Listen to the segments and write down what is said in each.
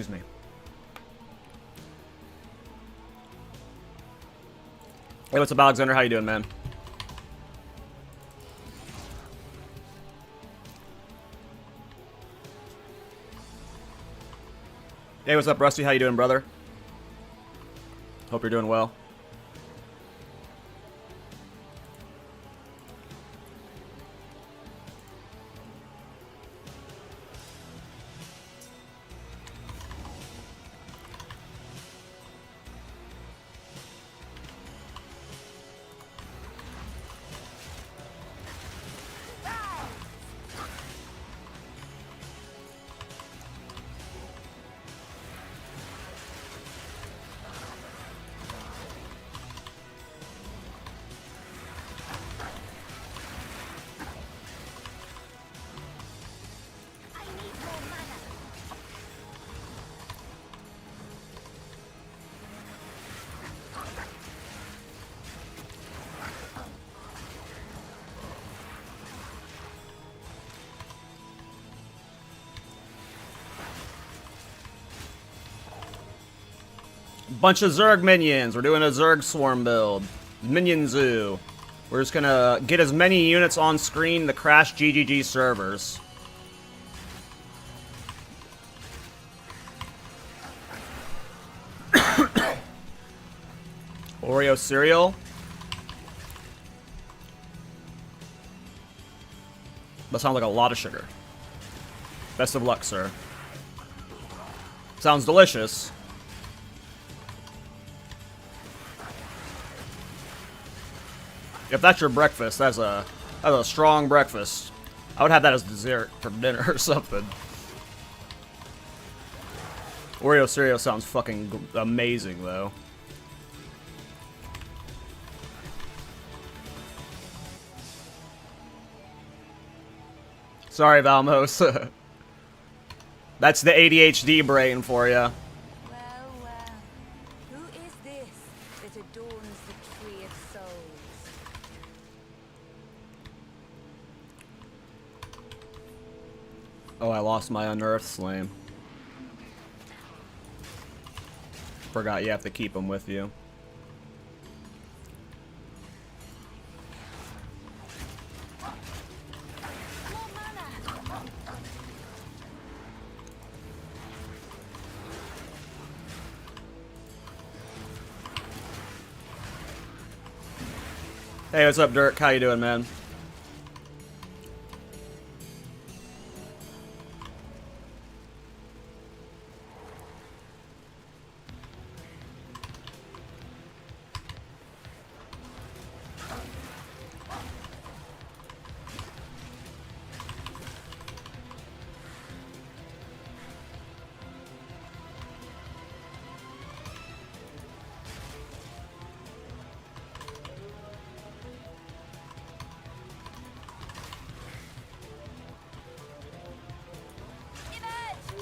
Excuse me. Hey, what's up, Alexander? How you doing, man? Hey, what's up, Rusty? How you doing, brother? Hope you're doing well. Bunch of Zerg minions. We're doing a Zerg swarm build. Minion zoo. We're just gonna get as many units on screen to crash GGG servers. Oreo cereal. That sounds like a lot of sugar. Best of luck, sir. Sounds delicious. If that's your breakfast, that's a strong breakfast. I would have that as dessert for dinner or something. Oreo cereal sounds fucking amazing, though. Sorry, Valmos. That's the ADHD brain for you. Well, well. Who is this that adorns the tree of souls? Oh, I lost my Unearth Slame. Forgot you have to keep them with you. Hey, what's up, Dirk? How you doing, man?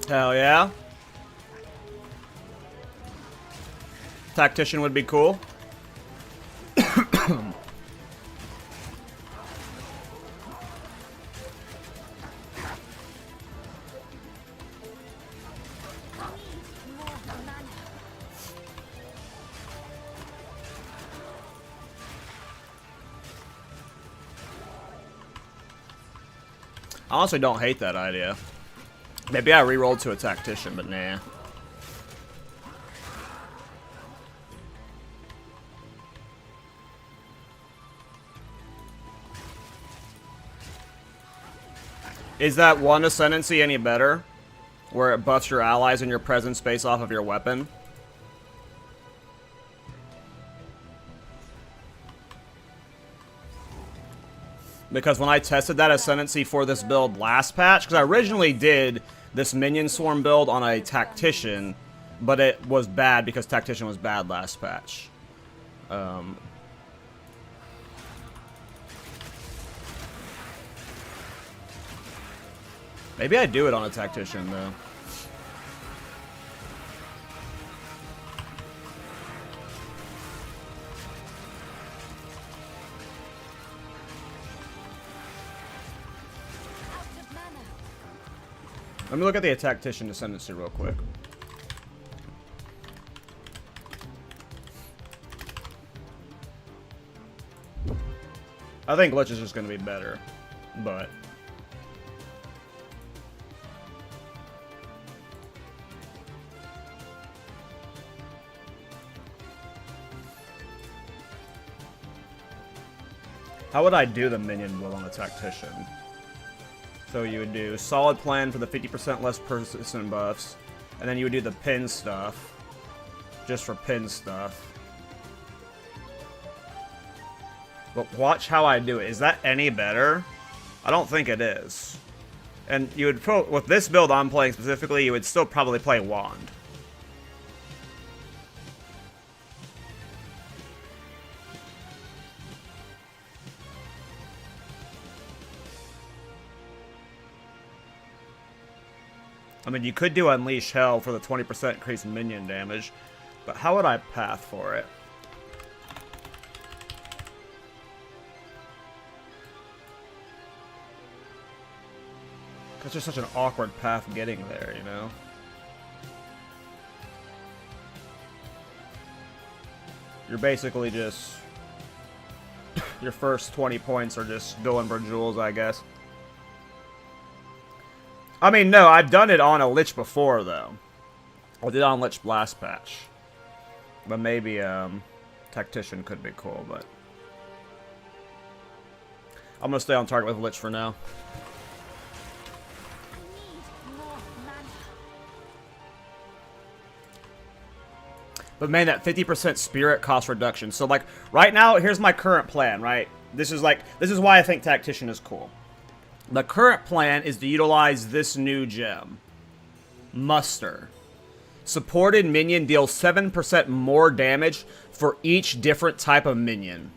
Hell yeah. Tactician would be cool. I honestly don't hate that idea. Maybe I rerolled to a Tactician, but nah. Is that one Ascendancy any better? Where it buffs your allies and your presence based off of your weapon? Because when I tested that Ascendancy for this build last patch, because I originally did this Minion Swarm build on a Tactician, but it was bad because Tactician was bad last patch. Maybe I do it on a Tactician, though. Let me look at the Tactician Ascendancy real quick. I think Lich is just going to be better, but... How would I do the minion build on the Tactician? So you would do solid plan for the 50% less persistent buffs, and then you would do the pin stuff, just for pin stuff. But watch how I do it. Is that any better? I don't think it is. And you would put, with this build I'm playing specifically, you would still probably play Wand. I mean, you could do Unleash Hell for the 20% increased minion damage, but how would I path for it? It's just such an awkward path getting there, you know? You're basically just... your first 20 points are just going for jewels, I guess. I mean, no, I've done it on a Lich before, though. I did it on Lich last patch. But maybe, Tactician could be cool, but... I'm gonna stay on target with Lich for now. But man, that 50% spirit cost reduction. So, like, right now, here's my current plan, right? This is why I think Tactician is cool. The current plan is to utilize this new gem. Muster. Supported minion deals 7% more damage for each different type of minion.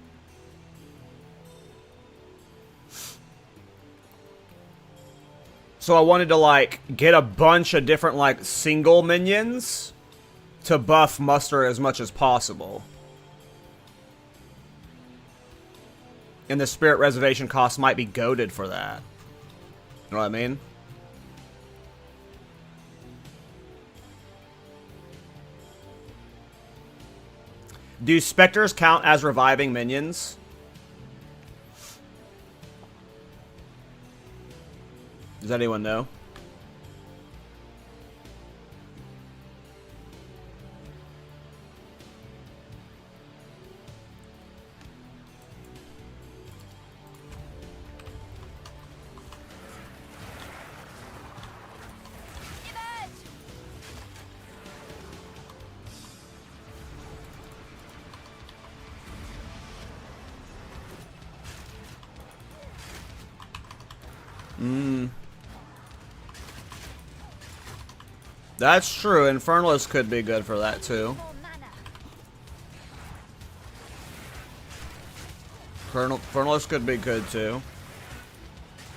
So I wanted to, like, get a bunch of different, like, single minions to buff Muster as much as possible. And the spirit reservation cost might be goated for that. You know what I mean? Do specters count as reviving minions? Does anyone know? That's true. Infernalist could be good for that too. Infernalist could be good too.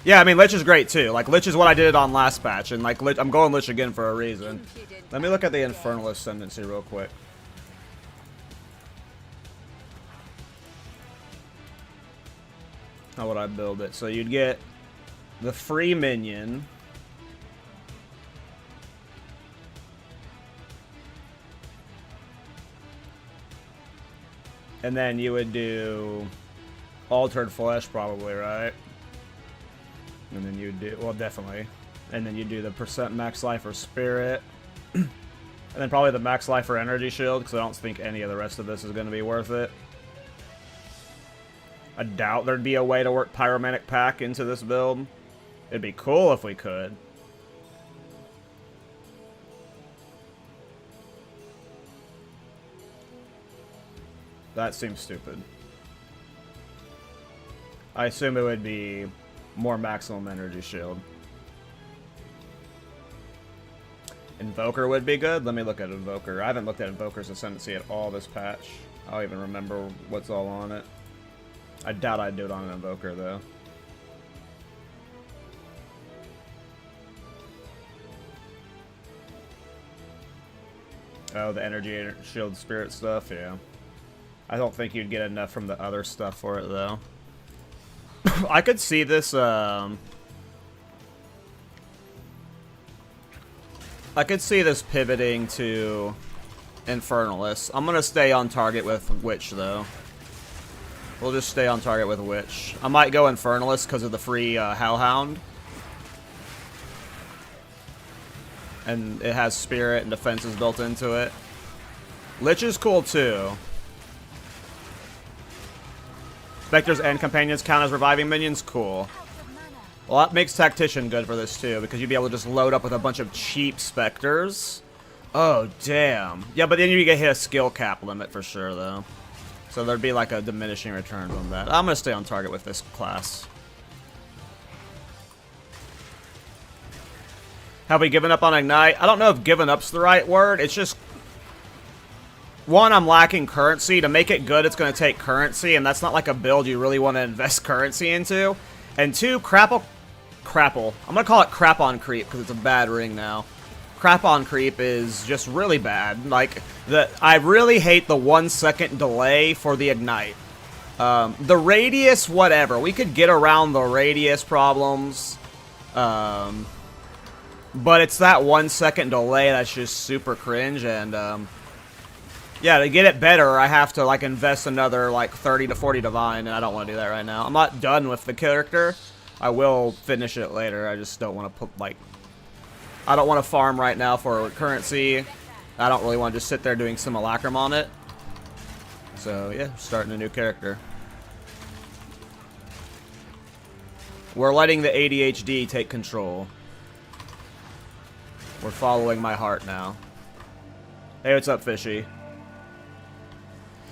Yeah, I mean, Lich is great too. Like, Lich is what I did on last patch, and like, I'm going Lich again for a reason. Let me look at the Infernalist Ascendancy real quick. How would I build it? So you'd get the free minion. And then you would do Altered Flesh probably, right? And then you'd do, well, definitely. And then you'd do the percent max life or spirit. And then probably the max life or energy shield, because I don't think any of the rest of this is going to be worth it. I doubt there'd be a way to work Pyromantic Pack into this build. It'd be cool if we could. That seems stupid. I assume it would be more maximum energy shield. Invoker would be good. Let me look at Invoker. I haven't looked at Invoker's Ascendancy at all this patch. I don't even remember what's all on it. I doubt I'd do it on an Invoker, though. Oh, the energy shield spirit stuff, yeah. I don't think you'd get enough from the other stuff for it, though. I could see this, I could see this pivoting to Infernalist. I'm gonna stay on target with Witch, though. We'll just stay on target with Witch. I might go Infernalist because of the free Hellhound. And it has Spirit and defenses built into it. Lich is cool too. Specters and Companions count as reviving minions? Cool. Well, that makes Tactician good for this too, because you'd be able to just load up with a bunch of cheap Specters. Oh, damn. Yeah, but then you get hit a skill cap limit for sure, though. So there'd be like a diminishing return on that. I'm gonna stay on target with this class. Have we given up on Ignite? I don't know if given up's the right word. It's just... One, I'm lacking currency. To make it good, it's going to take currency, and that's not like a build you really want to invest currency into. And two, Crackle. I'm going to call it Crap on Creep, because it's a bad ring now. Crap on Creep is just really bad. Like, I really hate the 1 second delay for the Ignite. The radius, whatever. We could get around the radius problems. But it's that 1 second delay that's just super cringe, and yeah, to get it better, I have to like invest another like 30 to 40 divine, and I don't want to do that right now. I'm not done with the character. I will finish it later. I just don't want to put like... I don't want to farm right now for currency. I don't really want to just sit there doing simulacrum on it. So yeah, starting a new character. We're letting the ADHD take control. We're following my heart now. Hey, what's up, Fishy?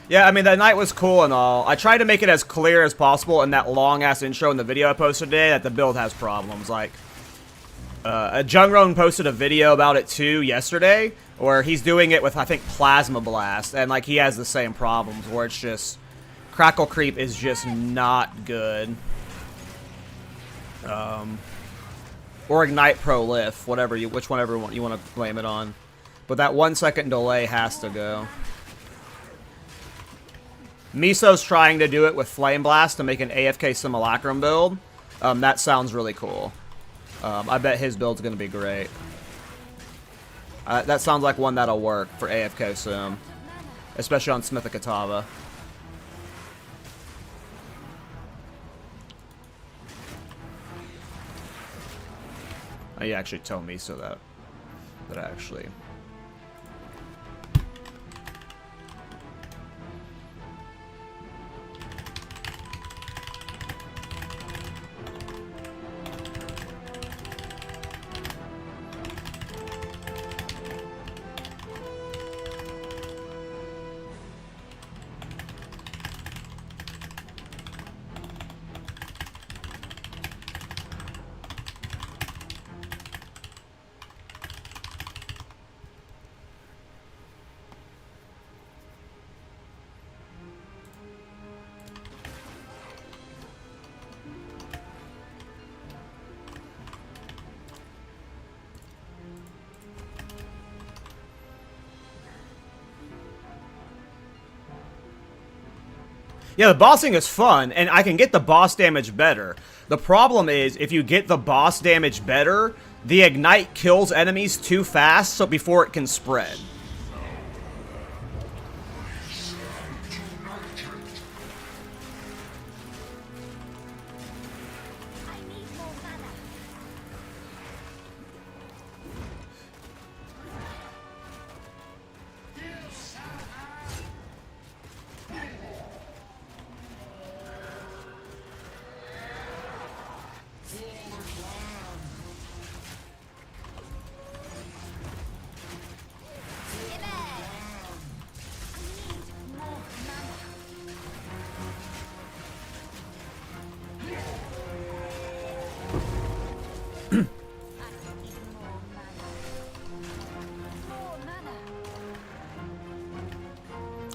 Yeah, I mean, that night was cool and all. I tried to make it as clear as possible in that long-ass intro in the video I posted today that the build has problems. Like, Jungron posted a video about it too yesterday, where he's doing it with, I think, Plasma Blast, and like he has the same problems, where it's just... Crackle Creep is just not good. Or Ignite Prolif, whatever you, whichever one you want to blame it on. But that 1 second delay has to go. Miso's trying to do it with Flame Blast to make an AFK Simulacrum build. That sounds really cool. I bet his build's going to be great. That sounds like one that'll work for AFK Sim. Especially on Smith of Katava. You actually told me so that actually... Yeah, the bossing is fun, and I can get the boss damage better. The problem is, if you get the boss damage better, the Ignite kills enemies too fast so before it can spread.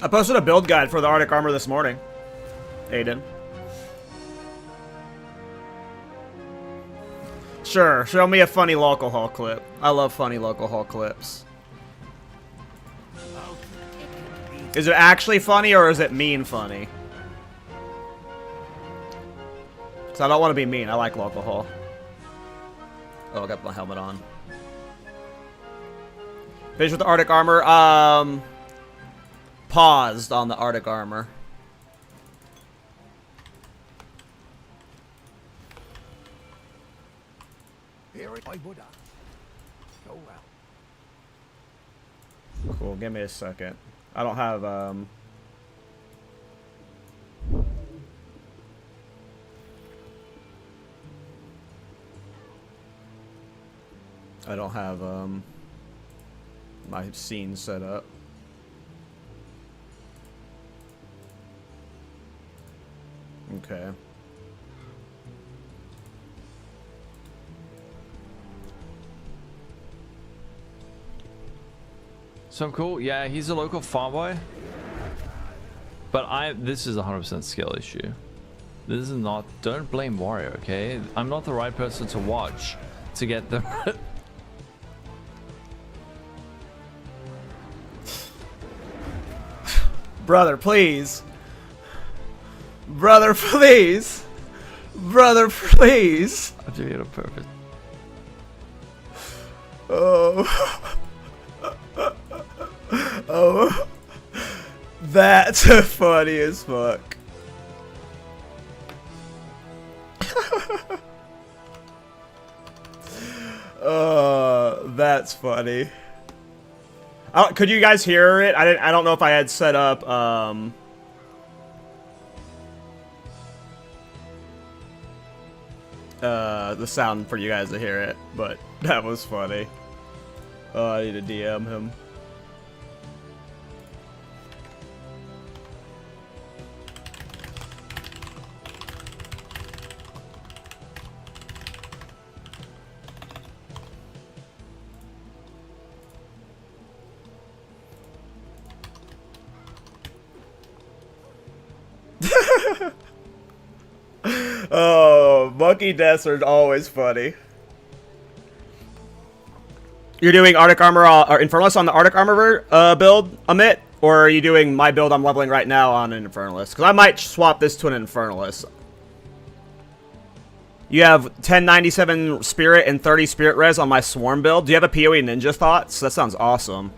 I posted a build guide for the Arctic Armor this morning, Aiden. Sure, show me a funny local haul clip. I love funny local haul clips. Is it actually funny or is it mean funny? Because I don't want to be mean. I like local haul. Oh, I got my helmet on. Finish with the Arctic Armor. Paused on the Arctic Armor. Here I would go well. Cool, give me a second. I don't have, my scene set up. Okay. So cool. Yeah, he's a local farm boy. But this is a 100% skill issue. This is not, don't blame Wario, okay? I'm not the right person to watch to get them. Brother, please. Brother, please. Brother, please. I'm doing it on purpose. Oh. Oh. That's funny as fuck. That's funny. Could you guys hear it? I don't know if I had set up the sound for you guys to hear it, but that was funny. Oh, I need to DM him. Oh, monkey deaths are always funny. You're doing Arctic Armor or Infernalist on the Arctic Armor build, Amit? Or are you doing my build I'm leveling right now on an Infernalist? Because I might swap this to an Infernalist. You have 1097 Spirit and 30 Spirit Res on my Swarm build. Do you have a PoE Ninja thoughts? That sounds awesome.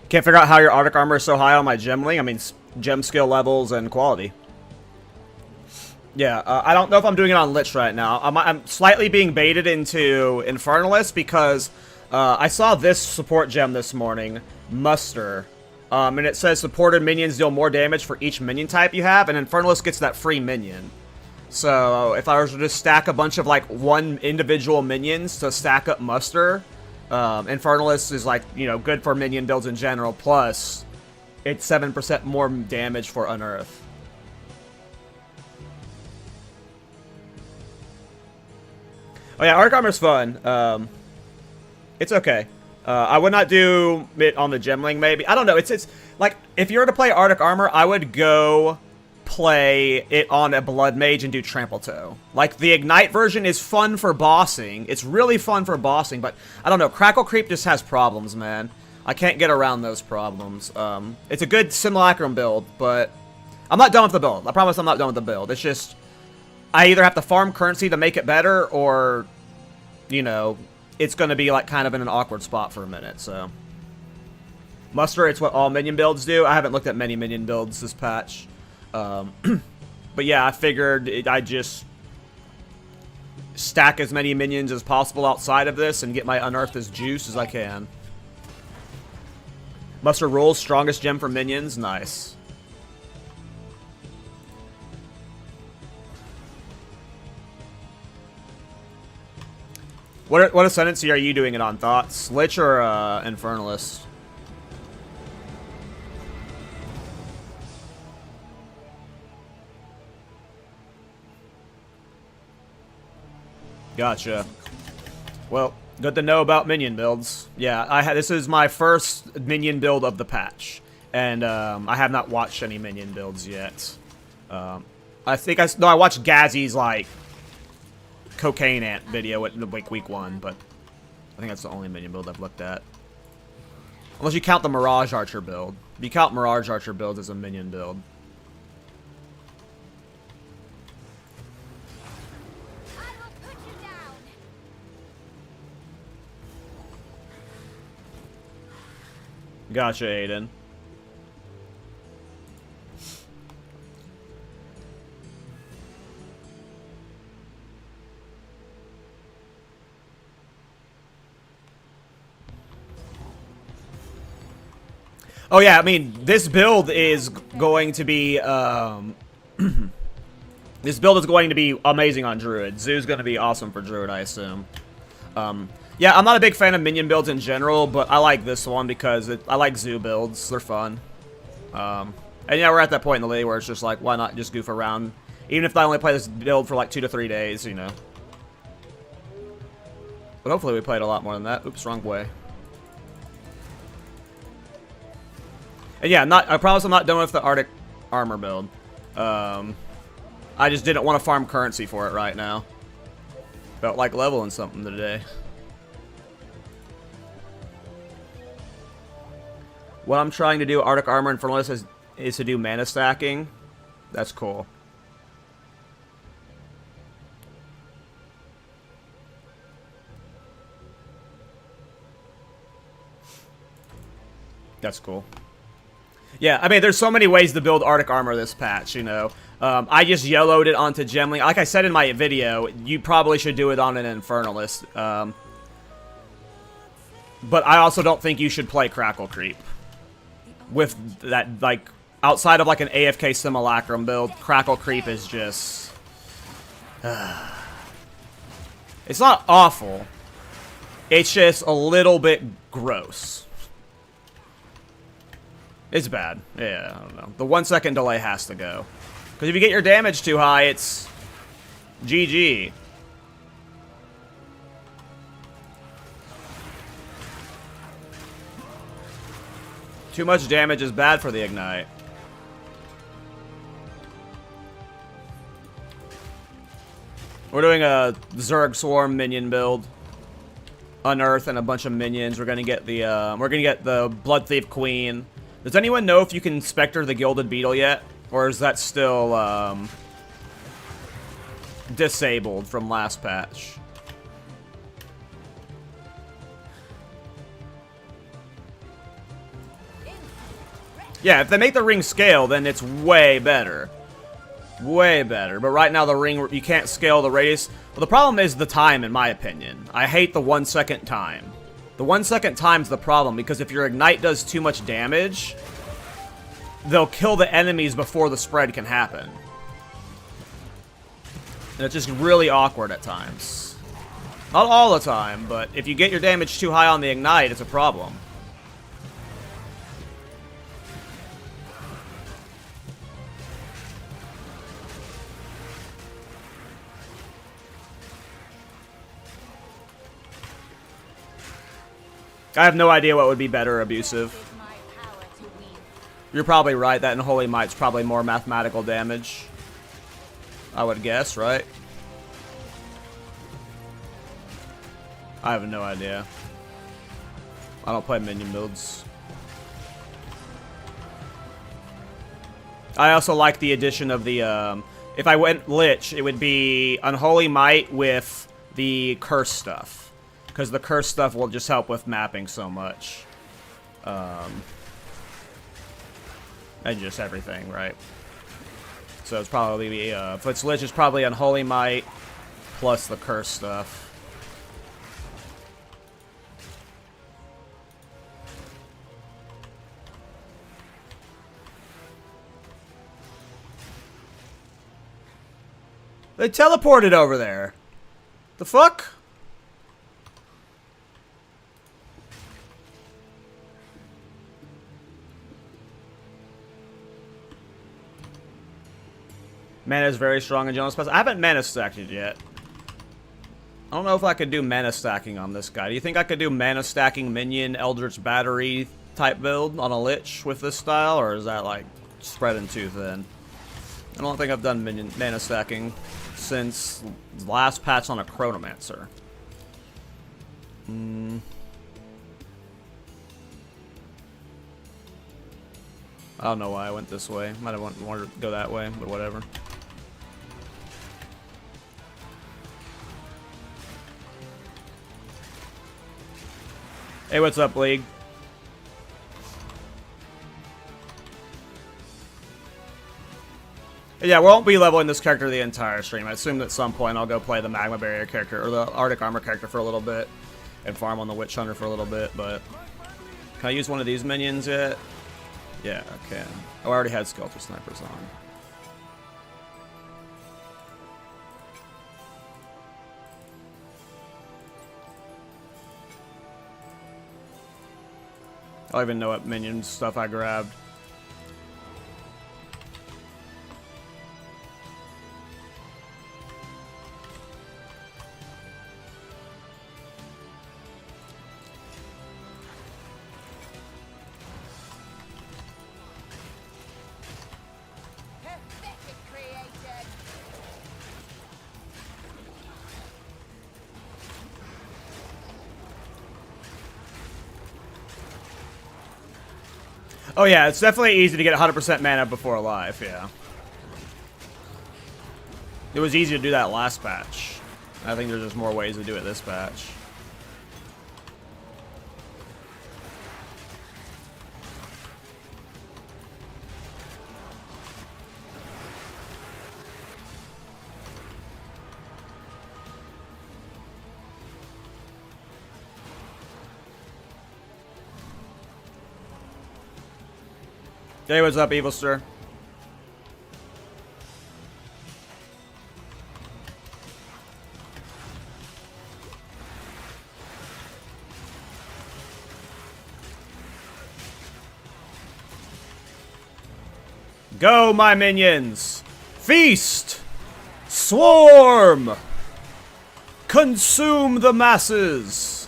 Can't figure out how your Arctic Armor is so high on my Gemling. I mean, gem skill levels and quality. Yeah, I don't know if I'm doing it on Lich right now. I'm slightly being baited into Infernalist because I saw this support gem this morning, Muster. And it says supported minions deal more damage for each minion type you have, and Infernalist gets that free minion. So if I was to just stack a bunch of like one individual minions to stack up Muster, Infernalist is like, you know, good for minion builds in general, plus it's 7% more damage for Unearth. Oh yeah, Arctic Armor's fun. It's okay. I would not do it on the Gemling, maybe. I don't know. It's like, if you were to play Arctic Armor, I would go play it on a Blood Mage and do Trample Toe. Like, the Ignite version is fun for bossing. It's really fun for bossing, but I don't know. Crackle Creep just has problems, man. I can't get around those problems. It's a good Simulacrum build, but I'm not done with the build. I promise I'm not done with the build. It's just, I either have to farm currency to make it better, or, you know, it's going to be like kind of in an awkward spot for a minute, so. Muster, it's what all minion builds do. I haven't looked at many minion builds this patch. But yeah, I figured I'd just stack as many minions as possible outside of this and get my Unearth as juice as I can. Muster rules, strongest gem for minions, nice. What Ascendancy are you doing it on? Thoughts? Lich or Infernalist? Gotcha. Well, good to know about minion builds. Yeah, this is my first minion build of the patch, and I have not watched any minion builds yet. I think I watched Gazzy's like Cocaine Ant video at like week 1, but I think that's the only minion build I've looked at. Unless you count the Mirage Archer build. If you count Mirage Archer build as a minion build. Gotcha, Aiden. Oh yeah, I mean, this build is going to be, this build is going to be amazing on Druid. Zoo's going to be awesome for Druid, I assume. Yeah, I'm not a big fan of minion builds in general, but I like this one because I like Zoo builds. They're fun. And yeah, we're at that point in the league where it's just like, why not just goof around? Even if I only play this build for like 2 to 3 days, you know. But hopefully we played a lot more than that. Oops, wrong way. And yeah, I promise I'm not done with the Arctic armor build. I just didn't want to farm currency for it right now. Felt like leveling something today. What I'm trying to do, Arctic armor and Infernalist, is to do mana stacking. That's cool. That's cool. Yeah, I mean, there's so many ways to build Arctic armor this patch, you know. I just YOLO'd it onto Gemling. Like I said in my video, you probably should do it on an Infernalist. But I also don't think you should play Crackle Creep. With that, like, outside of like an AFK Simulacrum build, Crackle Creep is just... it's not awful. It's just a little bit gross. It's bad. Yeah, I don't know. The 1 second delay has to go. Because if you get your damage too high, it's GG. Too much damage is bad for the Ignite. We're doing a Zerg Swarm minion build. Unearth and a bunch of minions. We're gonna get the Blood Thief Queen. Does anyone know if you can Specter the Gilded Beetle yet? Or is that still disabled from last patch? Yeah, if they make the ring scale, then it's way better. Way better. But right now the ring, you can't scale the radius. Well, the problem is the time, in my opinion. I hate the 1 second time. The 1 second time's the problem, because if your Ignite does too much damage, they'll kill the enemies before the spread can happen. And it's just really awkward at times. Not all the time, but if you get your damage too high on the Ignite, it's a problem. I have no idea what would be better or abusive. You're probably right, that Unholy Might's probably more mathematical damage. I would guess, right? I have no idea. I don't play minion builds. I also like the addition of the, if I went Lich, it would be Unholy Might with the curse stuff. Because the curse stuff will just help with mapping so much. And just everything, right? So it's probably, if it's Lich, it's probably Unholy Might plus the curse stuff. They teleported over there. The fuck? Mana is very strong in general spells. I haven't mana stacked it yet. I don't know if I could do mana stacking on this guy. Do you think I could do mana stacking minion Eldritch Battery type build on a Lich with this style? Or is that like spreading too thin? I don't think I've done minion mana stacking since last patch on a Chronomancer. I don't know why I went this way. Might have wanted to go that way, but whatever. Hey, what's up, League? Yeah, we won't be leveling this character the entire stream. I assume at some point I'll go play the Magma Barrier character, or the Arctic Armor character for a little bit, and farm on the Witch Hunter for a little bit, but... Can I use one of these minions yet? Yeah, I can. Oh, I already had Skeletal Snipers on. I don't even know what minion stuff I grabbed. Perfectly created. Oh yeah, it's definitely easy to get 100% mana before life, yeah. It was easy to do that last patch. I think there's just more ways to do it this patch. Hey, what's up, Evil Sir? Go, my minions! Feast! Swarm! Consume the masses!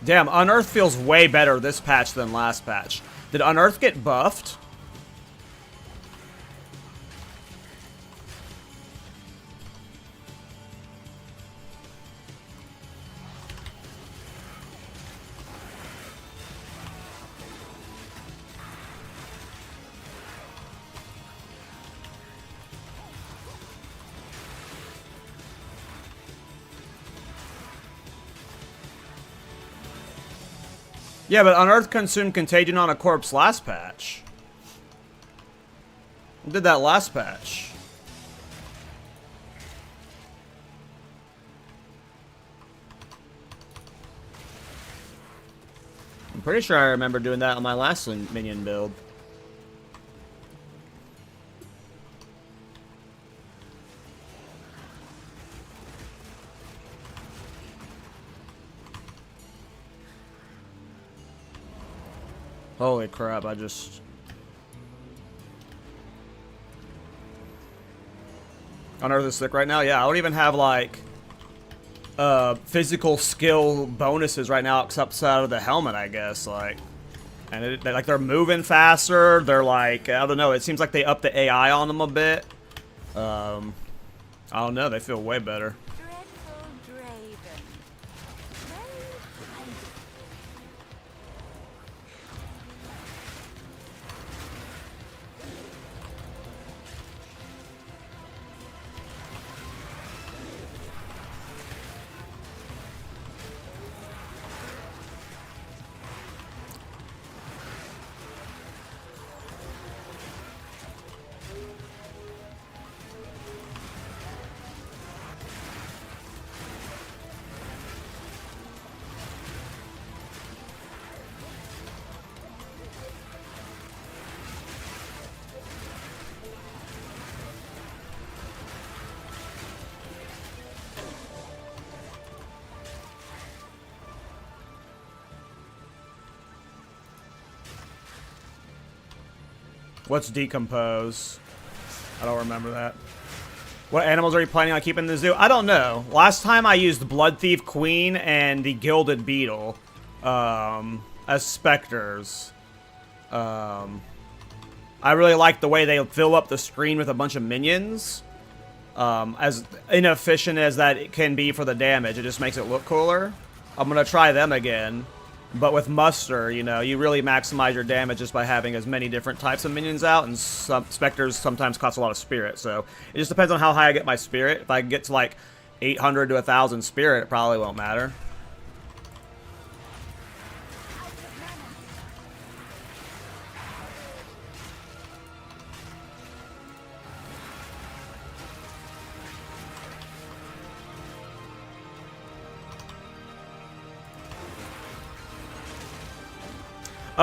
Damn, Unearth feels way better this patch than last patch. Did Unearth get buffed? Yeah, but Unearth consumed Contagion on a corpse last patch. Did that last patch. I'm pretty sure I remember doing that on my last minion build. Holy crap, I just... Unearth is sick right now? Yeah, I don't even have, like, physical skill bonuses right now except out of the helmet, I guess, like... And, they're moving faster, they're like, I don't know, it seems like they upped the AI on them a bit. I don't know, they feel way better. Dreadful Draven. Very kind. What's decompose? I don't remember that. What animals are you planning on keeping in the zoo? I don't know. Last time I used Blood Thief Queen and the Gilded Beetle. as specters. I really like the way they fill up the screen with a bunch of minions. As inefficient as that it can be for the damage, it just makes it look cooler. I'm gonna try them again. But with Muster, you know, you really maximize your damage just by having as many different types of minions out, and some specters sometimes cost a lot of spirit, so it just depends on how high I get my spirit. If I get to like 800 to 1,000 spirit, it probably won't matter.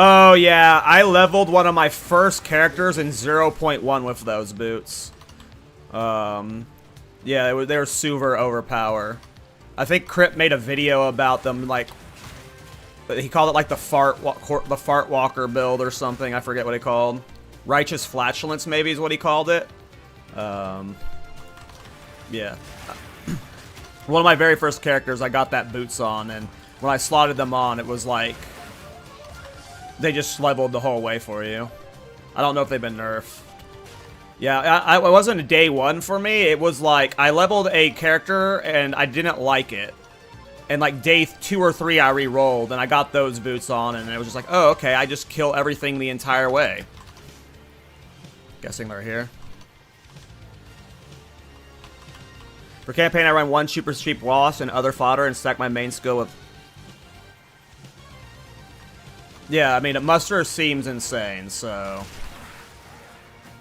Oh yeah, I leveled one of my first characters in 0.1 with those boots. Yeah, they were super overpowered. I think Crip made a video about them, like he called it like the fart walker build or something. I forget what he called. Righteous flatulence maybe is what he called it. Yeah. One of my very first characters, I got that boots on, and when I slotted them on, it was like they just leveled the whole way for you. I don't know if they've been nerfed. Yeah, it wasn't a day one for me. It was like I leveled a character and I didn't like it. And like day 2 or 3 I re-rolled and I got those boots on and it was just like, oh, okay, I just kill everything the entire way. Guessing they're here. For campaign, I run 1 super cheap wasp and other fodder and stack my main skill with... Yeah, I mean, Muster seems insane, so...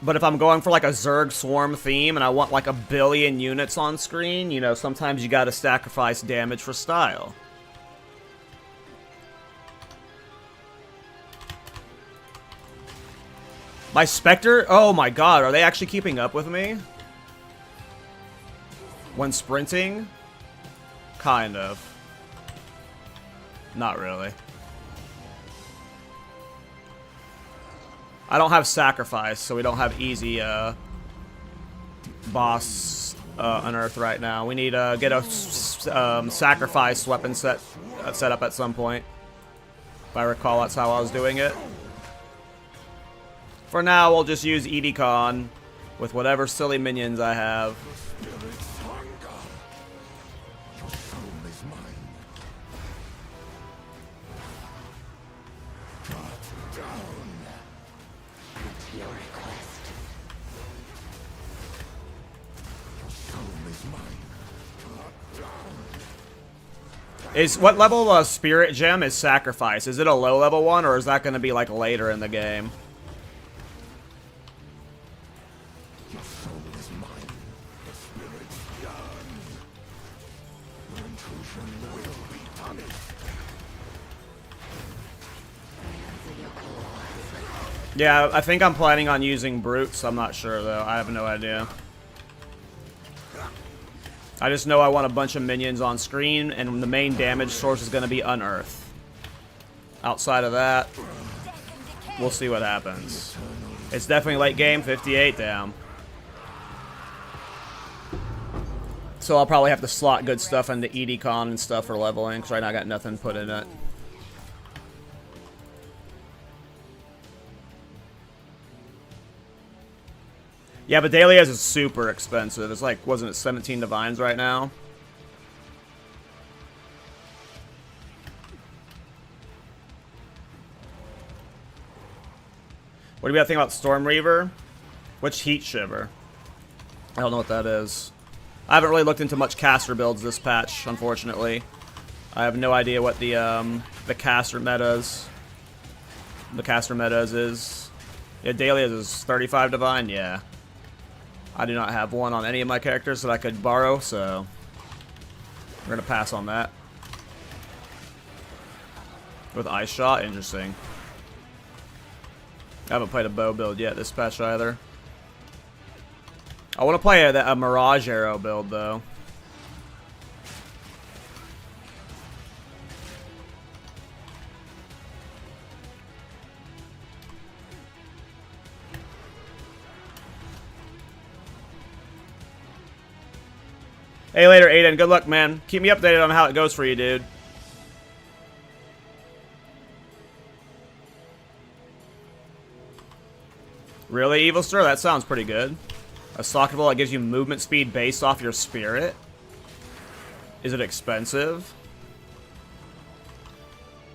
But if I'm going for like a Zerg swarm theme and I want like 1 billion units on screen, you know, sometimes you gotta sacrifice damage for style. My Specter? Oh my god, are they actually keeping up with me? When sprinting? Kind of. Not really. I don't have sacrifice, so we don't have easy boss Unearth right now. We need to get a sacrifice weapon set up at some point. If I recall, that's how I was doing it. For now, we'll just use Edicon with whatever silly minions I have. What level of Spirit Gem is Sacrifice? Is it a low level one, or is that going to be like later in the game? Your soul is mine. The spirit's done. Your intrusion will be punished. Yeah, I think I'm planning on using Brutes. I'm not sure though. I have no idea. I just know I want a bunch of minions on screen, and the main damage source is going to be Unearth. Outside of that, we'll see what happens. It's definitely late game, 58 down. So I'll probably have to slot good stuff into Edicon and stuff for leveling, because right now I got nothing put in it. Yeah, but Dahlia's is super expensive. It's like, wasn't it 17 divines right now? What do you think about Storm Reaver? Which Heat Shiver? I don't know what that is. I haven't really looked into much caster builds this patch, unfortunately. I have no idea what the caster metas. The caster metas is. Yeah, Dahlia's is 35 divine, yeah. I do not have one on any of my characters that I could borrow, so we're going to pass on that. With Ice Shot, interesting. I haven't played a bow build yet this patch either. I want to play a Mirage Arrow build, though. Hey, later, Aiden. Good luck, man. Keep me updated on how it goes for you, dude. Really, Evil Stir? That sounds pretty good. A socket bolt that gives you movement speed based off your spirit. Is it expensive?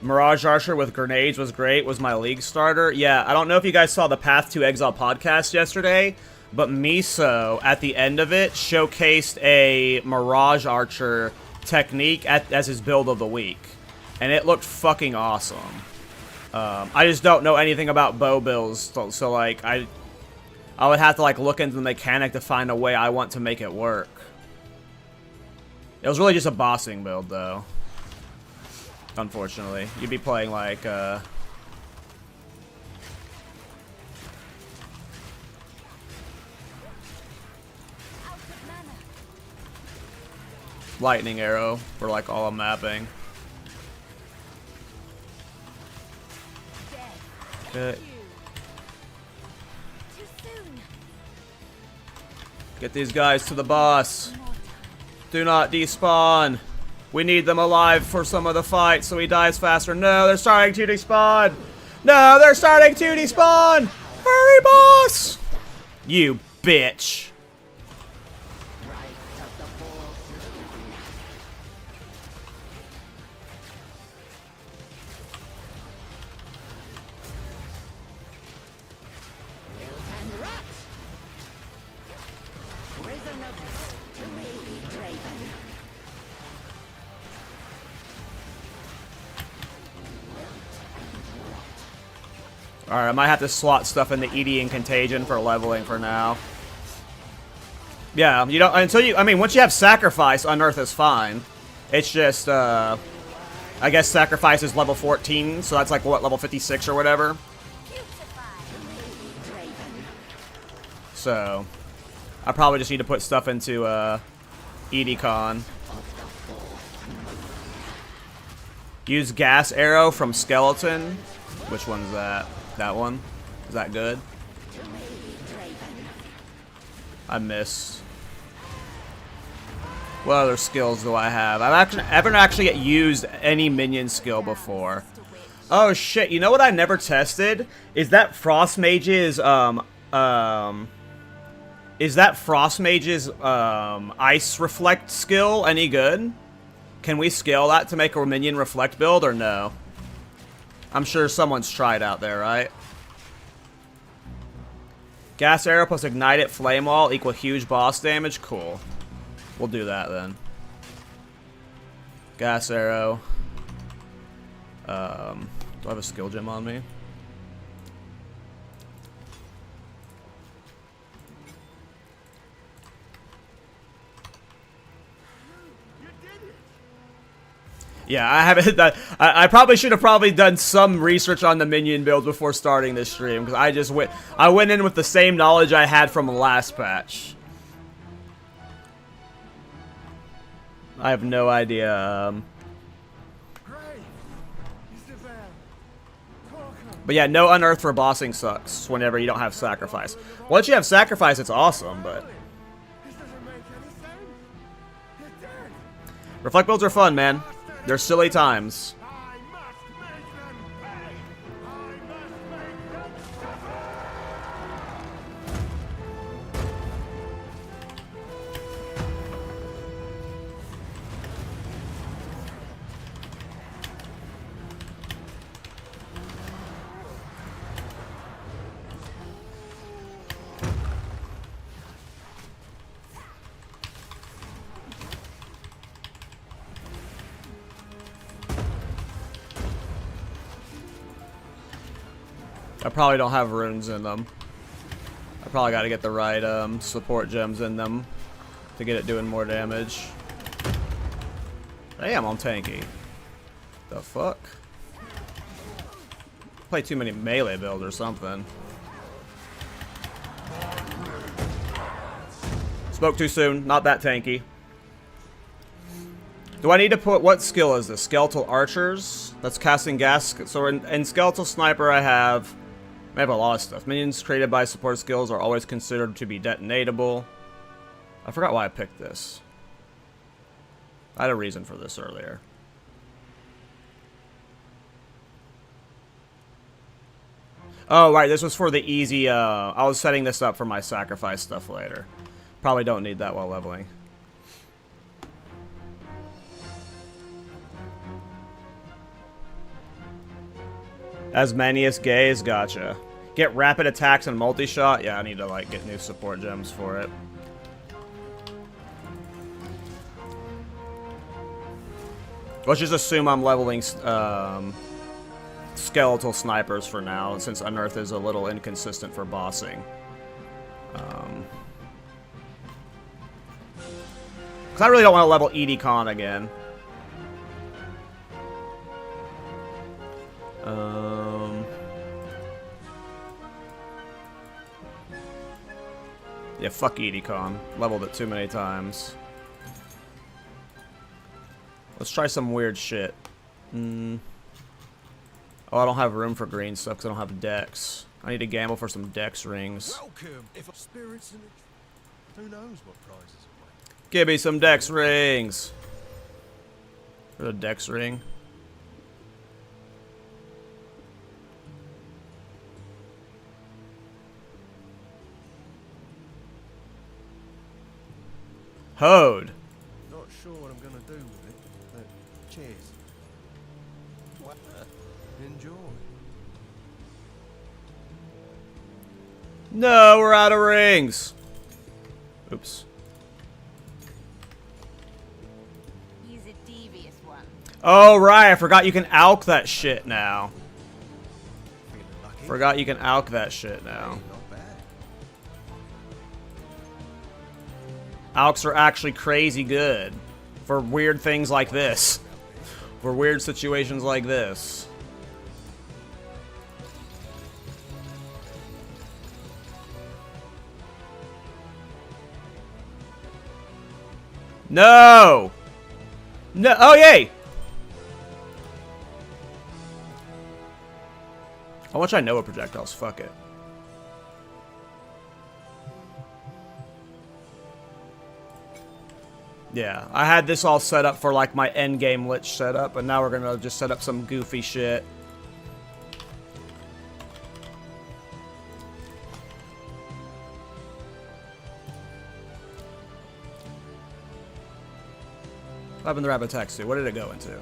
Mirage Archer with grenades was great. Was my league starter. Yeah, I don't know if you guys saw the Path to Exile podcast yesterday, but Miso, at the end of it, showcased a Mirage Archer technique as his build of the week. And it looked fucking awesome. I just don't know anything about bow builds, so like, I would have to like look into the mechanic to find a way I want to make it work. It was really just a bossing build, though. Unfortunately. You'd be playing like, Lightning Arrow for like all I'm mapping. Okay. Get these guys to the boss. Do not despawn. We need them alive for some of the fight so he dies faster. No, they're starting to despawn. No, they're starting to despawn. Hurry, boss. You bitch. Alright, I might have to slot stuff into ED and Contagion for leveling for now. Yeah, you don't, until you, I mean, once you have Sacrifice, Unearth is fine. It's just, I guess Sacrifice is level 14, so that's like, what, level 56 or whatever? So, I probably just need to put stuff into, EDCon. Use Gas Arrow from Skeleton. Which one's that? That one? Is that good? I missed. What other skills do I have? I haven't actually used any minion skill before. Oh shit! You know what I never tested? Is that Frost Mage's Ice Reflect skill any good? Can we scale that to make a minion reflect build or no? I'm sure someone's tried out there, right? Gas Arrow plus Ignite It Flame Wall equal huge boss damage? Cool. We'll do that then. Gas Arrow. Do I have a skill gem on me? Yeah, I haven't. I probably should have done some research on the minion build before starting this stream because I went in with the same knowledge I had from the last patch. I have no idea. But yeah, no Unearth for bossing sucks whenever you don't have Sacrifice. Once you have Sacrifice, it's awesome, but Reflect builds are fun, man. They're silly times. I probably don't have runes in them. I probably got to get the right support gems in them to get it doing more damage. Damn, I'm tanky. The fuck? Play too many melee builds or something. Spoke too soon. Not that tanky. Do I need to put, what skill is this? Skeletal Archers? That's casting gas. So in Skeletal Sniper I have a lot of stuff. Minions created by support skills are always considered to be detonatable. I forgot why I picked this. I had a reason for this earlier. Oh, right, this was for the easy, I was setting this up for my sacrifice stuff later. Probably don't need that while leveling. As many as gays, gotcha. Get rapid attacks and multi-shot? Yeah, I need to, like, get new support gems for it. Let's just assume I'm leveling, skeletal snipers for now, since Unearth is a little inconsistent for bossing. Because I really don't want to level ED Con again. Yeah, fuck ED Con. Leveled it too many times. Let's try some weird shit. Oh, I don't have room for green stuff because I don't have dex. I need to gamble for some dex rings. Welcome. If spirits in it, who knows what prizes await. Give me some dex rings. For a dex ring. Hode. Not sure what I'm gonna do with it, but cheers. Enjoy. No, we're out of rings. Oops. He's a devious one. Oh, right. I forgot you can alch that shit now. Feeling lucky? Forgot you can alch that shit now. Not bad. Alchs are actually crazy good. For weird things like this. For weird situations like this. No! No! Oh, yay! How much I know of projectiles? Fuck it. Yeah, I had this all set up for like my endgame Lich setup, and now we're gonna just set up some goofy shit. What happened to Rapid Attacks to? What did it go into?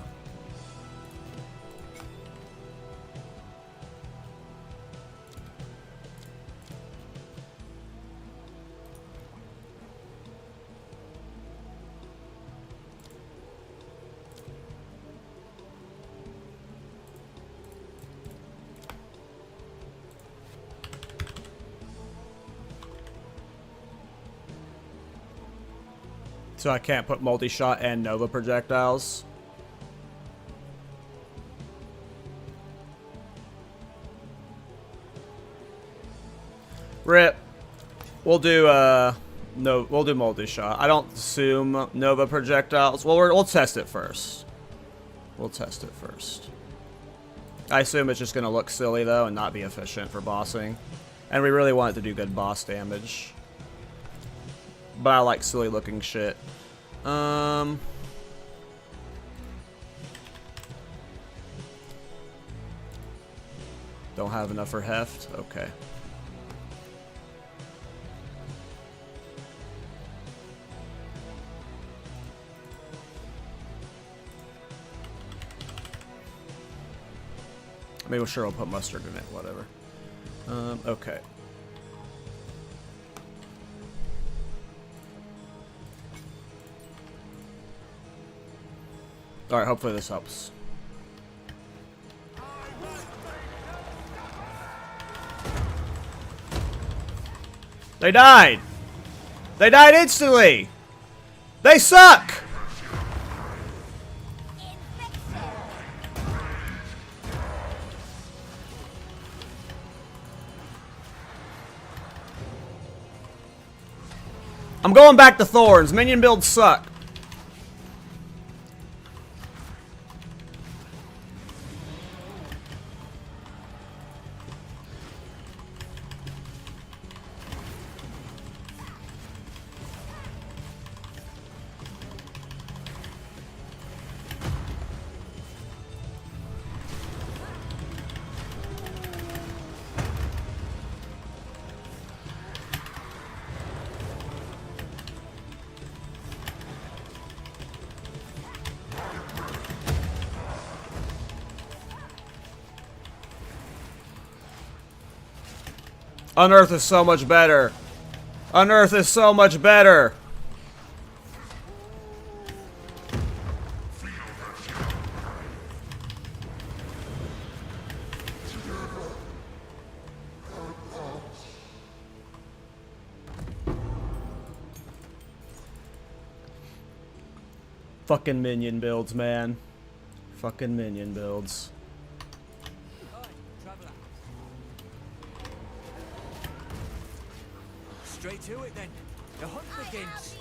So I can't put multi-shot and Nova projectiles. Rip. We'll do no, we'll do multi-shot. I don't assume Nova projectiles. Well, we'll test it first. We'll test it first. I assume it's just gonna look silly though and not be efficient for bossing. And we really want it to do good boss damage. But I like silly looking shit. Don't have enough for heft? Okay. Maybe sure I'll put mustard in it, whatever. Okay. Alright, hopefully this helps. They died! They died instantly! They suck! I'm going back to Thorns. Minion builds suck. Unearth is so much better. Unearth is so much better. Fucking minion builds, man. Fucking minion builds. Straight to it then. The hunt begins.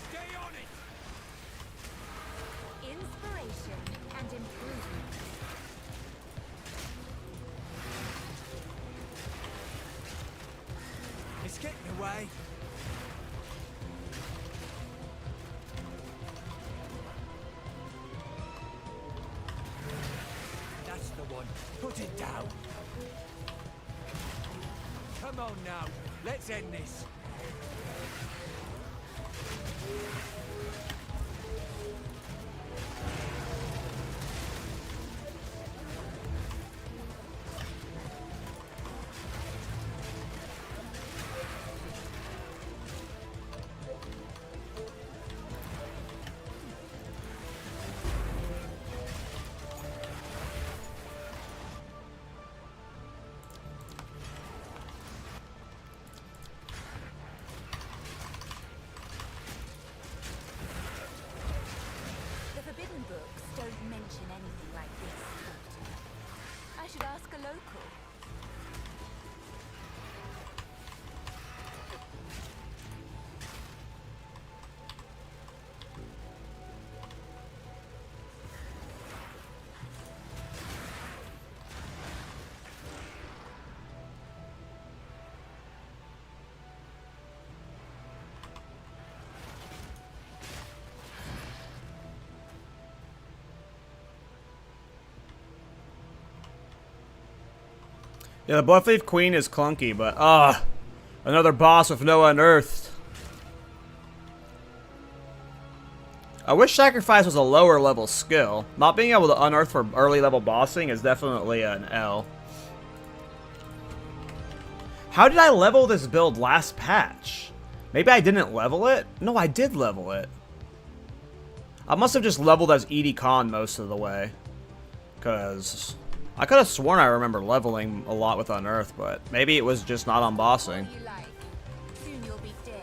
Stay on it. Inspiration and improvement. It's getting away. That's the one. Put it down. Come on now. Let's end this. The forbidden books don't mention anything like this. I should ask a local. Yeah, the Bloodleaf Queen is clunky, but another boss with no unearthed. I wish Sacrifice was a lower level skill. Not being able to unearth for early level bossing is definitely an L. How did I level this build last patch? Maybe I didn't level it? No, I did level it. I must have just leveled as Edie Khan most of the way. Because I could have sworn I remember leveling a lot with Unearth, but maybe it was just not on bossing. You like. Soon you'll be dead.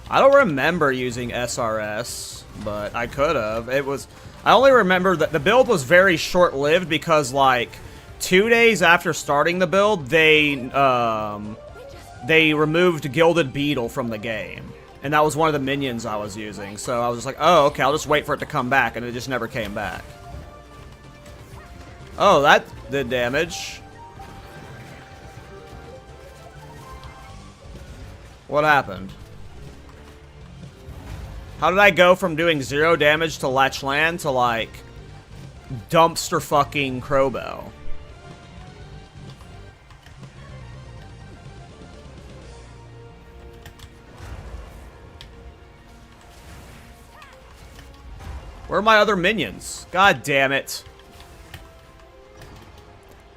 I don't remember using SRS, but I could have. I only remember that the build was very short-lived because, like, 2 days after starting the build, they removed Gilded Beetle from the game. And that was one of the minions I was using. So I was just like, oh, okay, I'll just wait for it to come back, and it just never came back. Oh, that did damage. What happened? How did I go from doing 0 damage to Lachlan to, like, dumpster fucking Crowbell? Where are my other minions? God damn it.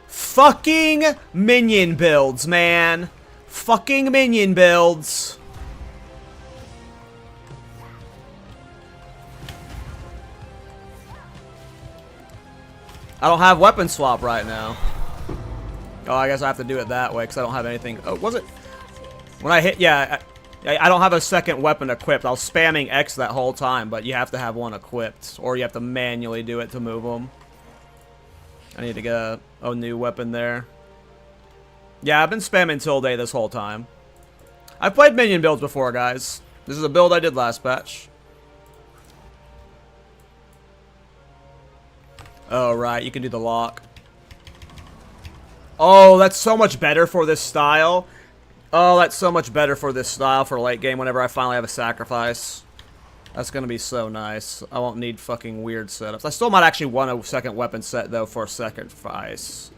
Fucking minion builds, man. Fucking minion builds. I don't have weapon swap right now. Oh, I guess I have to do it that way because I don't have anything. Oh, was it? When I hit, yeah, I don't have a second weapon equipped. I was spamming X that whole time, but you have to have one equipped, or you have to manually do it to move them. I need to get a new weapon there. Yeah, I've been spamming Tilde this whole time. I've played minion builds before, guys. This is a build I did last patch. Oh, right, you can do the lock. Oh, that's so much better for this style. Oh, that's so much better for this style for late game whenever I finally have a sacrifice. That's gonna be so nice. I won't need fucking weird setups. I still might actually want a second weapon set, though, for a sacrifice.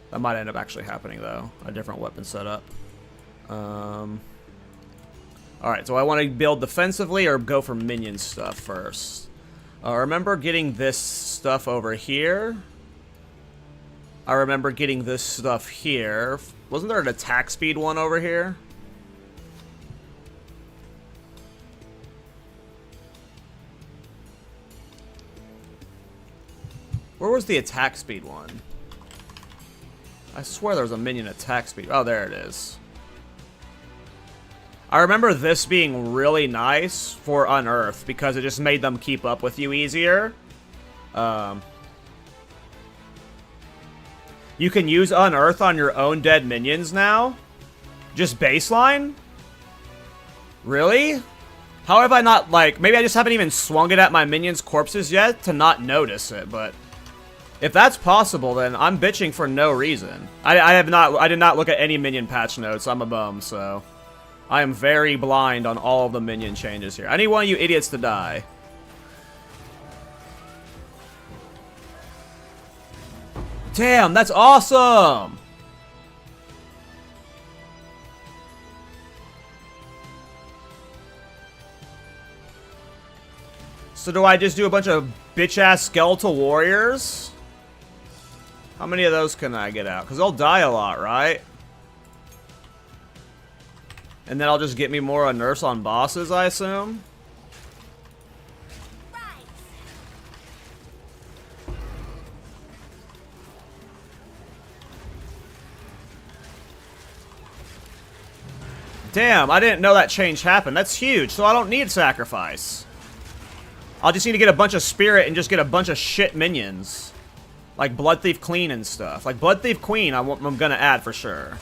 That might end up actually happening, though. A different weapon setup. Alright, so I want to build defensively or go for minion stuff first? I remember getting this stuff over here. I remember getting this stuff here. Wasn't there an attack speed one over here? Where was the attack speed one? I swear there was a minion attack speed. Oh, there it is. I remember this being really nice for Unearth because it just made them keep up with you easier. You can use Unearth on your own dead minions now? Just baseline? Really? How have I not, like, maybe I just haven't even swung it at my minions' corpses yet to not notice it, but if that's possible, then I'm bitching for no reason. I did not look at any minion patch notes. I'm a bum, so I am very blind on all of the minion changes here. I need one of you idiots to die. Damn, that's awesome! So do I just do a bunch of bitch-ass skeletal warriors? How many of those can I get out? Because they'll die a lot, right? And then I'll just get me more Unearths on bosses, I assume? Damn, I didn't know that change happened. That's huge, so I don't need sacrifice. I'll just need to get a bunch of spirit and just get a bunch of shit minions. Like Blood Thief Queen and stuff. Like Blood Thief Queen I'm gonna add for sure.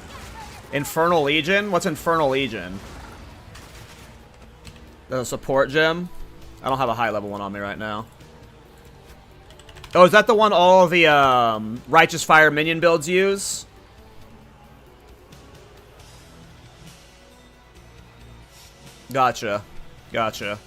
Infernal Legion? What's Infernal Legion? The support gem? I don't have a high level one on me right now. Oh, is that the one all of the Righteous Fire minion builds use? Gotcha. Gotcha.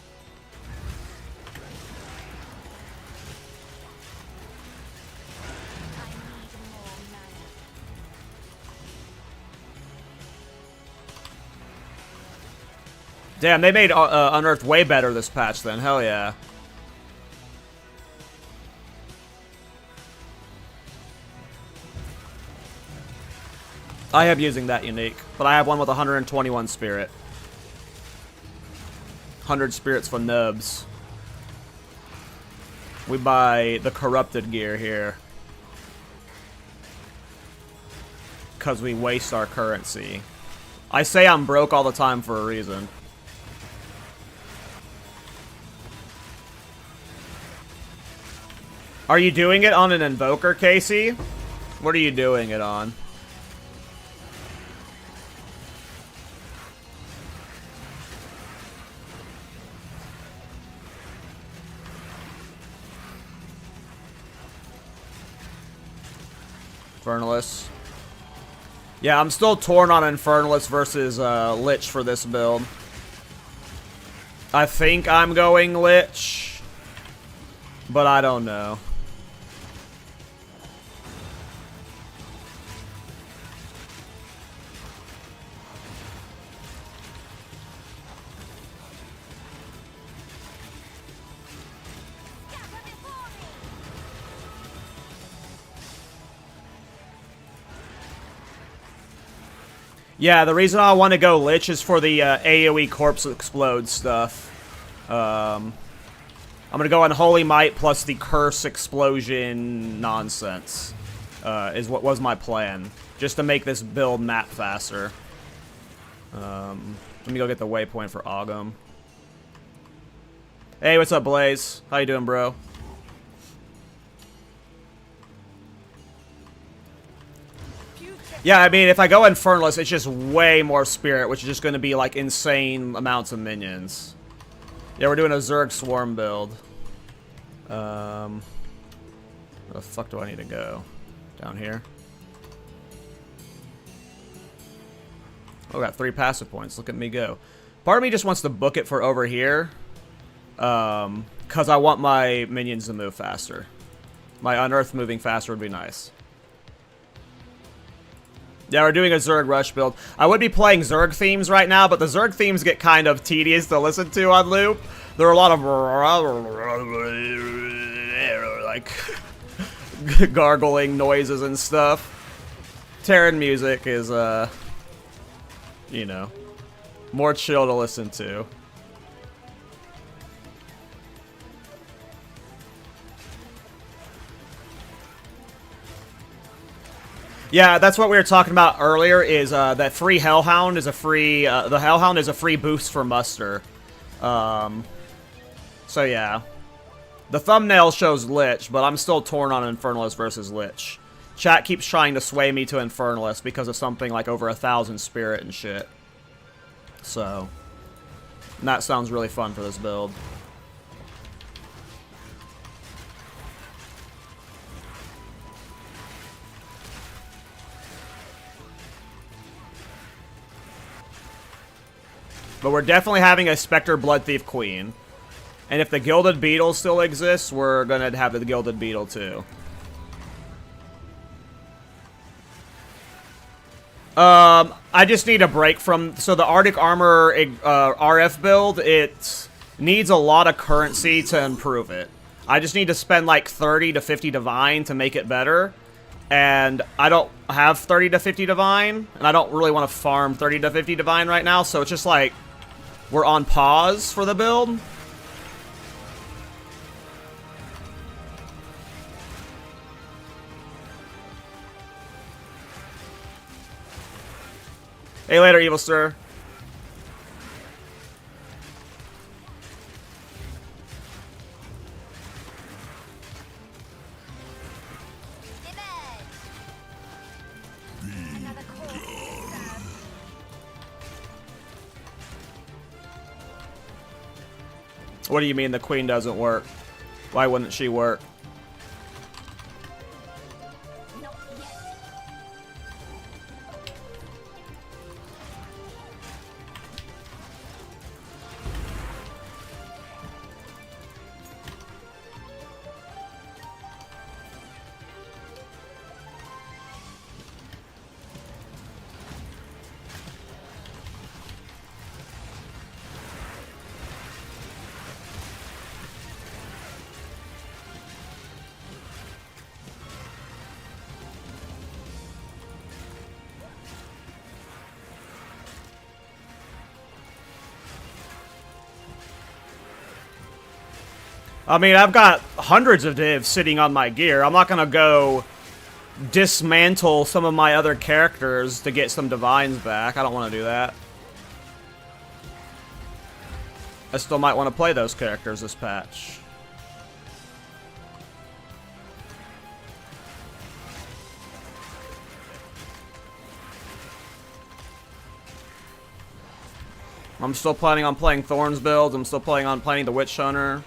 Damn, they made Unearthed way better this patch then. Hell yeah. I am using that unique, but I have one with 121 spirit. 100 spirits for nubs. We buy the corrupted gear here. Because we waste our currency. I say I'm broke all the time for a reason. Are you doing it on an invoker, Casey? What are you doing it on? Infernalist. Yeah, I'm still torn on Infernalist versus Lich for this build. I think I'm going Lich, but I don't know. Yeah, the reason I want to go Lich is for the AoE Corpse Explode stuff. I'm going to go on Holy Might plus the Curse Explosion nonsense. Is what was my plan. Just to make this build map faster. Let me go get the waypoint for Ogum. Hey, what's up, Blaze? How you doing, bro? Yeah, I mean, if I go Infernalist, it's just way more spirit, which is just going to be, like, insane amounts of minions. Yeah, we're doing a Zerg Swarm build. Where the fuck do I need to go? Down here? Oh, got 3 passive points. Look at me go. Part of me just wants to book it for over here. Because I want my minions to move faster. My Unearth moving faster would be nice. Yeah, we're doing a Zerg rush build. I would be playing Zerg themes right now, but the Zerg themes get kind of tedious to listen to on loop. There are a lot of like gargling noises and stuff. Terran music is you know, more chill to listen to. Yeah, that's what we were talking about earlier, is that free Hellhound is a free, the Hellhound is a free boost for Muster. So yeah. The thumbnail shows Lich, but I'm still torn on Infernalist versus Lich. Chat keeps trying to sway me to Infernalist because of something like over 1,000 spirit and shit. So, and that sounds really fun for this build. But we're definitely having a Specter Blood Thief Queen. And if the Gilded Beetle still exists, we're gonna have the Gilded Beetle too. I just need a break from... So the Arctic Armor RF build, it needs a lot of currency to improve it. I just need to spend like 30 to 50 Divine to make it better. And I don't have 30 to 50 Divine. And I don't really want to farm 30 to 50 Divine right now. So it's just like... We're on pause for the build. Hey, later, Evil Stir. What do you mean the queen doesn't work? Why wouldn't she work? I mean, I've got hundreds of divs sitting on my gear. I'm not gonna go dismantle some of my other characters to get some divines back. I don't want to do that. I still might want to play those characters this patch. I'm still planning on playing Thorns builds. I'm still planning on playing the Witch Hunter.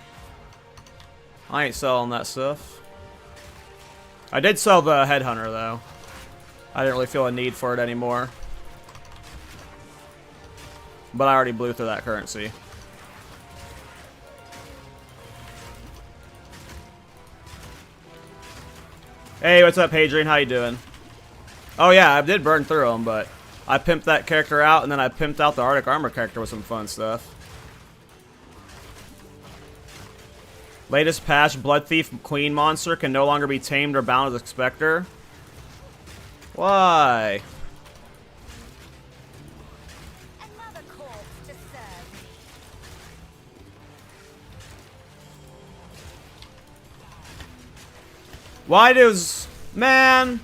I ain't selling that stuff. I did sell the Headhunter, though. I didn't really feel a need for it anymore. But I already blew through that currency. Hey, what's up, Hadrian? How you doing? Oh yeah, I did burn through them, but I pimped that character out, and then I pimped out the Arctic Armor character with some fun stuff. Latest patch, Blood Thief Queen monster can no longer be tamed or bound as a Specter. Why? Another corpse to serve me. Why does... Man...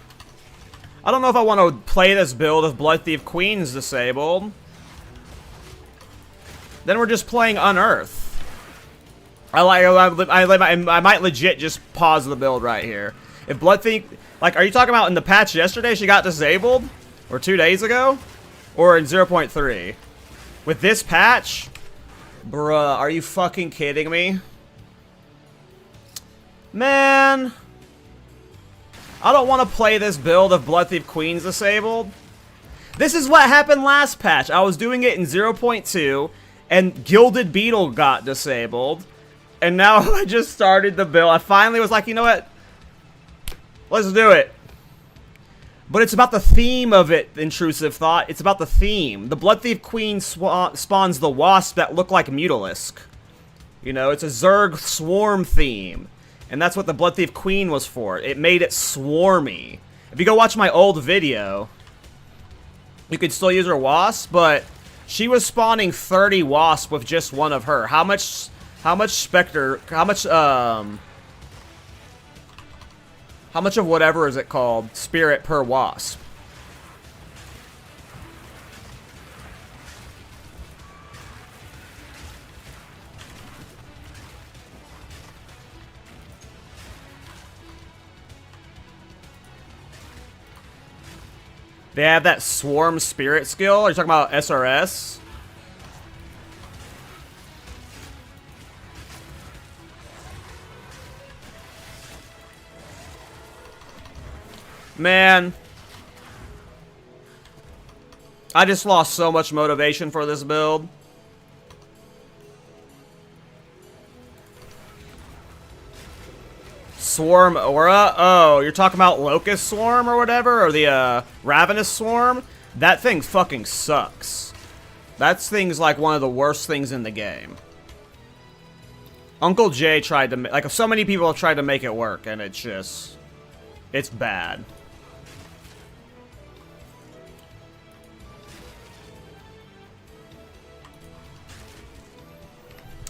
I don't know if I want to play this build if Blood Thief Queen's disabled. Then we're just playing Unearth. I might legit just pause the build right here. If Blood Thief... Like, are you talking about in the patch yesterday she got disabled? Or 2 days ago? Or in 0.3? With this patch? Bruh, are you fucking kidding me? Man... I don't want to play this build if Blood Thief Queen's disabled. This is what happened last patch. I was doing it in 0.2, and Gilded Beetle got disabled. And now I just started the build. I finally was like, you know what? Let's do it. But it's about the theme of it, Intrusive Thought. It's about the theme. The Blood Thief Queen spawns the wasp that look like Mutalisk. You know, it's a Zerg swarm theme. And that's what the Blood Thief Queen was for. It made it swarmy. If you go watch my old video, you could still use her wasp, but she was spawning 30 wasp with just one of her. How much Specter, how much of whatever is it called, spirit per wasp? They have that swarm spirit skill? Are you talking about SRS? Man. I just lost so much motivation for this build. Swarm Aura? Oh, you're talking about Locust Swarm or whatever? Or the Ravenous Swarm? That thing fucking sucks. That thing's like one of the worst things in the game. Uncle Jay tried to like, so many people have tried to make it work, and it's just, it's bad.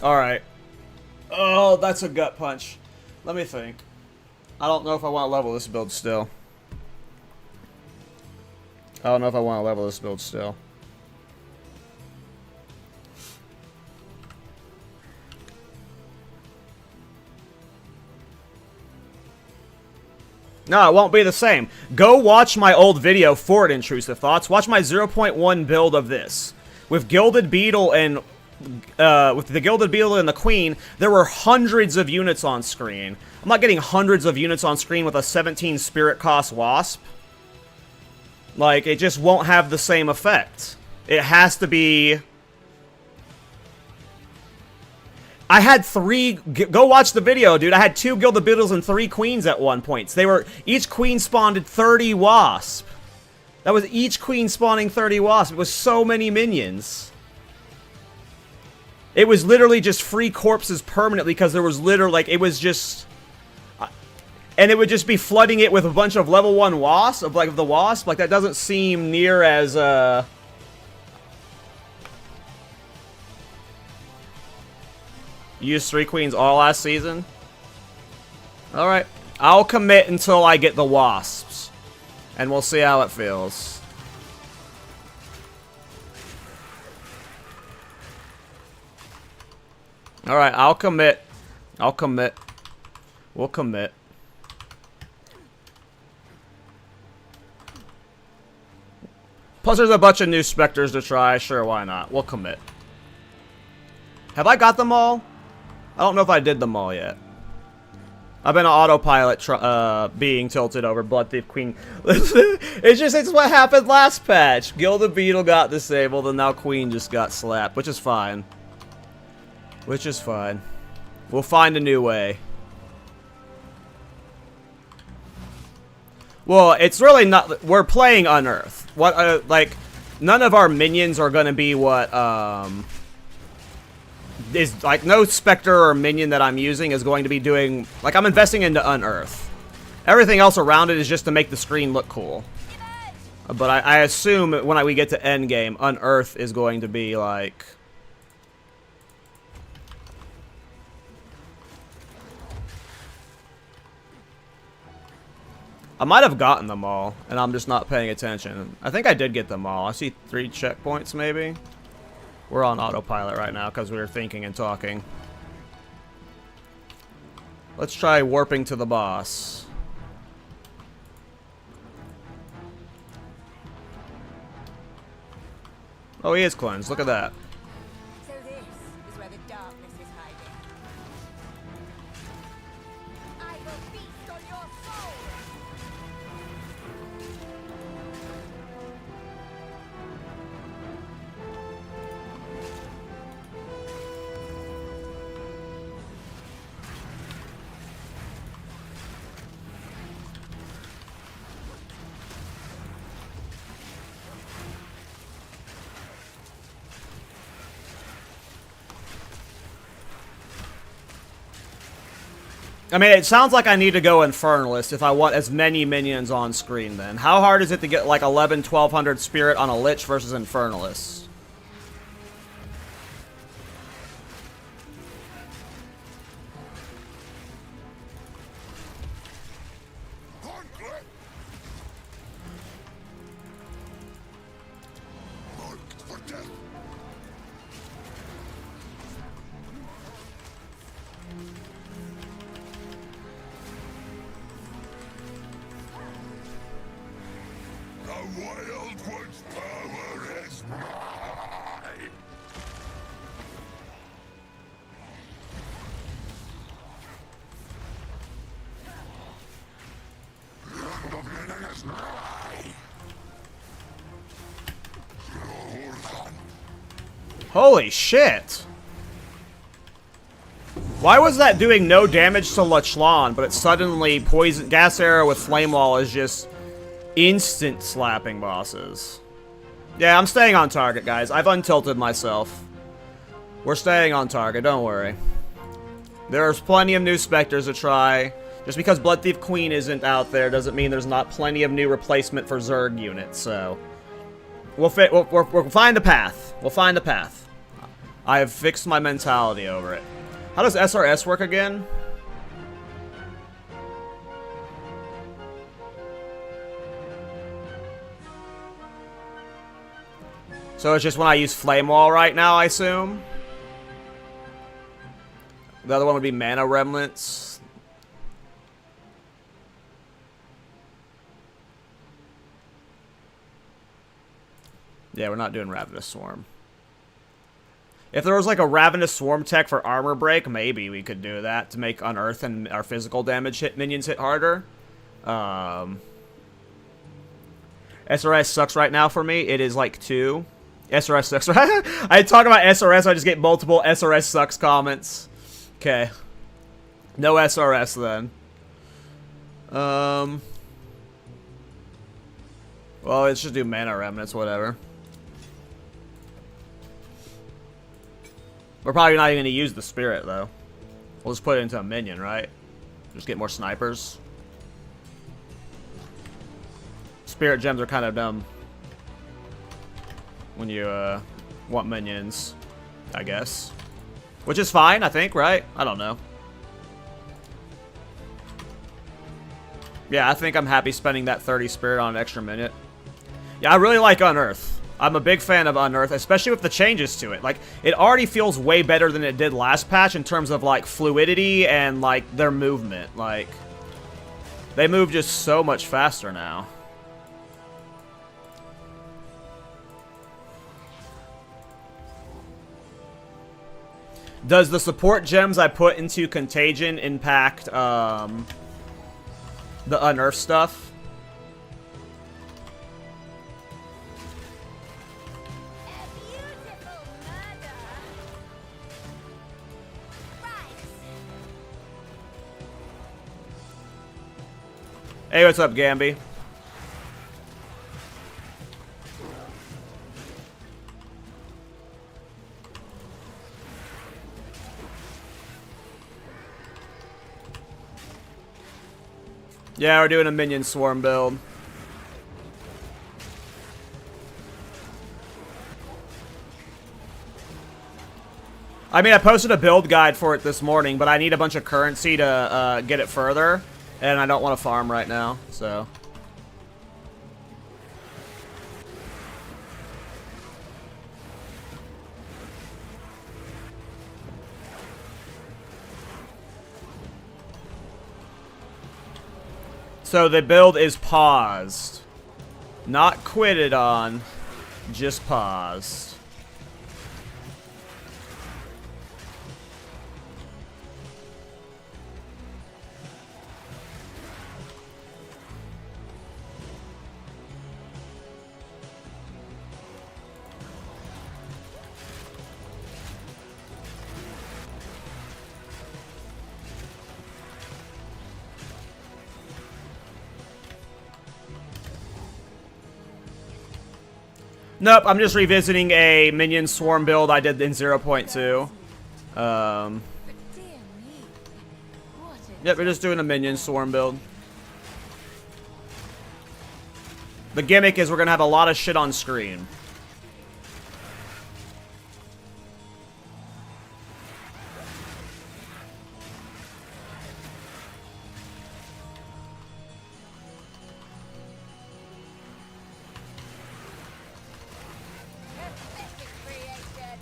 Alright. Oh, that's a gut punch. Let me think. I don't know if I want to level this build still. I don't know if I want to level this build still. No, it won't be the same. Go watch my old video for it, Intrusive Thoughts. Watch my 0.1 build of this. With Gilded Beetle and... with the Gilded Beetle and the Queen, there were hundreds of units on screen. I'm not getting hundreds of units on screen with a 17 spirit cost wasp. Like, it just won't have the same effect. It has to be... I had 3... Go watch the video, dude. I had 2 Gilded Beetles and 3 Queens at one point. They were... Each Queen spawned 30 wasp. That was each Queen spawning 30 wasp. It was so many minions. It was literally just free corpses permanently because there was literally, like, it was just... and it would just be flooding it with a bunch of level 1 wasps, of, like, the wasp. Like, that doesn't seem near as, You used 3 queens all last season? Alright. I'll commit until I get the wasps. And we'll see how it feels. Alright, I'll commit. I'll commit. We'll commit. Plus there's a bunch of new specters to try. Sure, why not? We'll commit. Have I got them all? I don't know if I did them all yet. I've been on autopilot being tilted over Blood Thief Queen. it's what happened last patch. Gilded Beetle got disabled and now Queen just got slapped, which is fine. Which is fine. We'll find a new way. Well, it's really not... We're playing Unearth. What, like, none of our minions are gonna be what, is, like, no Specter or minion that I'm using is going to be doing... Like, I'm investing into Unearth. Everything else around it is just to make the screen look cool. But I assume when we get to endgame, Unearth is going to be, like... I might have gotten them all, and I'm just not paying attention. I think I did get them all. I see 3 checkpoints, maybe. We're on autopilot right now, because we were thinking and talking. Let's try warping to the boss. Oh, he is cleansed. Look at that. So this is where the darkness is hiding. I will feast on your soul. I mean, it sounds like I need to go Infernalist if I want as many minions on screen then. How hard is it to get like 1200 spirit on a Lich versus Infernalist? Holy shit! Why was that doing no damage to Lachlan, but it suddenly poison gas arrow with flame wall is just instant slapping bosses? Yeah, I'm staying on target, guys. I've untilted myself. We're staying on target, don't worry. There's plenty of new specters to try. Just because Blood Thief Queen isn't out there doesn't mean there's not plenty of new replacement for Zerg units, so we'll find a path. We'll find a path. I have fixed my mentality over it. How does SRS work again? So it's just when I use Flame Wall right now, I assume? The other one would be Mana Remnants. Yeah, we're not doing Ravenous Swarm. If there was like a Ravenous Swarm tech for armor break, maybe we could do that to make Unearth and our physical damage minions hit harder. SRS sucks right now for me. It is like 2. SRS sucks. I talk about SRS, I just get multiple SRS sucks comments. Okay. No SRS then. Well, let's just do Mana Remnants, whatever. We're probably not even going to use the Spirit, though. We'll just put it into a minion, right? Just get more snipers. Spirit gems are kind of dumb when you want minions, I guess. Which is fine, I think, right? I don't know. Yeah, I think I'm happy spending that 30 Spirit on an extra minute. Yeah, I really like Unearth. I'm a big fan of Unearth, especially with the changes to it. Like, it already feels way better than it did last patch in terms of, like, fluidity and, like, their movement. Like, they move just so much faster now. Does the support gems I put into Contagion impact, the Unearth stuff? Hey, what's up, Gamby? Yeah, we're doing a minion swarm build. I mean, I posted a build guide for it this morning, but I need a bunch of currency to get it further. And I don't want to farm right now, so. So the build is paused. Not quitted on, just paused. Nope, I'm just revisiting a minion swarm build I did in 0.2. But dear me, what Yep, we're just doing a minion swarm build. The gimmick is we're gonna have a lot of shit on screen. Pathetic creation.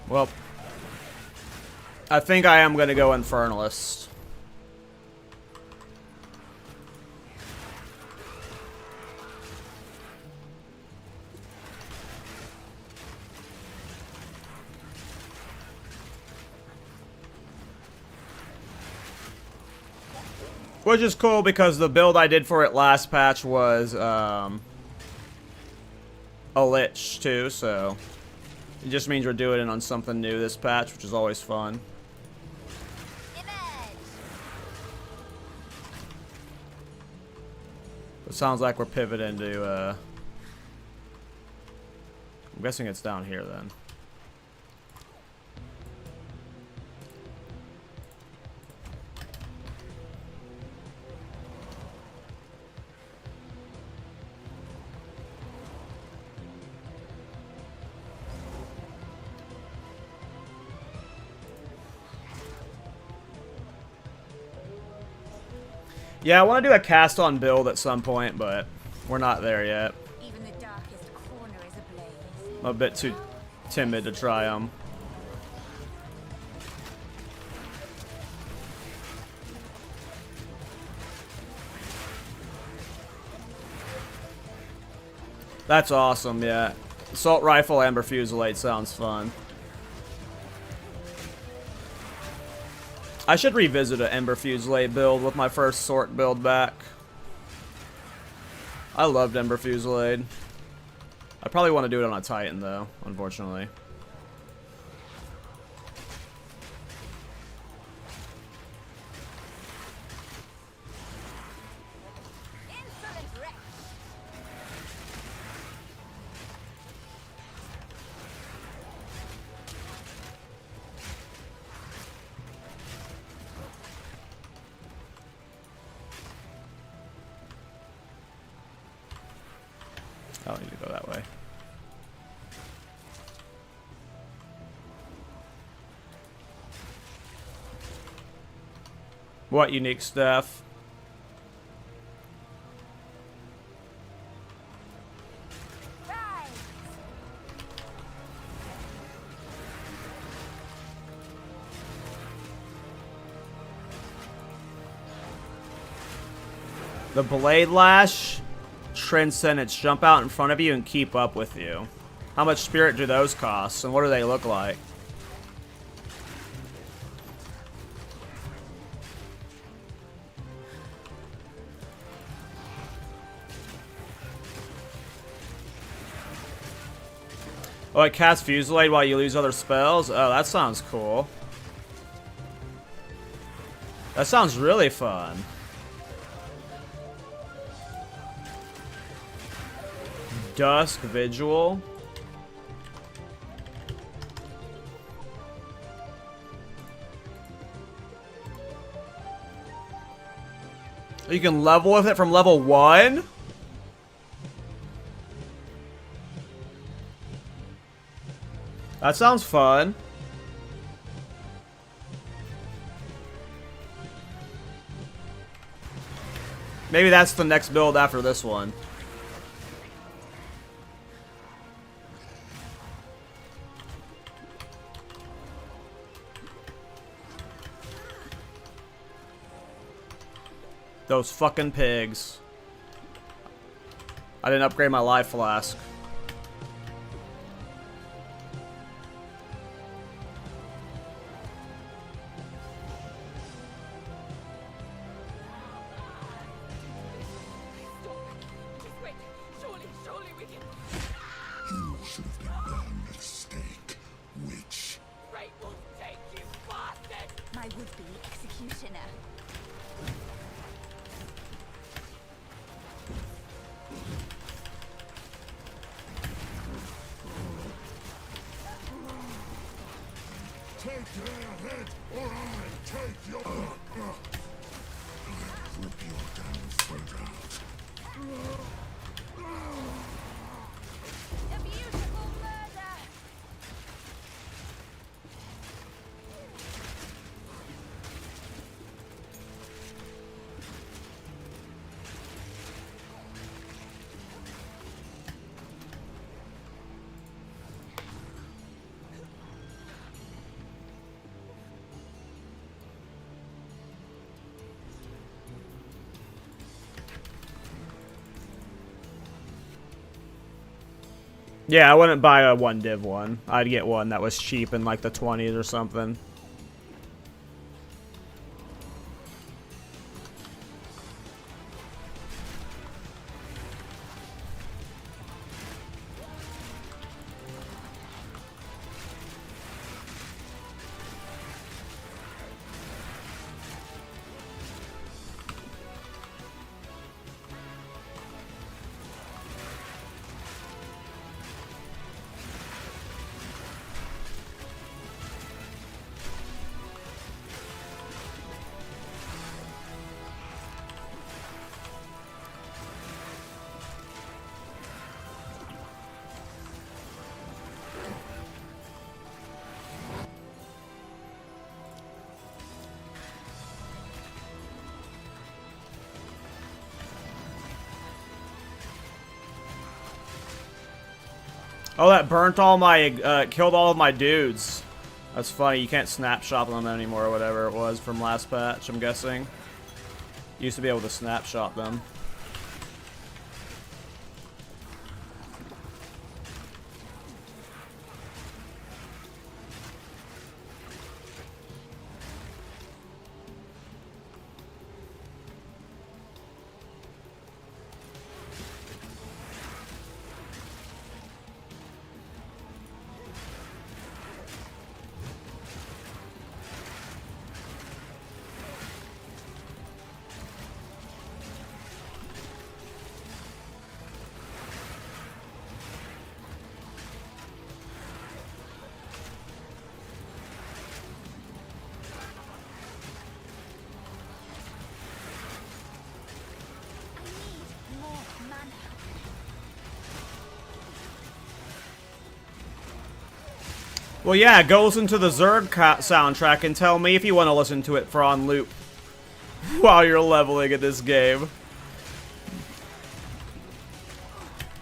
Well, I think I am gonna go Infernalist. Which is cool because the build I did for it last patch was a Lich too, so it just means we're doing it on something new this patch, which is always fun. It sounds like we're pivoting to I'm guessing it's down here then. Yeah, I want to do a cast on build at some point, but we're not there yet. Even the darkest corner is ablaze. I'm a bit too timid to try them. That's awesome, yeah. Assault Rifle Amber Fusillade sounds fun. I should revisit an Ember Fusillade build with my first Sort build back. I loved Ember Fusillade. I probably want to do it on a Titan though, unfortunately. Insolent wretch. I don't need to go that way. What unique stuff? Rise. The Blade Lash, Transcendence, jump out in front of you and keep up with you. How much spirit do those cost, and what do they look like? Oh, it casts Fusillade while you lose other spells? Oh, that sounds cool. That sounds really fun. Dusk Vigil. You can level with it from level 1? That sounds fun. Maybe that's the next build after this one. Those fucking pigs. I didn't upgrade my life flask. You should have been burned at stake, witch. My would-be executioner. Take their head, or I take your... I'll rip your damn throat out. A beautiful murder. Yeah, I wouldn't buy a 1 div one. I'd get one that was cheap in like the 20s or something. Oh, that burnt all my, killed all of my dudes. That's funny. You can't snapshot them anymore or whatever it was from last patch, I'm guessing. Used to be able to snapshot them. Well, yeah, go listen to the Zerg soundtrack and tell me if you want to listen to it for on loop while you're leveling in this game.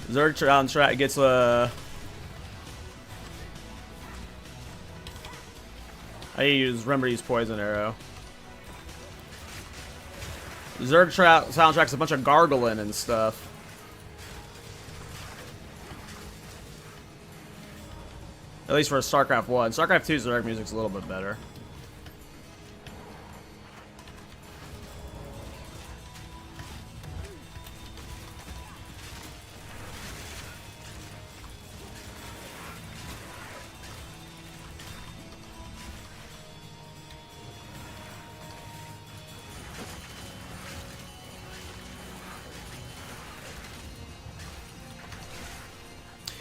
Zerg soundtrack gets a... I remember to use Poison Arrow. Zerg soundtrack's a bunch of gargling and stuff. At least for StarCraft 1. StarCraft 2's Zerg music's a little bit better.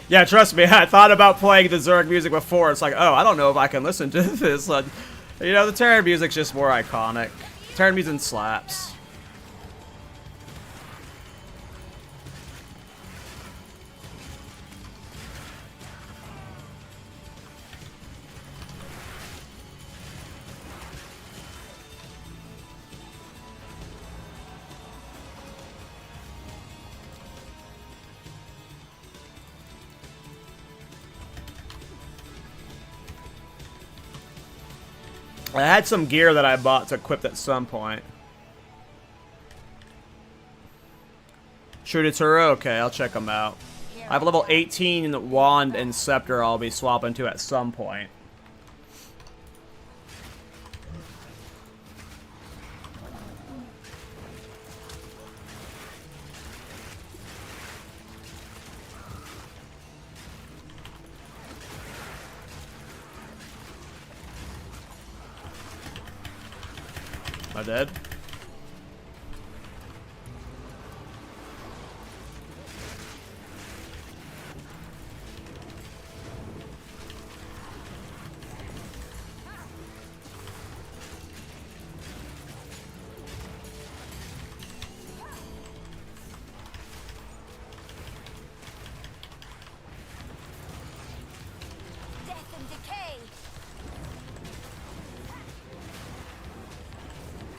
Yeah, trust me, I thought about playing the Zerg music before. It's like, oh, I don't know if I can listen to this. Like, you know, the Terran music's just more iconic. Terran music slaps. I had some gear that I bought to equip at some point. Shootaturu? Okay, I'll check them out. I have a level 18 Wand and Scepter I'll be swapping to at some point. Am I dead? Death and decay.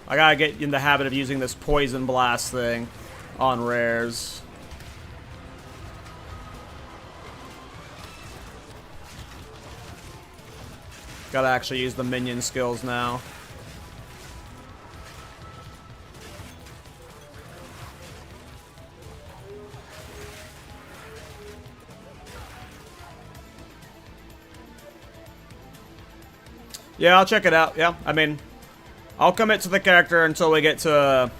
I gotta get in the habit of using this poison blast thing on rares. Gotta actually use the minion skills now. Yeah, I'll check it out. Yeah, I mean, I'll commit to the character until we get to...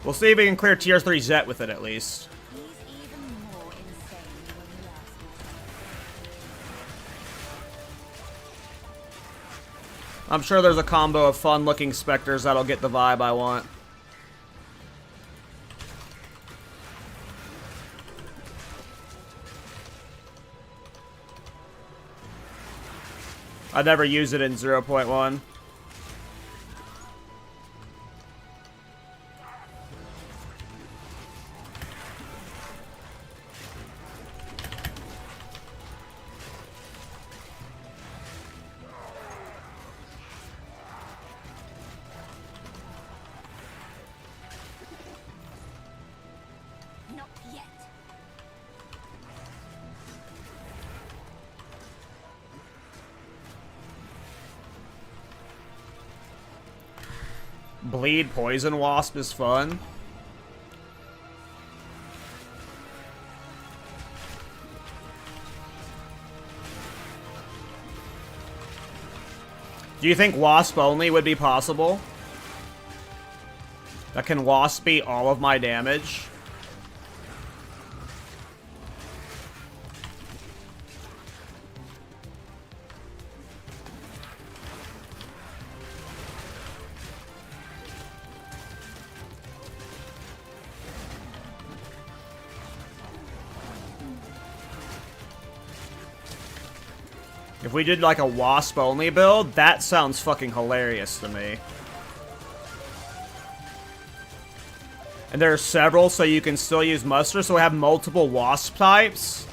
we'll see if we can clear tier 3 Zet with it at least. He's even more insane than the last one. I'm sure there's a combo of fun-looking specters that'll get the vibe I want. I'd never use it in 0.1. Not yet. Bleed Poison Wasp is fun. Do you think Wasp only would be possible? That can Wasp beat all of my damage? If we did like a Wasp only build, that sounds fucking hilarious to me. And there are several, so you can still use Muster, so we have multiple Wasp types.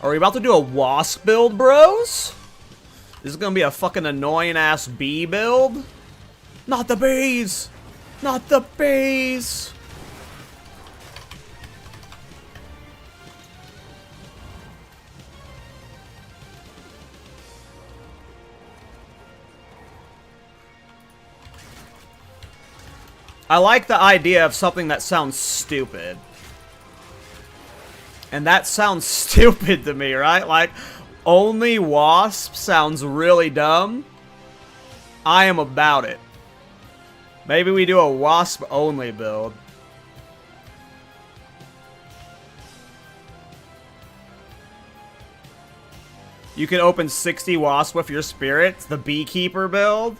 Are we about to do a Wasp build, bros? This is gonna be a fucking annoying ass bee build. Not the bees! Not the bees! I like the idea of something that sounds stupid. And that sounds stupid to me, right? Like, only Wasp sounds really dumb. I am about it. Maybe we do a Wasp only build. You can open 60 Wasp with your spirits, the Beekeeper build.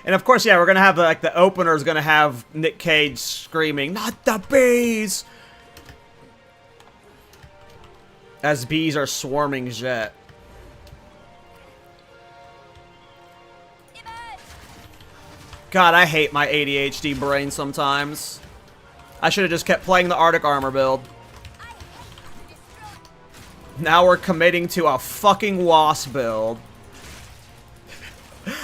And of course, yeah, we're gonna have like the opener is gonna have Nick Cage screaming, "Not the bees!" as bees are swarming Jet. God, I hate my ADHD brain sometimes. I should have just kept playing the Arctic Armor build. Now we're committing to a fucking Wasp build.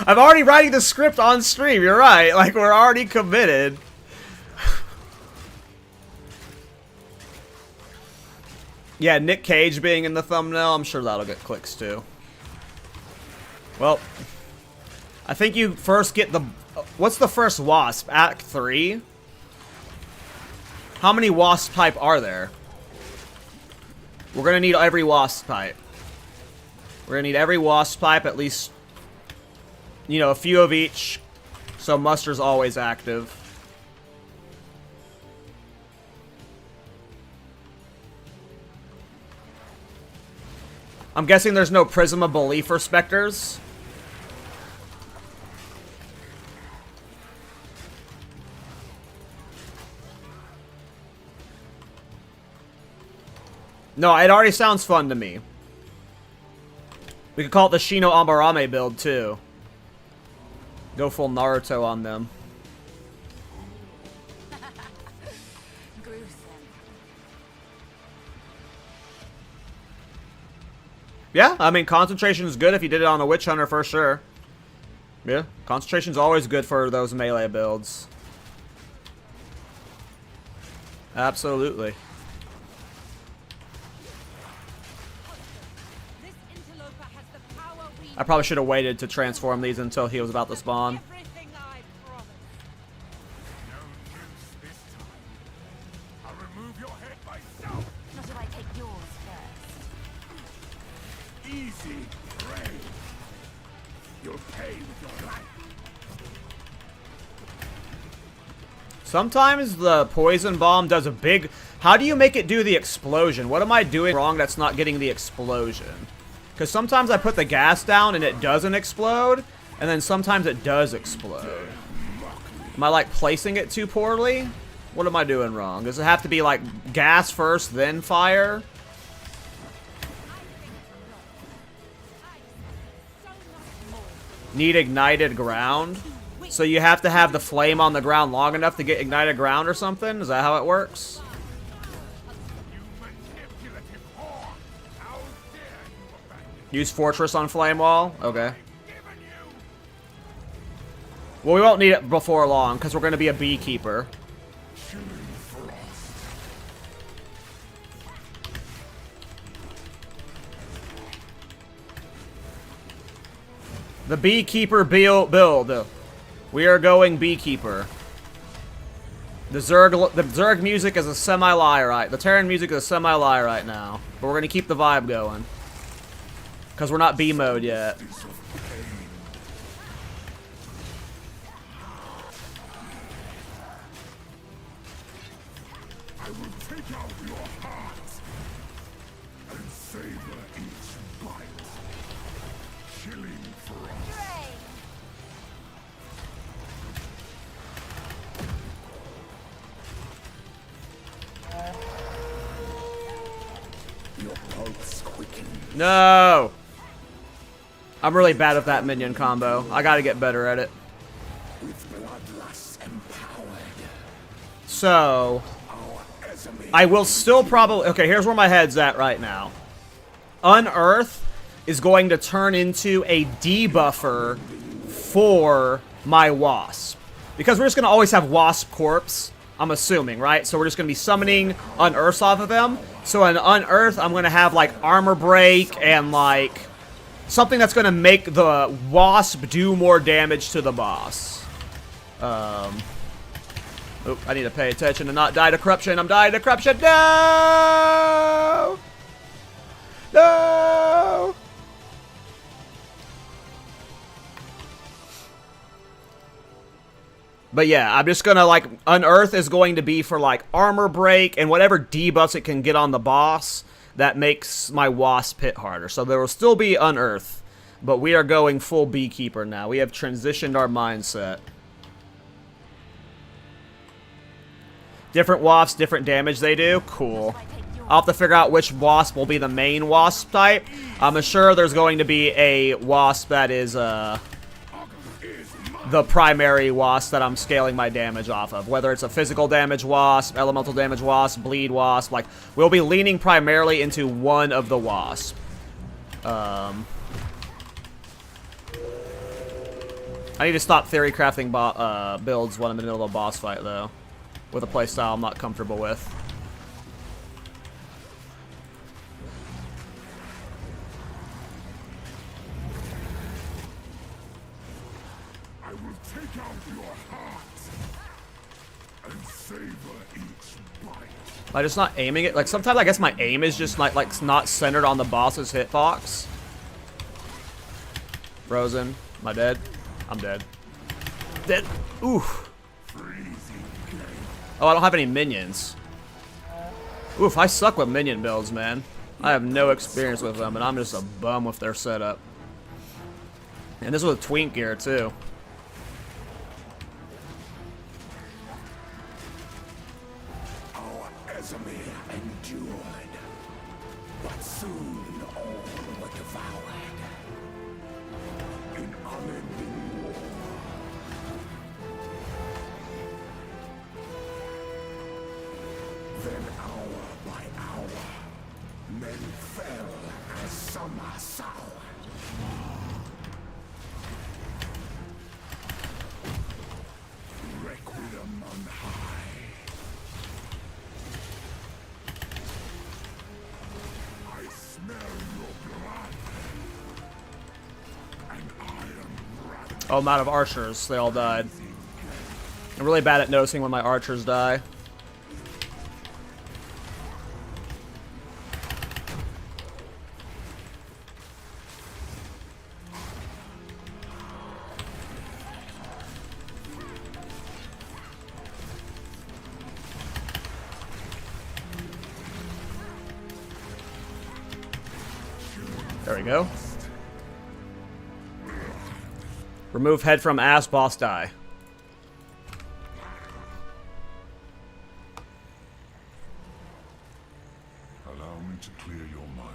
I'm already writing the script on stream, you're right. Like, we're already committed. Yeah, Nick Cage being in the thumbnail, I'm sure that'll get clicks too. Well, I think you first get the What's the first wasp? Act 3? How many wasp type are there? We're gonna need every wasp type. We're gonna need every wasp type, at least, you know, a few of each. So muster's always active. I'm guessing there's no Prism of Belief for specters. No, it already sounds fun to me. We could call it the Shino Ambarame build, too. Go full Naruto on them. Gruesome. Yeah, I mean, concentration is good if you did it on a Witch Hunter for sure. Yeah, concentration's always good for those melee builds. Absolutely. This interloper has the power we I probably should have waited to transform these until he was about to spawn. everything I promised. No noose this time. I'll remove your head myself. Not if I take yours first. Easy prey. You'll pay with your life. Sometimes the poison bomb does a big... How do you make it do the explosion? What am I doing wrong that's not getting the explosion? Because sometimes I put the gas down and it doesn't explode, and then sometimes it does explode. Am I, like, placing it too poorly? What am I doing wrong? Does it have to be, like, gas first, then fire? Need ignited ground? So you have to have the flame on the ground long enough to get ignited ground or something? Is that how it works? You manipulative whore. How dare you abandon Use fortress on flame wall? Okay. given you? Well, we won't need it before long, because we're going to be a beekeeper. The beekeeper build. We are going beekeeper. The Zerg music is a semi-lie right. The Terran music is a semi-lie right now. But we're going to keep the vibe going. Because we're not B mode yet. I will take out your hearts and savor each bite. Chilling frost. Hooray! Your pulse quicken. No! I'm really bad at that minion combo. I gotta get better at it. With bloodlust empowered. So... Our enemy. I will still probably... Okay, here's where my head's at right now. Unearth is going to turn into a debuffer for my wasp. Because we're just going to always have wasp corpse, I'm assuming, right? So we're just going to be summoning Unearths off of them. So in Unearth, I'm going to have, like, armor break and, like, something that's going to make the wasp do more damage to the boss. Oop, I need to pay attention and not die to corruption. I'm dying to corruption. No! No! But yeah, I'm just gonna, like, Unearth is going to be for, like, armor break and whatever debuffs it can get on the boss that makes my wasp hit harder. So there will still be Unearth, but we are going full Beekeeper now. We have transitioned our mindset. Different wasps, different damage they do. Cool. I'll have to figure out which wasp will be the main wasp type. I'm sure there's going to be a wasp that is, the primary wasp that I'm scaling my damage off of. Whether it's a physical damage wasp, elemental damage wasp, bleed wasp. Like, we'll be leaning primarily into one of the wasp. I need to stop theory crafting builds when I'm in the middle of a boss fight, though. With a playstyle I'm not comfortable with. I will Take out your heart and savor each bite. Am I just not aiming it? Like, sometimes I guess my aim is just like not centered on the boss's hitbox. Frozen. Am I dead? I'm dead. Dead. Oof. Oh, I don't have any minions. Oof, I suck with minion builds, man. I have no experience with them, and I'm just a bum with their setup. And this was a twink gear, too. Our Ezemir endured, but soon all were devoured in unending war. Then hour by hour, men fell as summer soured. Requiem on high. I smell your blood, and I am wrapped. Oh, I'm out of archers. They all died. I'm really bad at noticing when my archers die. There we go. Remove head from ass, boss die. Allow me to clear your mind,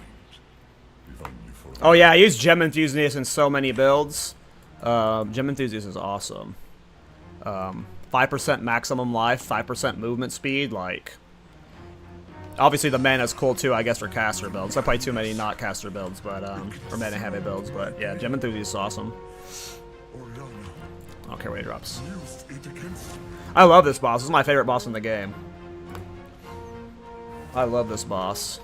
if only for Oh yeah, I use Gem Enthusiast in so many builds. Gem Enthusiast is awesome. 5% maximum life, 5% movement speed, like... Obviously the mana is cool too, I guess, for caster builds. I play too many not caster builds, but, or mana heavy builds, but yeah, Gem Enthusiast is awesome. I don't care what he drops. used it against you. I love this boss. This is my favorite boss in the game. I love this boss.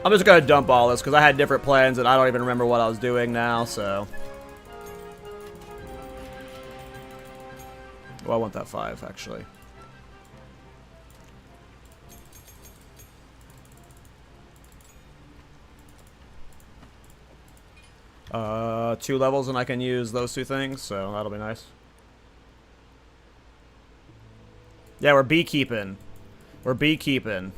I'm just gonna dump all this because I had different plans and I don't even remember what I was doing now, so. Well, I want that 5, actually. Two levels and I can use those two things, so that'll be nice. Yeah, we're beekeeping. We're beekeeping.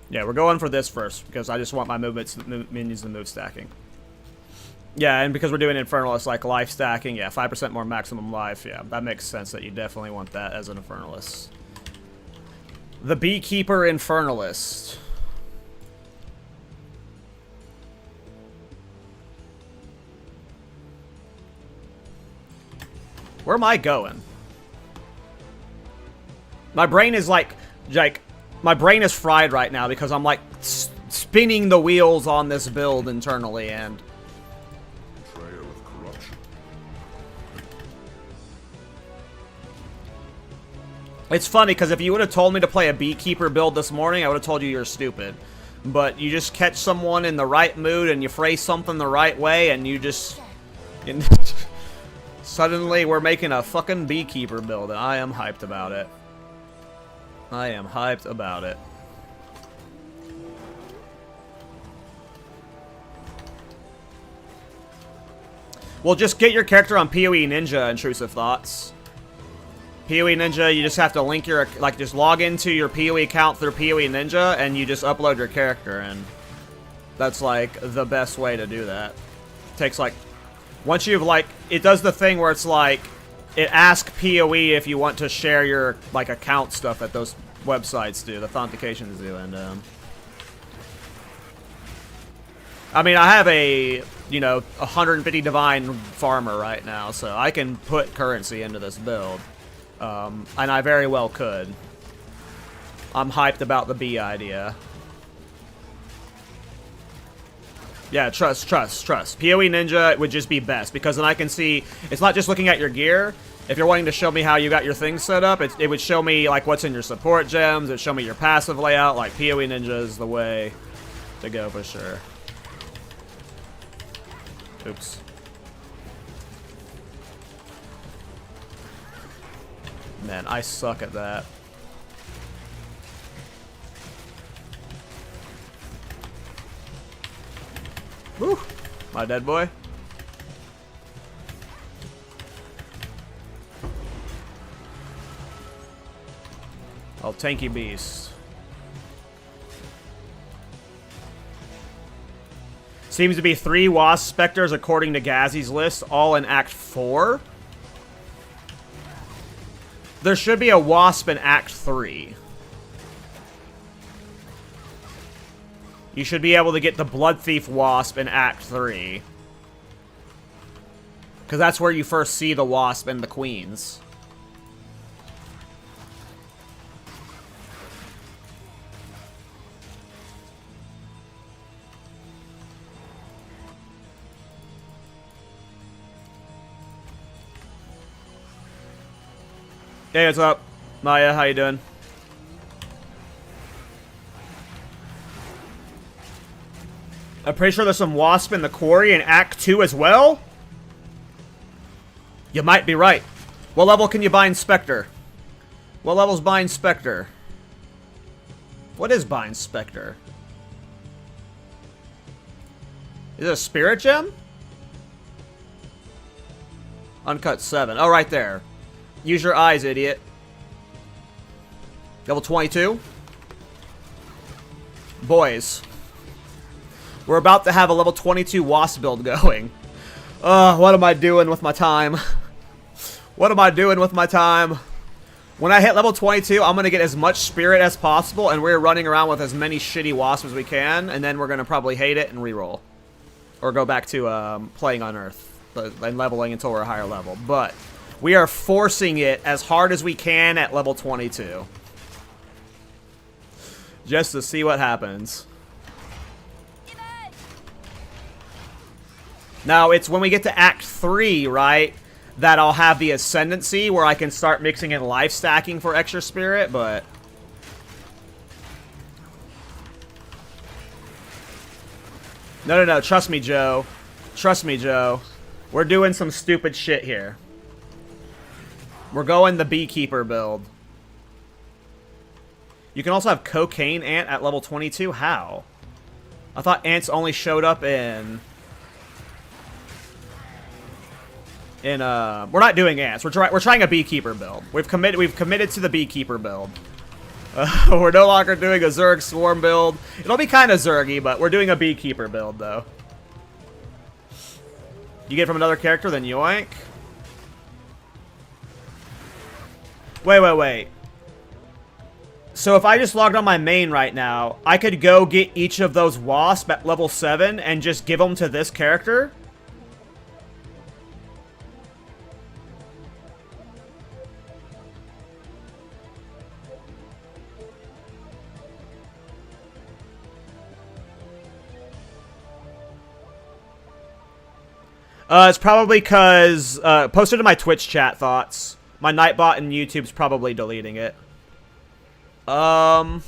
Yeah, we're going for this first, because I just want my minions to move stacking. Yeah, and because we're doing Infernalist, like life stacking, yeah, 5% more maximum life, yeah, that makes sense that you definitely want that as an Infernalist. The Beekeeper Infernalist. Where am I going? My brain is like, my brain is fried right now because I'm like spinning the wheels on this build internally, and Betrayal of corruption. it's funny because if you would have told me to play a Beekeeper build this morning, I would have told you you're stupid. But you just catch someone in the right mood and you phrase something the right way and you just... Suddenly we're making a fucking Beekeeper build and I am hyped about it. I am hyped about it. Well, just get your character on PoE Ninja, Intrusive Thoughts. PoE Ninja, you just have to link your, like, just log into your PoE account through PoE Ninja, and you just upload your character, and that's, like, the best way to do that. It takes, like, once you've, like, it does the thing where it's, like, it asks PoE if you want to share your, like, account stuff that those websites do, the authentications do, and, I mean, I have a, you know, 150 Divine Farmer right now, so I can put currency into this build. And I very well could. I'm hyped about the bee idea. Yeah, trust. PoE Ninja would just be best, because then I can see, it's not just looking at your gear. If you're wanting to show me how you got your things set up, it would show me like what's in your support gems, it would show me your passive layout. Like PoE Ninja is the way to go for sure. Oops. Man, I suck at that. Woo! My dead boy. Oh, tanky beast. Seems to be 3 wasp specters according to Gazzy's list, all in Act 4. There should be a wasp in Act 3. You should be able to get the Blood Thief wasp in Act 3. Because that's where you first see the wasp and the queens. Hey, what's up? Maya, how you doing? I'm pretty sure there's some wasp in the quarry in Act 2 as well? You might be right. What level can you bind Specter? What level's bind Specter? What is bind Specter? Is it a spirit gem? Uncut 7. Oh, right there. Use your eyes, idiot. Level 22. Boys. We're about to have a level 22 wasp build going. What am I doing with my time? What am I doing with my time? When I hit level 22, I'm going to get as much spirit as possible, and we're running around with as many shitty wasps as we can, and then we're going to probably hate it and reroll. Or go back to playing Unearth and leveling until we're a higher level. But we are forcing it as hard as we can at level 22. Just to see what happens. Now, it's when we get to Act 3, right, that I'll have the Ascendancy, where I can start mixing in life stacking for extra spirit, but... No, trust me, Joe. Trust me, Joe. We're doing some stupid shit here. We're going the Beekeeper build. You can also have Cocaine Ant at level 22? How? I thought ants only showed up in... we're not doing ants. We're trying a Beekeeper build. We've committed to the Beekeeper build. We're no longer doing a Zerg Swarm build. It'll be kind of Zergy, but we're doing a Beekeeper build, though. You get it from another character, then yoink. Wait. So if I just logged on my main right now, I could go get each of those wasps at level 7 and just give them to this character? It's probably because, posted in my Twitch chat thoughts. My Nightbot and YouTube's probably deleting it. Okay,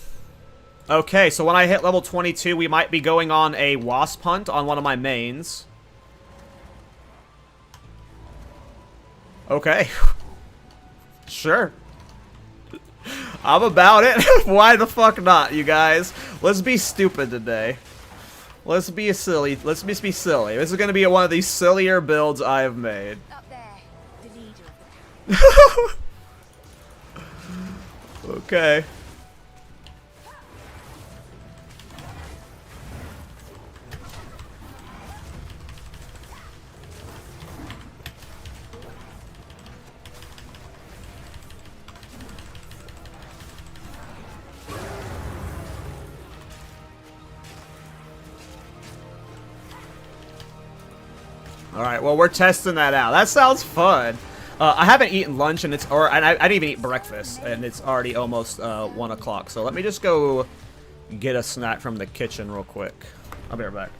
so when I hit level 22, we might be going on a wasp hunt on one of my mains. Okay. Sure. I'm about it. Why the fuck not, you guys? Let's be stupid today. Let's be silly. Let's just be silly. This is going to be one of these sillier builds I have made. Up there, the leader of the Okay. Alright, well, we're testing that out. That sounds fun. I haven't eaten lunch, and I didn't even eat breakfast, and it's already almost 1 o'clock. So let me just go get a snack from the kitchen real quick. I'll be right back.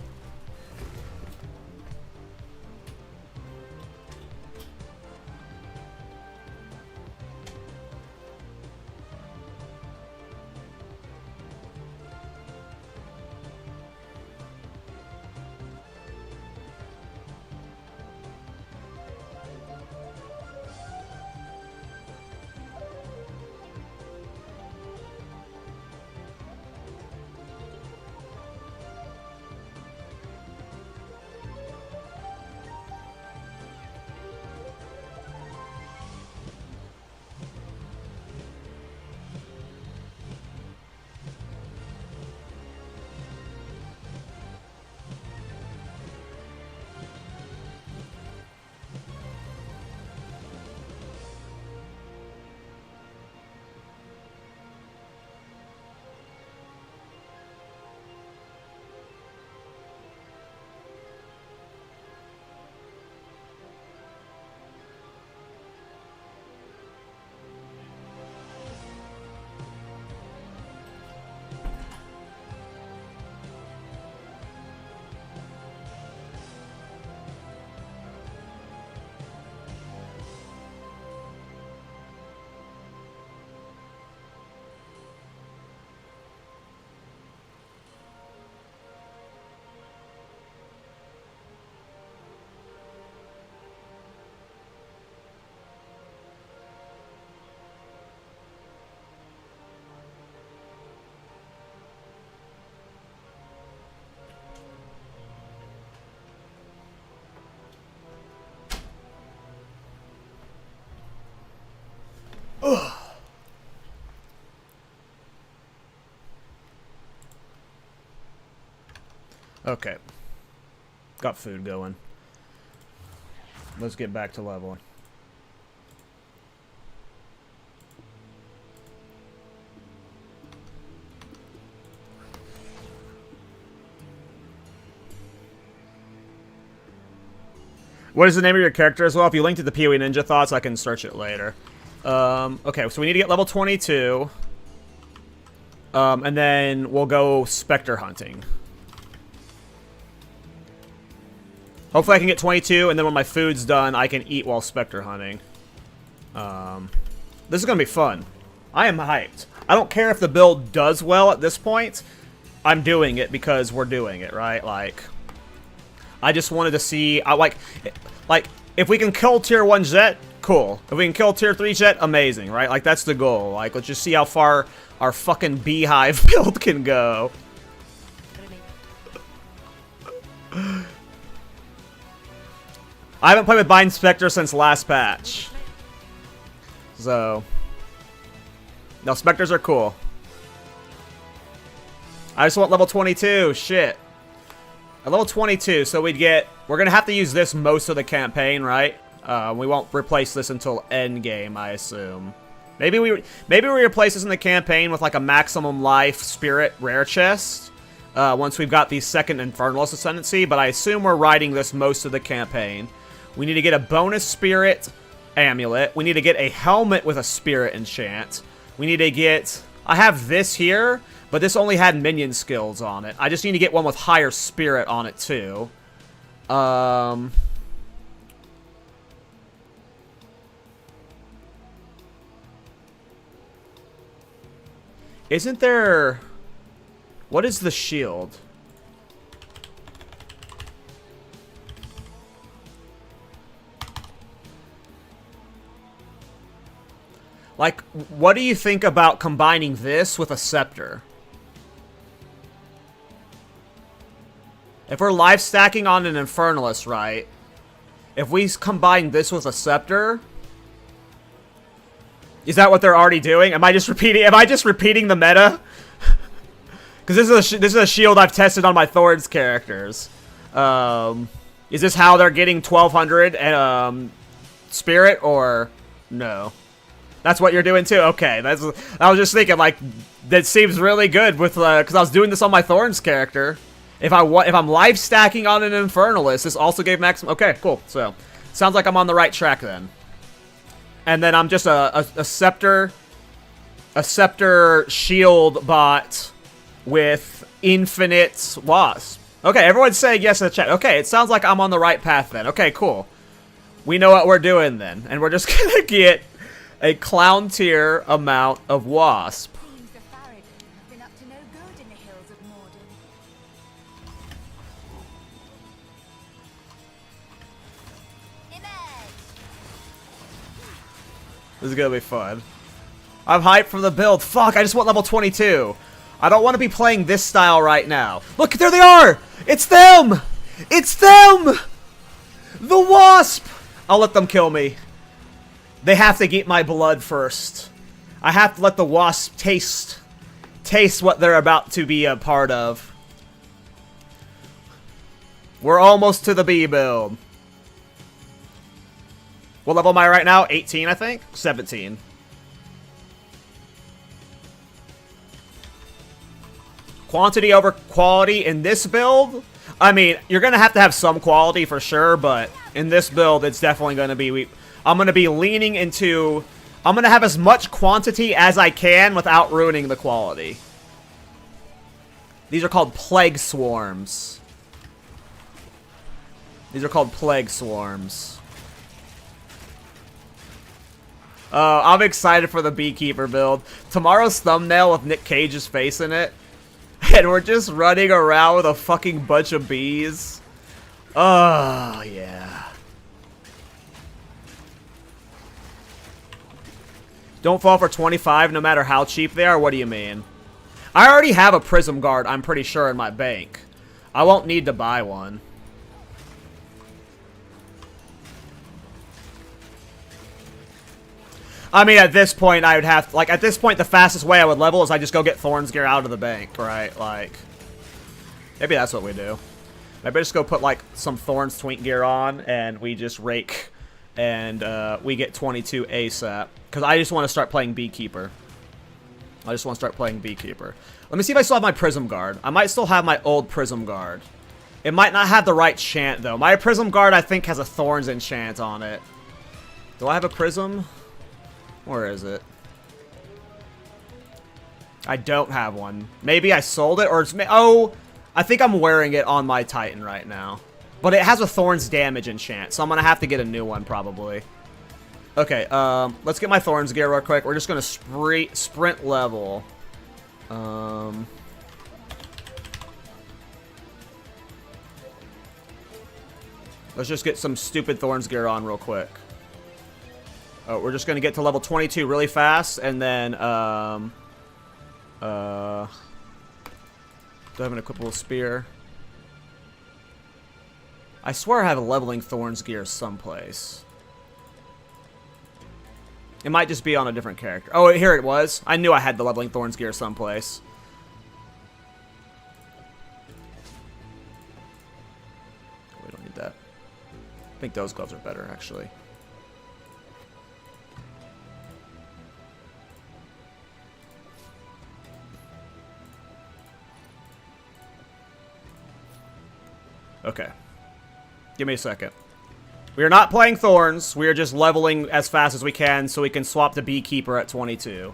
Okay. Got food going. Let's get back to leveling. What is the name of your character as well? If you link to the PoE Ninja Thoughts, I can search it later. Okay, so we need to get level 22. And then we'll go Specter hunting. Hopefully I can get 22, and then when my food's done, I can eat while Specter hunting. This is going to be fun. I am hyped. I don't care if the build does well at this point. I'm doing it because we're doing it, right? Like, I just wanted to see... like, if we can kill tier 1 Zet, cool. If we can kill tier 3 Zet, amazing, right? Like, that's the goal. Like, let's just see how far our fucking beehive build can go. I haven't played with Bind Specter since last patch. So... no, Specters are cool. I just want level 22. Shit. At level 22, so we'd get... we're going to have to use this most of the campaign, right? We won't replace this until endgame, I assume. Maybe we replace this in the campaign with like a maximum life spirit rare chest. Once we've got the second Infernalist Ascendancy, but I assume we're riding this most of the campaign. We need to get a bonus spirit amulet. We need to get a helmet with a spirit enchant. We need to get... I have this here, but this only had minion skills on it. I just need to get one with higher spirit on it, too. Isn't there... what is the shield? Like, what do you think about combining this with a scepter? If we're life stacking on an Infernalist, right? If we combine this with a scepter... is that what they're already doing? Am I just repeating the meta? Because this is a shield I've tested on my Thorns characters. Is this how they're getting 1200 spirit, or no? That's what you're doing too. Okay, I was just thinking, like, that seems really good with because I was doing this on my Thorns character. If I'm life stacking on an Infernalist, this also gave maximum. Okay, cool. So sounds like I'm on the right track then. And then I'm just a scepter shield bot with infinite wasp. Okay, everyone's saying yes in the chat. Okay, it sounds like I'm on the right path then. Okay, cool. We know what we're doing then. And we're just gonna get a clown tier amount of wasp. Seems the Farad have been up to no good in the hills of Morden. Image! This is gonna be fun. I'm hyped for the build. Fuck, I just want level 22. I don't want to be playing this style right now. Look, there they are! It's them! It's them! The wasp! I'll let them kill me. They have to get my blood first. I have to let the wasp taste what they're about to be a part of. We're almost to the bee build. What level am I right now? 18, I think? 17. Quantity over quality in this build? I mean, you're going to have some quality for sure, but in this build, it's definitely going to be... I'm going to be leaning into... I'm going to have as much quantity as I can without ruining the quality. These are called plague swarms. These are called plague swarms. I'm excited for the Beekeeper build. Tomorrow's thumbnail with Nick Cage's face in it. And we're just running around with a fucking bunch of bees. Oh, yeah. Don't fall for 25 no matter how cheap they are? What do you mean? I already have a Prism Guard, I'm pretty sure, in my bank. I won't need to buy one. I mean, at this point, I would have... Like, at this point, the fastest way I would level is I just go get Thorn's Gear out of the bank, right? Like, maybe that's what we do. Maybe I just go put, like, some Thorn's Twink Gear on, and we just rake, and we get 22 ASAP. Because I just want to start playing Beekeeper. I just want to start playing Beekeeper. Let me see if I still have my Prism Guard. I might still have my old Prism Guard. It might not have the right chant, though. My Prism Guard, I think, has a Thorns enchant on it. Do I have a Prism? Where is it? I don't have one. Maybe I sold it, or it's... Oh, I think I'm wearing it on my Titan right now. But it has a Thorns damage enchant, so I'm going to have to get a new one, probably. Okay, let's get my Thorns gear real quick. We're just going to sprint level. Let's just get some stupid Thorns gear on real quick. Oh, we're just going to get to level 22 really fast, and then, do I have an equipable spear? I swear I have a leveling Thorns gear someplace. It might just be on a different character. Oh, here it was. I knew I had the leveling Thorns gear someplace. We don't need that. I think those gloves are better, actually. Okay. Give me a second. We are not playing Thorns. We are just leveling as fast as we can so we can swap to Beekeeper at 22.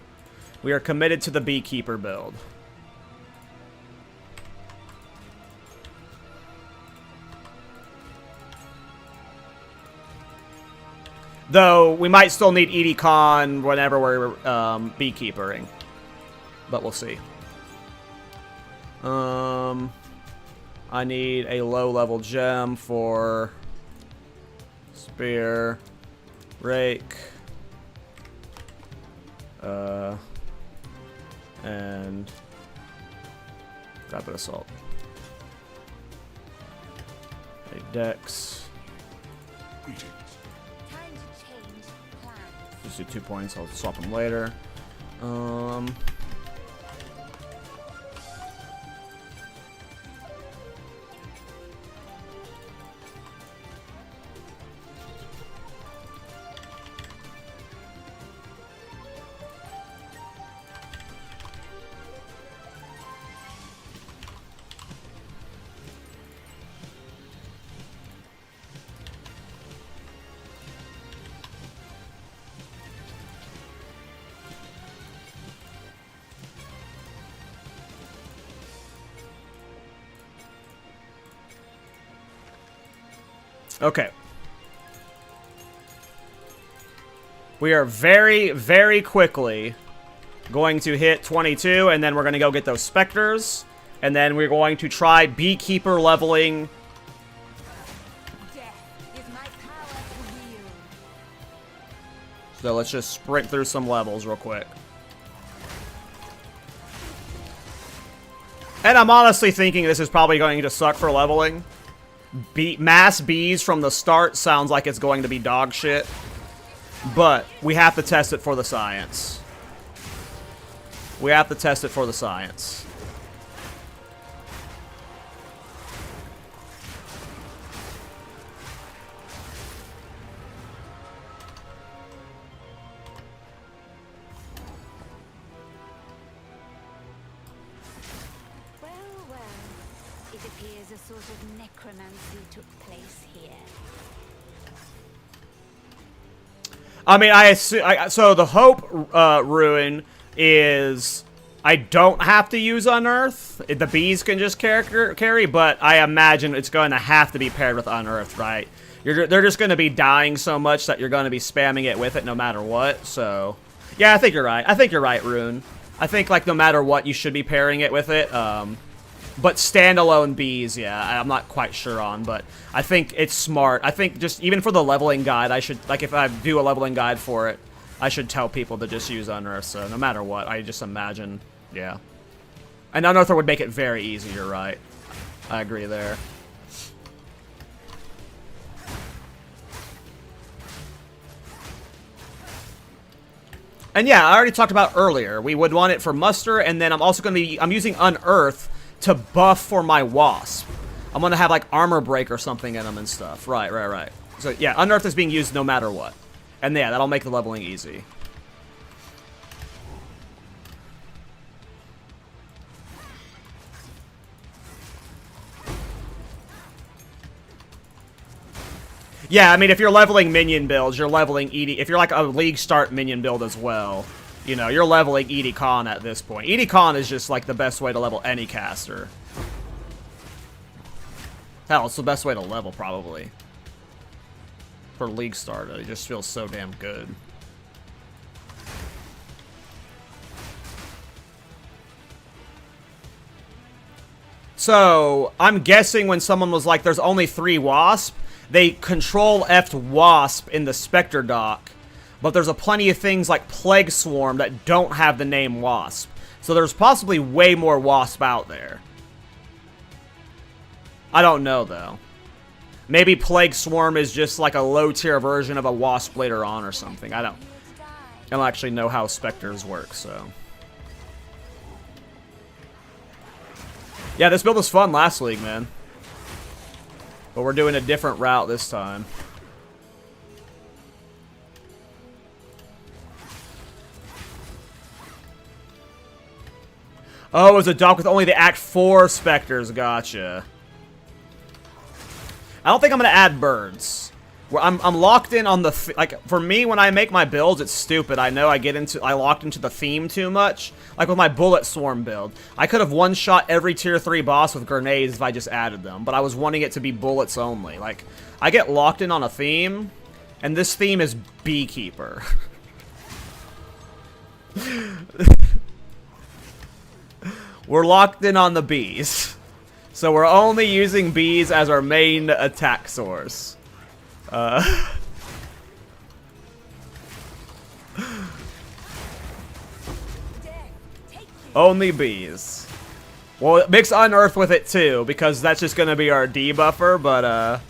We are committed to the Beekeeper build. Though, we might still need ED Con whenever we're Beekeepering. But we'll see. I need a low-level gem for spear, rake, and rapid assault. A dex. Time to change plans. Just do 2 points. I'll swap them later. Okay. We are very, very quickly going to hit 22, and then we're going to go get those specters, and then we're going to try Beekeeper leveling. Death is my power to wield. So let's just sprint through some levels real quick. And I'm honestly thinking this is probably going to suck for leveling. Mass bees from the start sounds like it's going to be dog shit. But we have to test it for the science. We have to test it for the science. Well, it appears a sort of necromancy took place here. I mean, I assume, so the hope ruin is I don't have to use Unearth. The bees can just carry, but I imagine it's going to have to be paired with Unearth, right? They're just going to be dying so much that you're going to be spamming it with it no matter what, so... Yeah, I think you're right. I think you're right, Rune. I think, like, no matter what, you should be pairing it with it, but standalone bees, yeah, I'm not quite sure on, but I think it's smart. I think just, even for the leveling guide, I should, like, if I do a leveling guide for it, I should tell people to just use Unearth, so no matter what, I just imagine, yeah. And Unearth would make it very easy, you're right. I agree there. And yeah, I already talked about earlier, we would want it for Muster, and then I'm also going to be, I'm using Unearth to buff for my wasp. I'm going to have like armor break or something in them and stuff. Right. So yeah, Unearth is being used no matter what. And yeah, that'll make the leveling easy. Yeah, I mean, if you're leveling minion builds, you're leveling ED. If you're like a League start minion build as well, you know, you're leveling ED Con at this point. ED Con is just like the best way to level any caster. Hell, it's the best way to level, probably. For League start, it just feels so damn good. So, I'm guessing when someone was like, there's only 3 wasp, they control F'd wasp in the Specter dock. But there's a plenty of things like Plague Swarm that don't have the name Wasp. So there's possibly way more Wasp out there. I don't know, though. Maybe Plague Swarm is just like a low-tier version of a Wasp later on or something. I don't actually know how Specters work, so... Yeah, this build was fun last league, man. But we're doing a different route this time. Oh, it was a dock with only the Act 4 Specters. Gotcha. I don't think I'm going to add birds. I'm locked in on the... Like, for me, when I make my builds, it's stupid. I know I locked into the theme too much. Like with my Bullet Swarm build. I could have one-shot every Tier 3 boss with grenades if I just added them. But I was wanting it to be bullets only. Like, I get locked in on a theme. And this theme is Beekeeper. We're locked in on the bees. So we're only using bees as our main attack source. Only bees. Well, mix Unearth with it too, because that's just gonna be our debuffer, but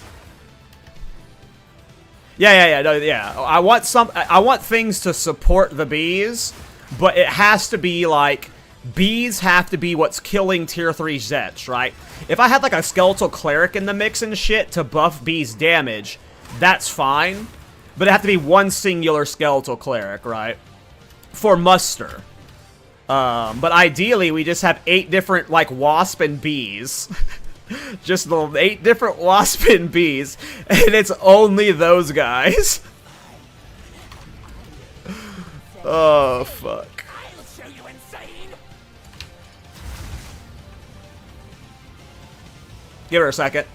yeah. I want things to support the bees, but it has to be like bees have to be what's killing tier 3 Zets, right? If I had like a skeletal cleric in the mix and shit to buff bees damage, that's fine. But it have to be one singular skeletal cleric, right? For Muster. But ideally, we just have 8 different, like, wasp and bees. Just the 8 different wasp and bees. And it's only those guys. Oh, fuck. I'll show you insane. Give her a second.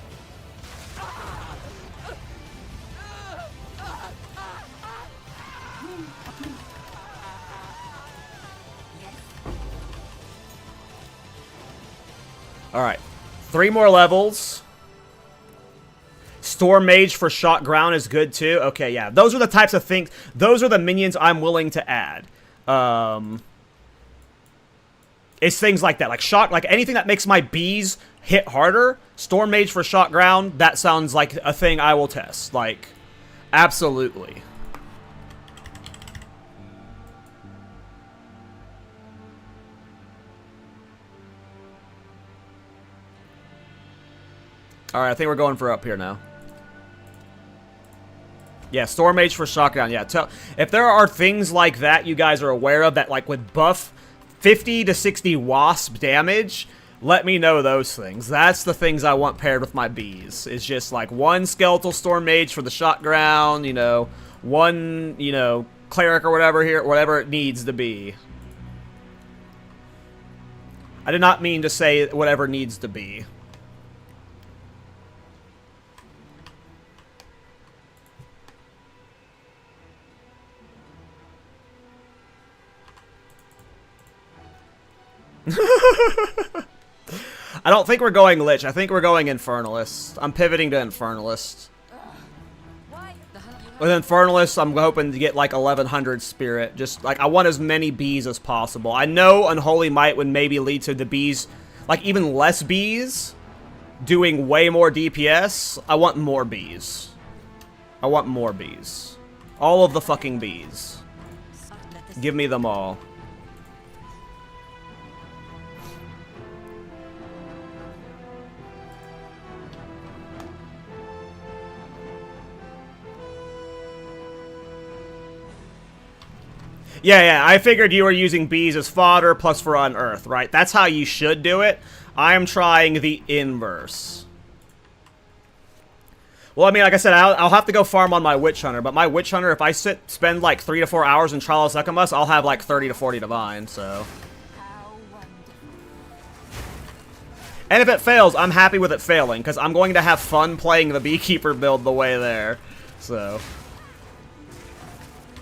Alright. 3 more levels. Storm Mage for Shot Ground is good too. Okay, yeah. Those are the types of things. Those are the minions I'm willing to add. It's things like that. Like shot, like anything that makes my bees hit harder. Storm Mage for Shot Ground. That sounds like a thing I will test. Like, absolutely. Alright, I think we're going for up here now. Yeah, Storm Mage for Shotgun. Yeah, if there are things like that you guys are aware of that like would buff 50 to 60 wasp damage, let me know those things. That's the things I want paired with my bees. It's just like one Skeletal Storm Mage for the shot ground, you know, one, you know, Cleric or whatever here, whatever it needs to be. I did not mean to say whatever needs to be. I don't think we're going Lich. I think we're going Infernalist. I'm pivoting to Infernalist. With Infernalist, I'm hoping to get like 1100 Spirit. Just like, I want as many bees as possible. I know Unholy Might would maybe lead to the bees, like even less bees, doing way more DPS. I want more bees. I want more bees. All of the fucking bees. Give me them all. Yeah, I figured you were using bees as fodder plus for Unearth, right? That's how you should do it. I am trying the inverse. Well, I mean, like I said, I'll have to go farm on my Witch Hunter, but my Witch Hunter, if I spend like 3 to 4 hours in Trial of Succumbus, I'll have like 30 to 40 Divine, so. And if it fails, I'm happy with it failing, because I'm going to have fun playing the Beekeeper build the way there, so.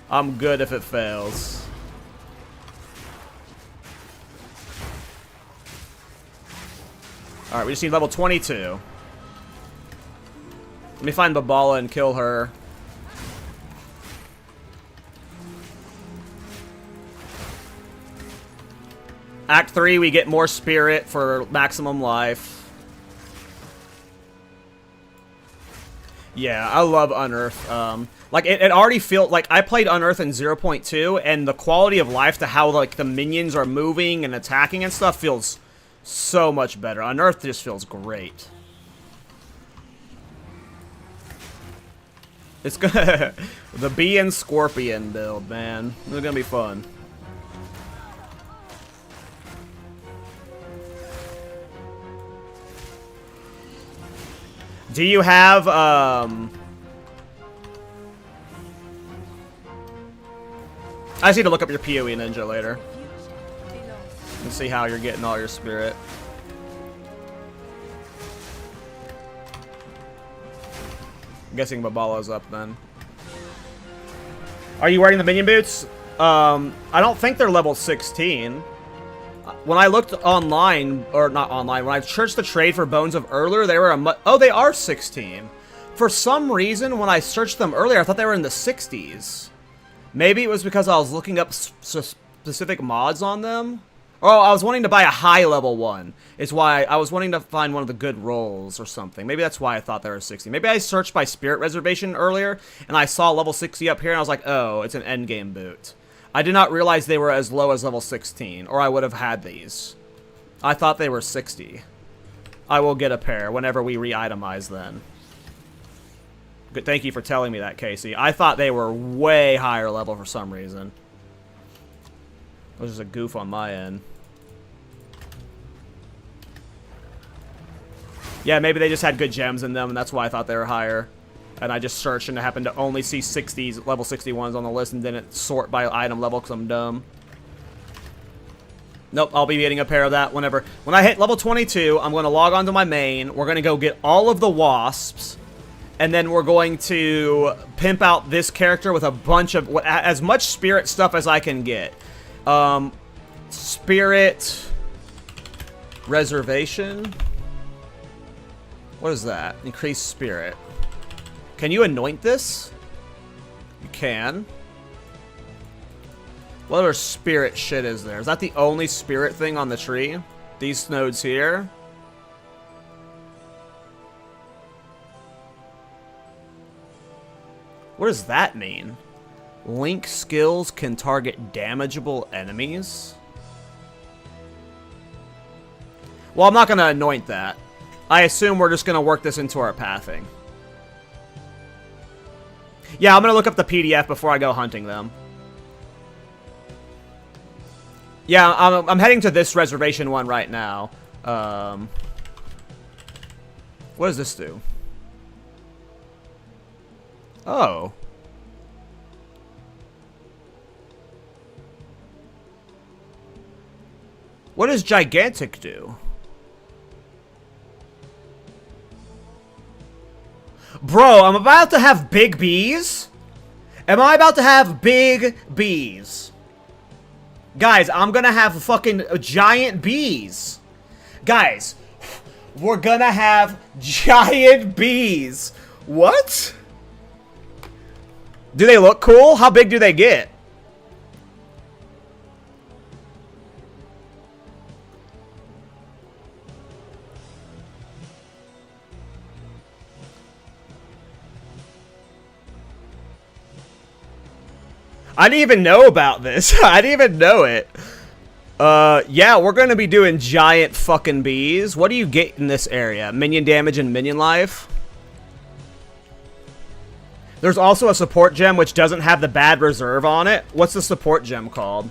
I'm good if it fails. Alright, we just need level 22. Let me find Babala and kill her. Act 3, we get more spirit for maximum life. Yeah, I love Unearth. Like, it already feels like I played Unearth in 0.2, and the quality of life to how, like, the minions are moving and attacking and stuff feels so much better. Unearth just feels great. It's gonna... the Bee and Scorpion build, man. It's gonna be fun. Do you have, I just need to look up your PoE Ninja later. And see how you're getting all your spirit. I'm guessing Babala's up then. Are you wearing the minion boots? I don't think they're level 16. When I looked online, or not online, when I searched the trade for Bones of earlier, they were oh, they are 16. For some reason, when I searched them earlier, I thought they were in the 60s. Maybe it was because I was looking up specific mods on them. Oh, I was wanting to buy a high level one. It's why I was wanting to find one of the good rolls or something. Maybe that's why I thought they were 60. Maybe I searched by Spirit Reservation earlier, and I saw level 60 up here, and I was like, oh, it's an endgame boot. I did not realize they were as low as level 16, or I would have had these. I thought they were 60. I will get a pair whenever we re-itemize then. Good, thank you for telling me that, Casey. I thought they were way higher level for some reason. It was just a goof on my end. Yeah, maybe they just had good gems in them, and that's why I thought they were higher. And I just searched and I happened to only see 60s, level 61s on the list and didn't sort by item level because I'm dumb. Nope, I'll be getting a pair of that whenever. When I hit level 22, I'm going to log on to my main. We're going to go get all of the wasps. And then we're going to pimp out this character with a bunch of, as much spirit stuff as I can get. Spirit. Reservation. What is that? Increase spirit. Can you anoint this? You can. What other spirit shit is there? Is that the only spirit thing on the tree? These nodes here? What does that mean? Link skills can target damageable enemies? Well, I'm not going to anoint that. I assume we're just going to work this into our pathing. Yeah, I'm going to look up the PDF before I go hunting them. Yeah, I'm heading to this reservation one right now. What does this do? Oh. What does gigantic do? Bro, I'm about to have big bees? Am I about to have big bees? Guys, I'm gonna have fucking giant bees. Guys, we're gonna have giant bees. What? Do they look cool? How big do they get? I didn't even know about this. I didn't even know it. Yeah, we're gonna be doing giant fucking bees. What do you get in this area? Minion damage and minion life? There's also a support gem which doesn't have the bad reserve on it. What's the support gem called?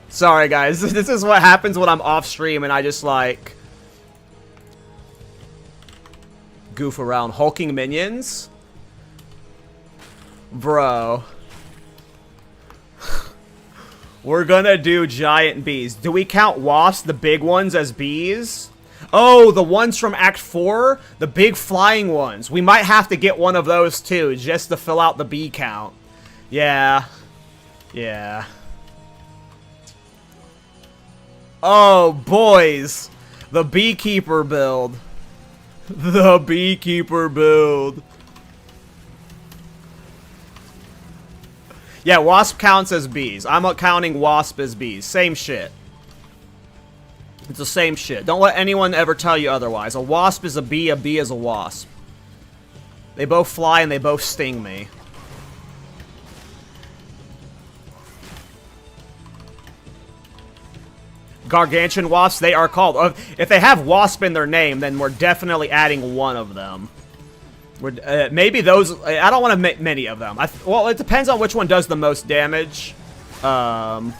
Sorry guys, this is what happens when I'm off stream and I just like goof around. Hulking minions? Bro. We're gonna do giant bees. Do we count wasps, the big ones, as bees? Oh, the ones from Act 4? The big flying ones. We might have to get one of those too, just to fill out the bee count. Yeah. Yeah. Oh, boys. The Beekeeper build. The Beekeeper build. Yeah, wasp counts as bees. I'm counting wasp as bees. Same shit. It's the same shit. Don't let anyone ever tell you otherwise. A wasp is a bee is a wasp. They both fly and they both sting me. Gargantuan wasps, they are called. If they have wasp in their name, then we're definitely adding one of them. Maybe those... I don't want to make many of them. Well, it depends on which one does the most damage. I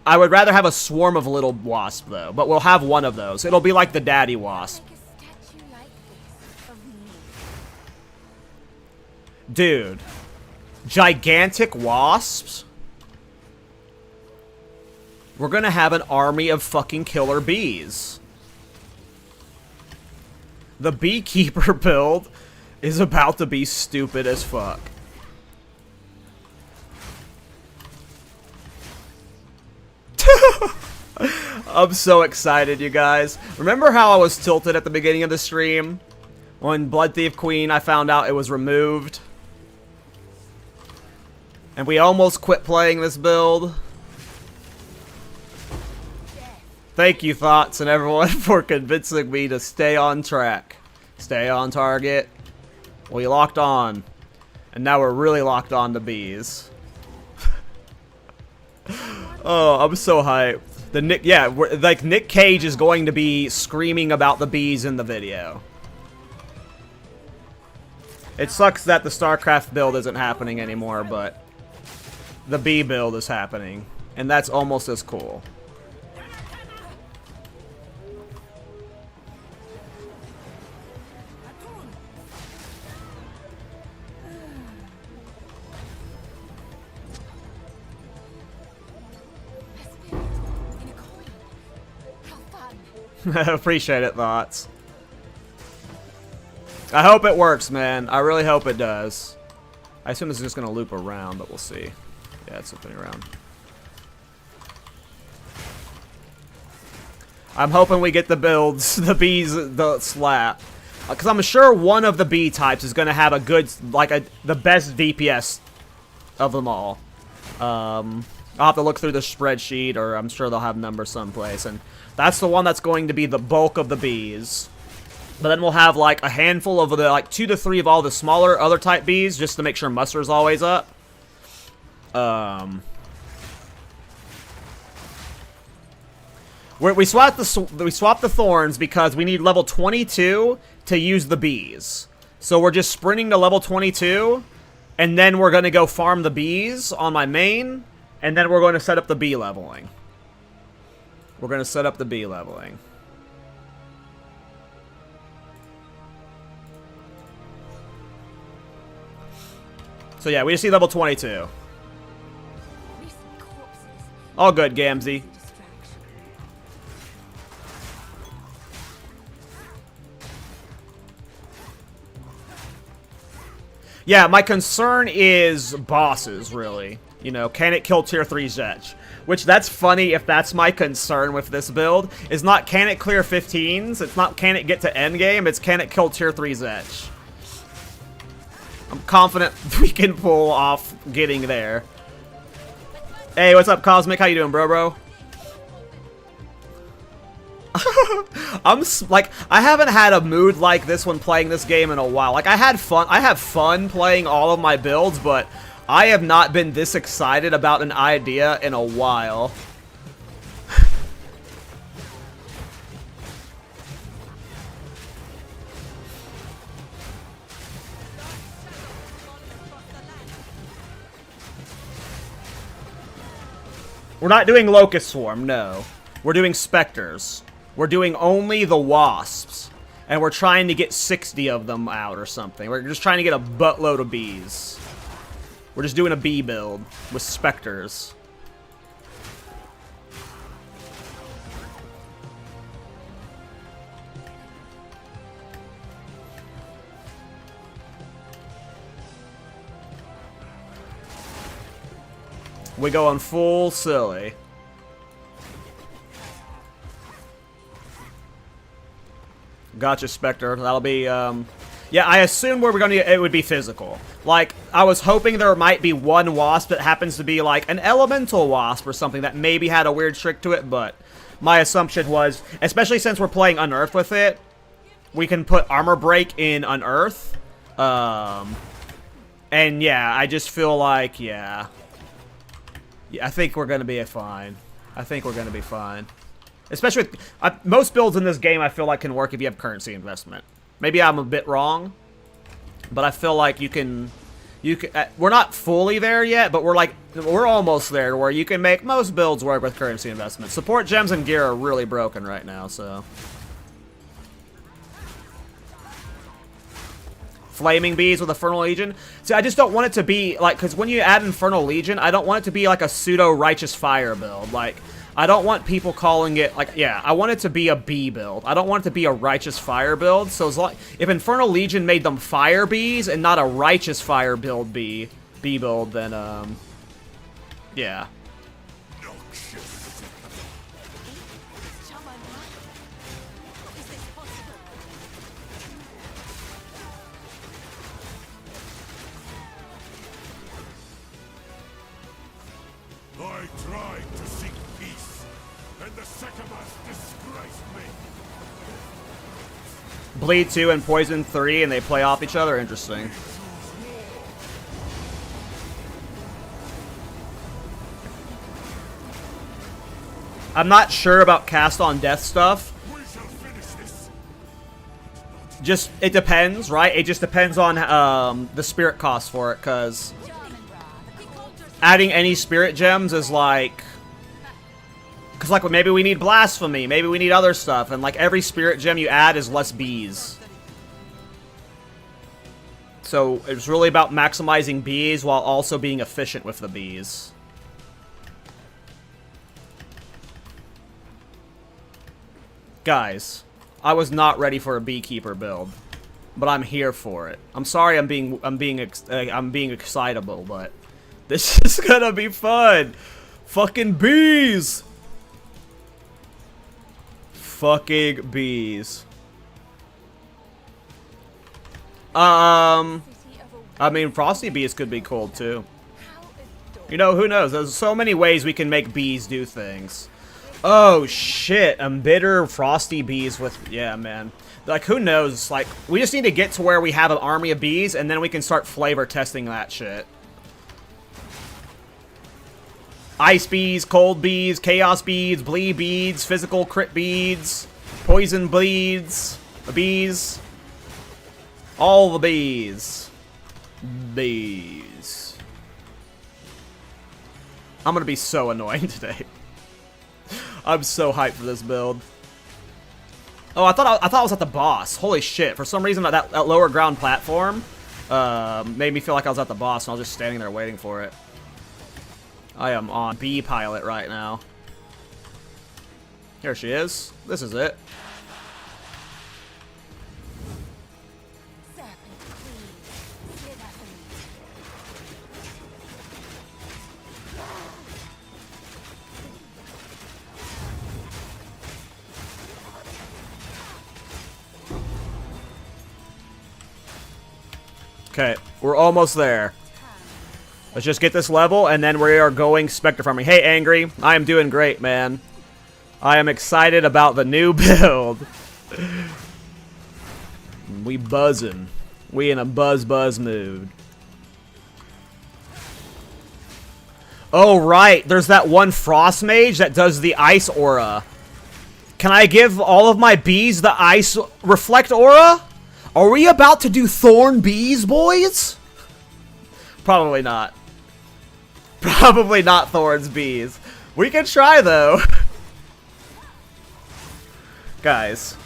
would rather have a swarm of little wasp, though. But we'll have one of those. It'll be like the daddy wasp. Dude. Gigantic wasps? We're gonna have an army of fucking killer bees. The Beekeeper build is about to be stupid as fuck. I'm so excited, you guys. Remember how I was tilted at the beginning of the stream? When Blood Thief Queen, I found out it was removed. And we almost quit playing this build. Thank you, Thoughts, and everyone, for convincing me to stay on track. Stay on target. We locked on. And now we're really locked on to bees. Oh, I'm so hyped. Like, Nick Cage is going to be screaming about the bees in the video. It sucks that the StarCraft build isn't happening anymore, but the bee build is happening. And that's almost as cool. Appreciate it, Thoughts. I hope it works, man. I really hope it does. I assume this is just going to loop around, but we'll see. Yeah, it's looping around. I'm hoping we get the builds, the bees, the slap. Because I'm sure one of the bee types is going to have a good, the best DPS of them all. I'll have to look through the spreadsheet, or I'm sure they'll have numbers someplace. And that's the one that's going to be the bulk of the bees. But then we'll have, like, a handful of the, 2 to 3 of all the smaller other type bees, just to make sure muster is always up. We swapped the thorns because we need level 22 to use the bees. So we're just sprinting to level 22, and then we're going to go farm the bees on my main, and then we're going to set up the bee leveling. We're going to set up the bee leveling. So yeah, we just need level 22. All good, Gamzee. Yeah, my concern is bosses, really. You know, can it kill tier 3 Zerg? Which, that's funny if that's my concern with this build. Is not can it clear 15s, it's not can it get to endgame, it's can it kill tier 3 Zerg. I'm confident we can pull off getting there. Hey, what's up, Cosmic? How you doing, bro? I haven't had a mood like this when playing this game in a while. Like, I have fun playing all of my builds, but I have not been this excited about an idea in a while. We're not doing Locust Swarm, no. We're doing Specters. We're doing only the wasps. And we're trying to get 60 of them out or something. We're just trying to get a buttload of bees. We're just doing a bee build with Specters. We going full silly. Gotcha, Specter. That'll be, yeah, I assumed it would be physical. Like, I was hoping there might be one wasp that happens to be, like, an elemental wasp or something that maybe had a weird trick to it, but my assumption was, especially since we're playing Unearth with it, we can put Armor Break in Unearth. And, yeah, I just feel like, yeah, I think we're going to be fine. I think we're going to be fine. Especially with, most builds in this game I feel like can work if you have currency investment. Maybe I'm a bit wrong, but I feel like you can we're not fully there yet, but we're almost there where you can make most builds work with currency investment. Support gems and gear are really broken right now, so. Flaming bees with Infernal Legion. See, I just don't want it to be, like, because when you add Infernal Legion, I don't want it to be like a pseudo-righteous fire build. Like, I don't want people calling it, like, yeah, I want it to be a bee build. I don't want it to be a righteous fire build. So it's like, if Infernal Legion made them fire bees and not a righteous fire build bee build, then, yeah. I tried to seek peace, and the Secabas disgraced me. Bleed 2 and Poison 3, and they play off each other? Interesting. I'm not sure about cast on death stuff. We shall finish this. Just, it depends, right? It just depends on the spirit cost for it, because adding any spirit gems is like, because like maybe we need blasphemy, maybe we need other stuff, and like every spirit gem you add is less bees. So it's really about maximizing bees while also being efficient with the bees. Guys, I was not ready for a Beekeeper build, but I'm here for it. I'm sorry I'm being excitable, but this is gonna be fun. Fucking bees. fucking bees. I mean, frosty bees could be cold too. You know, who knows? There's so many ways we can make bees do things. Oh shit, embittered frosty bees with, yeah, man. Like, who knows? Like, we just need to get to where we have an army of bees, and then we can start flavor testing that shit. Ice bees, cold bees, chaos beads, bleed beads, physical crit beads, poison beads, bees. All the bees. Bees. I'm gonna be so annoying today. I'm so hyped for this build. Oh, I thought I was at the boss. Holy shit! For some reason, that lower ground platform made me feel like I was at the boss, and I was just standing there waiting for it. I am on bee pilot right now. Here she is. This is it. Okay, we're almost there. Let's just get this level, and then we are going Specter farming. Hey, Angry. I am doing great, man. I am excited about the new build. We buzzing. We in a buzz mood. Oh, right. There's that one Frost Mage that does the Ice Aura. Can I give all of my bees the Ice Reflect Aura? Are we about to do Thorn Bees, boys? Probably not. Probably not Thorn's Bees. We can try, though. Guys.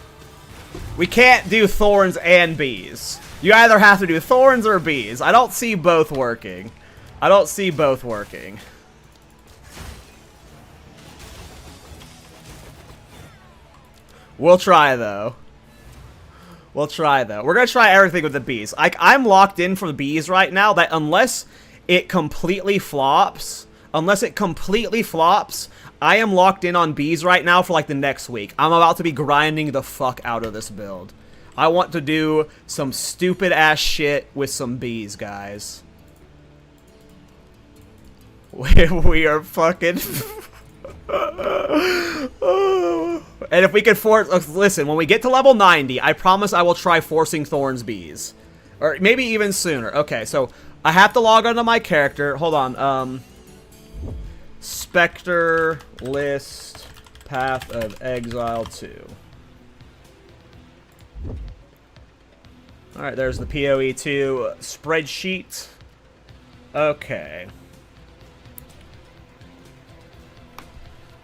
We can't do Thorns and Bees. You either have to do Thorns or Bees. I don't see both working. I don't see both working. We'll try, though. We'll try, though. We're going to try everything with the bees. I'm locked in for the bees right now, that unless it completely flops, I am locked in on bees right now for, like, the next week. I'm about to be grinding the fuck out of this build. I want to do some stupid-ass shit with some bees, guys. We are fucking... And if we could force... Listen, when we get to level 90, I promise I will try forcing Thorn's Bees. Or maybe even sooner. Okay, so I have to log onto my character. Hold on. Specter list Path of Exile 2. Alright, there's the PoE2 spreadsheet. Okay.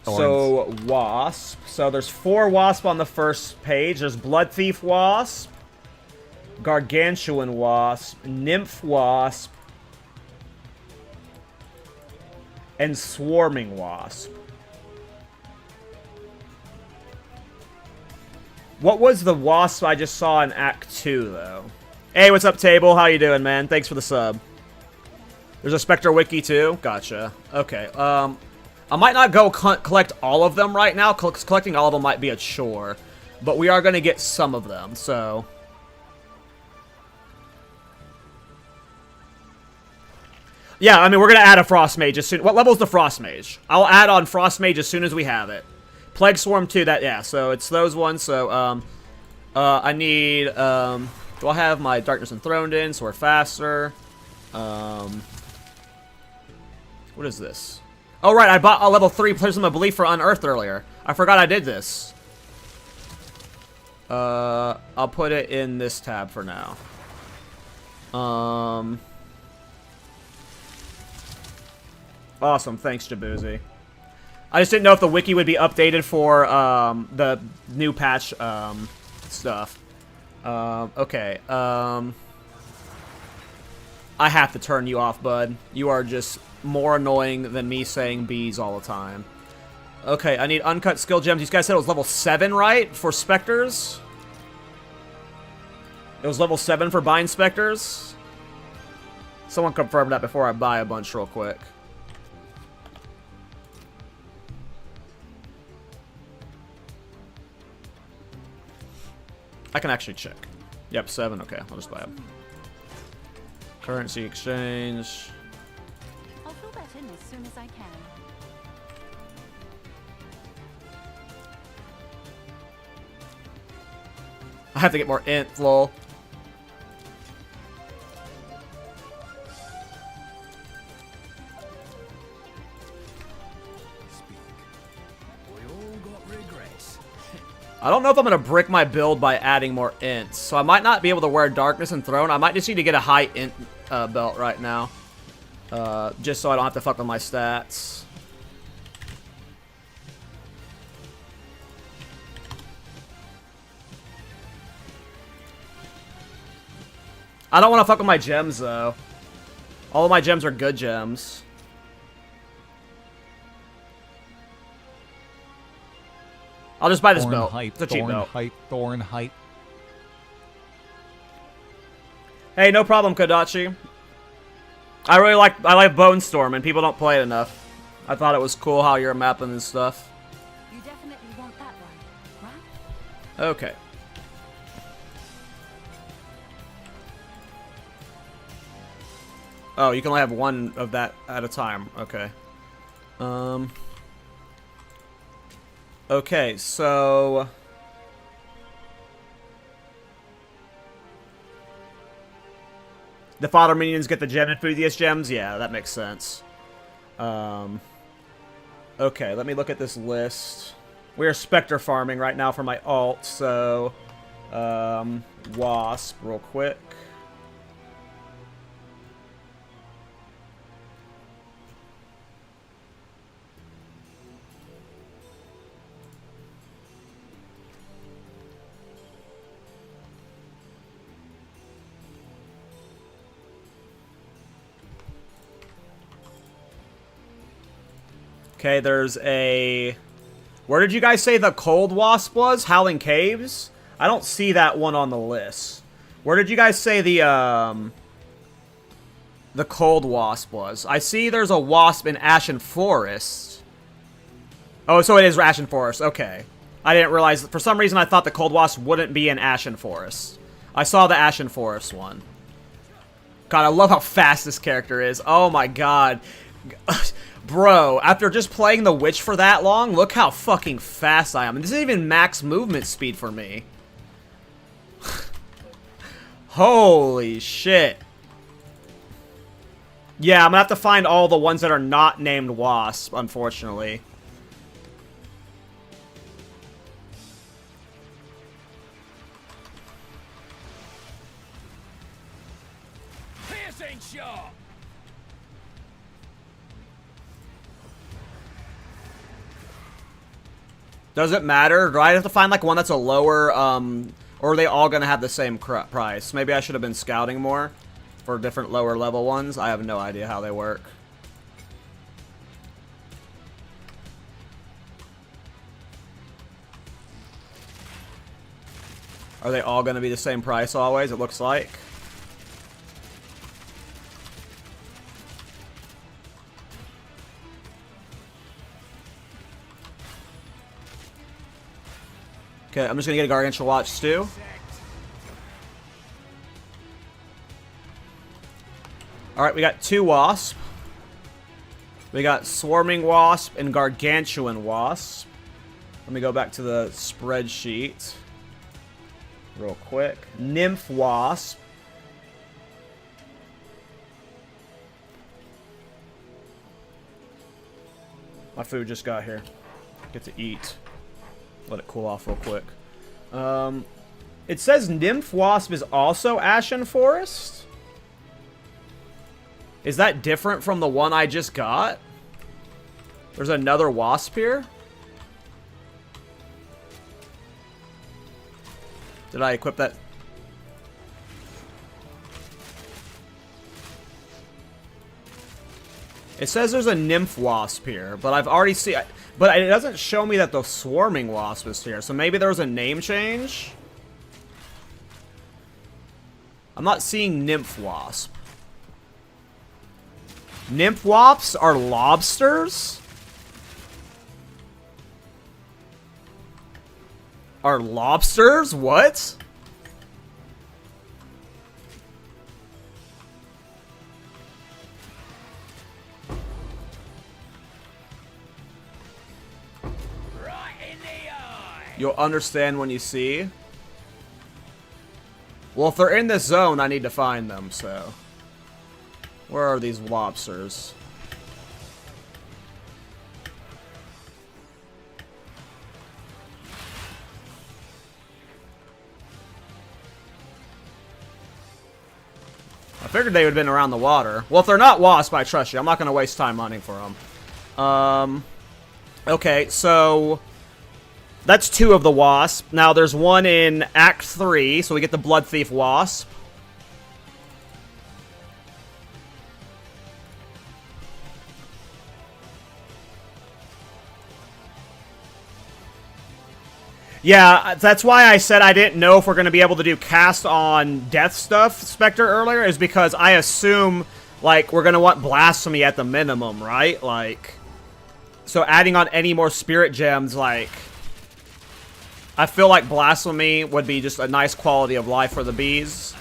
So, Wasp. So, there's 4 Wasp on the first page. There's Blood Thief Wasp, Gargantuan Wasp, Nymph Wasp, and Swarming Wasp. What was the Wasp I just saw in Act 2, though? Hey, what's up, Table? How you doing, man? Thanks for the sub. There's a Specter Wiki, too? Gotcha. Okay, I might not go collect all of them right now, because collecting all of them might be a chore. But we are going to get some of them, so... Yeah, I mean, we're going to add a Frost Mage as soon... What level is the Frost Mage? I'll add on Frost Mage as soon as we have it. Plague Swarm 2, that... Yeah, so it's those ones, so, I need, do I have my Darkness Enthroned in, so we're faster? What is this? Oh, right, I bought a level 3 Prism of Belief for Unearthed earlier. I forgot I did this. I'll put it in this tab for now. Awesome, thanks, Jaboozy. I just didn't know if the wiki would be updated for, the new patch, stuff. Okay, I have to turn you off, bud. You are just more annoying than me saying bees all the time. Okay, I need uncut skill gems. These guys said it was level 7, right? For Specters? It was level 7 for Bind Specters? Someone confirm that before I buy a bunch real quick. I can actually check. Yep, 7. Okay, I'll just buy them. Currency exchange. I'll fill that in as soon as I can. I have to get more int, lol. I don't know if I'm going to brick my build by adding more ints, so I might not be able to wear Darkness and Throne. I might just need to get a high int belt right now, just so I don't have to fuck with my stats. I don't want to fuck with my gems, though. All of my gems are good gems. I'll just buy this belt. It's a cheap belt. Thorn hype. Hey, no problem, Kodachi. I like Bone Storm, and people don't play it enough. I thought it was cool how you're mapping and stuff. You definitely want that one, right? Okay. Oh, you can only have one of that at a time. Okay. Okay, so the fodder minions get the gem enthusiast gems. Yeah, that makes sense. Okay, let me look at this list. We are Specter farming right now for my alt, so wasp real quick. Okay, there's a... Where did you guys say the cold wasp was? Howling Caves? I don't see that one on the list. Where did you guys say the cold wasp was? I see there's a wasp in Ashen Forest. Oh, so it is Ashen Forest. Okay. I didn't realize... For some reason, I thought the cold wasp wouldn't be in Ashen Forest. I saw the Ashen Forest one. God, I love how fast this character is. Oh my god. Bro, after just playing the Witch for that long, look how fucking fast I am. And this isn't even max movement speed for me. Holy shit. Yeah, I'm gonna have to find all the ones that are not named Wasp, unfortunately. Piercing shot! Does it matter? Do I have to find like one that's a lower, or are they all gonna have the same price? Maybe I should have been scouting more for different lower level ones. I have no idea how they work. Are they all gonna be the same price always, it looks like? Okay, I'm just gonna get a Gargantuan Watch too. Alright, we got 2 Wasp. We got Swarming Wasp and Gargantuan Wasp. Let me go back to the spreadsheet real quick. Nymph Wasp. My food just got here. Get to eat. Let it cool off real quick. It says Nymph Wasp is also Ashen Forest? Is that different from the one I just got? There's another Wasp here? Did I equip that? It says there's a Nymph Wasp here, but I've already seen... But it doesn't show me that the Swarming Wasp is here, so maybe there was a name change? I'm not seeing Nymph Wasp. Nymph Wasps are lobsters? Are lobsters? What? You'll understand when you see. Well, if they're in this zone, I need to find them, so. Where are these lobsters? I figured they would have been around the water. Well, if they're not wasps, I trust you. I'm not going to waste time hunting for them. Okay, so that's 2 of the wasp. Now there's one in Act 3, so we get the Blood Thief Wasp. Yeah, that's why I said I didn't know if we're going to be able to do cast on death stuff, Specter, earlier, is because I assume, like, we're going to want blasphemy at the minimum, right? Like, so adding on any more spirit gems, like, I feel like blasphemy would be just a nice quality of life for the bees.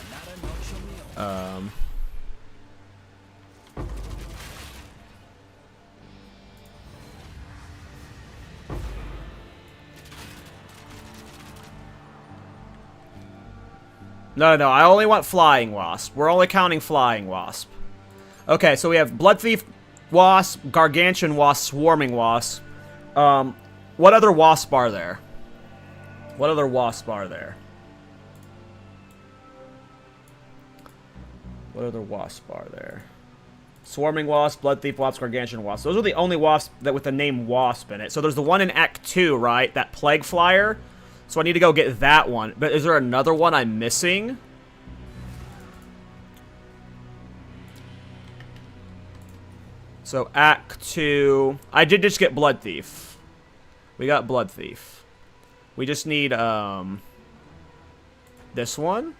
No, I only want Flying Wasp. We're only counting Flying Wasp. Okay, so we have Blood Thief Wasp, Gargantuan Wasp, Swarming Wasp. What other wasp are there? What other wasp are there? What other wasp are there? Swarming Wasp, Blood Thief Wasp, Gargantuan Wasp. Those are the only wasps that with the name Wasp in it. So there's the one in Act 2, right? That Plague Flyer. So I need to go get that one. But is there another one I'm missing? So Act 2. I did just get Blood Thief. We got Blood Thief. We just need, this one?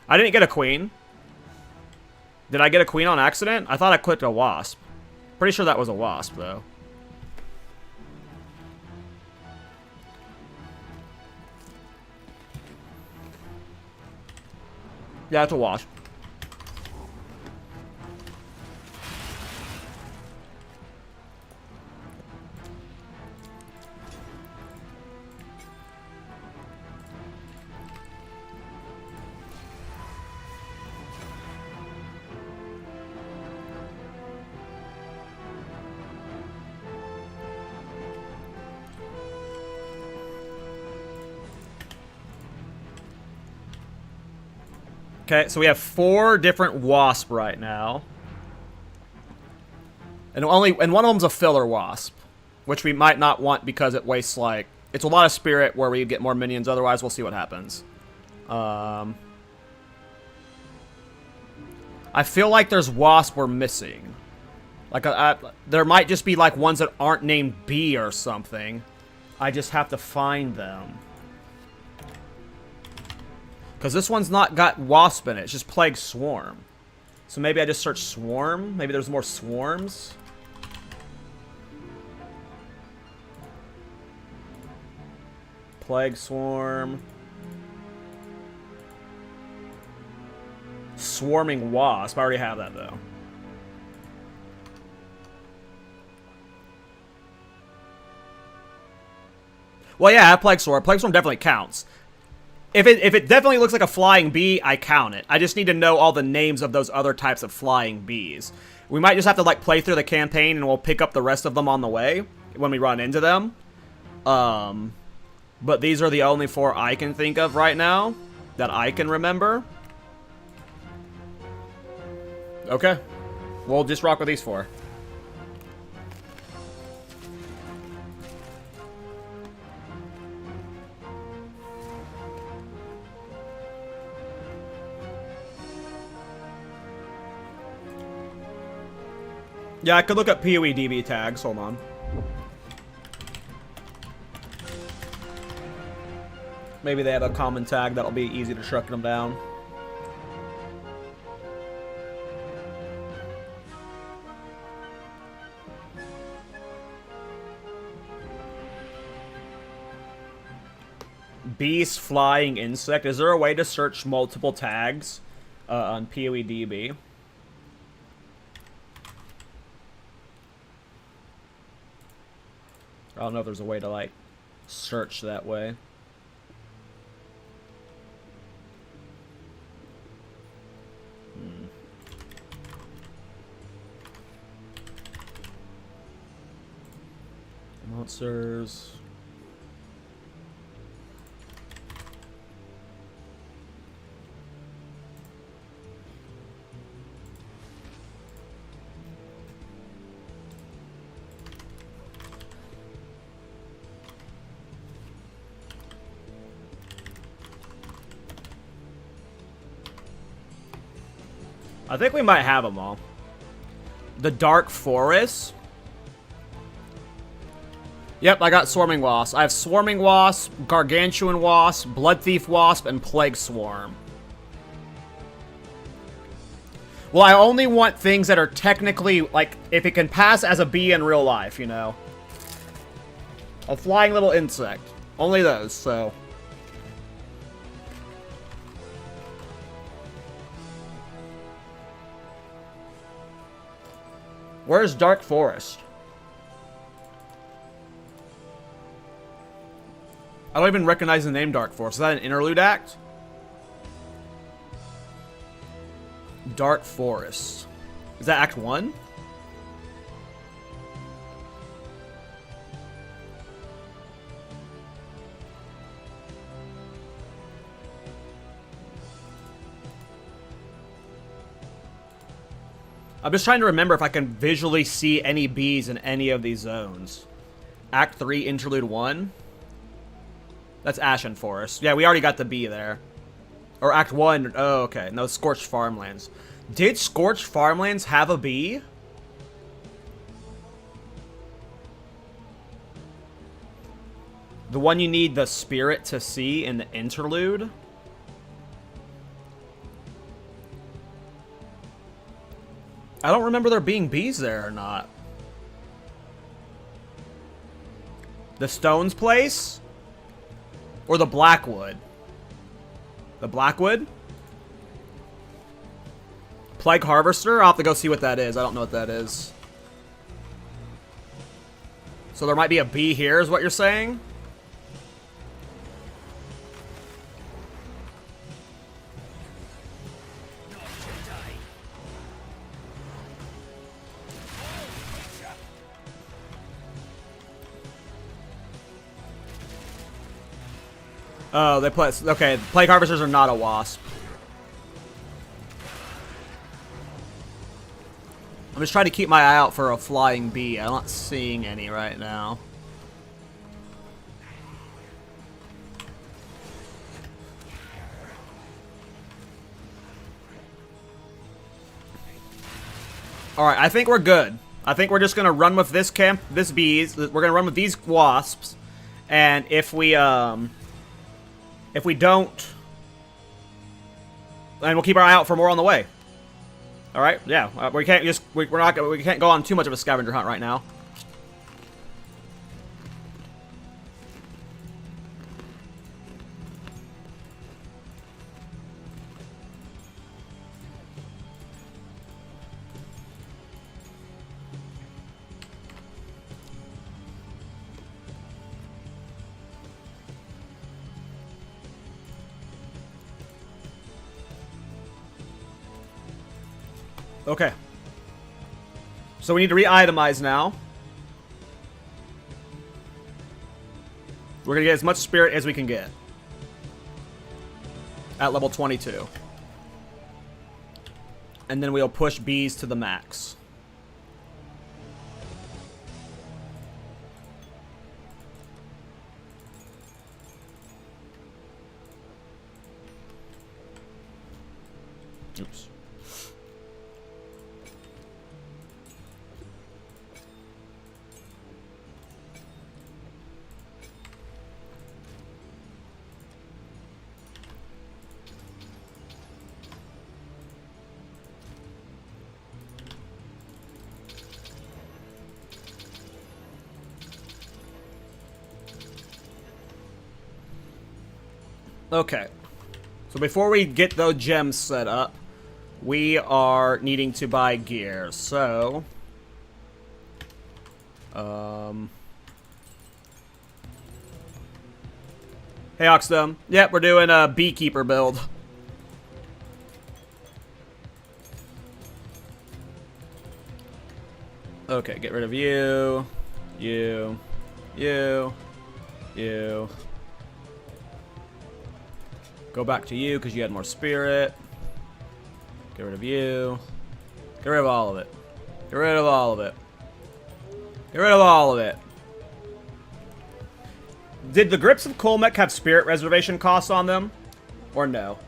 I didn't get a queen. Did I get a queen on accident? I thought I clicked a wasp. Pretty sure that was a wasp, though. Yeah, it's a wasp. Okay, so we have 4 different wasp right now. And one of them's a filler wasp, which we might not want because it wastes, like, it's a lot of spirit where we get more minions. Otherwise, we'll see what happens. I feel like there's wasp we're missing. Like, there might just be, like, ones that aren't named B or something. I just have to find them. Because this one's not got wasp in it. It's just Plague Swarm. So maybe I just search Swarm. Maybe there's more swarms. Plague Swarm. Swarming Wasp. I already have that, though. Well, yeah, I have Plague Swarm. Plague Swarm definitely counts. If it definitely looks like a flying bee, I count it. I just need to know all the names of those other types of flying bees. We might just have to, like, play through the campaign and we'll pick up the rest of them on the way when we run into them. But these are the only 4 I can think of right now that I can remember. Okay. We'll just rock with these 4. Yeah, I could look up PoE-DB tags. Hold on. Maybe they have a common tag that'll be easy to truck them down. Beast, flying, insect. Is there a way to search multiple tags on PoE-DB? I don't know if there's a way to, like, search that way. Monsters. I think we might have them all. The Dark Forest. Yep, I got Swarming Wasp. I have Swarming Wasp, Gargantuan Wasp, Blood Thief Wasp, and Plague Swarm. Well, I only want things that are technically, like, if it can pass as a bee in real life, you know. A flying little insect. Only those, so. Where's Dark Forest? I don't even recognize the name Dark Forest. Is that an interlude act? Dark Forest. Is that Act 1? I'm just trying to remember if I can visually see any bees in any of these zones. Act 3, Interlude 1. That's Ashen Forest. Yeah, we already got the bee there. Or Act 1. Oh, okay. No, Scorched Farmlands. Did Scorched Farmlands have a bee? The one you need the spirit to see in the interlude? I don't remember there being bees there or not. The Stones place? Or the Blackwood? The Blackwood? Plague Harvester? I'll have to go see what that is. I don't know what that is. So there might be a bee here, is what you're saying? Oh, they play. Okay, Plague Harvesters are not a wasp. I'm just trying to keep my eye out for a flying bee. I'm not seeing any right now. Alright, I think we're good. I think we're just gonna run with this bees. We're gonna run with these wasps. And if we don't, then we'll keep our eye out for more on the way. All right, yeah, we can't we can't go on too much of a scavenger hunt right now. Okay. So we need to re-itemize now. We're going to get as much spirit as we can get. At level 22. And then we'll push bees to the max. Oops. Okay, so before we get those gems set up, we are needing to buy gear. So, Hey, Oxdome. Yep, we're doing a Beekeeper build. Okay, get rid of you. You. Go back to you because you had more spirit. Get rid of you. Get rid of all of it. Get rid of all of it. Get rid of all of it. Did the Grips of Kolmek have spirit reservation costs on them? Or no?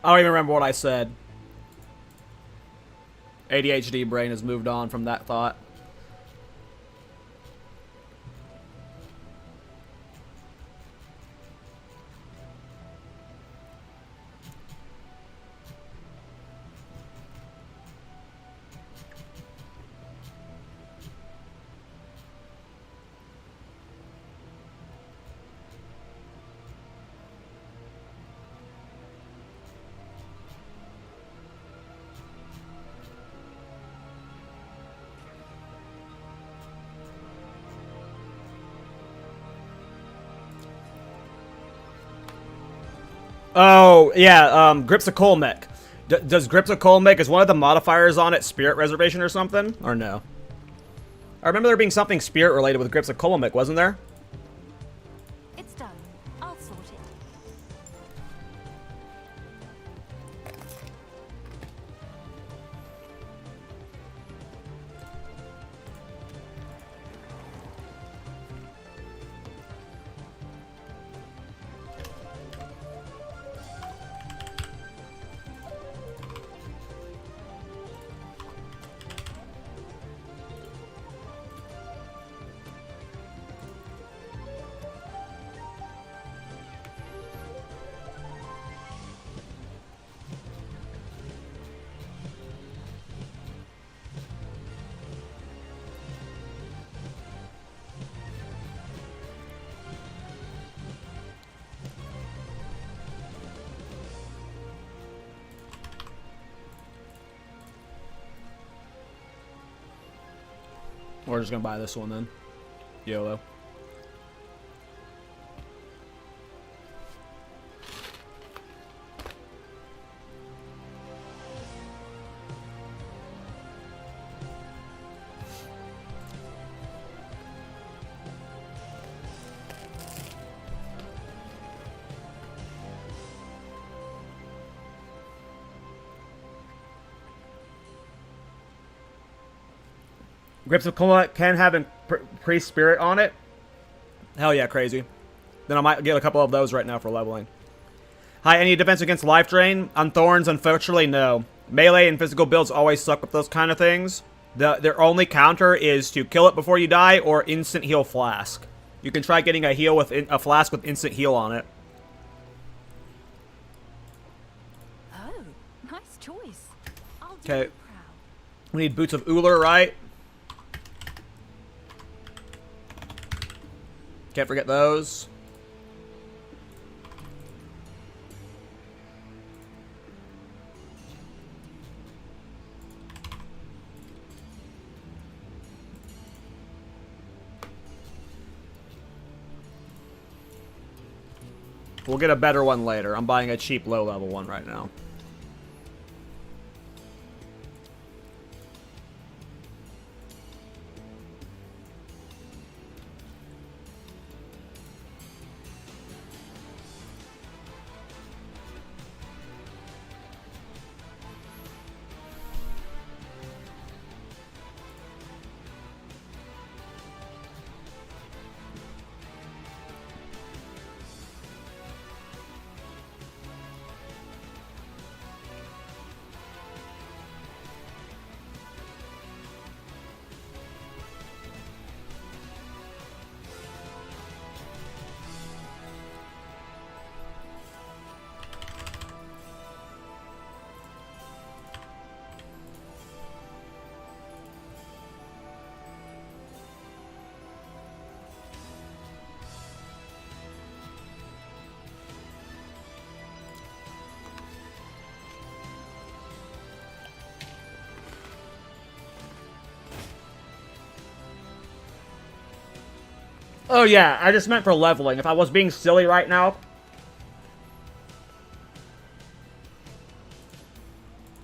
I don't even remember what I said. ADHD brain has moved on from that thought. Oh, yeah, Grips of Kolmek. Does Grips of Kolmek, is one of the modifiers on it Spirit Reservation or something? Or no? I remember there being something Spirit related with Grips of Kolmek, wasn't there? It's done. I'll sort it. We're just gonna buy this one then. YOLO. Grips of Kolmek can have a priest spirit on it. Hell yeah, crazy. Then I might get a couple of those right now for leveling. Hi, any defense against life drain? On Thorns, unfortunately, no. Melee and physical builds always suck with those kind of things. Their only counter is to kill it before you die or instant heal flask. You can try getting a heal with a flask with instant heal on it. Oh, nice choice. I'll do Okay. you proud. We need Boots of Uller, right? Can't forget those. We'll get a better one later. I'm buying a cheap low-level one right now. Oh yeah, I just meant for leveling. If I was being silly right now.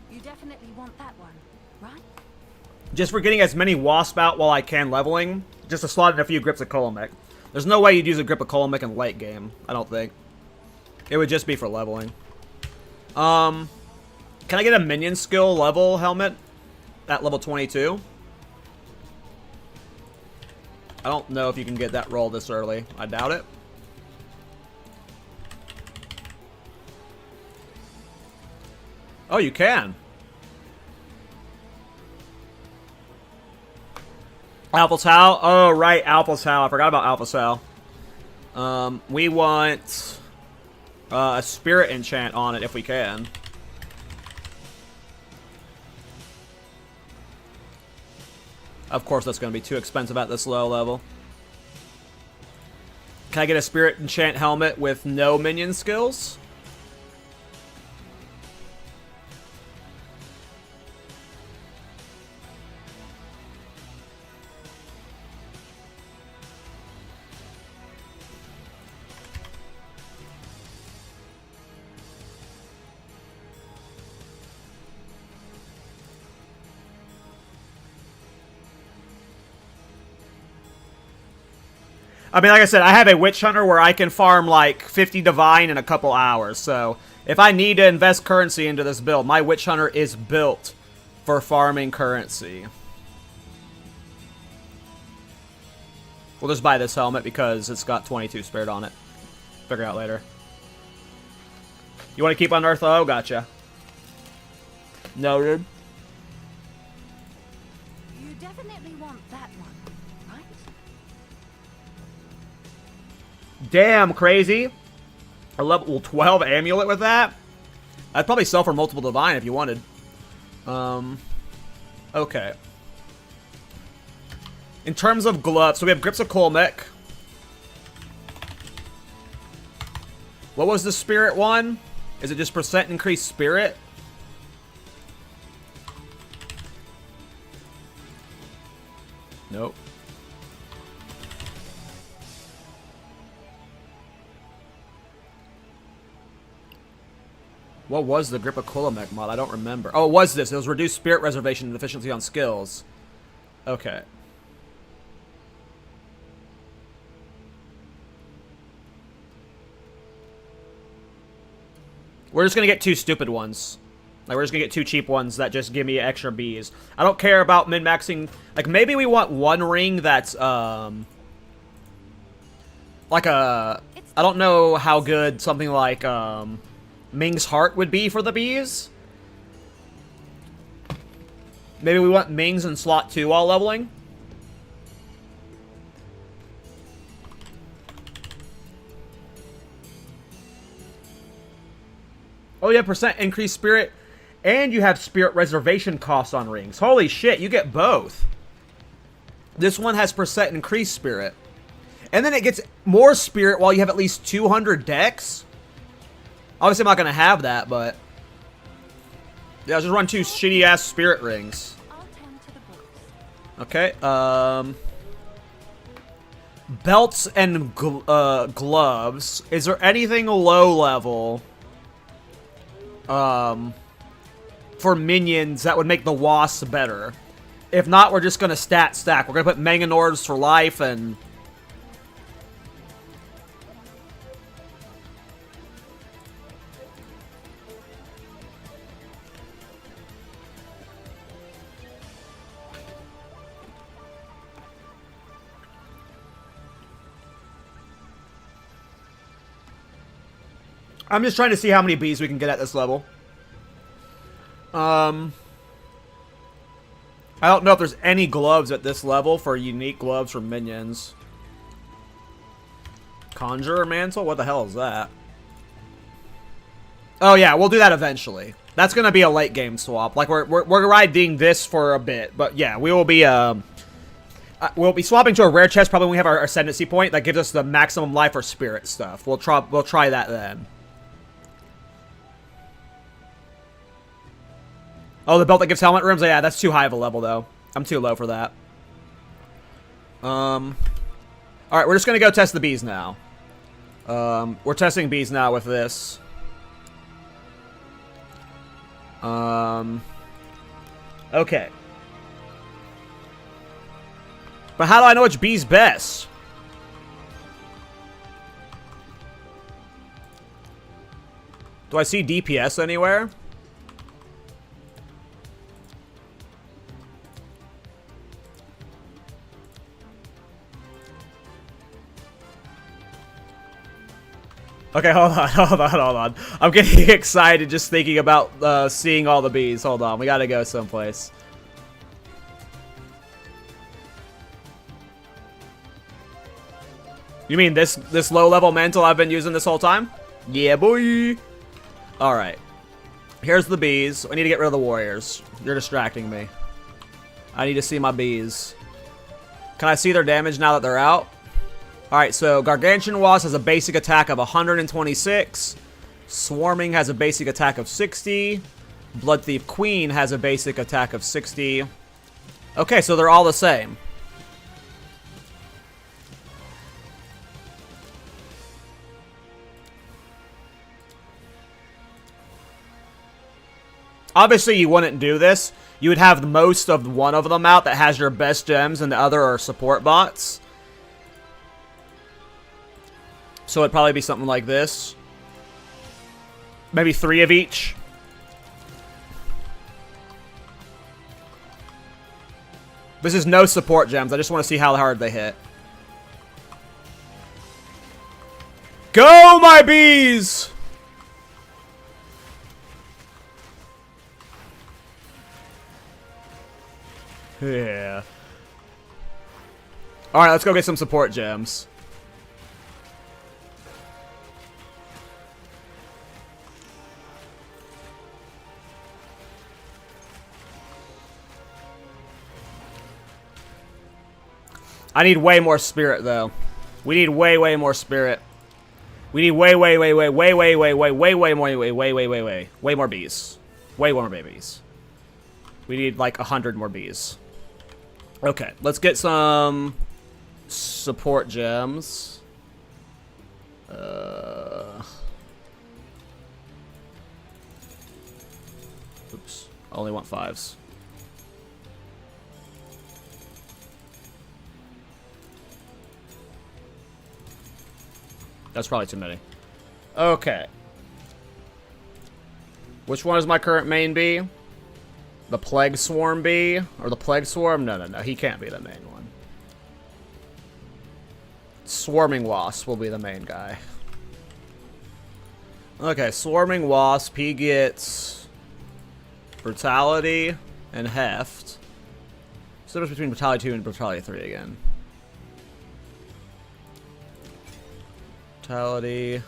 You definitely want that one, right? Just for getting as many wasp out while I can leveling, just to slot in a few grips of Kolomik. There's no way you'd use a grip of Kolomik in late game, I don't think. It would just be for leveling. Can I get a minion skill level helmet at level 22? I don't know if you can get that roll this early. I doubt it. Oh, you can. Alpha Tau? Oh, right, Alpha Tau. I forgot about Alpha Tau. We want a spirit enchant on it if we can. Of course, that's going to be too expensive at this low level. Can I get a spirit enchant helmet with no minion skills? I mean, like I said, I have a Witch Hunter where I can farm like 50 Divine in a couple hours. So, if I need to invest currency into this build, my Witch Hunter is built for farming currency. We'll just buy this helmet because it's got 22 spirit on it. Figure out later. You want to keep Unearth? Oh, gotcha. Noted. You definitely want that one, right? Damn, crazy. A level 12 amulet with that? I'd probably sell for multiple divine if you wanted. Okay. In terms of gloves, so we have grips of Kolmik. What was the spirit one? Is it just percent increased spirit? Nope. What was the Grip of Kolomik mod? I don't remember. Oh, it was this. It was reduced spirit reservation and efficiency on skills. Okay. We're just going to get two stupid ones. Like, we're just going to get two cheap ones that just give me extra Bs. I don't care about min-maxing. Like, maybe we want one ring that's, like a... I don't know how good something like, Ming's Heart would be for the bees. Maybe we want Ming's in slot 2 while leveling. Oh yeah, percent increased spirit. And you have spirit reservation costs on rings. Holy shit, you get both. This one has percent increased spirit. And then it gets more spirit while you have at least 200 decks. Obviously, I'm not going to have that, but... yeah, I'll just run 2 shitty-ass spirit rings. I'll tend to the books. Okay, belts and gloves. Is there anything low level... for minions that would make the wasps better? If not, we're just going to stat stack. We're going to put Manganors for life and... I'm just trying to see how many bees we can get at this level. I don't know if there's any gloves at this level for unique gloves for minions. Conjurer Mantle? What the hell is that? Oh yeah, we'll do that eventually. That's gonna be a late game swap. Like we're riding this for a bit, but yeah, we'll be swapping to a rare chest probably when we have our Ascendancy point that gives us the maximum life or spirit stuff. We'll try that then. Oh, the belt that gives helmet rooms? Yeah, that's too high of a level, though. I'm too low for that. Alright, we're just gonna go test the bees now. We're testing bees now with this. Okay. But how do I know which bee's best? Do I see DPS anywhere? Okay, hold on. I'm getting excited just thinking about seeing all the bees. Hold on, we gotta go someplace. You mean this low-level mantle I've been using this whole time? Yeah, boy! Alright. Here's the bees. I need to get rid of the warriors. You're distracting me. I need to see my bees. Can I see their damage now that they're out? Alright, so Gargantuan Wasp has a basic attack of 126. Swarming has a basic attack of 60. Blood Thief Queen has a basic attack of 60. Okay, so they're all the same. Obviously, you wouldn't do this. You would have most of one of them out that has your best gems, and the other are support bots. So it'd probably be something like this. Maybe 3 of each. This is no support gems. I just want to see how hard they hit. Go, my bees! Yeah. Alright, let's go get some support gems. I need way more spirit, though. We need way more spirit. We need way more bees. Way more babies. We need like 100 more bees. Okay, let's get some support gems. Oops, I only want 5s. That's probably too many. Okay. Which one is my current main bee? The Plague Swarm bee? Or the Plague Swarm? No. He can't be the main one. Swarming Wasp will be the main guy. Okay, Swarming Wasp. He gets Brutality and Heft. So there's between Brutality 2 and Brutality 3 again. Brutality.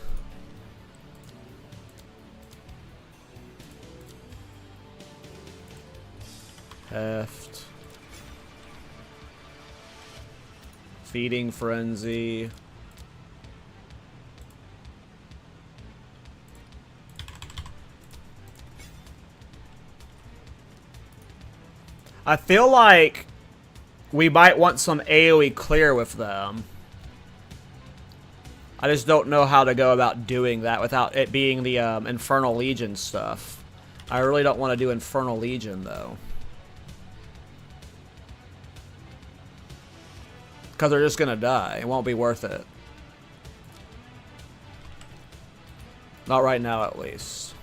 Heft. Feeding Frenzy. I feel like we might want some AoE clear with them. I just don't know how to go about doing that without it being the Infernal Legion stuff. I really don't want to do Infernal Legion, though. Because they're just going to die. It won't be worth it. Not right now, at least.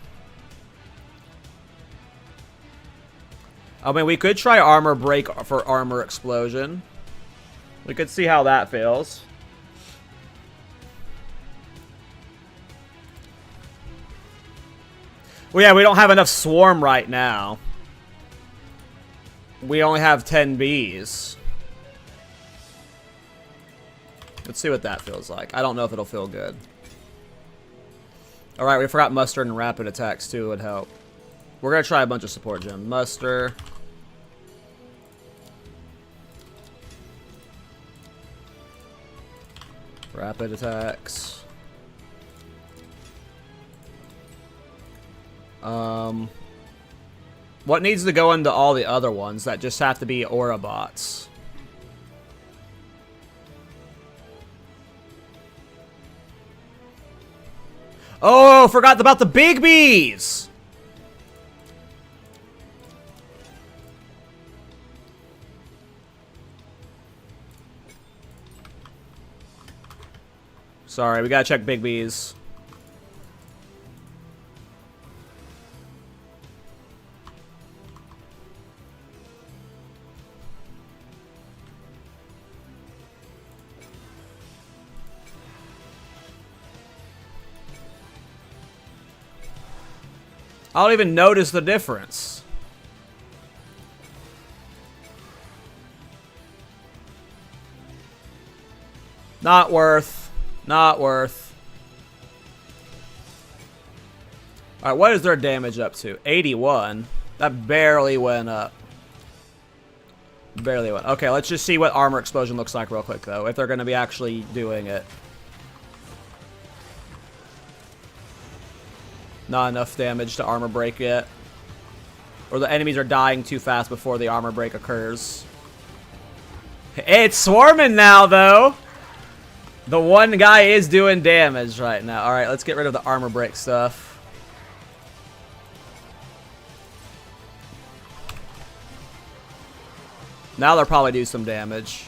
I mean, we could try Armor Break for Armor Explosion. We could see how that feels. Well, yeah, we don't have enough Swarm right now. We only have 10 bees. Let's see what that feels like. I don't know if it'll feel good. Alright, we forgot Muster and Rapid Attacks, too, would help. We're going to try a bunch of support gems. Muster. Rapid Attacks. What needs to go into all the other ones that just have to be Aura bots? Oh, forgot about the big bees! Sorry, we gotta check big bees. I don't even notice the difference. Not worth. Not worth. Alright, what is their damage up to? 81. That barely went up. Barely went. Okay, let's just see what armor explosion looks like real quick, though. If they're going to be actually doing it. Not enough damage to armor break yet. Or the enemies are dying too fast before the armor break occurs. It's swarming now, though. The one guy is doing damage right now. Alright, let's get rid of the armor break stuff. Now they'll probably do some damage.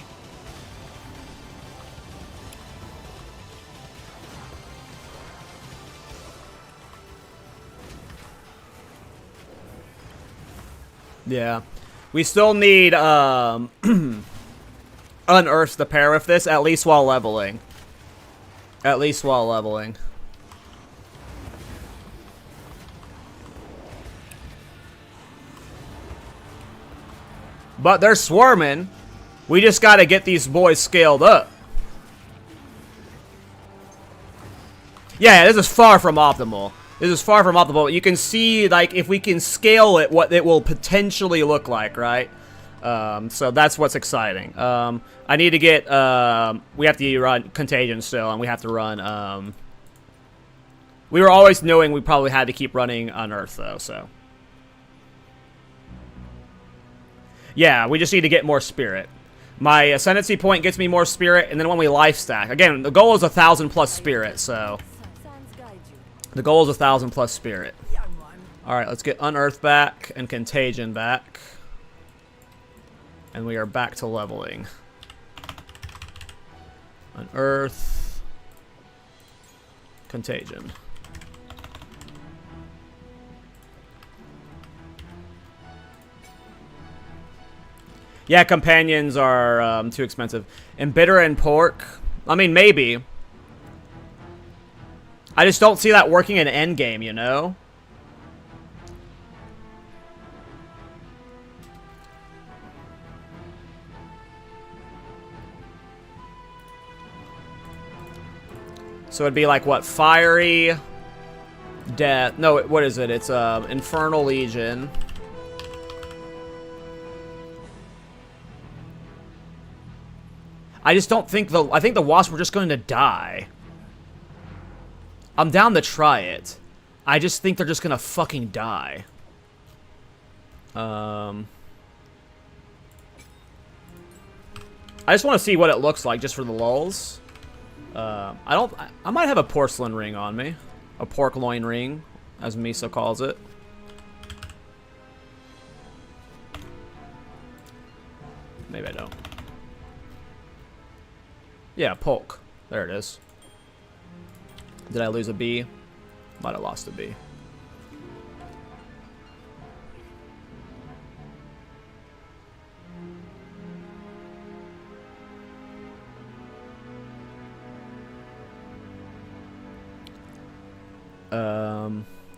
Yeah. We still need Unearth to pair with this, at least while leveling. At least while leveling. But they're swarming. We just gotta get these boys scaled up. Yeah, this is far from optimal. This is far from optimal. You can see, like, if we can scale it, what it will potentially look like, right? So that's what's exciting. I need to get, we have to run Contagion still, and we have to run, we were always knowing we probably had to keep running Unearth, though, so. Yeah, we just need to get more spirit. My Ascendancy point gets me more spirit, and then when we life stack, again, the goal is 1,000 plus spirit, so. The goal is 1,000 plus spirit. Alright, let's get Unearth back and Contagion back. And we are back to leveling. Unearth. Contagion. Yeah, companions are too expensive. Embitter and pork. I mean, maybe. I just don't see that working in endgame, you know? So it'd be like, what, fiery, death. No, what is it? It's Infernal Legion. I just don't think I think the wasps were just going to die. I'm down to try it. I just think they're just gonna fucking die. I just want to see what it looks like just for the lulz. I might have a porcelain ring on me. A pork loin ring, as Misa calls it. Maybe I don't. Yeah, polk. There it is. Did I lose a bee? Might have lost a bee.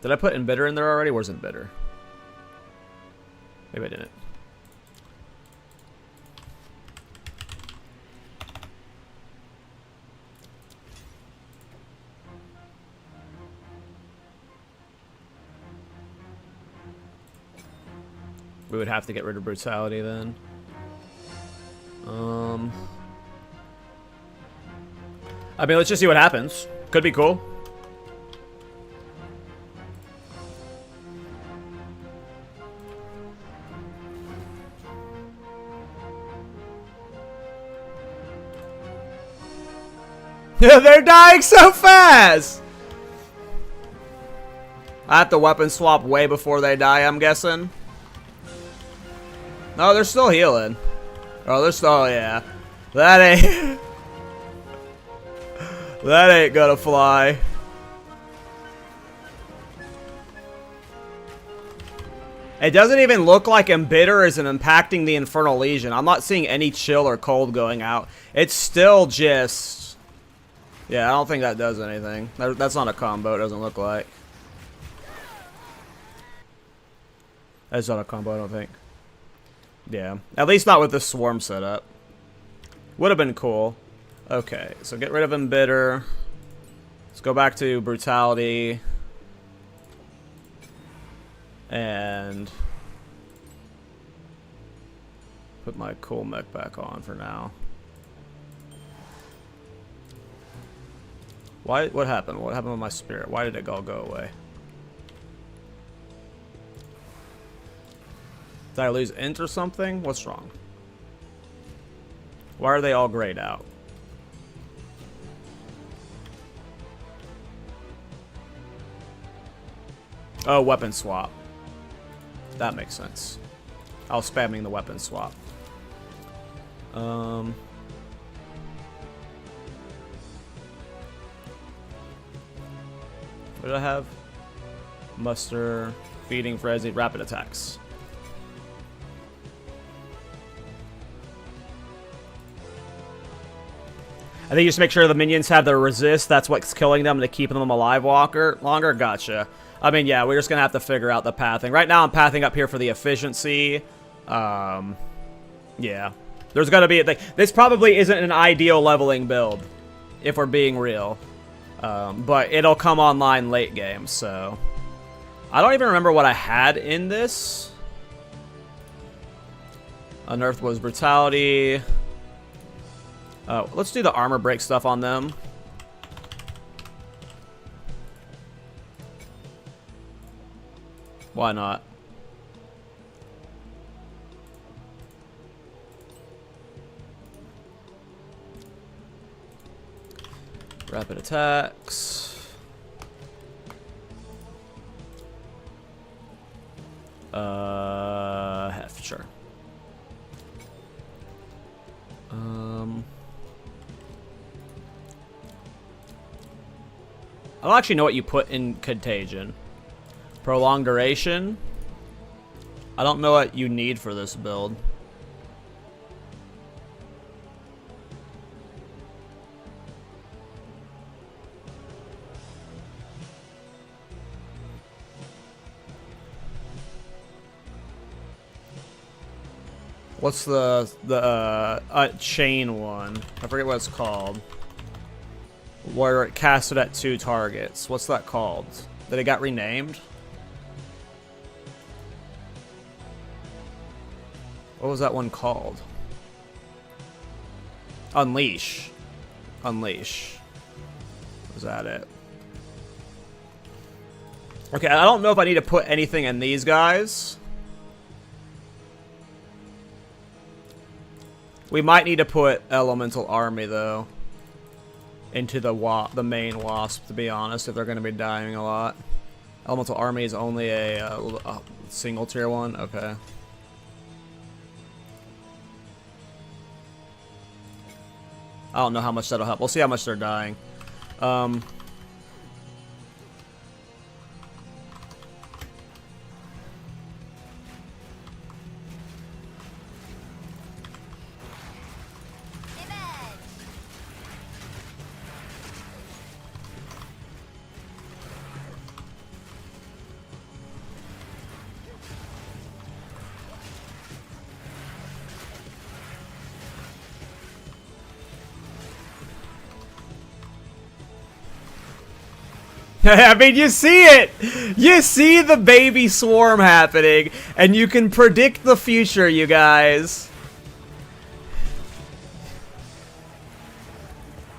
Did I put Embitter in there already? Where's Embitter? Maybe I didn't. We would have to get rid of brutality then. I mean, let's just see what happens. Could be cool. They're dying so fast! I have to weapon swap way before they die, I'm guessing. No, they're still healing. Oh, they're still, oh, yeah. That ain't... that ain't gonna fly. It doesn't even look like Embitter is impacting the Infernal Legion. I'm not seeing any chill or cold going out. It's still just... Yeah, I don't think that does anything. That's not a combo, it doesn't look like. That's not a combo, I don't think. Yeah, at least not with the swarm setup. Would have been cool. Okay, so get rid of Embitter. Let's go back to Brutality. And put my cool mech back on for now. Why? What happened? What happened with my spirit? Why did it all go away? Did I lose int or something? What's wrong? Why are they all grayed out? Oh, weapon swap. That makes sense. I was spamming the weapon swap. What did I have? Muster, feeding, frenzy, rapid attacks. I think you just make sure the minions have the resist. That's what's killing them to keep them alive longer. Gotcha. I mean, yeah, we're just going to have to figure out the pathing. Right now, I'm pathing up here for the efficiency. Yeah. There's going to be... This probably isn't an ideal leveling build, if we're being real. But it'll come online late game, so... I don't even remember what I had in this. Unearth was Brutality. Let's do the armor break stuff on them. Why not? Rapid attacks. Heft, sure. I don't actually know what you put in Contagion. Prolonged duration. I don't know what you need for this build. What's the chain one? I forget what it's called. Where it casted at 2 targets. What's that called? Did it got renamed? What was that one called? Unleash. Unleash. Was that it? Okay, I don't know if I need to put anything in these guys. We might need to put Elemental Army, though, into the main wasp, to be honest, if they're going to be dying a lot. Elemental Army is only a single tier one? Okay. I don't know how much that'll help. We'll see how much they're dying. I mean, you see it! You see the baby swarm happening, and you can predict the future, you guys.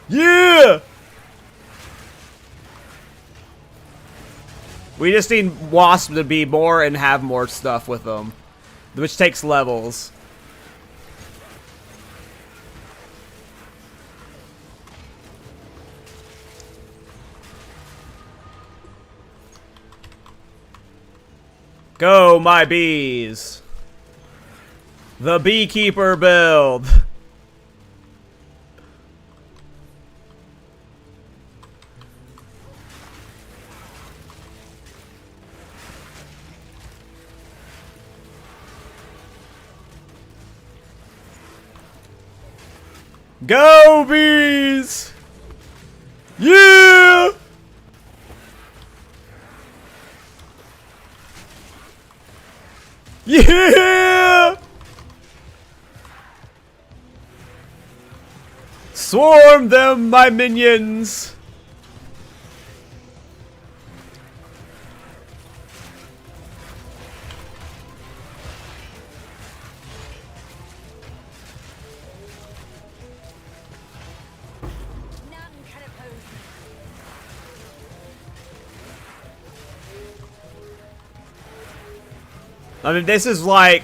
Yeah! We just need Wasp to be more and have more stuff with them, which takes levels. Go, my bees. The Beekeeper build. Go, bees! Yeah! Yeah! Swarm them, my minions! None can oppose me. I mean, this is like...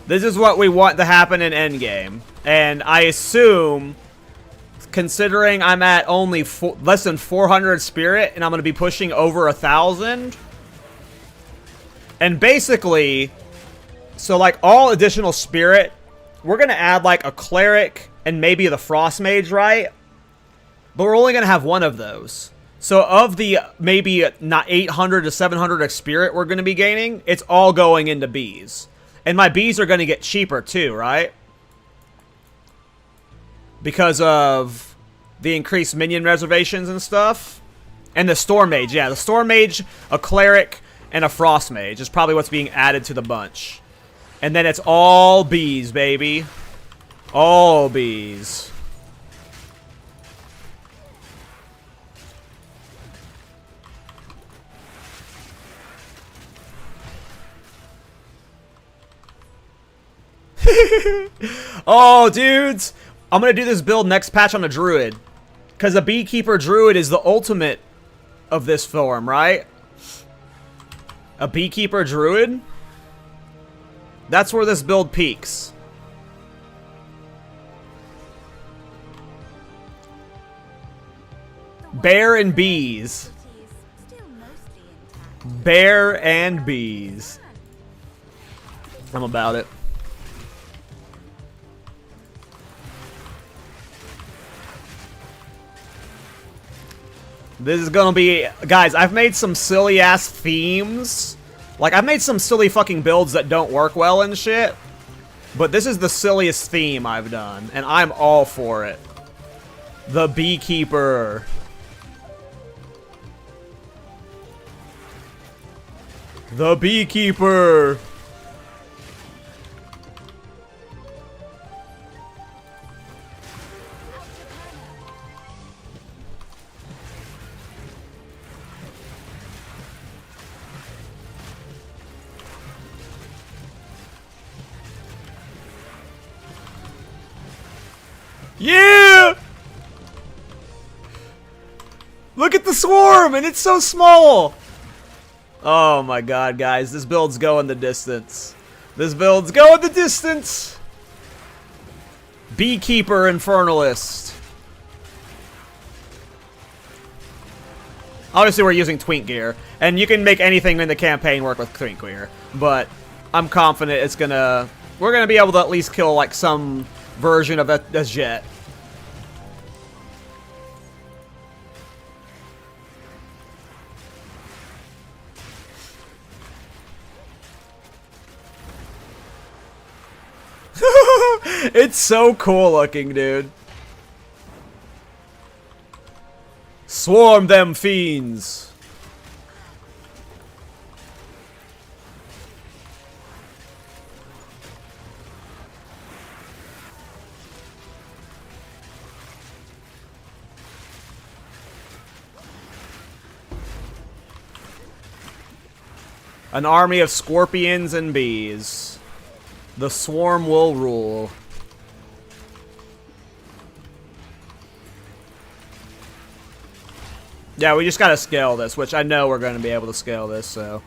This is what we want to happen in Endgame. And I assume, considering I'm at only less than 400 spirit, and I'm going to be pushing over 1,000. And basically, so like all additional spirit, we're going to add like a cleric and maybe the frost mage, right? But we're only going to have one of those. So of the maybe not 800 to 700 spirit we're going to be gaining, it's all going into bees. And my bees are going to get cheaper too, right? Because of the increased minion reservations and stuff. And the storm mage, yeah. The storm mage, a cleric, and a frost mage is probably what's being added to the bunch. And then it's all bees, baby. All bees. Oh, dudes. I'm going to do this build next patch on a druid. Because a Beekeeper druid is the ultimate of this form, right? A Beekeeper druid? That's where this build peaks. Bear and bees. Still mostly intact. Bear and bees. I'm about it. This is gonna be... Guys, I've made some silly-ass themes. Like, I've made some silly fucking builds that don't work well and shit. But this is the silliest theme I've done. And I'm all for it. The Beekeeper. The Beekeeper. Yeah! Look at the swarm, and it's so small! Oh my god, guys, this build's going the distance. This build's going the distance! Beekeeper Infernalist. Obviously, we're using Twink gear, and you can make anything in the campaign work with Twink gear, but I'm confident it's gonna... We're gonna be able to at least kill, like, some version of a jet. It's so cool looking, dude. Swarm them fiends. An army of scorpions and bees. The swarm will rule. Yeah, we just gotta scale this, which I know we're gonna be able to scale this, so.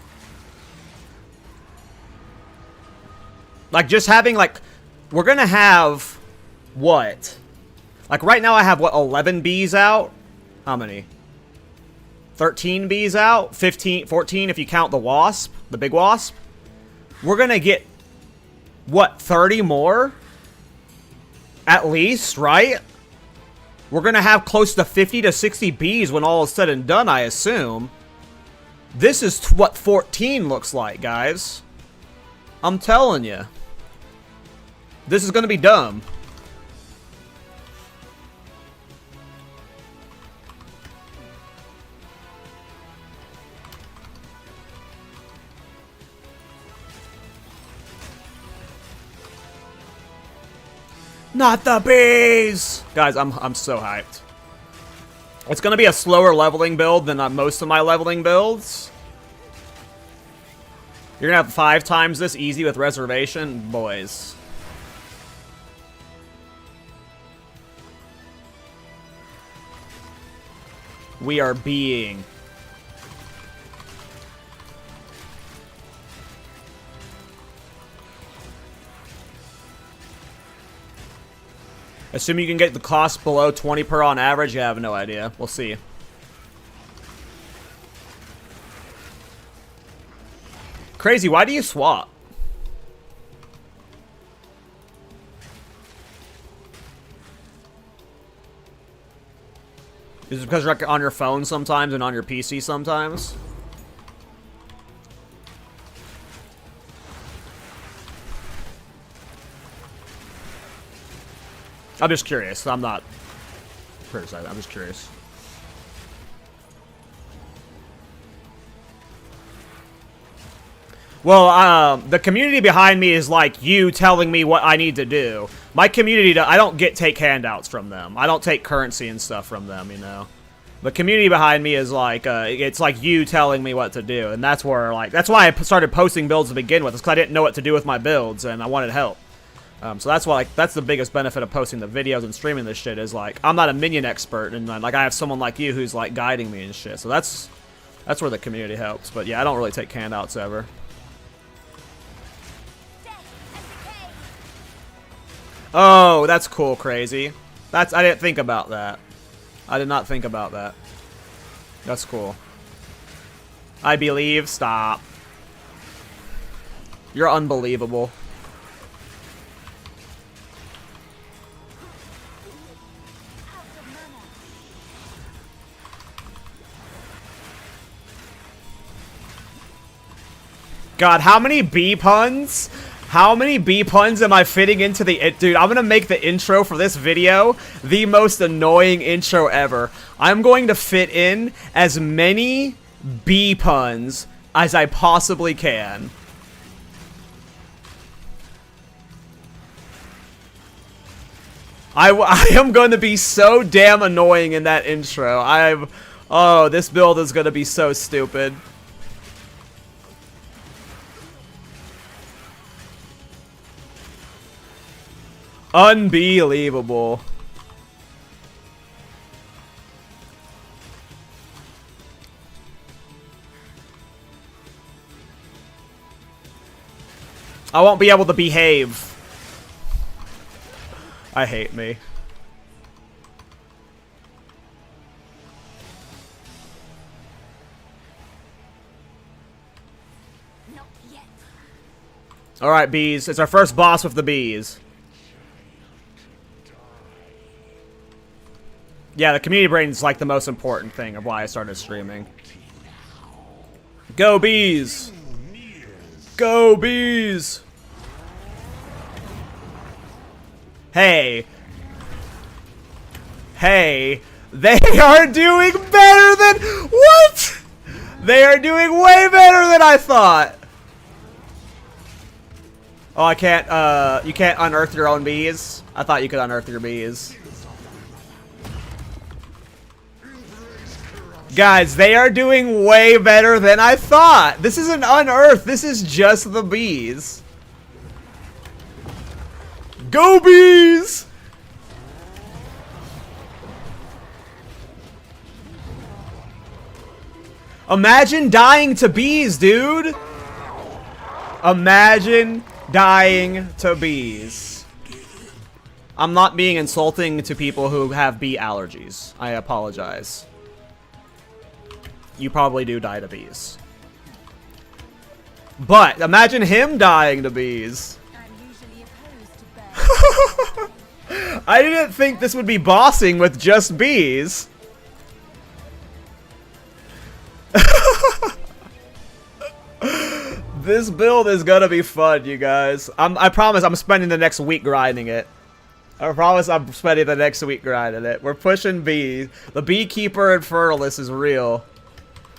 Like, just having, like, we're gonna have, what? Like, right now I have, what, 11 bees out? How many? 13 bees out, 15, 14 if you count the wasp, the big wasp. We're gonna get, what, 30 more? At least, right? We're gonna have close to 50 to 60 bees when all is said and done, I assume. This is what 14 looks like, guys. I'm telling you. This is gonna be dumb. Not the bees! Guys, I'm so hyped. It's gonna be a slower leveling build than most of my leveling builds. You're gonna have 5 times this easy with reservation, boys. We are being. Assuming you can get the cost below 20 per on average, yeah, I have no idea. We'll see. Crazy, why do you swap? Is it because you're on your phone sometimes and on your PC sometimes? I'm just curious. I'm not criticizing. I'm just curious. Well, the community behind me is like you telling me what I need to do. My community, I don't take handouts from them. I don't take currency and stuff from them, you know. The community behind me is like, it's like you telling me what to do. And that's where, like, that's why I started posting builds to begin with. It's because I didn't know what to do with my builds and I wanted help. So that's why, like, that's the biggest benefit of posting the videos and streaming this shit is, like, I'm not a minion expert, and, like, I have someone like you who's, like, guiding me and shit. So that's where the community helps. But, yeah, I don't really take handouts ever. Oh, that's cool, Crazy. I didn't think about that. I did not think about that. That's cool. I believe. Stop. You're unbelievable. God, how many bee puns? How many bee puns am I fitting into the... Dude, I'm gonna make the intro for this video the most annoying intro ever. I'm going to fit in as many bee puns as I possibly can. I am going to be so damn annoying in that intro. Oh, this build is going to be so stupid. Unbelievable. I won't be able to behave. I hate me. Not yet. Alright, bees. It's our first boss with the bees. Yeah, the community brain is like the most important thing of why I started streaming. Go bees! Go bees! Hey. Hey. They are doing better than... What? They are doing way better than I thought. Oh, I can't, you can't unearth your own bees? I thought you could unearth your bees. Guys, they are doing way better than I thought. This isn't unearth. This is just the bees. Go bees! Imagine dying to bees, dude. Imagine dying to bees. I'm not being insulting to people who have bee allergies. I apologize. you probably do die to bees. But imagine him dying to bees. I'm usually opposed to birds. I didn't think this would be bossing with just bees. This build is gonna be fun, you guys. I promise I'm spending the next week grinding it. I promise I'm spending the next week grinding it. We're pushing bees. The Beekeeper Infernalist is real.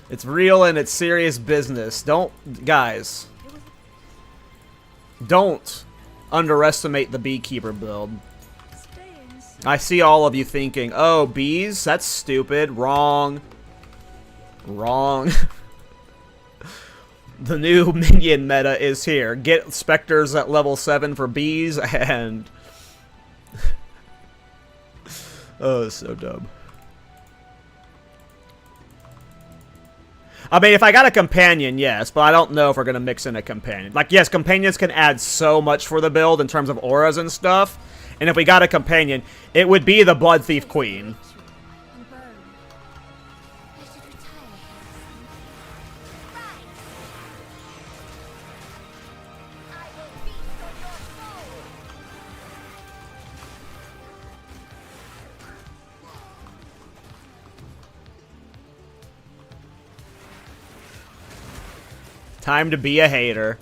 It's real and it's serious business. Guys. Don't underestimate the Beekeeper build. I see all of you thinking, oh, bees? That's stupid. Wrong. Wrong. The new minion meta is here. Get specters at level 7 for bees and... Oh, it's so dumb. I mean, if I got a companion, yes, but I don't know if we're going to mix in a companion. Like, yes, companions can add so much for the build in terms of auras and stuff. And if we got a companion, it would be the Blood Thief Queen. And bone. I should retire. Right. I will feast on your soul. Time to be a hater.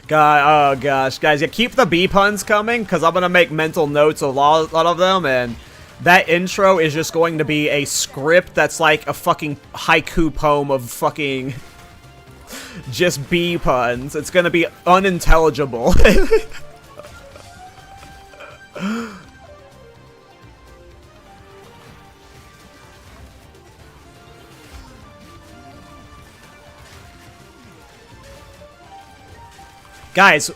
God, oh gosh, guys, yeah, keep the bee puns coming, because I'm going to make mental notes of a lot of them, and that intro is just going to be a script that's like a fucking haiku poem of fucking just bee puns. It's going to be unintelligible. Guys,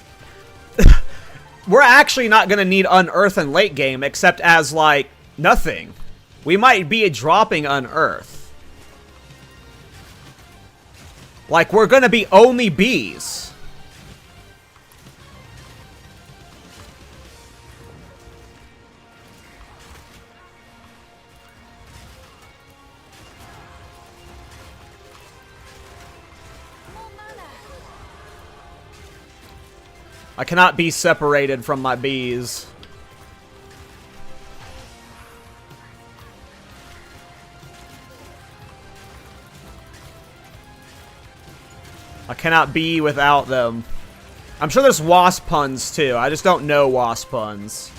we're actually not going to need Unearth in late game, except as, like, nothing. We might be dropping Unearth. Like, we're going to be only bees. I cannot be separated from my bees. I cannot be without them. I'm sure there's wasp puns too. I just don't know wasp puns.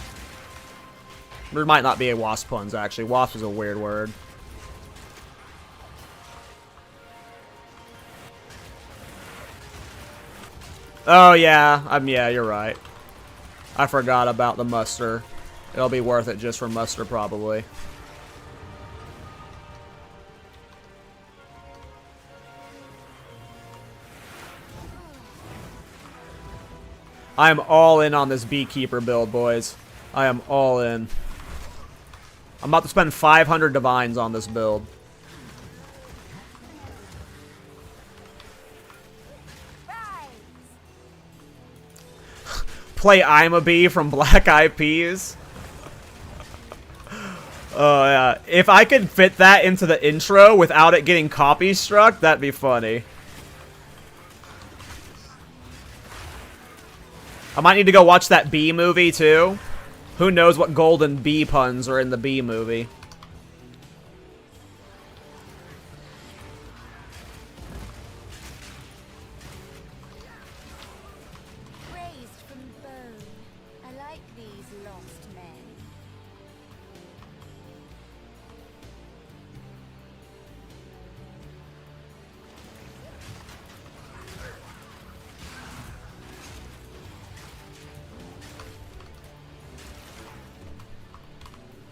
There might not be a wasp puns actually. Wasp is a weird word. Oh, yeah. Yeah, you're right. I forgot about the muster. It'll be worth it just for muster, probably. I am all in on this Beekeeper build, boys. I am all in. I'm about to spend 500 divines on this build. Play I'm a Bee from Black Eyed Peas. Oh, yeah. If I could fit that into the intro without it getting copy struck, that'd be funny. I might need to go watch that Bee movie, too. Who knows what golden bee puns are in the Bee movie.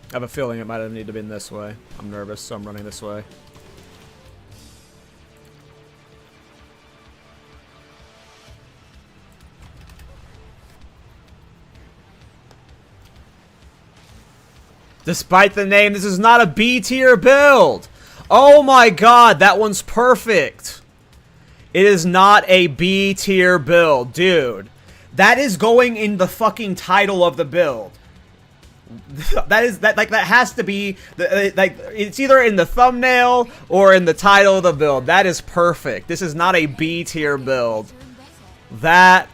I have a feeling it might have needed to been this way. I'm nervous, so I'm running this way. Despite the name, this is not a B tier build! Oh my god, that one's perfect! It is not a B tier build, dude. That is going in the fucking title of the build. That has to be like it's either in the thumbnail or in the title of the build. That is perfect. This is not a B tier build. That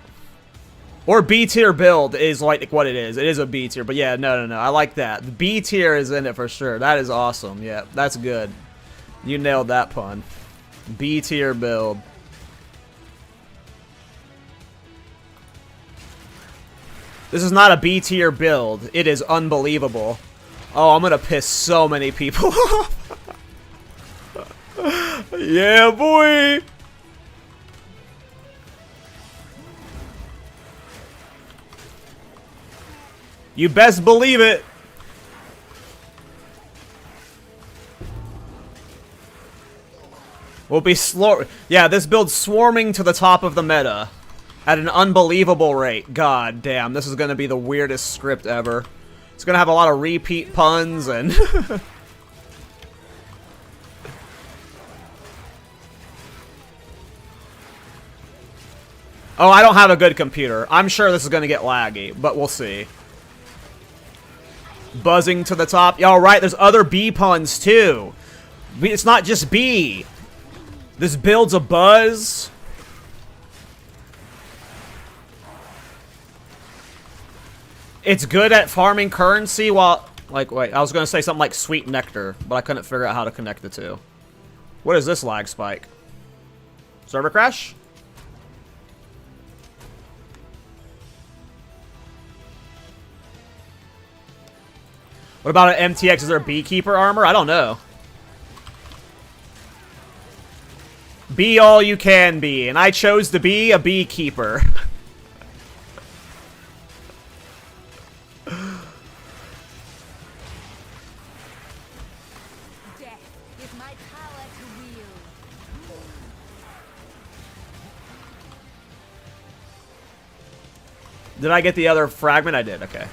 or B tier build is like what it is. It is a B tier, but yeah, no. I like that. The B tier is in it for sure. That is awesome. Yeah, that's good. You nailed that pun. B tier build. This is not a B tier build. It is unbelievable. Oh, I'm gonna piss so many people off. Yeah, boy. You best believe it. We'll be slow. Yeah, this build's swarming to the top of the meta at an unbelievable rate. God damn, this is gonna be the weirdest script ever. It's gonna have a lot of repeat puns and... Oh, I don't have a good computer. I'm sure this is gonna get laggy, but we'll see. Buzzing to the top. Yeah, right, there's other B puns too. It's not just B. This build's a buzz. It's good at farming currency while... Like, wait, I was gonna say something like sweet nectar, but I couldn't figure out how to connect the two. What is this lag spike? Server crash? What about an MTX? Is there a Beekeeper armor? I don't know. Be all you can be, and I chose to be a Beekeeper. Death is my power to wield. Did I get the other fragment? I did, okay.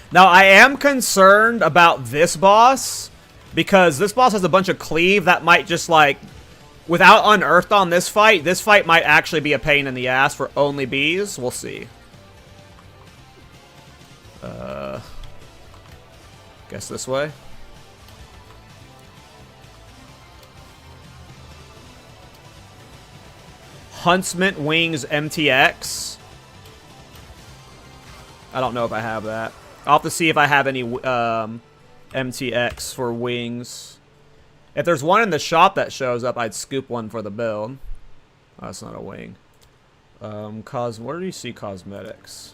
Now, I am concerned about this boss, because this boss has a bunch of cleave that might just, like, without Unearthed on this fight might actually be a pain in the ass for only bees. We'll see. Guess this way. Huntsman Wings MTX. I don't know if I have that. I'll have to see if I have any MTX for wings. If there's one in the shop that shows up, I'd scoop one for the build. Oh, that's not a wing. Where do you see cosmetics?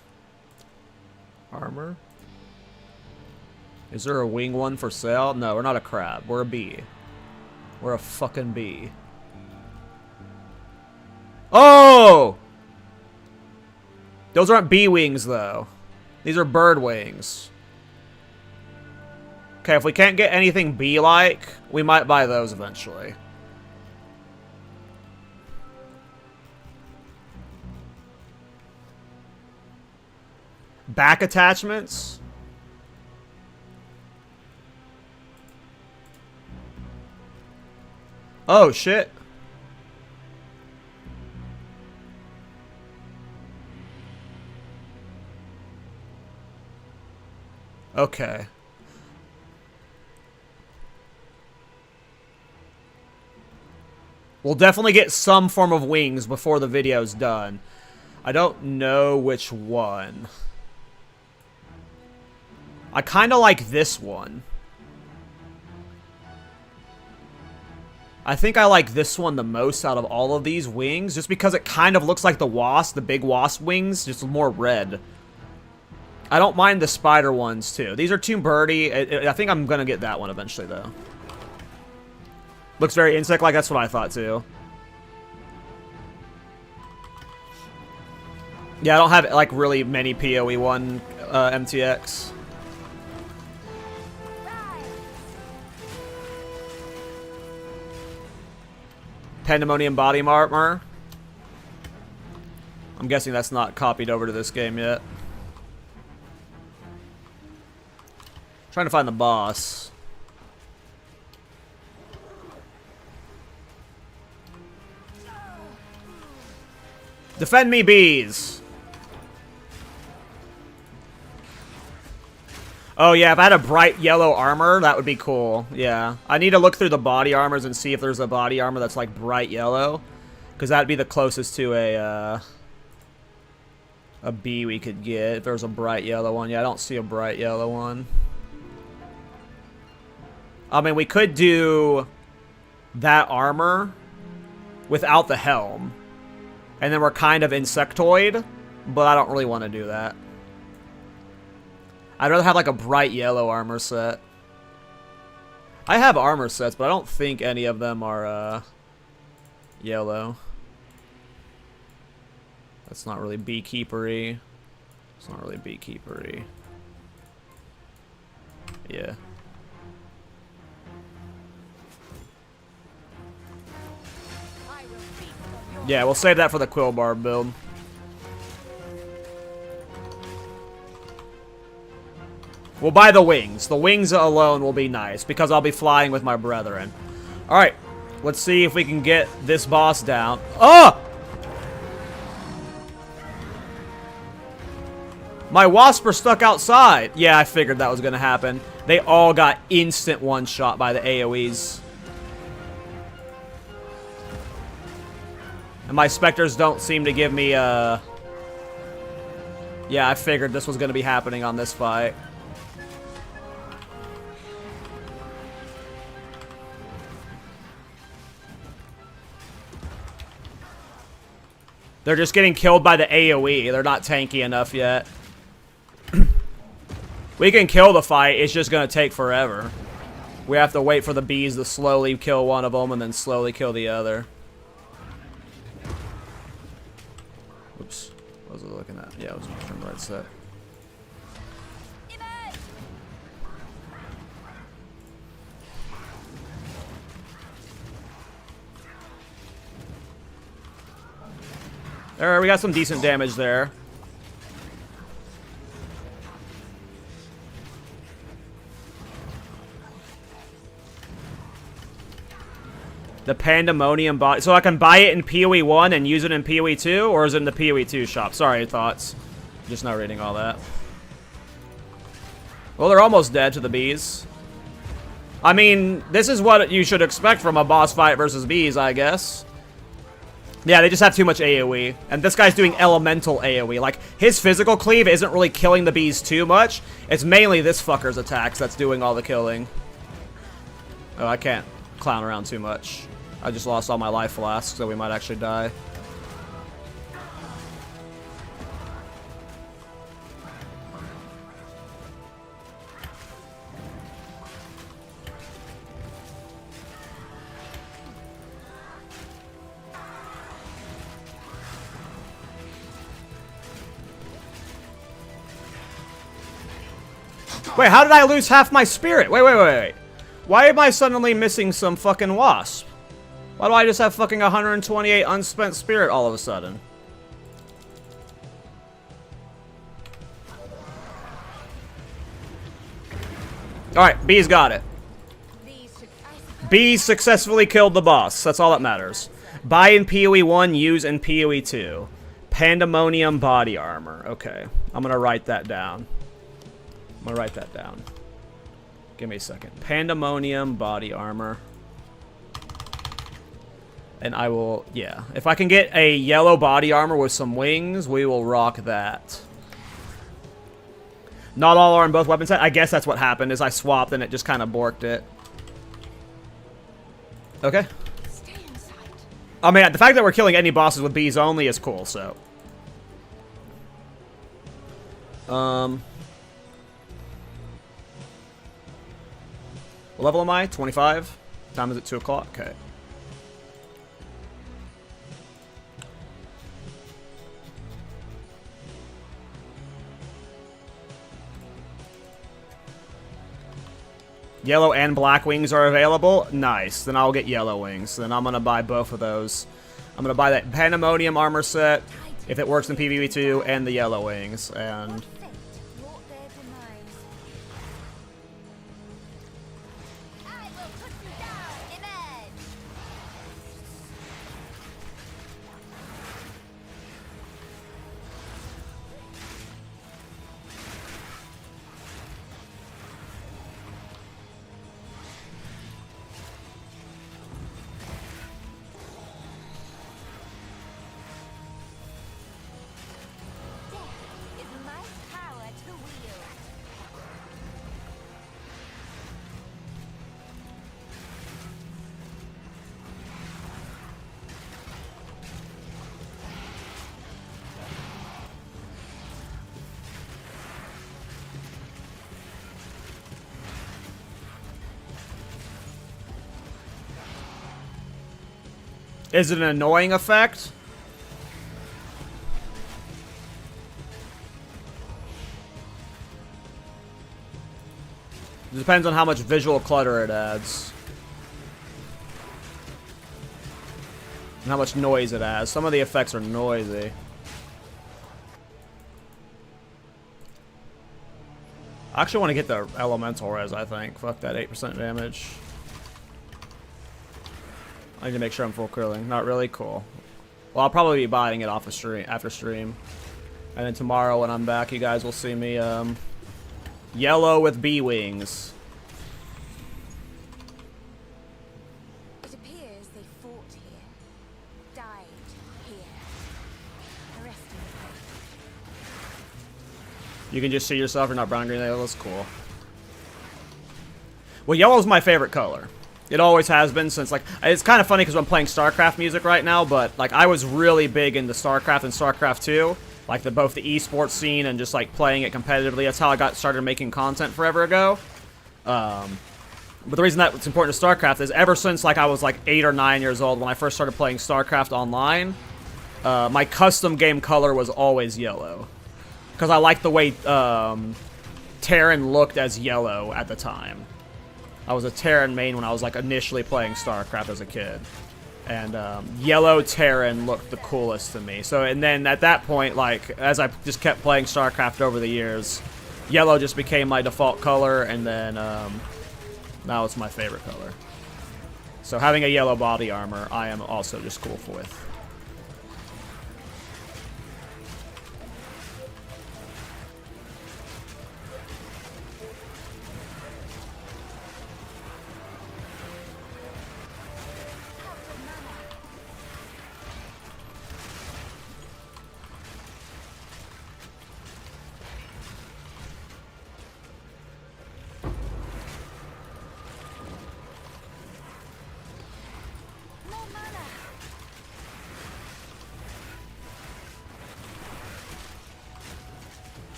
Armor? Is there a wing one for sale? No, we're not a crab. We're a bee. We're a fucking bee. Oh! Those aren't bee wings, though. These are bird wings. Okay, if we can't get anything bee-like, we might buy those eventually. Back attachments? Oh, shit. Okay. We'll definitely get some form of wings before the video's done. I don't know which one. I kind of like this one. I think I like this one the most out of all of these wings, just because it kind of looks like the wasp, the big wasp wings, just more red. I don't mind the spider ones, too. These are too birdy. I think I'm going to get that one eventually, though. Looks very insect-like. That's what I thought, too. Yeah, I don't have, like, really many PoE 1 MTX. Pandemonium body armor. I'm guessing that's not copied over to this game yet. Trying to find the boss. Defend me, bees. Oh yeah, if I had a bright yellow armor, that would be cool. Yeah. I need to look through the body armors and see if there's a body armor that's like bright yellow. Because that'd be the closest to a B we could get if there's a bright yellow one. Yeah, I don't see a bright yellow one. I mean, we could do that armor without the helm. And then we're kind of insectoid, but I don't really want to do that. I'd rather have like a bright yellow armor set. I have armor sets, but I don't think any of them are yellow. That's not really Beekeeper-y. It's not really Beekeeper-y. Yeah. Yeah, we'll save that for the Quillbar build. We'll buy the wings. The wings alone will be nice, because I'll be flying with my brethren. Alright, let's see if we can get this boss down. Oh! My wasps are stuck outside. Yeah, I figured that was going to happen. They all got instant one-shot by the AoEs. And my specters don't seem to give me, Yeah, I figured this was going to be happening on this fight. They're just getting killed by the AoE. They're not tanky enough yet. We can kill the fight. It's just going to take forever. We have to wait for the bees to slowly kill one of them and then slowly kill the other. Oops. What was I looking at? Yeah, I was trying to right set. Alright, we got some decent damage there. The Pandemonium body. So I can buy it in PoE 1 and use it in PoE 2? Or is it in the PoE 2 shop? Sorry, thoughts. Just not reading all that. Well, they're almost dead to the bees. I mean, this is what you should expect from a boss fight versus bees, I guess. Yeah, they just have too much AoE. And this guy's doing elemental AoE. Like, his physical cleave isn't really killing the bees too much. It's mainly this fucker's attacks that's doing all the killing. Oh, I can't clown around too much. I just lost all my life flasks, so we might actually die. Wait, how did I lose half my spirit? Wait. Why am I suddenly missing some fucking wasp? Why do I just have fucking 128 unspent spirit all of a sudden? Alright, B's got it. B successfully killed the boss. That's all that matters. Buy in PoE 1, use in PoE 2. Pandemonium body armor. Okay, I'm gonna write that down. Give me a second. Pandemonium body armor. And I will, yeah. If I can get a yellow body armor with some wings, we will rock that. Not all are in both weapon sets. I guess that's what happened, is I swapped and it just kind of borked it. Okay. I mean, the fact that we're killing any bosses with bees only is cool, so. What level am I? 25? Time is it 2 o'clock? Okay. Yellow and black wings are available? Nice. Then I'll get yellow wings. Then I'm going to buy both of those. I'm going to buy that Pandemonium armor set, if it works in PvP2, and the yellow wings. And Is it an annoying effect? It depends on how much visual clutter it adds. And how much noise it adds. Some of the effects are noisy. I actually want to get the elemental res, I think. Fuck that 8% damage. I need to make sure I'm full curling. Not really? Cool. Well, I'll probably be buying it off of stream after stream. And then tomorrow when I'm back, you guys will see me yellow with bee wings. It appears they fought here, died here. The rest in You can just see yourself. You're not brown, green, yellow. That's cool. Well, yellow's my favorite color. It always has been since, like, it's kind of funny because I'm playing StarCraft music right now, but, like, I was really big into StarCraft and StarCraft 2. Like, both the esports scene and just, like, playing it competitively. That's how I got started making content forever ago. But the reason that it's important to StarCraft is ever since, like, I was, like, 8 or 9 years old when I first started playing StarCraft online, my custom game color was always yellow. Because I liked the way Terran looked as yellow at the time. I was a Terran main when I was, like, initially playing StarCraft as a kid. And yellow Terran looked the coolest to me. So, and then at that point, like, as I just kept playing StarCraft over the years, yellow just became my default color, and then now it's my favorite color. So having a yellow body armor, I am also just cool with.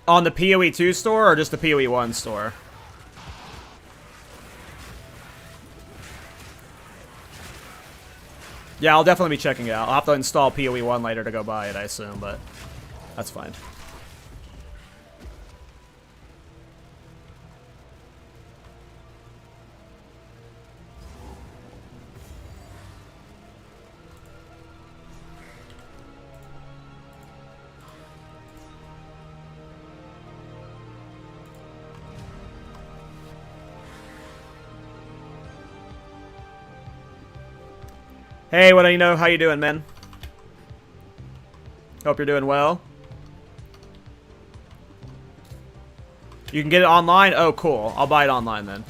On the PoE 2 store or just the PoE 1 store? Yeah, I'll definitely be checking it out. I'll have to install PoE 1 later to go buy it, I assume, but that's fine. Hey, what do you know? How you doing, man? Hope you're doing well. You can get it online? Oh, cool. I'll buy it online then.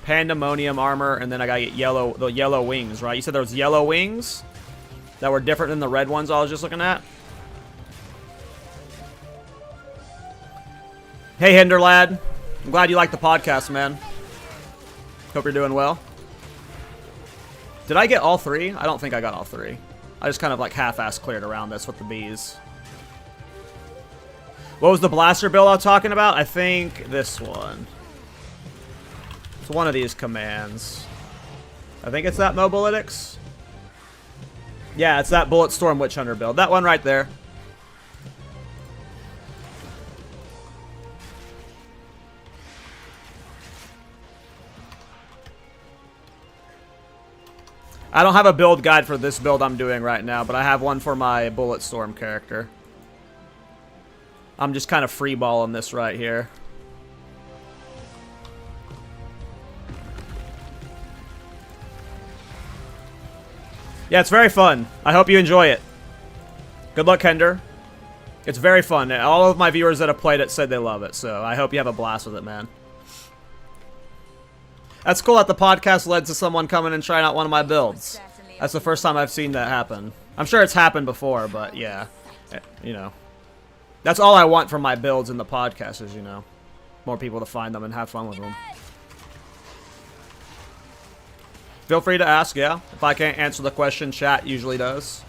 Pandemonium armor, and then I gotta get the yellow wings, right? You said there was yellow wings that were different than the red ones I was just looking at? Hey, Hinder lad. I'm glad you like the podcast, man. Hope you're doing well. Did I get all 3? I don't think I got all 3. I just kind of like half-ass cleared around this with the bees. What was the blaster build I was talking about? I think this one. It's one of these commands. I think it's that Mobilytics. Yeah, it's that Bulletstorm Witch Hunter build. That one right there. I don't have a build guide for this build I'm doing right now, but I have one for my Bulletstorm character. I'm just kind of freeballing this right here. Yeah, it's very fun. I hope you enjoy it. Good luck, Kender. It's very fun. All of my viewers that have played it said they love it, so I hope you have a blast with it, man. That's cool that the podcast led to someone coming and trying out one of my builds. That's the first time I've seen that happen. I'm sure it's happened before, but yeah. You know. That's all I want from my builds in the podcast is, you know, more people to find them and have fun with them. Feel free to ask, yeah. If I can't answer the question, chat usually does.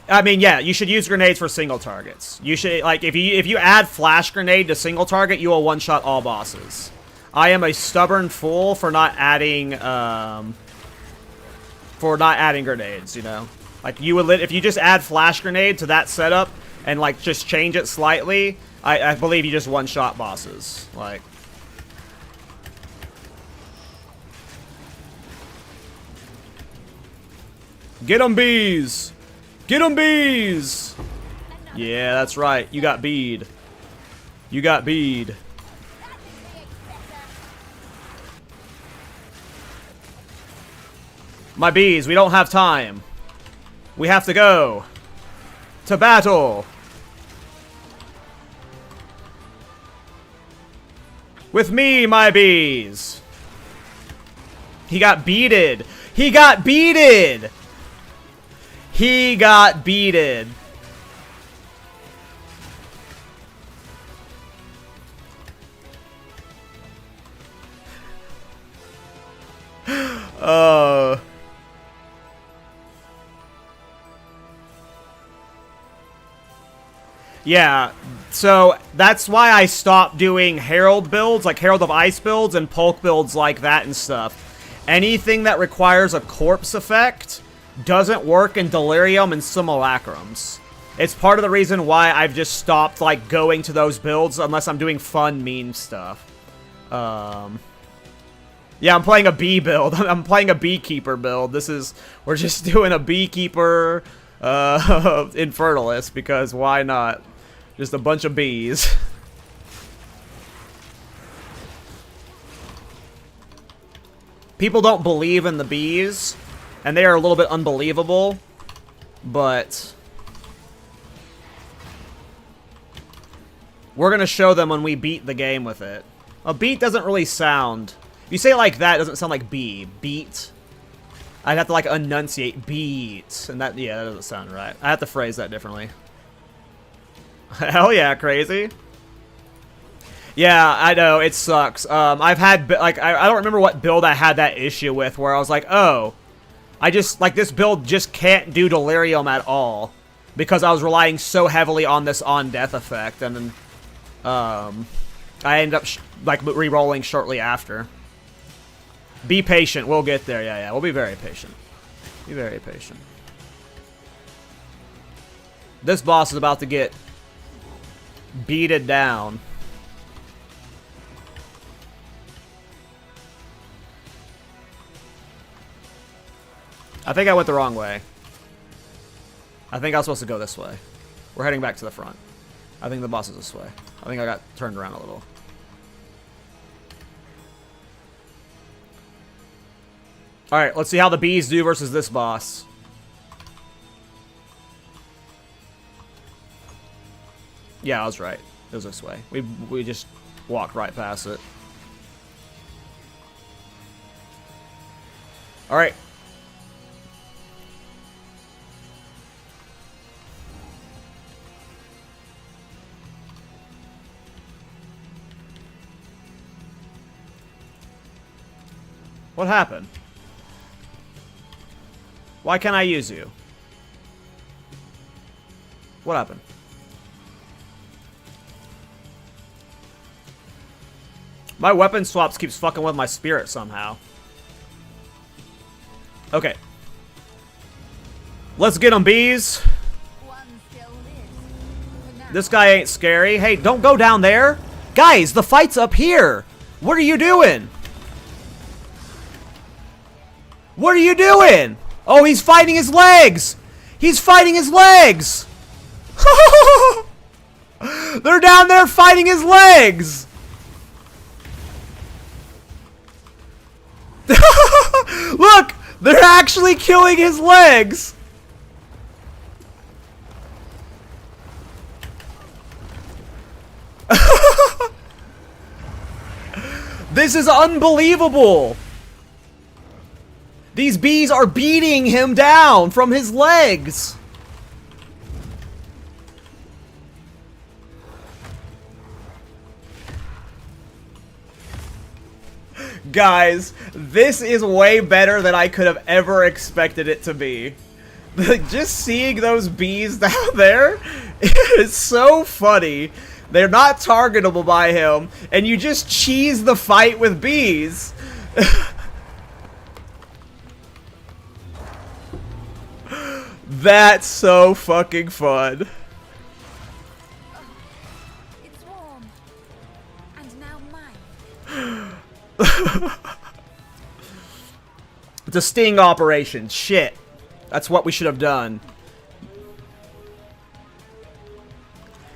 I mean, yeah, you should use grenades for single targets. You should, like, if you add flash grenade to single target, you will one-shot all bosses. I am a stubborn fool for not adding grenades, you know? Like, you would if you just add flash grenade to that setup and, like, just change it slightly, I believe you just one-shot bosses. Like... Get 'em, bees! Get 'em, bees! Yeah, that's right. You got bead. You got bead. My bees, we don't have time. We have to go. To battle. With me, my bees. He got beaded. He got beaded. He got beaded. Yeah, so that's why I stopped doing Herald builds, like Herald of Ice builds and Pulk builds like that and stuff. Anything that requires a corpse effect doesn't work in Delirium and Simulacrums. It's part of the reason why I've just stopped, like, going to those builds unless I'm doing fun, mean stuff. Yeah, I'm playing a bee build. I'm playing a Beekeeper build. We're just doing a Beekeeper, Infernalist, because why not? Just a bunch of bees. People don't believe in the bees, and they are a little bit unbelievable, but we're gonna show them when we beat the game with it. A beat doesn't really sound... If you say it like that, it doesn't sound like bee. Beat. I'd have to, like, enunciate beat, and that, yeah, that doesn't sound right. I have to phrase that differently. Hell yeah, crazy. Yeah, I know, it sucks. I've had, like, I don't remember what build I had that issue with, where I was like, oh, I just, like, this build just can't do Delirium at all, because I was relying so heavily on this on-death effect, and then, I ended up, like, re-rolling shortly after. Be patient, we'll get there, yeah, we'll be very patient. Be very patient. This boss is about to get beated down. I think I went the wrong way. I think I was supposed to go this way. We're heading back to the front. I think the boss is this way. I think I got turned around a little. Alright, let's see how the bees do versus this boss. Yeah, I was right. It was this way. We just walked right past it. Alright. What happened? Why can't I use you? What happened? My weapon swaps keeps fucking with my spirit somehow. Okay. Let's get them, bees. This guy ain't scary. Hey, don't go down there. Guys, the fight's up here. What are you doing? What are you doing? Oh, he's fighting his legs! He's fighting his legs! They're down there fighting his legs! Look! They're actually killing his legs! This is unbelievable! These bees are beating him down from his legs. Guys, this is way better than I could have ever expected it to be. Just seeing those bees down there is so funny. They're not targetable by him, and you just cheese the fight with bees. That's so fucking fun. It's warm. And now mine. It's a sting operation. Shit. That's what we should have done.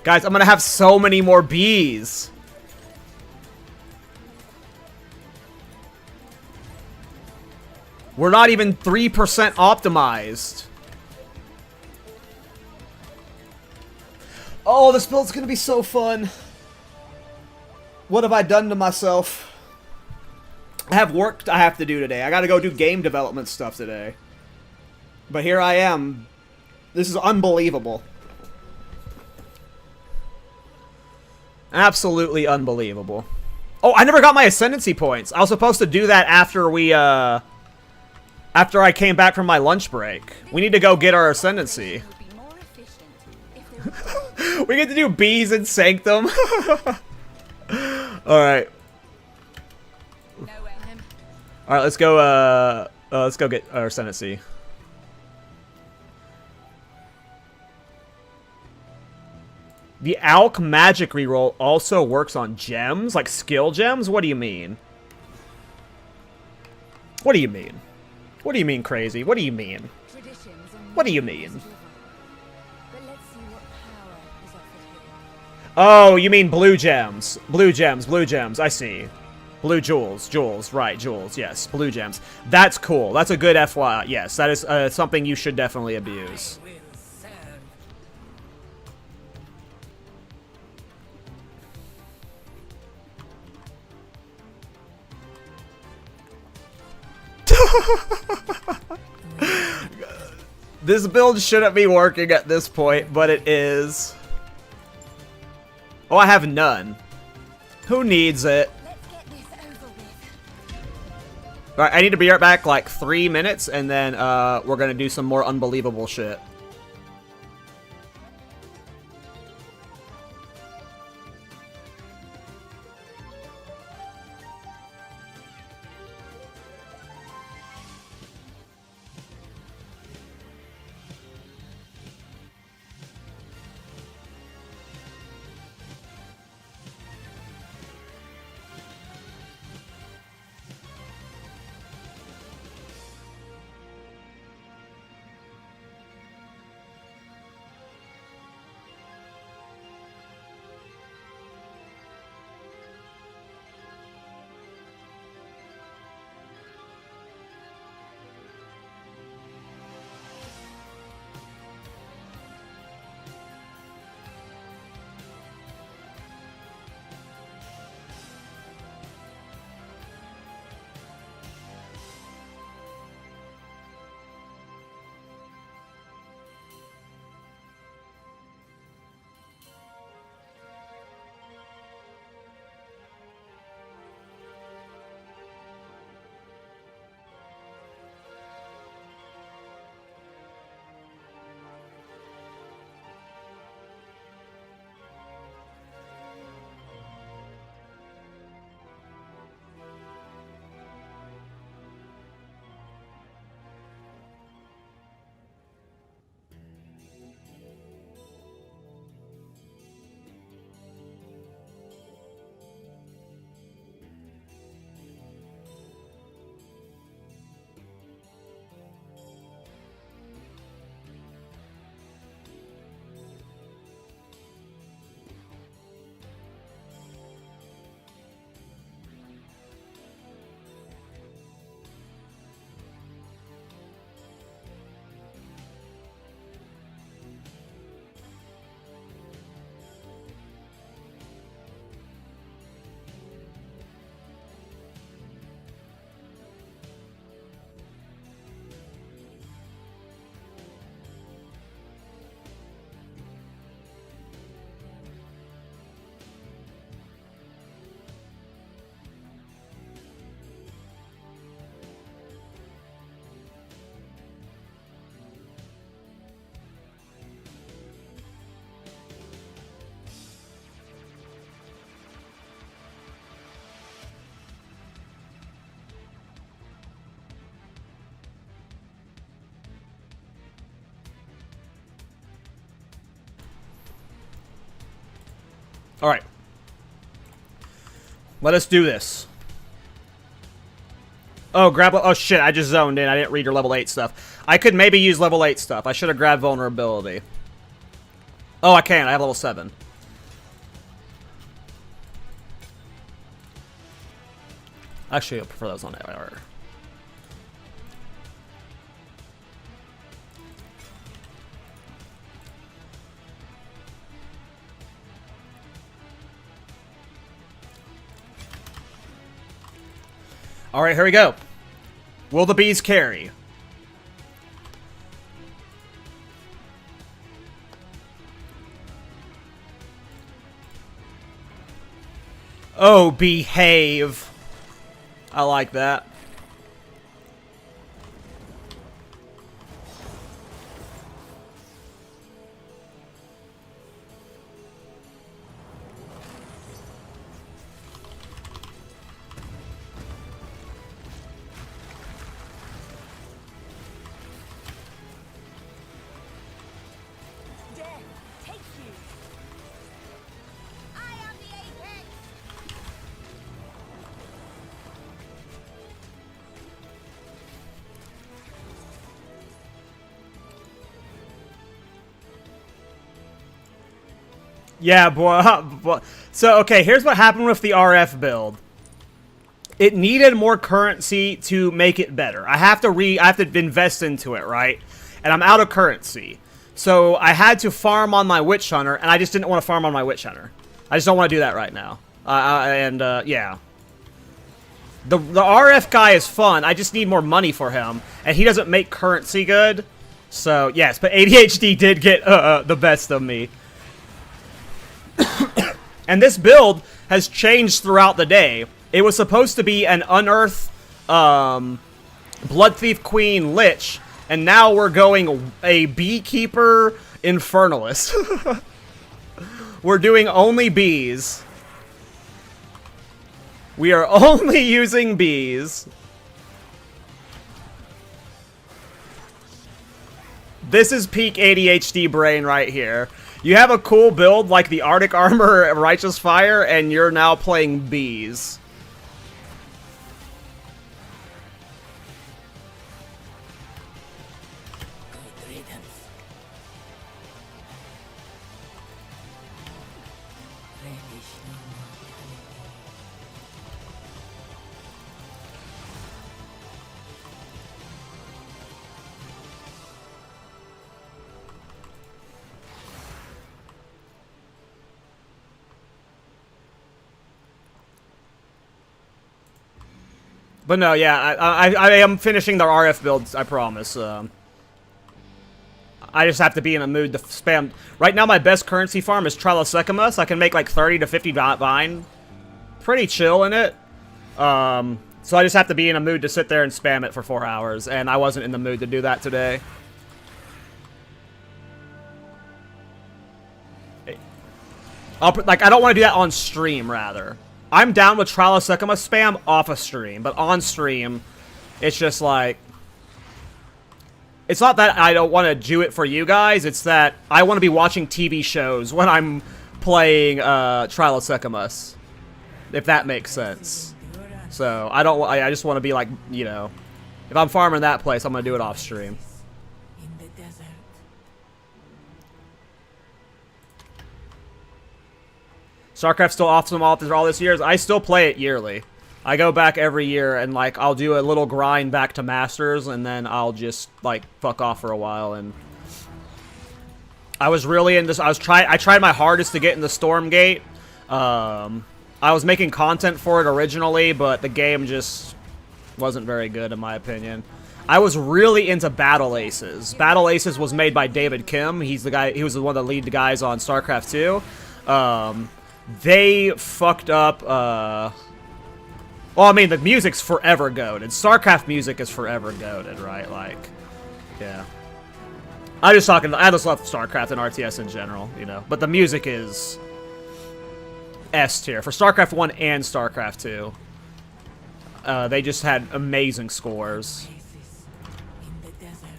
Guys, I'm gonna have so many more bees. We're not even 3% optimized. Oh, this build's gonna be so fun. What have I done to myself? I have work I have to do today. I gotta go do game development stuff today. But here I am. This is unbelievable. Absolutely unbelievable. Oh, I never got my Ascendancy points. I was supposed to do that after we, after I came back from my lunch break. We need to go get our Ascendancy. Would be more efficient if there were We get to do bees in Sanctum. Alright. nowhere. Alright, let's go get our Ascendancy. The Alk magic reroll also works on gems? Like skill gems? What do you mean? What do you mean? What do you mean, crazy? What do you mean? Traditions and What do you mean? But let's see what power is offered here. Oh, you mean blue gems. Blue gems, blue gems. I see. Blue jewels. Jewels. Right, jewels. Yes, blue gems. That's cool. That's a good FYI. Yes, that is something you should definitely abuse. Will serve. This build shouldn't be working at this point, but it is. Oh, I have none. Who needs it? Let's get this over with. Alright, I need to be right back like 3 minutes, and then we're gonna do some more unbelievable shit. Alright. Let us do this. Oh, grab... Oh, shit, I just zoned in. I didn't read your level 8 stuff. I could maybe use level 8 stuff. I should have grabbed vulnerability. Oh, I can. I have level 7. Actually, I prefer those on AR. Alright, here we go. Will the bees carry? Oh, behave. I like that. Death, take you. I am the apex. Yeah, boy. So, okay, here's what happened with the RF build. It needed more currency to make it better. I have to invest into it, right? And I'm out of currency. So, I had to farm on my Witch Hunter, and I just didn't want to farm on my Witch Hunter. I just don't want to do that right now. Yeah. The RF guy is fun. I just need more money for him. And he doesn't make currency good. So, yes. But ADHD did get the best of me. And this build has changed throughout the day. It was supposed to be an Unearth, Blood Thief Queen Lich. And now we're going a Beekeeper Infernalist. We're doing only bees. We are only using bees. This is peak ADHD brain right here. You have a cool build like the Arctic Armor Righteous Fire, and you're now playing bees. But no, yeah, I am finishing the RF builds, I promise. I just have to be in a mood to spam. Right now, my best currency farm is Trilosecamos. I can make like 30 to 50 vine. Pretty chill in it. So I just have to be in a mood to sit there and spam it for 4 hours, and I wasn't in the mood to do that today. I don't want to do that on stream, rather. I'm down with Trilosecamos spam off a stream, but on stream, it's just like... It's not that I don't want to do it for you guys, it's that I want to be watching TV shows when I'm playing Trilosecamos. If that makes sense. So, I just want to be like, you know... If I'm farming that place, I'm going to do it off stream. In the desert. StarCraft's still awesome after all this years. I still play it yearly. I go back every year and like I'll do a little grind back to Masters and then I'll just like fuck off for a while. And I was really in this. I tried my hardest to get in the Stormgate. I was making content for it originally, but the game just wasn't very good in my opinion. I was really into Battle Aces. Battle Aces was made by David Kim. He's the guy. He was one of the lead guys on StarCraft 2. They fucked up, well, I mean, the music's forever goated. StarCraft music is forever goated, right? Like, yeah. I just love StarCraft and RTS in general, you know. But the music is S tier. For StarCraft 1 and StarCraft 2. They just had amazing scores. In the desert.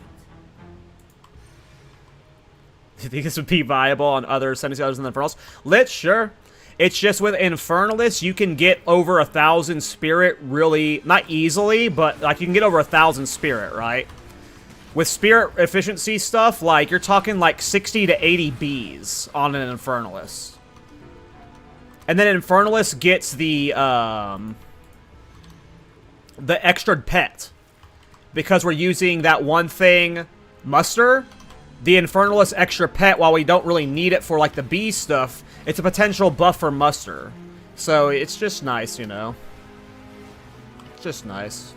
Do you think this would be viable on other Ascendancy other than Infernals? Lich, sure. It's just with Infernalist, you can get over 1,000 spirit really, not easily, but like you can get over 1,000 spirit, right? With spirit efficiency stuff, like you're talking like 60 to 80 bees on an Infernalist. And then Infernalist gets the extra pet. Because we're using that one thing, Muster, the Infernalist extra pet, while we don't really need it for like the bee stuff, it's a potential buff for Muster. So it's just nice, you know. It's just nice.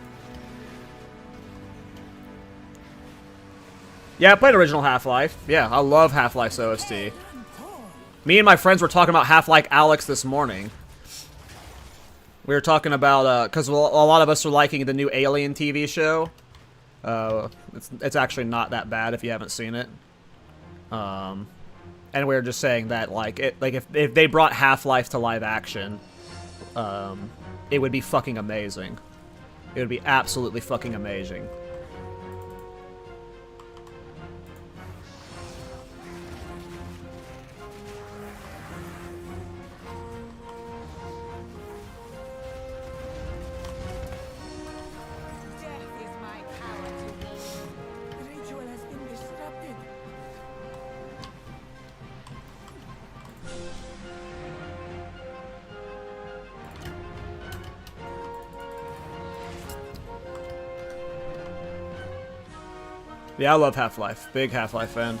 Yeah, I played original Half-Life. Yeah, I love Half-Life's OST. Me and my friends were talking about Half-Life Alyx this morning. We were talking about, because a lot of us are liking the new Alien TV show. It's actually not that bad if you haven't seen it. And we were just saying that, like, if they brought Half-Life to live action, it would be fucking amazing. It would be absolutely fucking amazing. Yeah, I love Half-Life. Big Half-Life fan.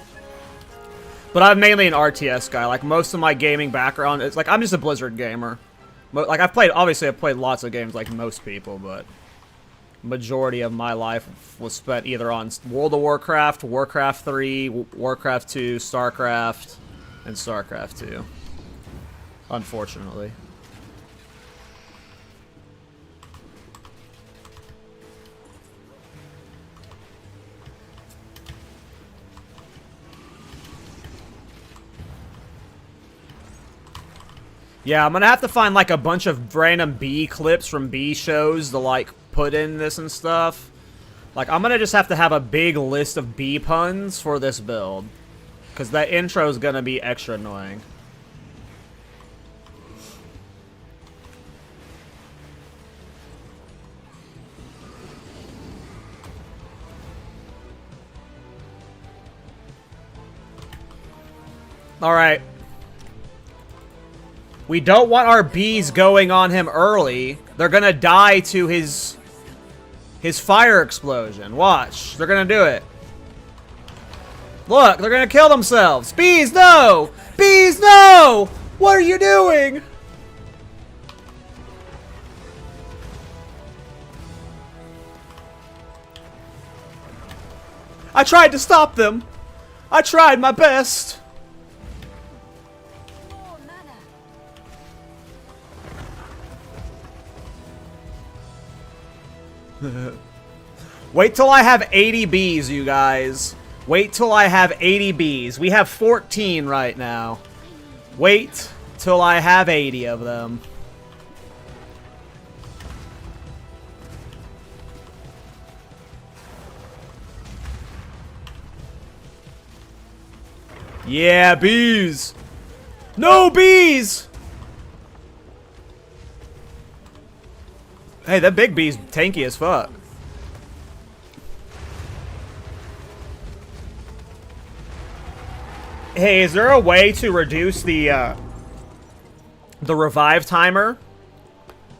But I'm mainly an RTS guy. Like, most of my gaming background, it's like, I'm just a Blizzard gamer. But, like, obviously I've played lots of games like most people, but majority of my life was spent either on World of Warcraft, Warcraft 3, Warcraft 2, StarCraft, and StarCraft 2. Unfortunately. Yeah, I'm gonna have to find, like, a bunch of random bee clips from bee shows to, like, put in this and stuff. Like, I'm gonna just have to have a big list of bee puns for this build. Because that intro is gonna be extra annoying. Alright. We don't want our bees going on him early. They're gonna die to his fire explosion. Watch. They're gonna do it. Look, they're gonna kill themselves. Bees, no! Bees, no! What are you doing? I tried to stop them. I tried my best. Wait till I have 80 bees, you guys. Wait till I have 80 bees. We have 14 right now. Wait till I have 80 of them. Yeah, bees. No bees! Hey, that big bee's tanky as fuck. Hey, is there a way to reduce the revive timer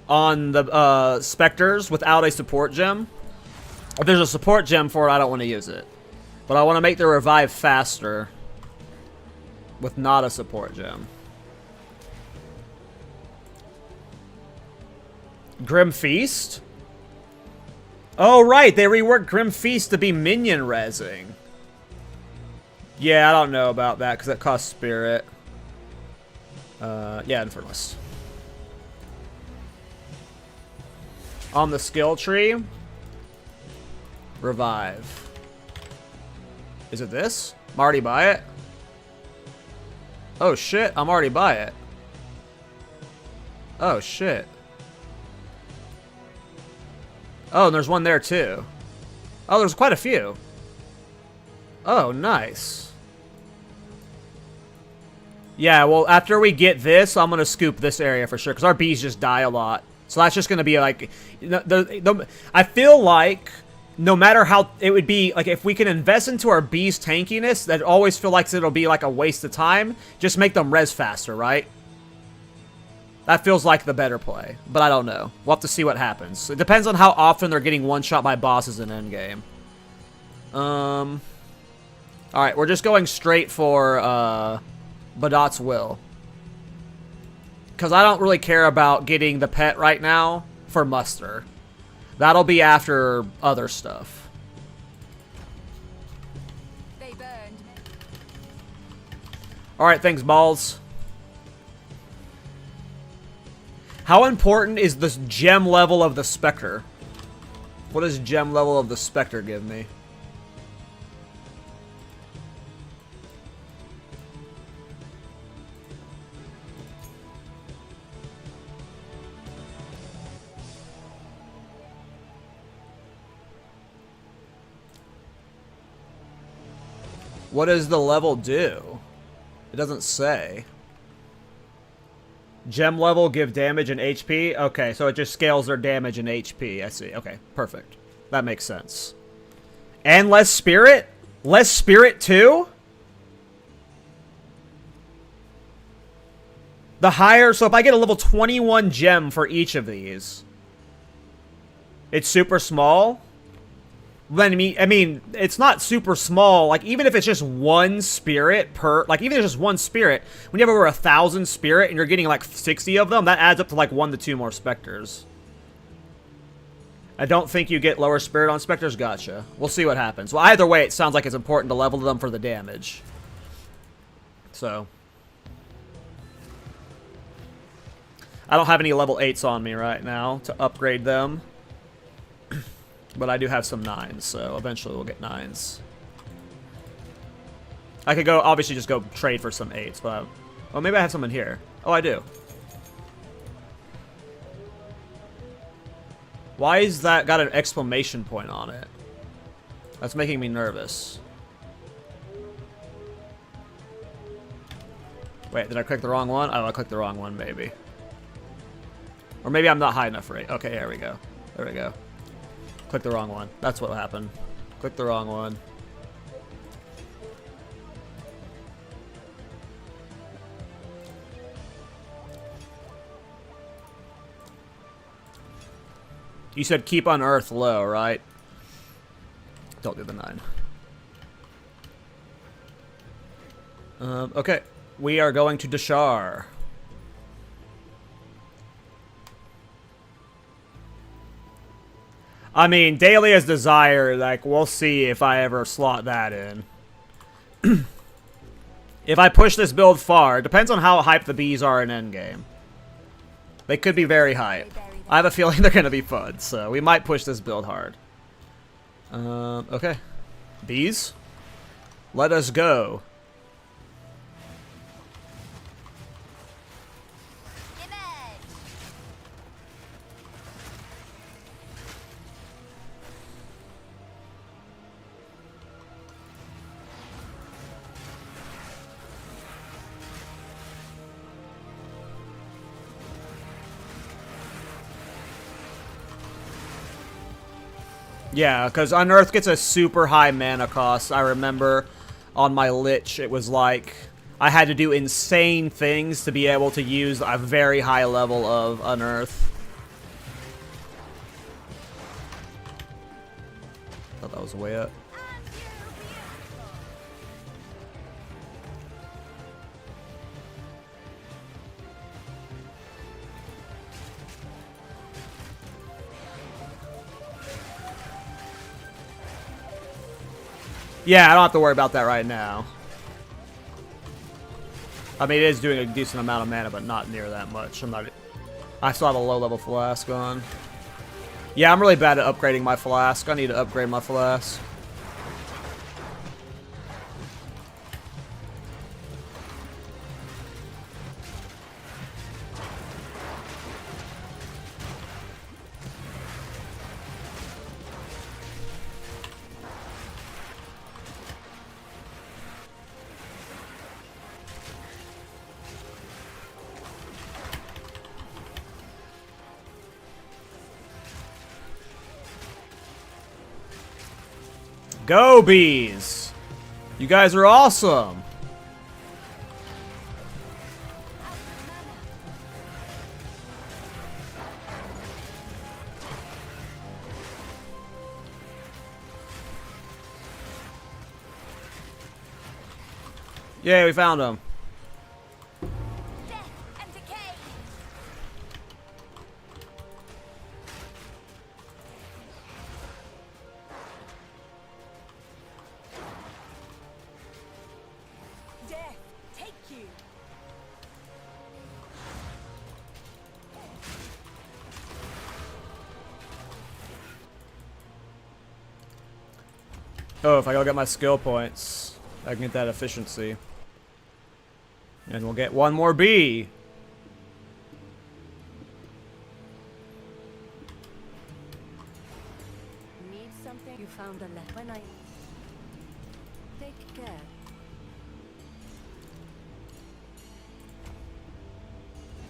on the specters without a support gem? If there's a support gem for it, I don't want to use it. But I want to make the revive faster with not a support gem. Grim Feast? Oh, right. They reworked Grim Feast to be minion rezzing. Yeah, I don't know about that because that costs spirit. Yeah, Infernalist. On the skill tree, revive. Is it this? I'm already by it. Oh shit, I'm already by it. Oh shit. Oh, and there's one there too. Oh, there's quite a few. Oh, nice. Yeah, well, after we get this, I'm going to scoop this area for sure, because our bees just die a lot. So that's just going to be like... I feel like no matter how... It would be, like, if we can invest into our bees' tankiness, that always feel like it'll be, like, a waste of time. Just make them res faster, right? That feels like the better play, but I don't know. We'll have to see what happens. It depends on how often they're getting one-shot by bosses in endgame. Alright, we're just going straight for, Badat's Will. Because I don't really care about getting the pet right now for Muster. That'll be after other stuff. They burned. Alright, thanks, balls. How important is this gem level of the Specter? What does gem level of the Specter give me? What does the level do? It doesn't say. Gem level, give damage and HP? Okay, so it just scales their damage and HP. I see. Okay, perfect. That makes sense. And less spirit? Less spirit too? The higher... So if I get a level 21 gem for each of these, it's super small? Then I mean, it's not super small. Like, even if it's just one spirit per... Like, even if it's just one spirit, when you have over 1,000 spirit and you're getting, like, 60 of them, that adds up to, like, 1 to 2 more specters. I don't think you get lower spirit on specters. Gotcha. We'll see what happens. Well, either way, it sounds like it's important to level them for the damage. So... I don't have any level 8s on me right now to upgrade them. But I do have some 9s, so eventually we'll get 9s. I could go, obviously, just go trade for some 8s, but... Oh, maybe I have some in here. Oh, I do. Why is that got an exclamation point on it? That's making me nervous. Wait, did I click the wrong one? Oh, I clicked the wrong one, maybe. Or maybe I'm not high enough for 8. Okay, here we go. There we go. Click the wrong one. That's what happened. Click the wrong one. You said keep Unearth low, right? Don't do the 9. Okay. We are going to Dashar. I mean, Dahlia's Desire, like, we'll see if I ever slot that in. If I push this build far, it depends on how hyped the bees are in endgame. They could be very hyped. I have a feeling they're going to be fun, so we might push this build hard. Okay. Bees, let us go. Yeah, because Unearth gets a super high mana cost. I remember on my Lich, it was like I had to do insane things to be able to use a very high level of Unearth. Thought that was way up. Yeah, I don't have to worry about that right now. I mean, it is doing a decent amount of mana, but not near that much. I still have a low-level flask on. Yeah, I'm really bad at upgrading my flask. I need to upgrade my flask. Go, bees! You guys are awesome! Yeah, we found him. Death and decay. Death, take you. Oh, if I go get my skill points, I can get that efficiency. And we'll get one more bee. Need something? You found a letter. When I take care.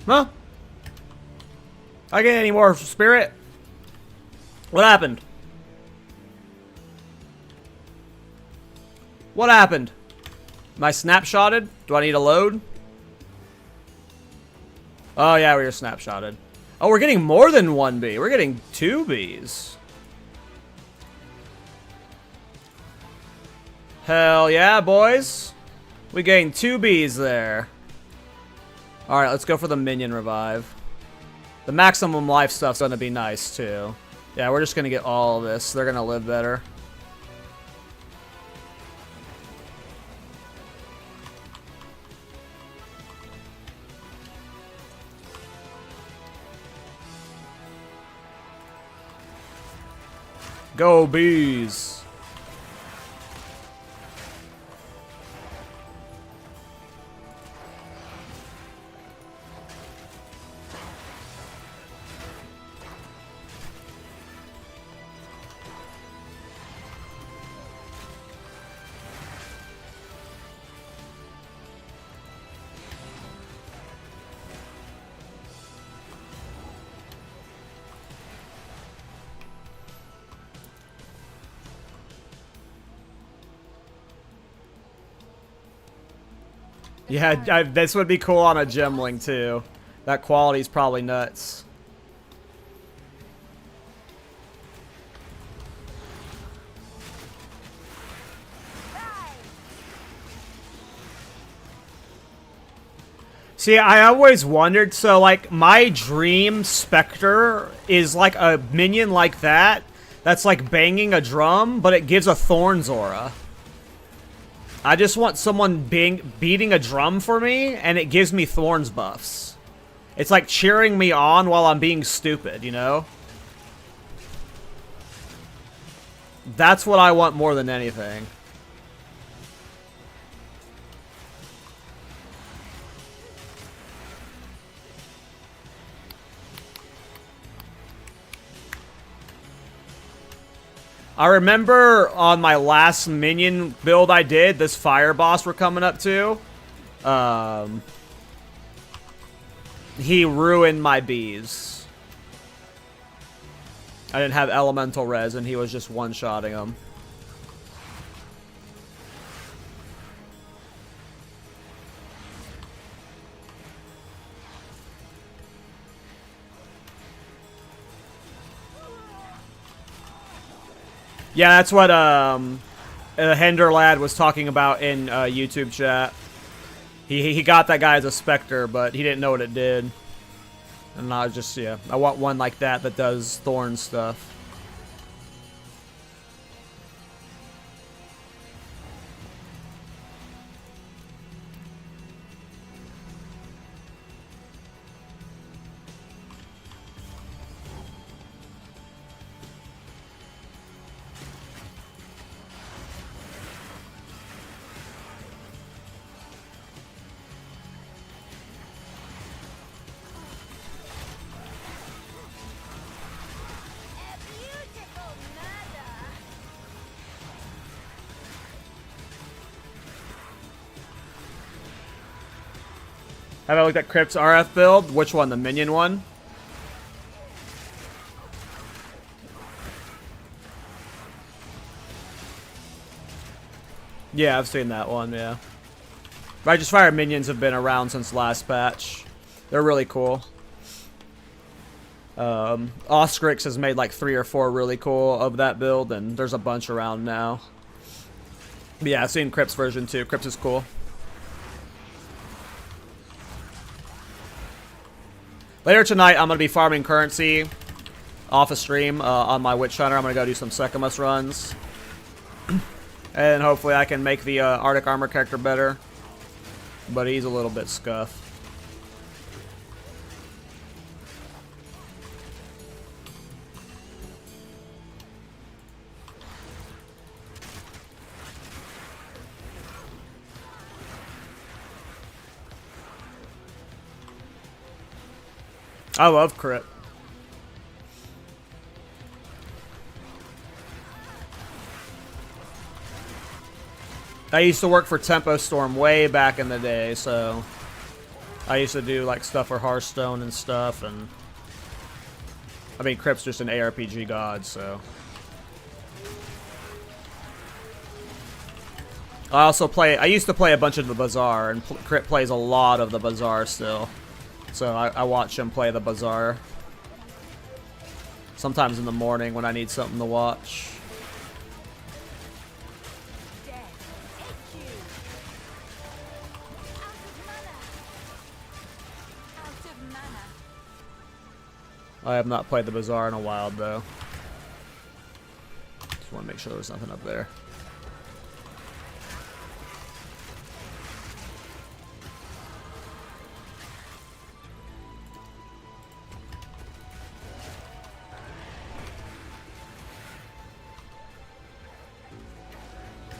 Huh? I get any more spirit? What happened? What happened? Am I snapshotted? Do I need a load? Oh yeah, we were snapshotted. Oh, we're getting more than one bee. We're getting 2 bees. Hell yeah, boys. We gained 2 bees there. Alright, let's go for the minion revive. The maximum life stuff's gonna be nice too. Yeah, we're just gonna get all of this. They're gonna live better. Go bees! Yeah, this would be cool on a gemling too. That quality's probably nuts. See, I always wondered, so like my dream Specter is like a minion like that, that's like banging a drum, but it gives a Thorns aura. I just want someone beating a drum for me, and it gives me Thorns buffs. It's like cheering me on while I'm being stupid, you know? That's what I want more than anything. I remember on my last minion build I did, this fire boss we're coming up to. He ruined my bees. I didn't have elemental res and he was just one-shotting them. Yeah, that's what Hender Lad was talking about in YouTube chat. He got that guy as a Specter, but he didn't know what it did. And I was just, yeah, I want one like that that does thorn stuff. Have I looked at Crypt's RF build? Which one? The minion one? Yeah, I've seen that one, yeah. Righteous Fire minions have been around since last patch. They're really cool. Oscrix has made like 3 or 4 really cool of that build, and there's a bunch around now. But yeah, I've seen Crypt's version too. Crypt is cool. Later tonight, I'm going to be farming currency off a stream on my Witch Hunter. I'm going to go do some Secamus runs. And hopefully I can make the Arctic Armor character better. But he's a little bit scuffed. I love crit. I used to work for Tempo Storm way back in the day, so I used to do like stuff for Hearthstone and stuff, and I mean Crypt's just an ARPG god, so. I used to play a bunch of the Bazaar, and Crypt plays a lot of the Bazaar still. So I watch him play the Bazaar. Sometimes in the morning when I need something to watch. I have not played the Bazaar in a while though. Just want to make sure there's nothing up there.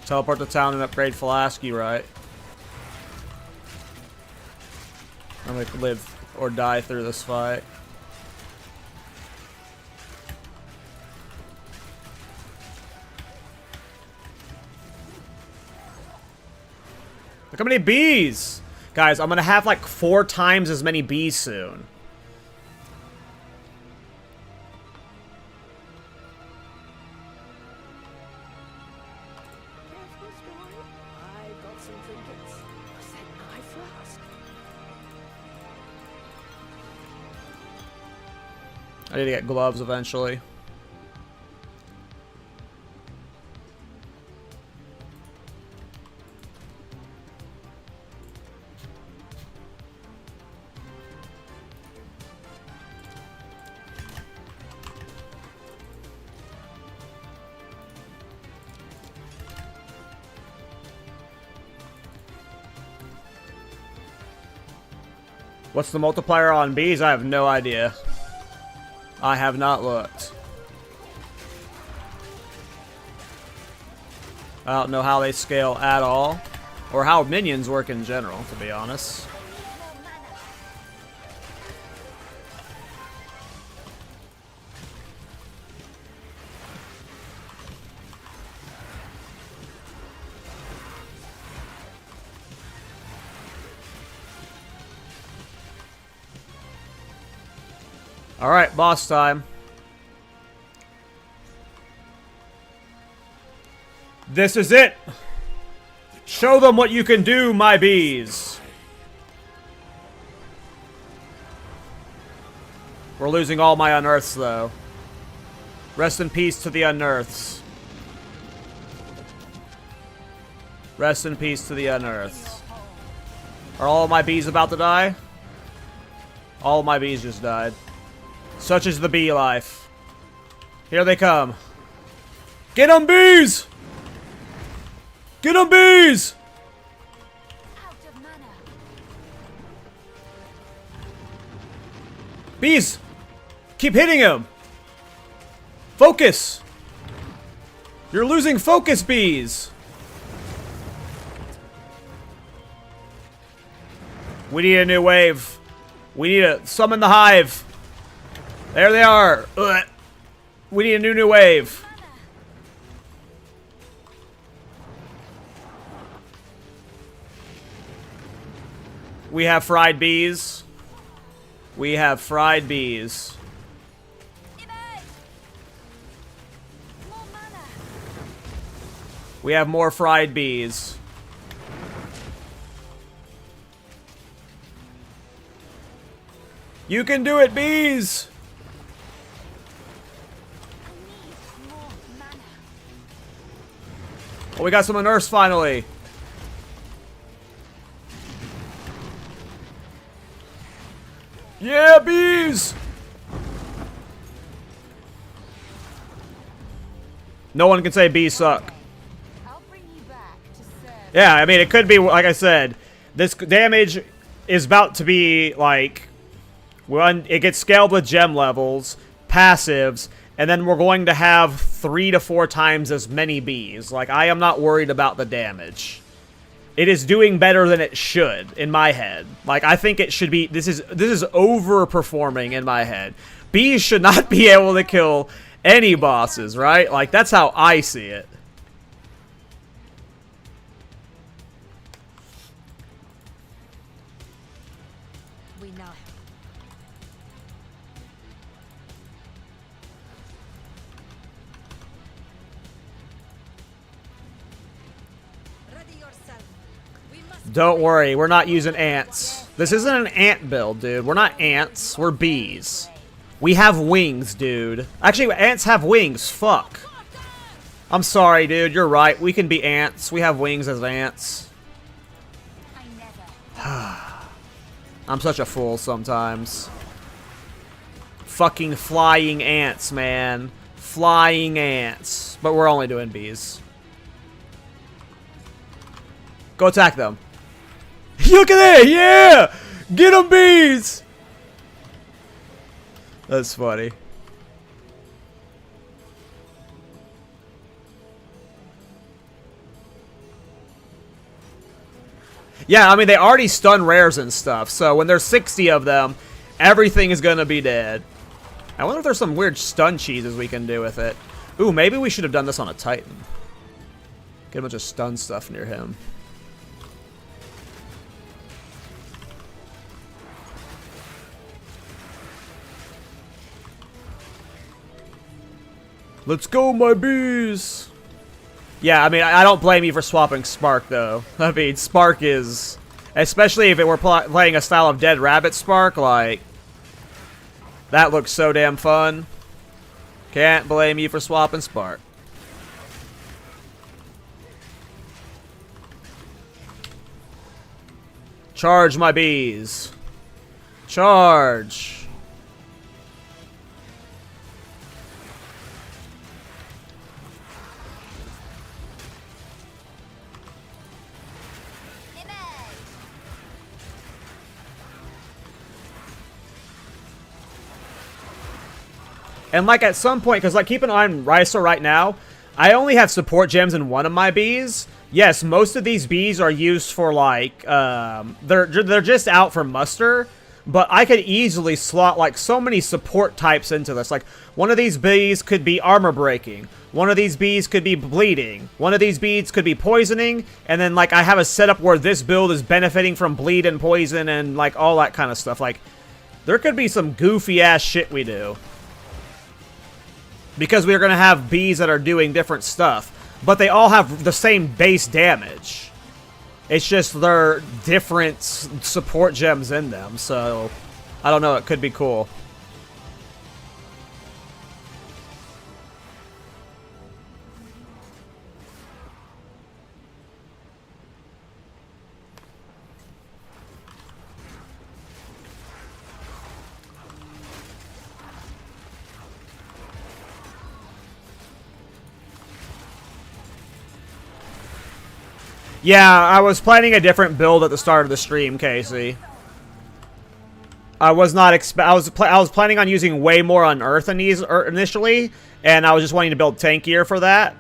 Teleport to town and upgrade Flasky, right? I'm gonna live or die through this fight. Look how many bees! Guys, I'm gonna have like 4 times as many bees soon. I need to get gloves eventually. What's the multiplier on bees? I have no idea. I have not looked. I don't know how they scale at all, or how minions work in general, to be honest. Alright, boss time. This is it! Show them what you can do, my bees! We're losing all my unearths, though. Rest in peace to the unearths. Rest in peace to the unearths. Are all of my bees about to die? All of my bees just died. Such is the bee life. Here they come. Get 'em, bees! Get 'em, bees! Bees! Keep hitting him! Focus! You're losing focus, bees! We need a new wave. We need to summon the hive. There they are. Ugh. We need a new wave. We have fried bees. We have fried bees. We have more fried bees. You can do it, bees! I need more mana. Oh, we got some Unearths finally. Yeah, bees! No one can say bees suck. I'll bring you back to serve. Yeah, I mean, it could be, like I said, this damage is about to be, like, it gets scaled with gem levels, passives, and then we're going to have 3 to 4 times as many bees. Like, I am not worried about the damage. It is doing better than it should, in my head. Like, I think it should be, this is overperforming in my head. Bees should not be able to kill any bosses, right? Like, that's how I see it. We know. Ready yourself. We must Don't worry, we're not using ants. This isn't an ant build, dude. We're not ants, we're bees. We have wings, dude. Actually, ants have wings. Fuck. I'm sorry, dude. You're right. We can be ants. We have wings as ants. I never. I'm such a fool sometimes. Fucking flying ants, man. Flying ants. But we're only doing bees. Go attack them. Look at that! Yeah! Get them, bees! That's funny. Yeah, I mean, they already stun rares and stuff, so when there's 60 of them, everything is gonna be dead. I wonder if there's some weird stun cheeses we can do with it. Ooh, maybe we should have done this on a Titan. Get a bunch of stun stuff near him. Let's go, my bees! Yeah, I mean, I don't blame you for swapping Spark, though. I mean, Spark is... Especially if it were playing a style of Dead Rabbit Spark, like... That looks so damn fun. Can't blame you for swapping Spark. Charge, my bees. Charge. And, like, at some point, because, like, keep an eye on Risa right now, I only have support gems in one of my bees. Yes, most of these bees are used for, like, they're just out for muster, but I could easily slot, like, so many support types into this. Like, one of these bees could be armor breaking. One of these bees could be bleeding. One of these bees could be poisoning. And then, like, I have a setup where this build is benefiting from bleed and poison and, like, all that kind of stuff. Like, there could be some goofy-ass shit we do. Because we're going to have bees that are doing different stuff. But they all have the same base damage. It's just they're different support gems in them. So, I don't know. It could be cool. Yeah, I was planning a different build at the start of the stream, Casey. I was not I was planning on using way more Unearth initially, and I was just wanting to build tankier for that.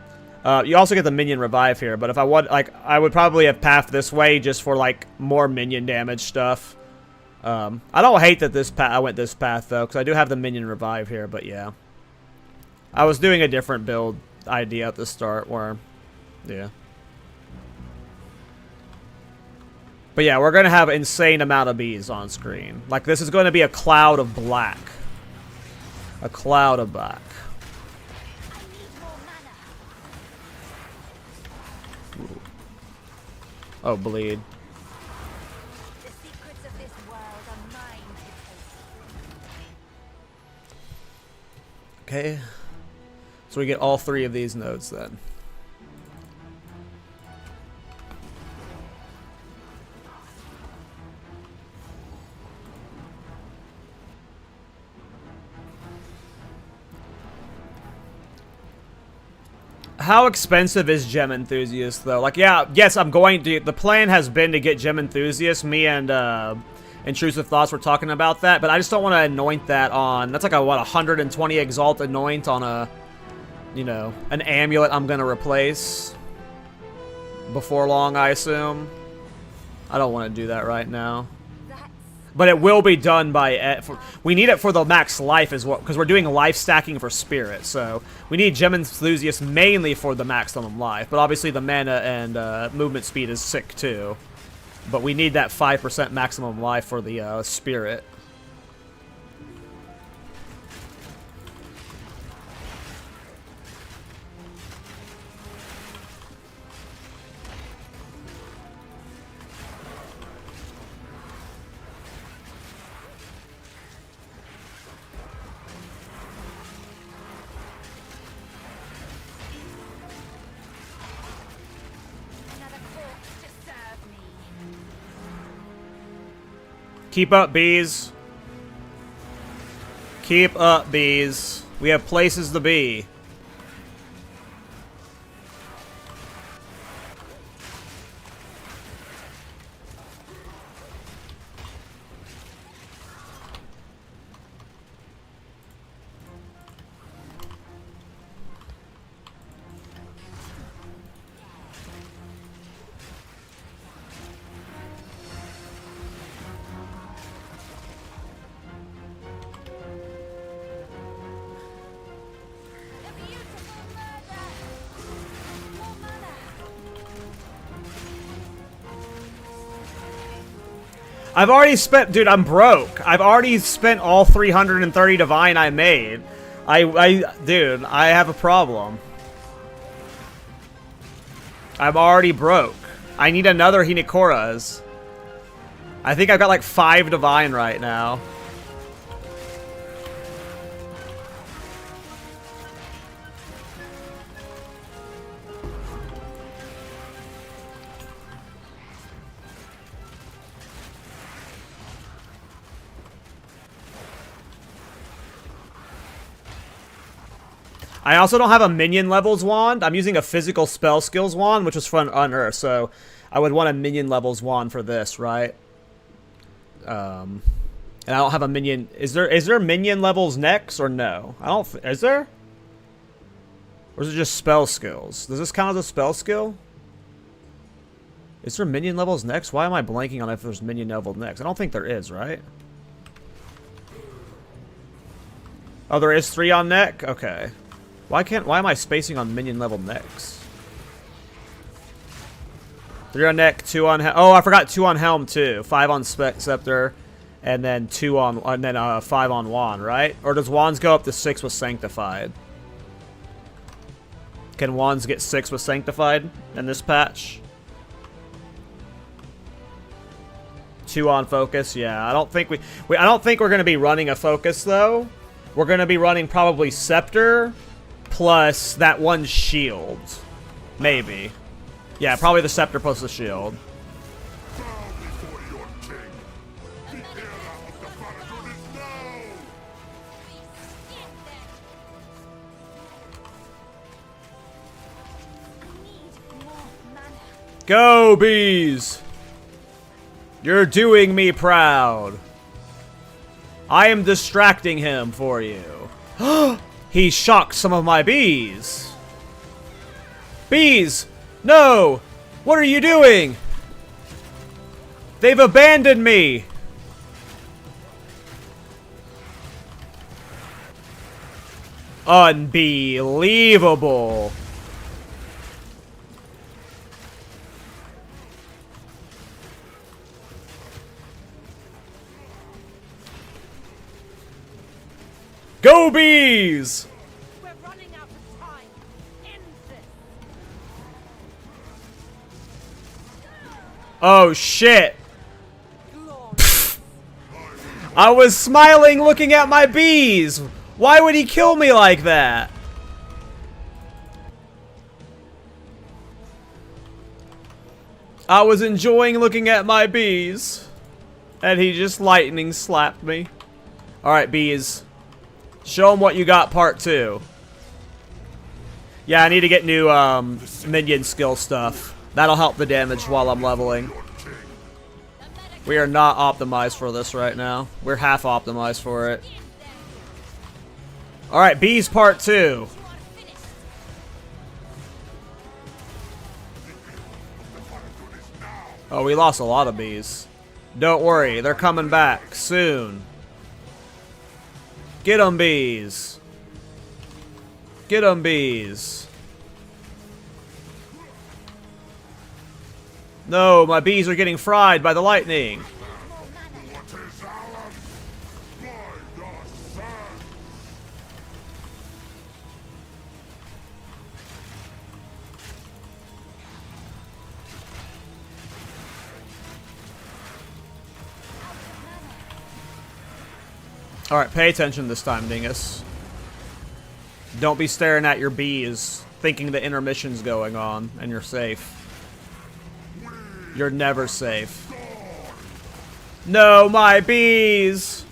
You also get the minion revive here, but if I want, like, I would probably have pathed this way just for, like, more minion damage stuff. I don't hate that I went this path though, because I do have the minion revive here, but yeah. I was doing a different build idea at the start where, yeah. But yeah, we're going to have an insane amount of bees on screen. Like, this is going to be a cloud of black. A cloud of black. Oh, bleed. The secrets of this world are mine to take. Okay. So we get all 3 of these nodes then. How expensive is Gem Enthusiast, though? Like, yeah, yes, I'm going to... The plan has been to get Gem Enthusiast. Me and Intrusive Thoughts were talking about that, but I just don't want to anoint that on... That's like a, what, 120 Exalt anoint on a, you know, an amulet I'm going to replace before long, I assume. I don't want to do that right now. But it will be done by... we need it for the max life as well, because we're doing life stacking for Spirit, so we need Gem Enthusiast mainly for the maximum life. But obviously the mana and movement speed is sick too. But we need that 5% maximum life for the Spirit. Another corpse to serve me. Keep up, bees. Keep up, bees. We have places to be. A beautiful murder. More mana. I've already spent... Dude, I'm broke. I've already spent all 330 divine I made. Dude, I have a problem. I'm already broke. I need another Hinikoras. I think I've got like 5 divine right now. I also don't have a minion levels wand. I'm using a physical spell skills wand, which was from Unearth, so I would want a minion levels wand for this, right? And I don't have a minion. Is there minion levels next or no? I don't. Is there? Or is it just spell skills? Does this count as a spell skill? Is there minion levels next? Why am I blanking on if there's minion level next? I don't think there is, right? Oh, there is 3 on neck? Okay. Why am I spacing on minion level next? 3 on neck, 2 on helm. Oh, I forgot 2 on helm too. 5 on scepter, and then 2 on, and then 5 on wand, right? Or does wands go up to 6 with sanctified? Can wands get 6 with sanctified in this patch? 2 on focus, yeah. I don't think I don't think we're gonna be running a focus though. We're gonna be running probably scepter plus that one shield. Maybe. Yeah, probably the scepter plus the shield. Bow before your king. The era of the Farragut is now. I need more mana. Go, bees! You're doing me proud. I am distracting him for you. He shocked some of my bees. Bees! No! What are you doing? They've abandoned me! Unbelievable! Go bees! We're running out of time. End this. Oh, shit. I was smiling looking at my bees. Why would he kill me like that? I was enjoying looking at my bees. And he just lightning slapped me. Alright, bees. Show them what you got, part 2. Yeah, I need to get new minion skill stuff. That'll help the damage while I'm leveling. We are not optimized for this right now. We're half optimized for it. Alright, bees part 2. Oh, we lost a lot of bees. Don't worry, they're coming back soon. Get 'em, bees. Get 'em, bees. No, my bees are getting fried by the lightning. Alright, pay attention this time, Dingus. Don't be staring at your bees, thinking the intermission's going on, and you're safe. You're never safe. No, my bees!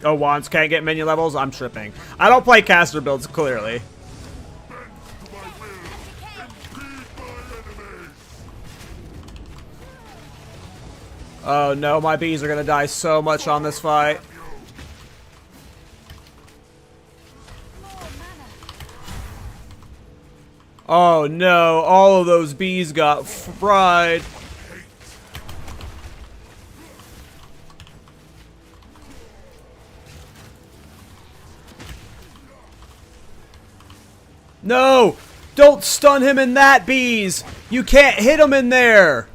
Oh, wands can't get minion levels? I'm tripping. I don't play caster builds, clearly. Oh no, my bees are gonna die so much on this fight. Oh no, all of those bees got fried. No! Don't stun him in that, bees! You can't hit him in there!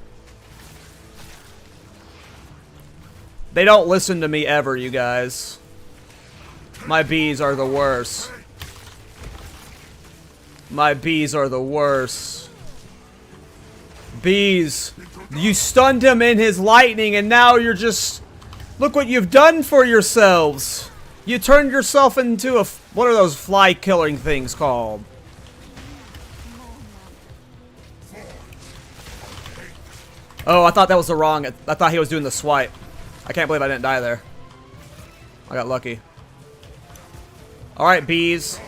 They don't listen to me ever, you guys. My bees are the worst. My bees are the worst. Bees, you stunned him in his lightning and now you're just... Look what you've done for yourselves! You turned yourself into a... What are those fly killing things called? Oh, I thought that was the wrong... I thought he was doing the swipe. I can't believe I didn't die there. I got lucky. Alright, bees.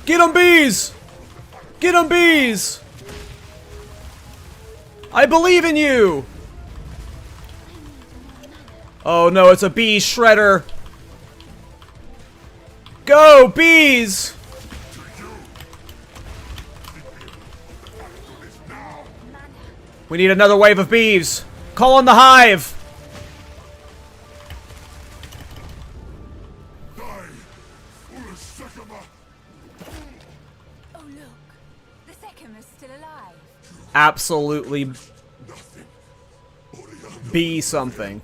Get 'em, bees! Get 'em, bees! I believe in you! Oh no, it's a bee shredder. Go, bees! We need another wave of bees. Call on the hive. Oh look, the second is still alive. Absolutely be something.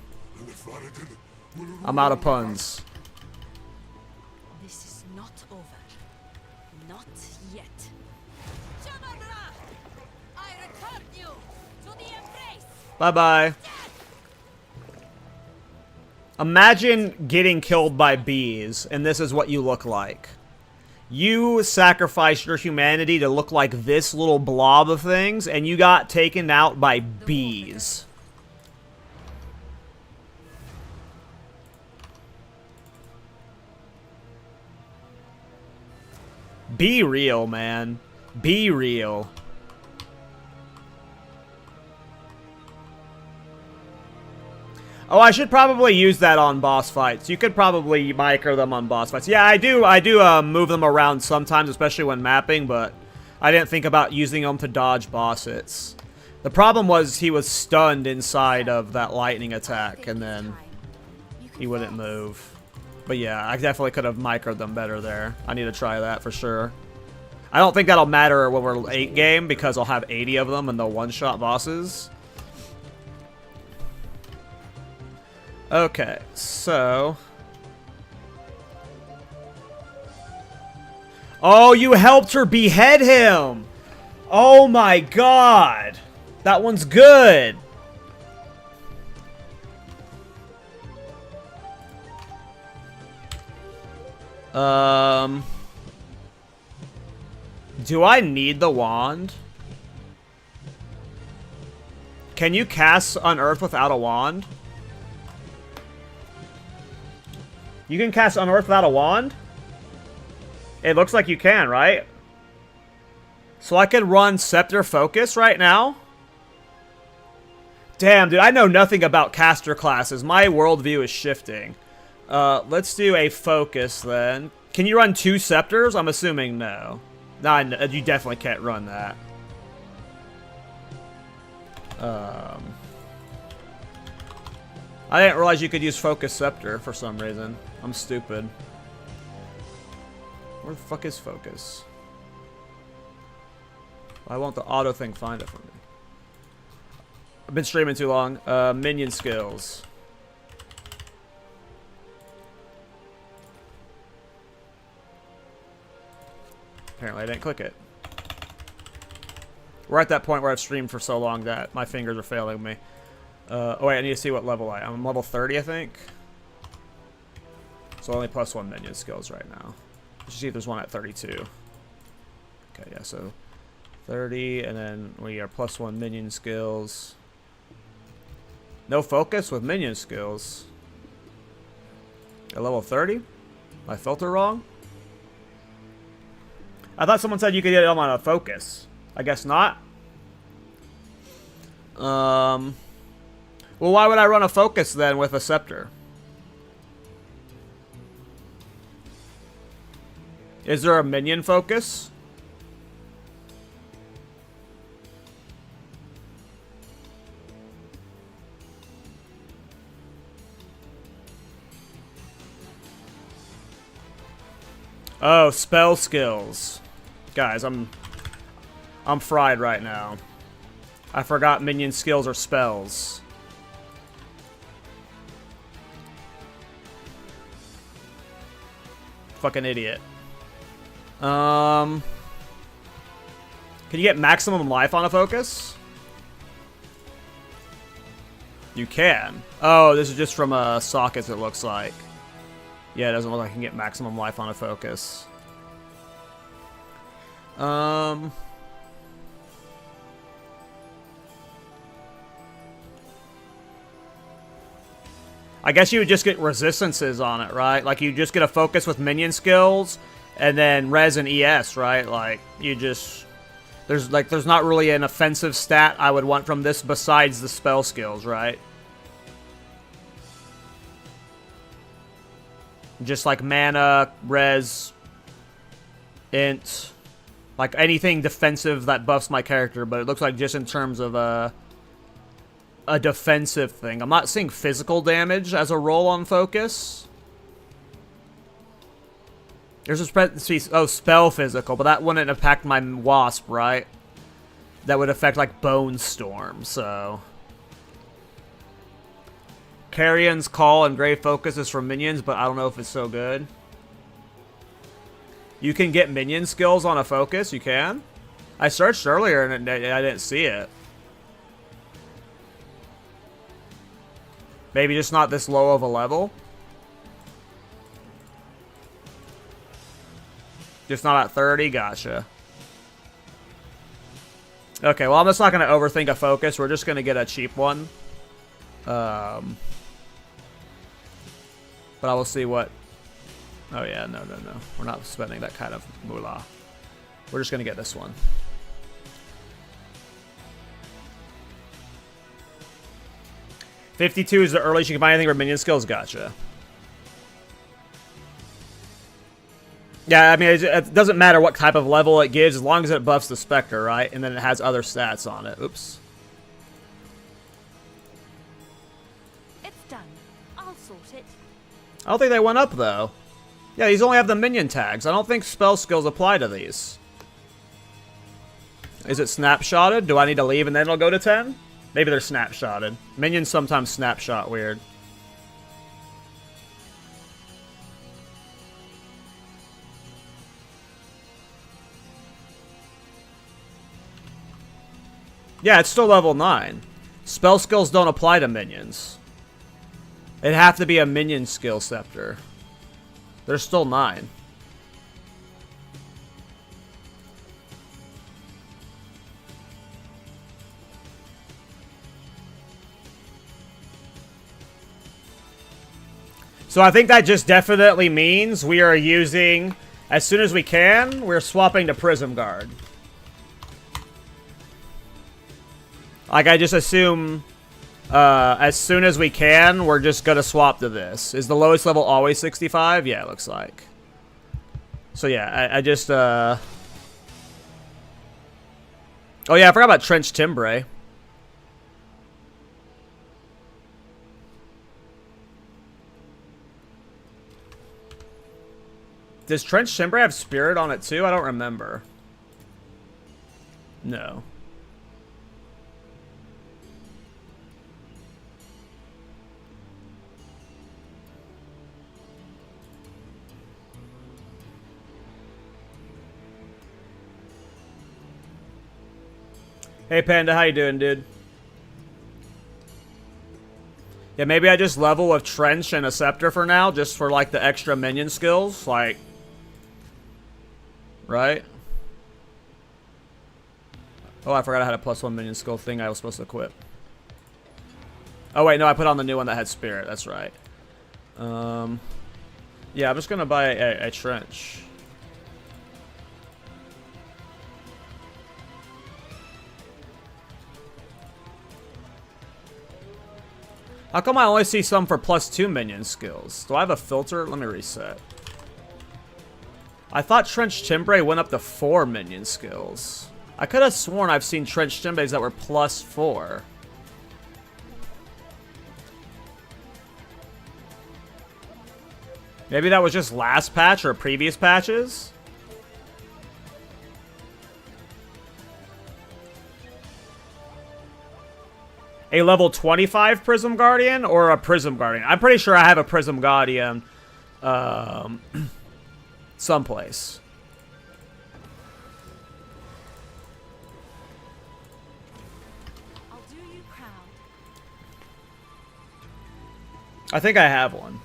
I'm out of puns. This is not over. Not yet. I return you to the embrace. Bye-bye. Imagine getting killed by bees, and this is what you look like. You sacrificed your humanity to look like this little blob of things, and you got taken out by bees. Be real, man. Be real. Oh, I should probably use that on boss fights. You could probably micro them on boss fights. Yeah, I do move them around sometimes, especially when mapping, but I didn't think about using them to dodge boss hits. The problem was he was stunned inside of that lightning attack, and then he wouldn't move. But yeah, I definitely could have microed them better there. I need to try that for sure. I don't think that'll matter when we're 8 game, because I'll have 80 of them and they'll one-shot bosses. Okay, so... Oh, you helped her behead him! Oh my god! That one's good! Do I need the wand? Can you cast Unearth without a wand? You can cast Unearth without a wand? It looks like you can, right? So I could run Scepter Focus right now? Damn, dude, I know nothing about caster classes. My worldview is shifting. Let's do a Focus then. Can you run 2 Scepters? I'm assuming no. No, you definitely can't run that. I didn't realize you could use Focus Scepter for some reason. I'm stupid. Where the fuck is Focus? Why won't the auto thing find it for me? I've been streaming too long. Minion skills. Apparently I didn't click it. We're at that point where I've streamed for so long that my fingers are failing me. Oh wait, I need to see what level I am. I'm level 30, I think. So only +1 minion skills right now. Let's see if there's one at 32. Okay, yeah, so 30, and then we are +1 minion skills. No focus with minion skills. At level 30? My filter wrong? I thought someone said you could get them on a focus. I guess not. Well, why would I run a focus then with a scepter? Is there a minion focus? Oh, spell skills. Guys, I'm fried right now. I forgot minion skills are spells. Fucking idiot. Can you get maximum life on a focus? You can. Oh, this is just from sockets, it looks like. Yeah, it doesn't look like I can get maximum life on a focus. I guess you would just get resistances on it, right? Like, you just get a focus with minion skills, and then res and ES, right? Like, you just... There's not really an offensive stat I would want from this besides the spell skills, right? Just like mana, res, int, like anything defensive that buffs my character, but it looks like just in terms of a defensive thing. I'm not seeing physical damage as a roll on focus. There's a spell physical, but that wouldn't impact my wasp, right? That would affect like Bone Storm, so... Carrion's Call and Grave Focus is for minions, but I don't know if it's so good. You can get minion skills on a focus, you can? I searched earlier and I didn't see it. Maybe just not this low of a level? Just not at 30? Gotcha. Okay, well I'm just not going to overthink a focus. We're just going to get a cheap one. But I will see what... Oh yeah, no. We're not spending that kind of moolah. We're just going to get this one. $52 is the earliest you can buy anything for minion skills. Gotcha. Yeah, I mean, it doesn't matter what type of level it gives as long as it buffs the Specter, right? And then it has other stats on it. Oops. sort it. I don't think they went up, though. Yeah, these only have the minion tags. I don't think spell skills apply to these. Is it snapshotted? Do I need to leave and then it'll go to 10? Maybe they're snapshotted. Minions sometimes snapshot weird. Yeah, it's still level 9. Spell skills don't apply to minions. It'd have to be a minion skill scepter. They're still 9. So I think that just definitely means we are using, as soon as we can, we're swapping to Prism Guard. Like, I just assume, as soon as we can, we're just gonna swap to this. Is the lowest level always 65? Yeah, it looks like. So yeah, I just, oh yeah, I forgot about Trench Timbre. Does Trench Timbre have Spirit on it too? I don't remember. No. Hey Panda, how you doing, dude? Yeah, maybe I just level with Trench and a Scepter for now, just for like the extra minion skills, like, right? Oh, I forgot I had a +1 minion skill thing I was supposed to equip. Oh wait, no, I put on the new one that had Spirit, that's right. Yeah, I'm just gonna buy a Trench. How come I only see some for +2 minion skills? Do I have a filter? Let me reset. I thought Trench Timbre went up to 4 minion skills. I could have sworn I've seen Trench Timbres that were +4. Maybe that was just last patch or previous patches? A level 25 Prism Guardian or a Prism Guardian? I'm pretty sure I have a Prism Guardian someplace. I'll do you proud. I think I have one.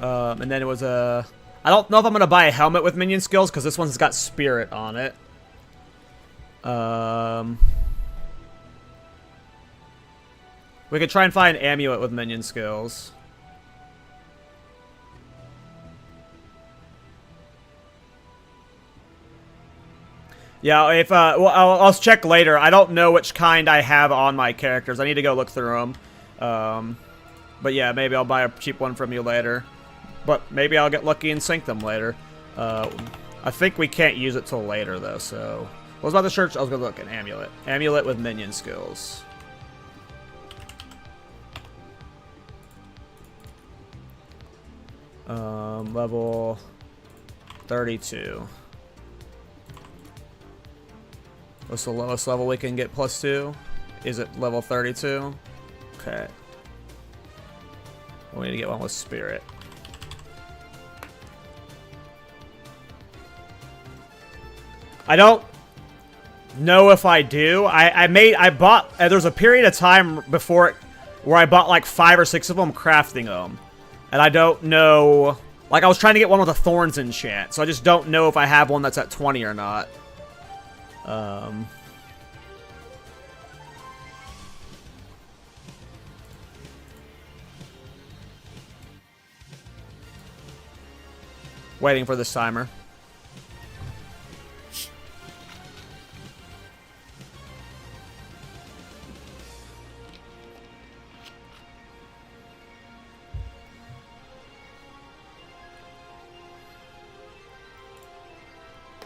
And then it was a... I don't know if I'm going to buy a helmet with minion skills, because this one's got Spirit on it. We could try and find an amulet with minion skills. Yeah, if, well, I'll check later. I don't know which kind I have on my characters. I need to go look through them. But yeah, maybe I'll buy a cheap one from you later. But maybe I'll get lucky and sync them later. I think we can't use it till later, though, so... What was about the church? I was gonna look at amulet. Amulet with minion skills. Level 32. What's the lowest level we can get +2? Is it level 32? Okay. We need to get one with Spirit. I don't know if I do. I bought, there's a period of time before it where I bought like 5 or 6 of them, crafting them. And I don't know, like I was trying to get one with a Thorns enchant, so I just don't know if I have one that's at 20 or not. Waiting for this timer.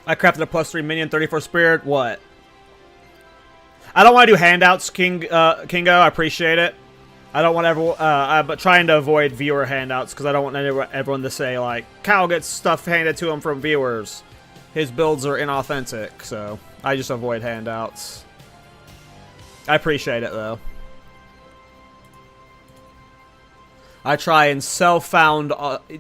I crafted a +3 minion, 34 spirit. What? I don't want to do handouts, Kingo. I appreciate it. I don't want everyone, but trying to avoid viewer handouts because I don't want everyone to say like, Cal gets stuff handed to him from viewers. His builds are inauthentic, so I just avoid handouts. I appreciate it though. I try and self-found,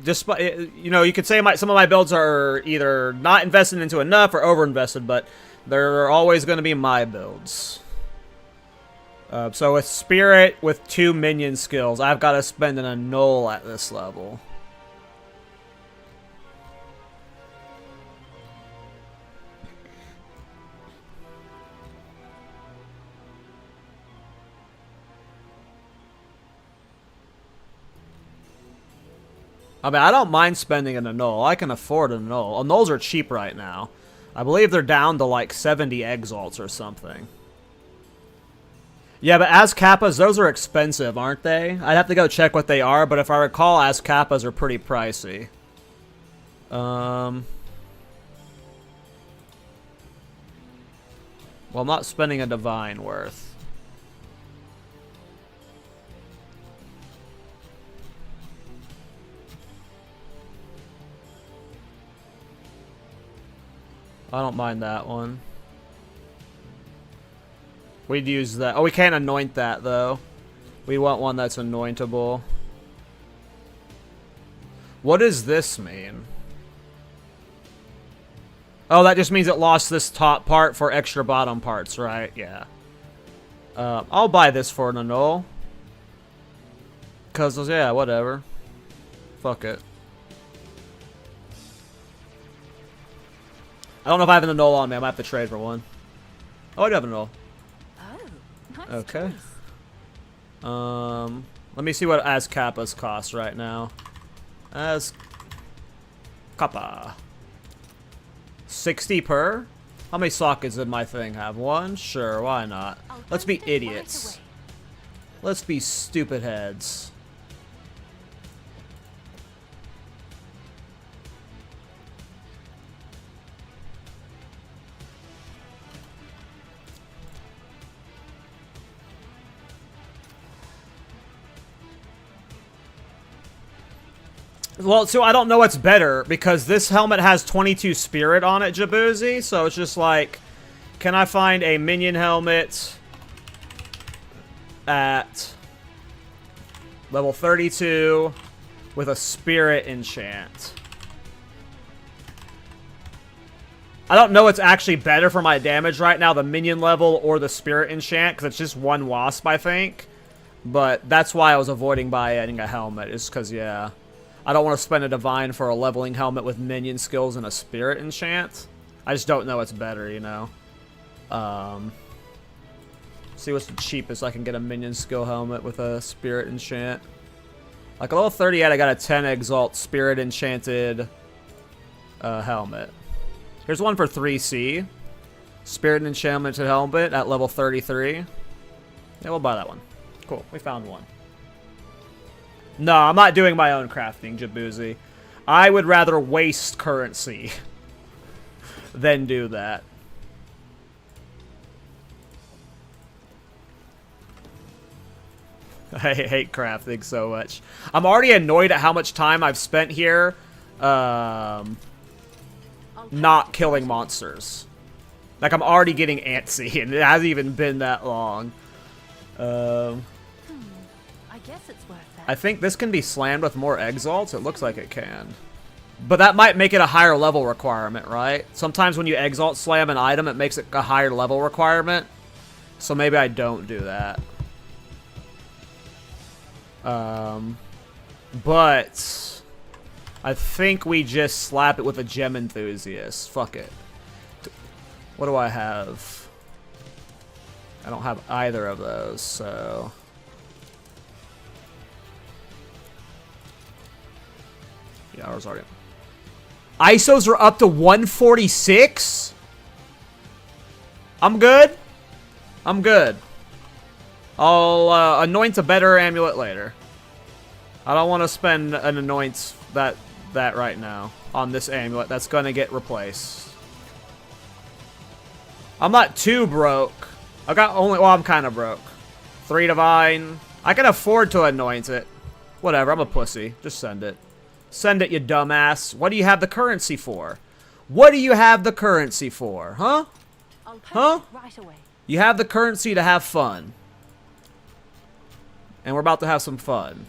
just you know, you could say some of my builds are either not invested into enough or over-invested, but they're always going to be my builds. So with Spirit, with 2 minion skills, I've got to spend an annul at this level. I mean, I don't mind spending an annul. I can afford an annul. Annuls are cheap right now. I believe they're down to like 70 exalts or something. Yeah, but as kappas, those are expensive, aren't they? I'd have to go check what they are, but if I recall, as kappas are pretty pricey. Well, I'm not spending a divine worth. I don't mind that one. We'd use that. Oh, we can't anoint that, though. We want one that's anointable. What does this mean? Oh, that just means it lost this top part for extra bottom parts, right? Yeah. I'll buy this for an annul. Because, yeah, whatever. Fuck it. I don't know if I have an annul on me. I might have to trade for one. Oh, I do have an annul. Nice Okay. choice. Let me see what as kappas cost right now. As kappa. 60 per? How many sockets did my thing have? 1? Sure, why not? Let's be idiots. Let's be stupid heads. Well, so I don't know what's better, because this helmet has 22 spirit on it, Jaboozy, so it's just like, can I find a minion helmet at level 32 with a spirit enchant? I don't know what's actually better for my damage right now, the minion level or the spirit enchant, because it's just 1 wasp, I think. But that's why I was avoiding buying a helmet, is because, yeah, I don't want to spend a divine for a leveling helmet with minion skills and a spirit enchant. I just don't know what's better, you know. See what's the cheapest I can get a minion skill helmet with a spirit enchant. Like a level 38, I got a 10 exalt spirit enchanted helmet. Here's one for 3C. Spirit enchanted helmet at level 33. Yeah, we'll buy that one. Cool, we found one. No, I'm not doing my own crafting, Jaboozy. I would rather waste currency than do that. I hate crafting so much. I'm already annoyed at how much time I've spent here not killing monsters. Like, I'm already getting antsy, and it hasn't even been that long. I guess it's worth it. I think this can be slammed with more exalts. It looks like it can. But that might make it a higher level requirement, right? Sometimes when you exalt slam an item, it makes it a higher level requirement. So maybe I don't do that. But I think we just slap it with a gem enthusiast. Fuck it. What do I have? I don't have either of those, so... Yeah, ours already. ISOs are up to 146? I'm good. I'm good. I'll anoint a better amulet later. I don't want to spend an anoint that right now on this amulet. That's gonna get replaced. I'm not too broke. I got only... Well, I'm kind of broke. 3 divine. I can afford to anoint it. Whatever, I'm a pussy. Just send it. Send it, you dumbass. What do you have the currency for? What do you have the currency for? Huh? I'll post Huh? it right away. You have the currency to have fun. And we're about to have some fun.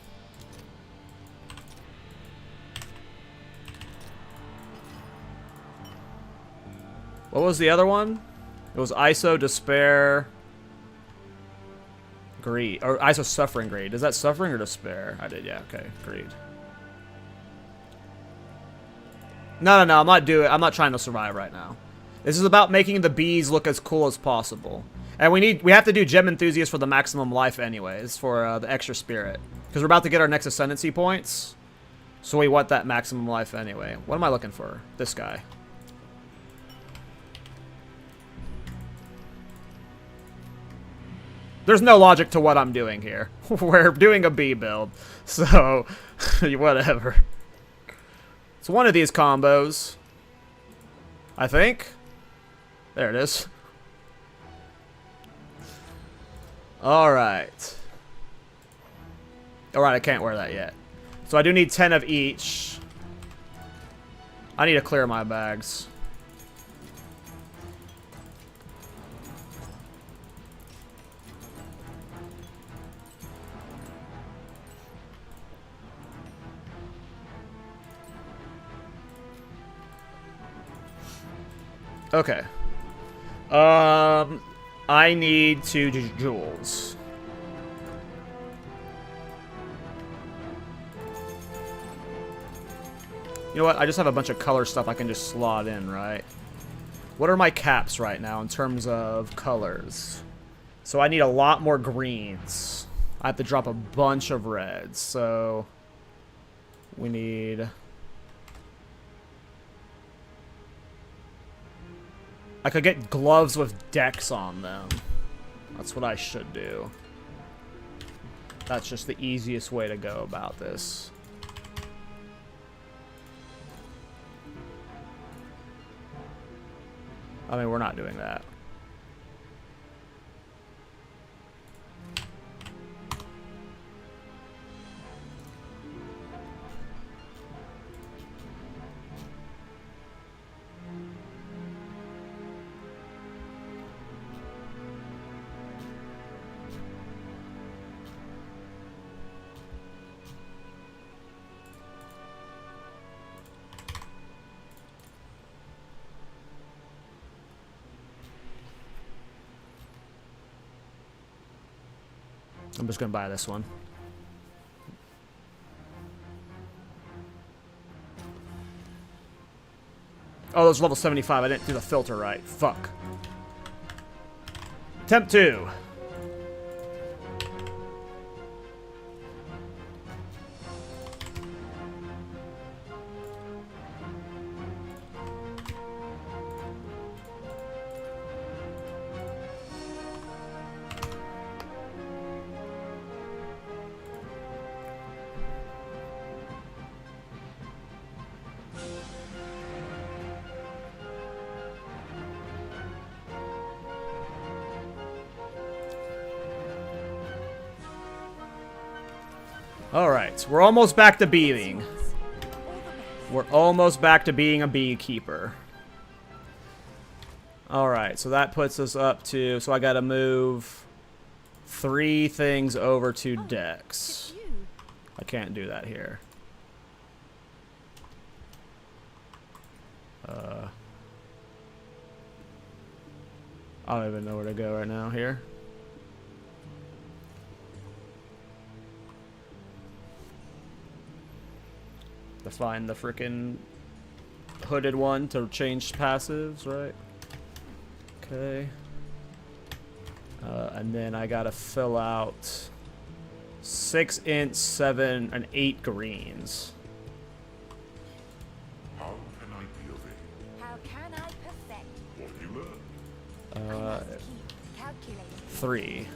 What was the other one? It was ISO, Despair, Greed. Or ISO, Suffering, Greed. Is that Suffering or Despair? I did, yeah. Okay, Greed. No, I'm not trying to survive right now. This is about making the bees look as cool as possible. And we have to do Gem Enthusiast for the maximum life anyways, for the extra spirit. Because we're about to get our next Ascendancy points. So we want that maximum life anyway. What am I looking for? This guy. Oh, There's no logic to what I'm doing here. We're doing a bee build. So, whatever. It's one of these combos. I think. There it is. Alright. Alright, I can't wear that yet. So I do need 10 of each. I need to clear my bags. Okay. I need 2 jewels. You know what? I just have a bunch of color stuff I can just slot in, right? What are my caps right now in terms of colors? So I need a lot more greens. I have to drop a bunch of reds, so we need... I could get gloves with decks on them. That's what I should do. That's just the easiest way to go about this. I mean, we're not doing that. I'm just gonna buy this one. Oh, that was level 75. I didn't do the filter right. Fuck. Temp 2. Alright, we're almost back to being. We're almost back to being a beekeeper. Alright, so that puts us up to... So I gotta move 3 things over to decks. I can't do that here. I don't even know where to go right now here. To find the frickin' hooded one to change passives, right? Okay. And then I gotta fill out 6 int, 7, and 8 greens. How can I be of aid? How can I perfect? What you learn? I must keep calculating. 3.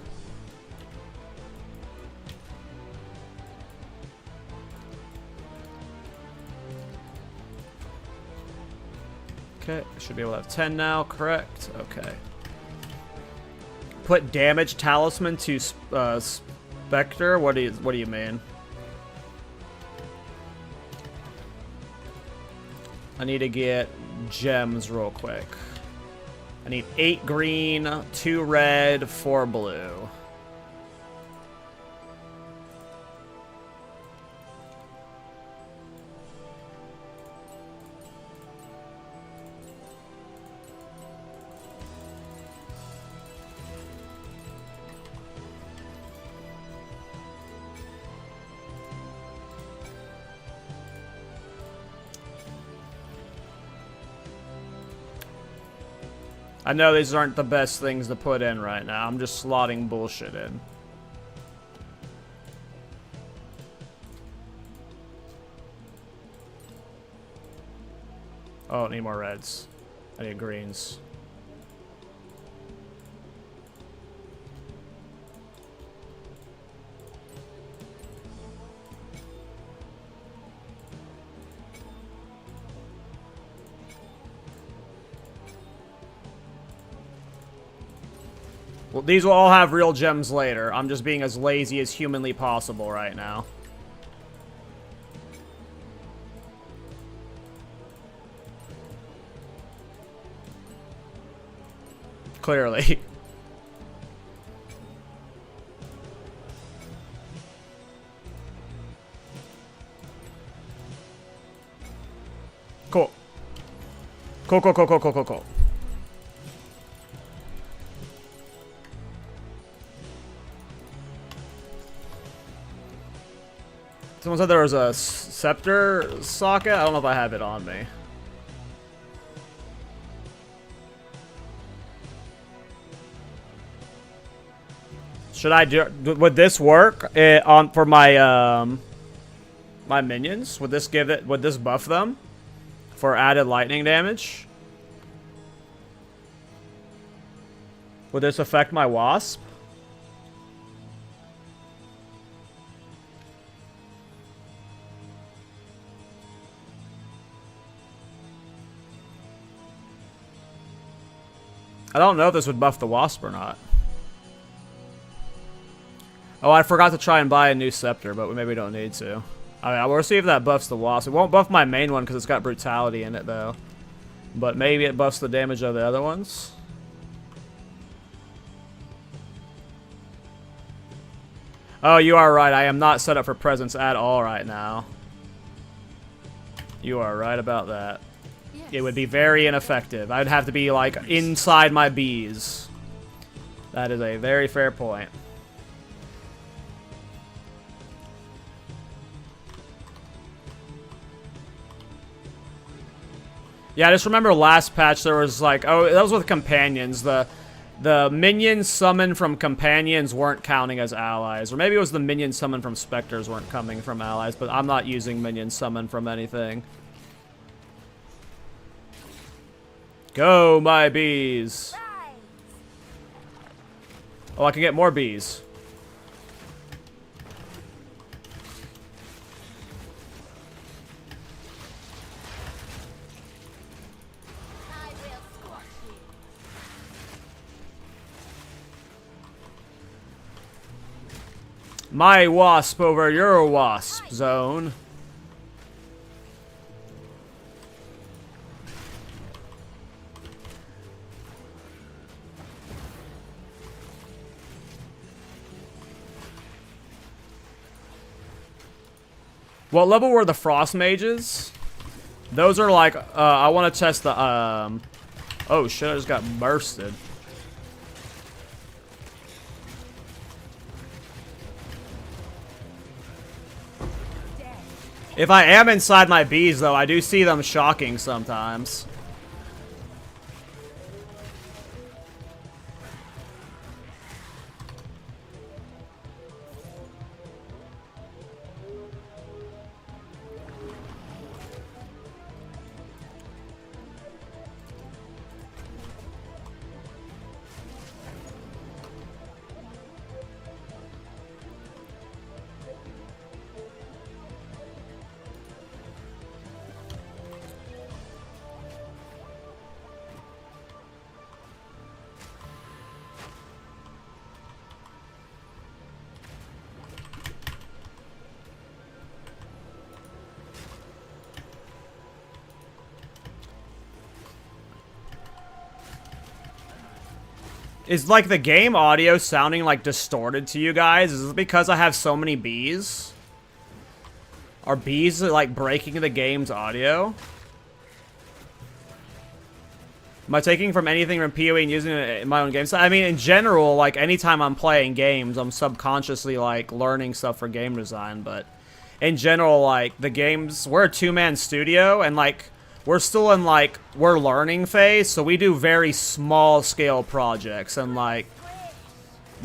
Okay, should be able to have 10 now, correct? Okay. put damage talisman to Specter? What do you mean? I need to get gems real quick. I need 8 green, 2 red, 4 blue. I know these aren't the best things to put in right now. I'm just slotting bullshit in. Oh, I need more reds. I need greens. Well, these will all have real gems later. I'm just being as lazy as humanly possible right now. Clearly. Cool. Cool. Someone said there was a scepter socket. I don't know if I have it on me. Should I do? Would this work for my my minions? Would this give it? Would this buff them for added lightning damage? Would this affect my wasp? I don't know if this would buff the wasp or not. Oh, I forgot to try and buy a new scepter, but maybe we don't need to. Alright, we'll see if that buffs the wasp. It won't buff my main one because it's got brutality in it, though. But maybe it buffs the damage of the other ones. Oh, you are right. I am not set up for presence at all right now. You are right about that. It would be very ineffective. I'd have to be, like, inside my bees. That is a very fair point. Yeah, I just remember last patch there was, like... Oh, that was with companions. The minions summoned from companions weren't counting as allies. Or maybe it was the minions summoned from specters weren't coming from allies. But I'm not using minions summoned from anything. Go, my bees! Oh, I can get more bees. My wasp over your wasp zone. What level were the frost mages? Those are like, I want to test the, oh shit, I just got bursted. If I am inside my bees, though, I do see them shocking sometimes. Is like the game audio sounding like distorted to you guys? Is it because I have so many bees? Are bees like breaking the game's audio? Am I taking from anything from PoE and using it in my own games? I mean, in general, like anytime I'm playing games, I'm subconsciously like learning stuff for game design, but in general, like the games, we're a 2-man studio and like we're still in like we're learning phase, so we do very small scale projects and like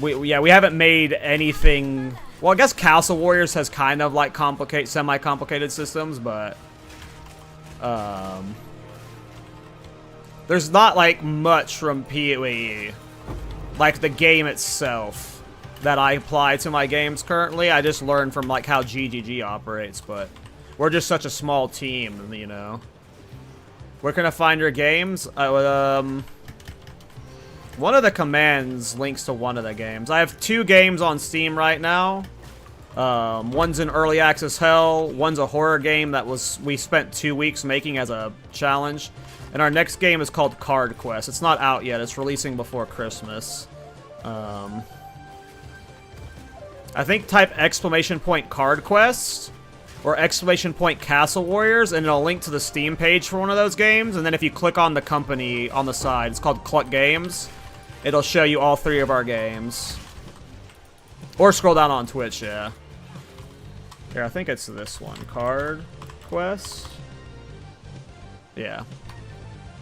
we haven't made anything. Well, I guess Castle Warriors has kind of like semi-complicated systems, but there's not like much from PoE, like the game itself, that I apply to my games currently. I just learned from like how GGG operates, but we're just such a small team, you know. Where can I find your games? One of the commands links to one of the games. I have 2 games on Steam right now. One's in early access hell. One's a horror game that we spent 2 weeks making as a challenge. And our next game is called Card Quest. It's not out yet. It's releasing before Christmas. I think type ! Card Quest or ! Castle Warriors, and it'll link to the Steam page for one of those games. And then if you click on the company on the side, it's called Cluck Games. It'll show you all 3 of our games. Or scroll down on Twitch, yeah. Here, I think it's this one. Card Quest. Yeah.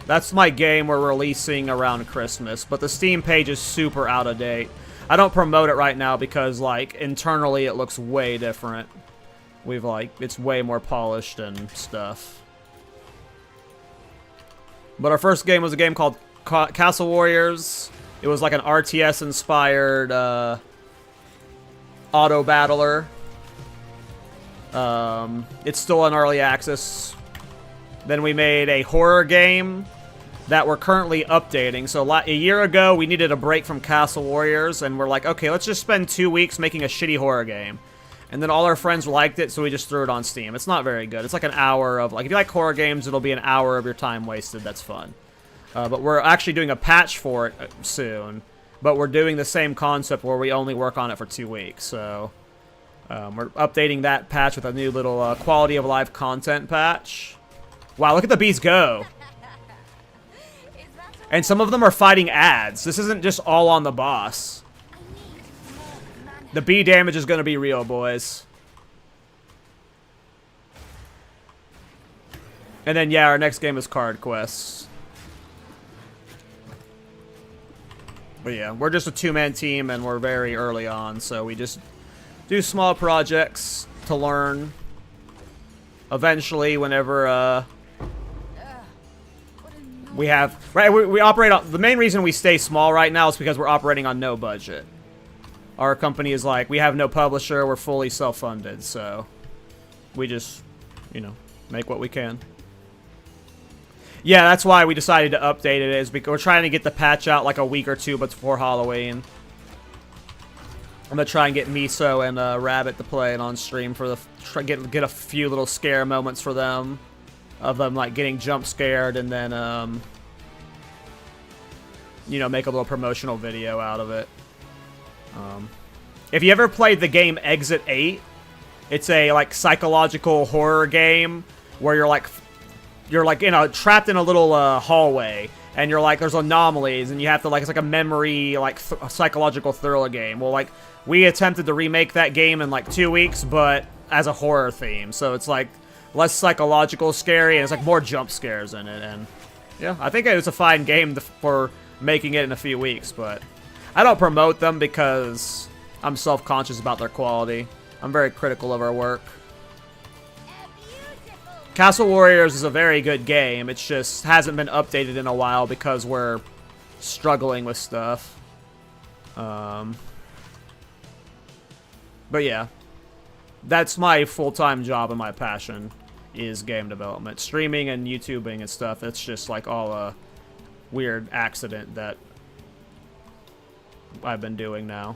That's my game we're releasing around Christmas, but the Steam page is super out of date. I don't promote it right now because, like, internally it looks way different. It's way more polished and stuff. But our first game was a game called Castle Warriors. It was like an RTS-inspired auto battler. It's still in early access. Then we made a horror game that we're currently updating. So a year ago, we needed a break from Castle Warriors, and we're like, okay, let's just spend 2 weeks making a shitty horror game. And then all our friends liked it, so we just threw it on Steam. It's not very good. It's like an hour of, like, if you like horror games, it'll be an hour of your time wasted. That's fun. But we're actually doing a patch for it soon. But we're doing the same concept where we only work on it for 2 weeks. So we're updating that patch with a new little quality of life content patch. Wow, look at the bees go. And some of them are fighting ads. This isn't just all on the boss. The bee damage is going to be real, boys. And then, yeah, our next game is Card Quest. But yeah, we're just a 2-man team, and we're very early on, so we just do small projects to learn. Eventually, whenever, we have... Right, we operate on... The main reason we stay small right now is because we're operating on no budget. Our company is like, we have no publisher, we're fully self-funded, so... We just, you know, make what we can. Yeah, that's why we decided to update it, is because we're trying to get the patch out like a week or 2 before Halloween. I'm gonna try and get Miso and Rabbit to play it on stream for the... Get a few little scare moments for them. Of them, like, getting jump scared, and then, you know, make a little promotional video out of it. If you ever played the game Exit 8, it's a, like, psychological horror game where you're, like, trapped in a little, hallway, and you're, like, there's anomalies, and you have to, like, it's like a memory, like, psychological thriller game. Well, like, we attempted to remake that game in, like, 2 weeks, but as a horror theme, so it's, like, less psychological scary, and it's like more jump scares in it, and yeah, I think it was a fine game for making it in a few weeks, but I don't promote them because I'm self-conscious about their quality. I'm very critical of our work. Castle Warriors is a very good game, it just hasn't been updated in a while because we're struggling with stuff. But yeah, that's my full-time job and my passion. Is game development. Streaming and YouTubing and stuff, it's just like all a weird accident that I've been doing now.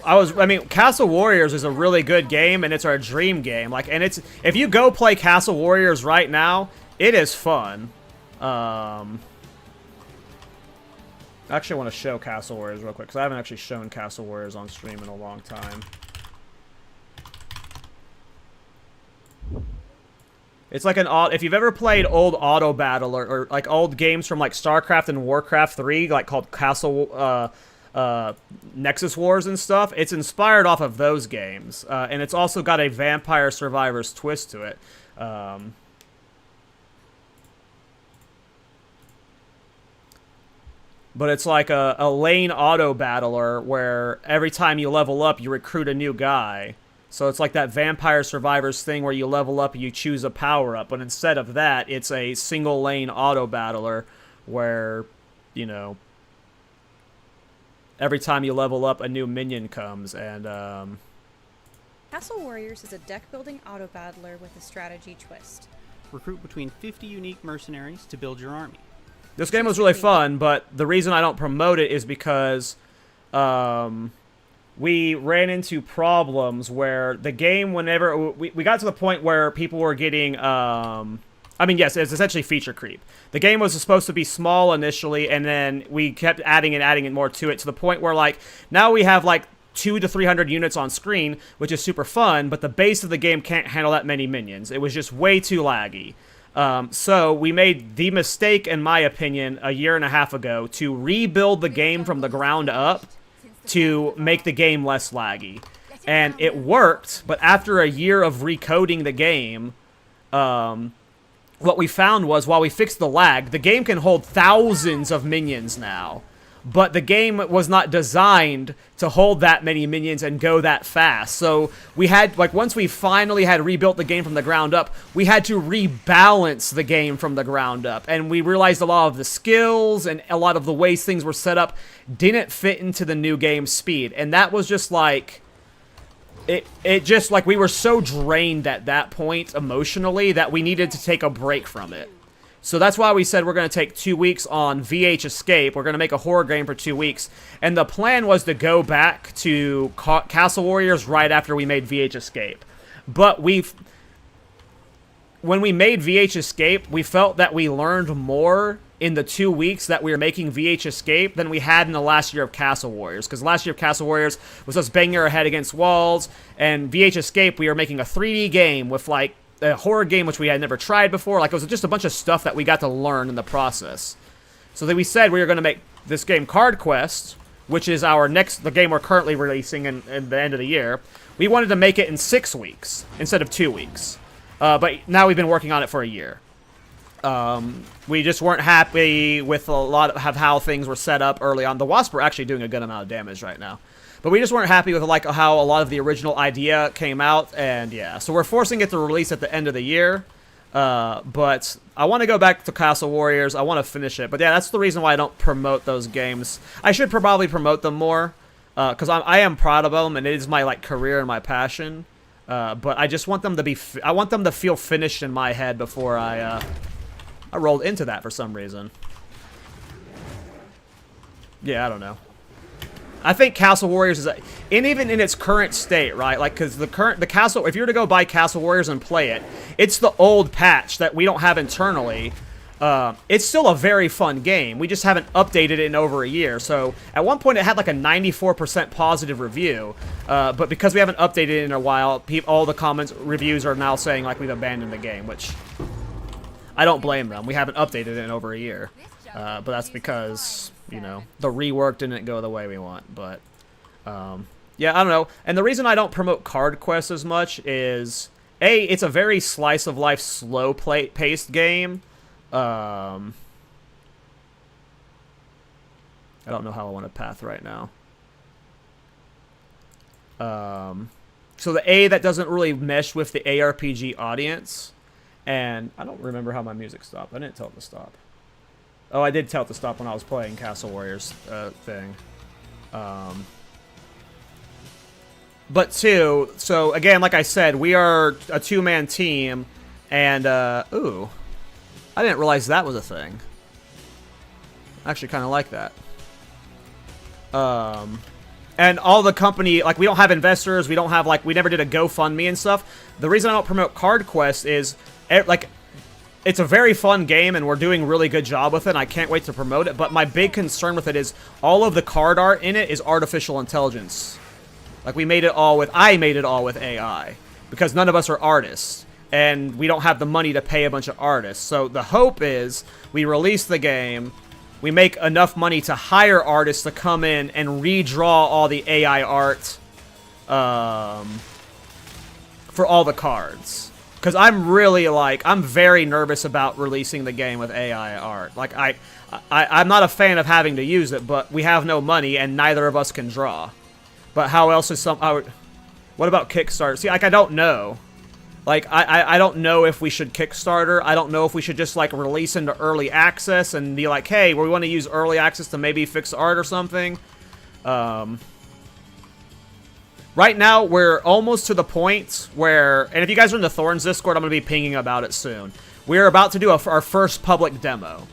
I mean, Castle Warriors is a really good game, and it's our dream game. Like, and it's, if you go play Castle Warriors right now, it is fun. I actually want to show Castle Warriors real quick, because I haven't actually shown Castle Warriors on stream in a long time. It's like an, if you've ever played old auto battle or like old games from like StarCraft and Warcraft 3, like called Castle, Nexus Wars and stuff, it's inspired off of those games. And it's also got a Vampire Survivors twist to it. But it's like a lane auto battler where every time you level up, you recruit a new guy. So it's like that Vampire Survivors thing where you level up and you choose a power-up. But instead of that, it's a single lane auto battler where, you know, every time you level up, a new minion comes. And Castle Warriors is a deck-building auto battler with a strategy twist. Recruit between 50 unique mercenaries to build your army. this game was really fun, but the reason I don't promote it is because we ran into problems where the game, whenever we got to the point where people were getting I mean, yes, it's essentially feature creep. The game was supposed to be small initially, and then we kept adding it more to it, to the point where, like, now we have like 200 to 300 units on screen, which is super fun, but the base of the game can't handle that many minions. It was just way too laggy. So we made the mistake, in my opinion, a year and a half ago, to rebuild the game from the ground up to make the game less laggy. And it worked, but after a year of recoding the game, what we found was, while we fixed the lag, the game can hold thousands of minions now. But the game was not designed to hold that many minions and go that fast. So we had, like, once we finally had rebuilt the game from the ground up, we had to rebalance the game from the ground up. And we realized a lot of the skills and a lot of the ways things were set up didn't fit into the new game speed. And that was just like... It just, like, we were so drained at that point emotionally that we needed to take a break from it. So that's why we said we're going to take 2 weeks on VH Escape. We're going to make a horror game for 2 weeks. And the plan was to go back to Castle Warriors right after we made VH Escape. But when we made VH Escape, we felt that we learned more in the 2 weeks that we were making VH Escape than we had in the last year of Castle Warriors. Because last year of Castle Warriors was us banging our head against walls. And VH Escape, we were making a 3D game with, like, a horror game which we had never tried before. Like, it was just a bunch of stuff that we got to learn in the process. So then we said we were going to make this game Card Quest, which is the game we're currently releasing in the end of the year. We wanted to make it in 6 weeks instead of 2 weeks. But now we've been working on it for a year. We just weren't happy with a lot of how things were set up early on. The wasps were actually doing a good amount of damage right now. But we just weren't happy with, like, how a lot of the original idea came out, and yeah. So we're forcing it to release at the end of the year. But I want to go back to Castle Warriors. I want to finish it. But yeah, that's the reason why I don't promote those games. I should probably promote them more, because I am proud of them, and it is my, like, career and my passion. But I just want them to I want them to feel finished in my head before I rolled into that for some reason. Yeah, I don't know. I think Castle Warriors is, and even in its current state, right? Like, because the Castle, if you were to go buy Castle Warriors and play it, it's the old patch that we don't have internally. It's still a very fun game. We just haven't updated it in over a year. So at one point it had like a 94% positive review, but because we haven't updated it in a while, all the comments, reviews are now saying like we've abandoned the game, which I don't blame them. We haven't updated it in over a year, but that's because, you know, the rework didn't go the way we want. But yeah, I don't know. And the reason I don't promote Card Quest as much is, A, it's a very slice of life, slow paced game. I don't know how I want to path right now. So the A, that doesn't really mesh with the ARPG audience. And I don't remember how my music stopped. I didn't tell it to stop. Oh, I did tell it to stop when I was playing Castle Warriors thing. But two, so again, like I said, we are a two-man team. And, ooh. I didn't realize that was a thing. I actually kind of like that. And all the company, like, we don't have investors, we don't have, like, we never did a GoFundMe and stuff. The reason I don't promote Card Quest is, like, it's a very fun game, and we're doing a really good job with it, and I can't wait to promote it, but my big concern with it is all of the card art in it is artificial intelligence. Like, I made it all with AI, because none of us are artists, and we don't have the money to pay a bunch of artists. So the hope is we release the game, we make enough money to hire artists to come in and redraw all the AI art for all the cards. Because I'm really, like, I'm very nervous about releasing the game with AI art. Like, I'm not a fan of having to use it, but we have no money, and neither of us can draw. But how else is what about Kickstarter? See, like, I don't know. Like, I don't know if we should Kickstarter. I don't know if we should just, like, release into early access and be like, hey, we want to use early access to maybe fix art or something. Right now, we're almost to the point where, and if you guys are in the Thorns Discord, I'm going to be pinging about it soon. We're about to do our first public demo.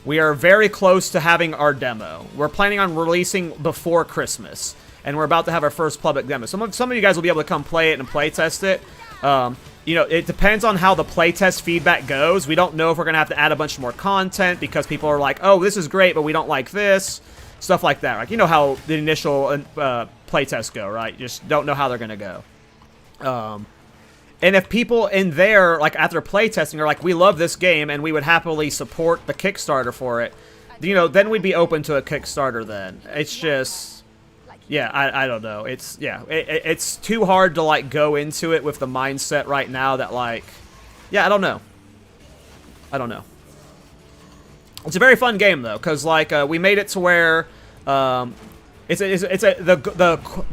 We are very close to having our demo. We're planning on releasing before Christmas, and we're about to have our first public demo. Some of you guys will be able to come play it and play test it. You know, it depends on how the playtest feedback goes. We don't know if we're going to have to add a bunch more content because people are like, oh, this is great, but we don't like this. Stuff like that. Like, you know how the initial playtests go, right? You just don't know how they're going to go. And if people in there, like, after playtesting are like, we love this game and we would happily support the Kickstarter for it, you know, then we'd be open to a Kickstarter then. It's just... Yeah, I don't know. It's, yeah, it's too hard to, like, go into it with the mindset right now that, like, yeah, I don't know. I don't know. It's a very fun game, though, because, like, we made it to where, the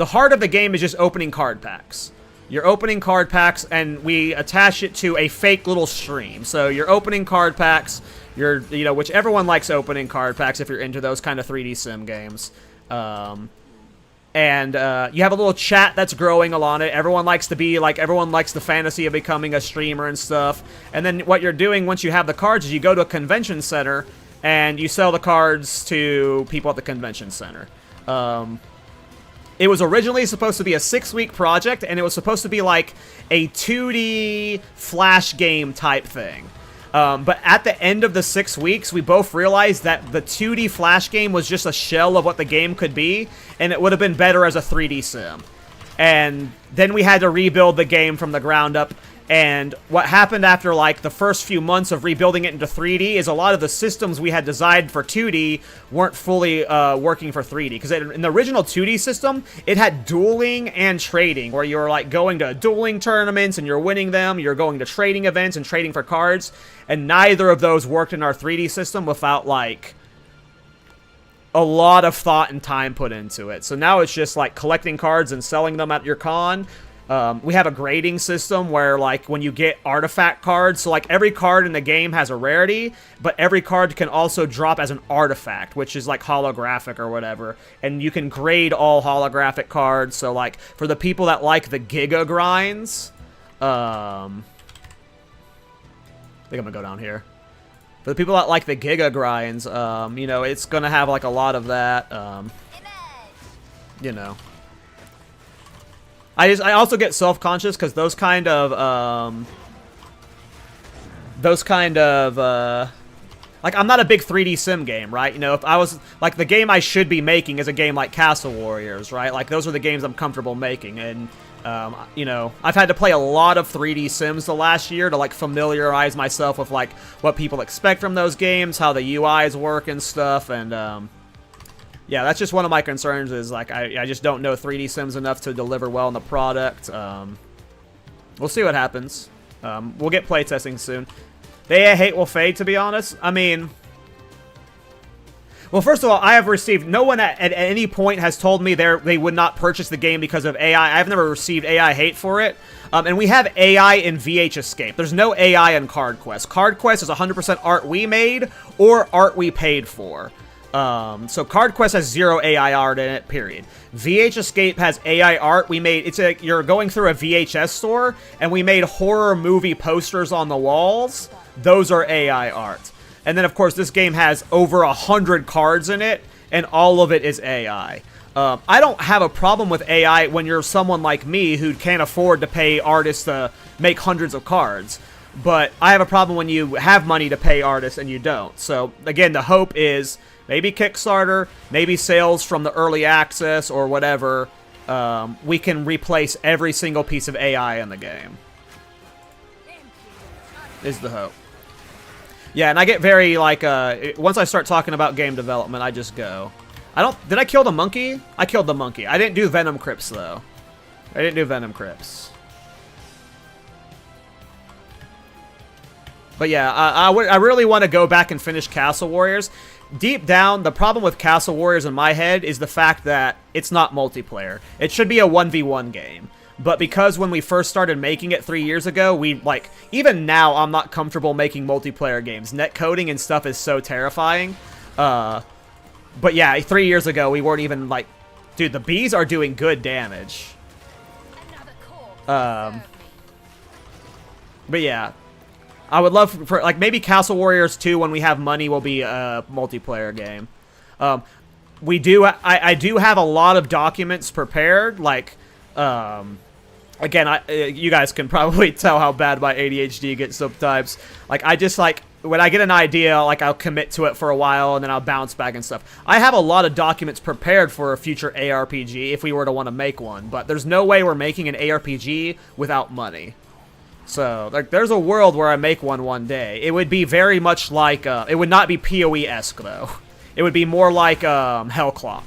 heart of the game is just opening card packs. You're opening card packs, and we attach it to a fake little stream. So you're opening card packs, you know, which everyone likes opening card packs if you're into those kind of 3D sim games. And you have a little chat that's growing along it. Everyone likes to be, like, everyone likes the fantasy of becoming a streamer and stuff. And then what you're doing once you have the cards is you go to a convention center and you sell the cards to people at the convention center. It was originally supposed to be a 6-week project, and it was supposed to be like a 2D flash game type thing. But at the end of the 6 weeks, we both realized that the 2D Flash game was just a shell of what the game could be, and it would have been better as a 3D sim. And then we had to rebuild the game from the ground up, and what happened after, like, the first few months of rebuilding it into 3D is a lot of the systems we had designed for 2D weren't fully working for 3D. Because in the original 2D system, it had dueling and trading, where you were, like, going to dueling tournaments and you're winning them, you're going to trading events and trading for cards, and neither of those worked in our 3D system without, like, a lot of thought and time put into it. So now it's just, like, collecting cards and selling them at your con. We have a grading system where, like, when you get artifact cards, so, like, every card in the game has a rarity, but every card can also drop as an artifact, which is, like, holographic or whatever, and you can grade all holographic cards. So, like, for the people that like the Giga grinds, I think I'm gonna go down here. For the people that like the Giga grinds, you know, it's gonna have, like, a lot of that, you know. I also get self-conscious because those kind of, like, I'm not a big 3D sim game, right? You know, if I was, like, the game I should be making is a game like Castle Warriors, right? Like, those are the games I'm comfortable making, and, you know, I've had to play a lot of 3D sims the last year to, like, familiarize myself with, like, what people expect from those games, how the UIs work and stuff, and, yeah, that's just one of my concerns is, like, I just don't know 3D Sims enough to deliver well in the product. We'll see what happens. We'll get playtesting soon. The AI hate will fade, to be honest. I mean... Well, first of all, I have received... No one at any point has told me they would not purchase the game because of AI. I've never received AI hate for it. And we have AI in VH Escape. There's no AI in Card Quest. Card Quest is 100% art we made or art we paid for. So Card Quest has 0 AI art in it, period. VH Escape has AI art. We made, it's like you're going through a VHS store, and we made horror movie posters on the walls. Those are AI art. And then, of course, this game has over 100 cards in it, and all of it is AI. I don't have a problem with AI when you're someone like me who can't afford to pay artists to make hundreds of cards. But I have a problem when you have money to pay artists and you don't. So, again, the hope is maybe Kickstarter, maybe sales from the early access or whatever. We can replace every single piece of AI in the game. Is the hope. Yeah, and I get very, like, once I start talking about game development, I just go. Did I kill the monkey? I killed the monkey. I didn't do Venom Crypts, though. I didn't do Venom Crypts. But yeah, I really want to go back and finish Castle Warriors. Deep down, the problem with Castle Warriors in my head is the fact that it's not multiplayer. It should be a 1v1 game. But because when we first started making it 3 years ago, even now, I'm not comfortable making multiplayer games. Netcoding and stuff is so terrifying. But yeah, 3 years ago, we weren't even like... Dude, the bees are doing good damage. But yeah. I would love for, like, maybe Castle Warriors 2, when we have money, will be a multiplayer game. I do have a lot of documents prepared, like, again, you guys can probably tell how bad my ADHD gets sometimes. Like, I just, like, when I get an idea, like, I'll commit to it for a while, and then I'll bounce back and stuff. I have a lot of documents prepared for a future ARPG if we were to want to make one, but there's no way we're making an ARPG without money. So, like, there's a world where I make one day. It would be very much like, it would not be PoE-esque, though. It would be more like, Hellclock.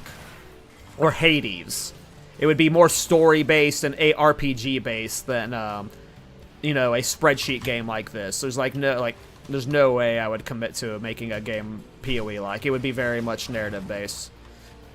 Or Hades. It would be more story-based and ARPG-based than, you know, a spreadsheet game like this. There's, like, there's no way I would commit to making a game PoE-like. It would be very much narrative-based.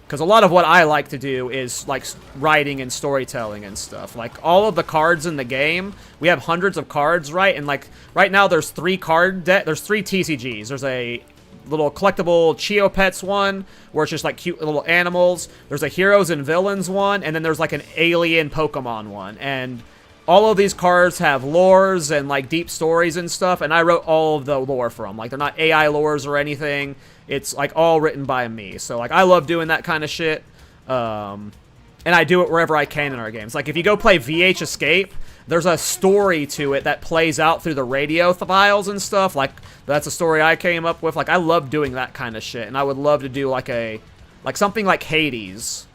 Because a lot of what I like to do is, like, writing and storytelling and stuff. Like, all of the cards in the game, we have hundreds of cards, right? And, like, right now there's three TCGs. There's a little collectible Cheopets one, where it's just, like, cute little animals. There's a Heroes and Villains one, and then there's, like, an Alien Pokemon one. And all of these cards have lores and, like, deep stories and stuff, and I wrote all of the lore for them. Like, they're not AI lores or anything. It's, like, all written by me. So, like, I love doing that kind of shit. And I do it wherever I can in our games. Like, if you go play VH Escape, there's a story to it that plays out through the radio files and stuff. Like, that's a story I came up with. Like, I love doing that kind of shit. And I would love to do, like, something like Hades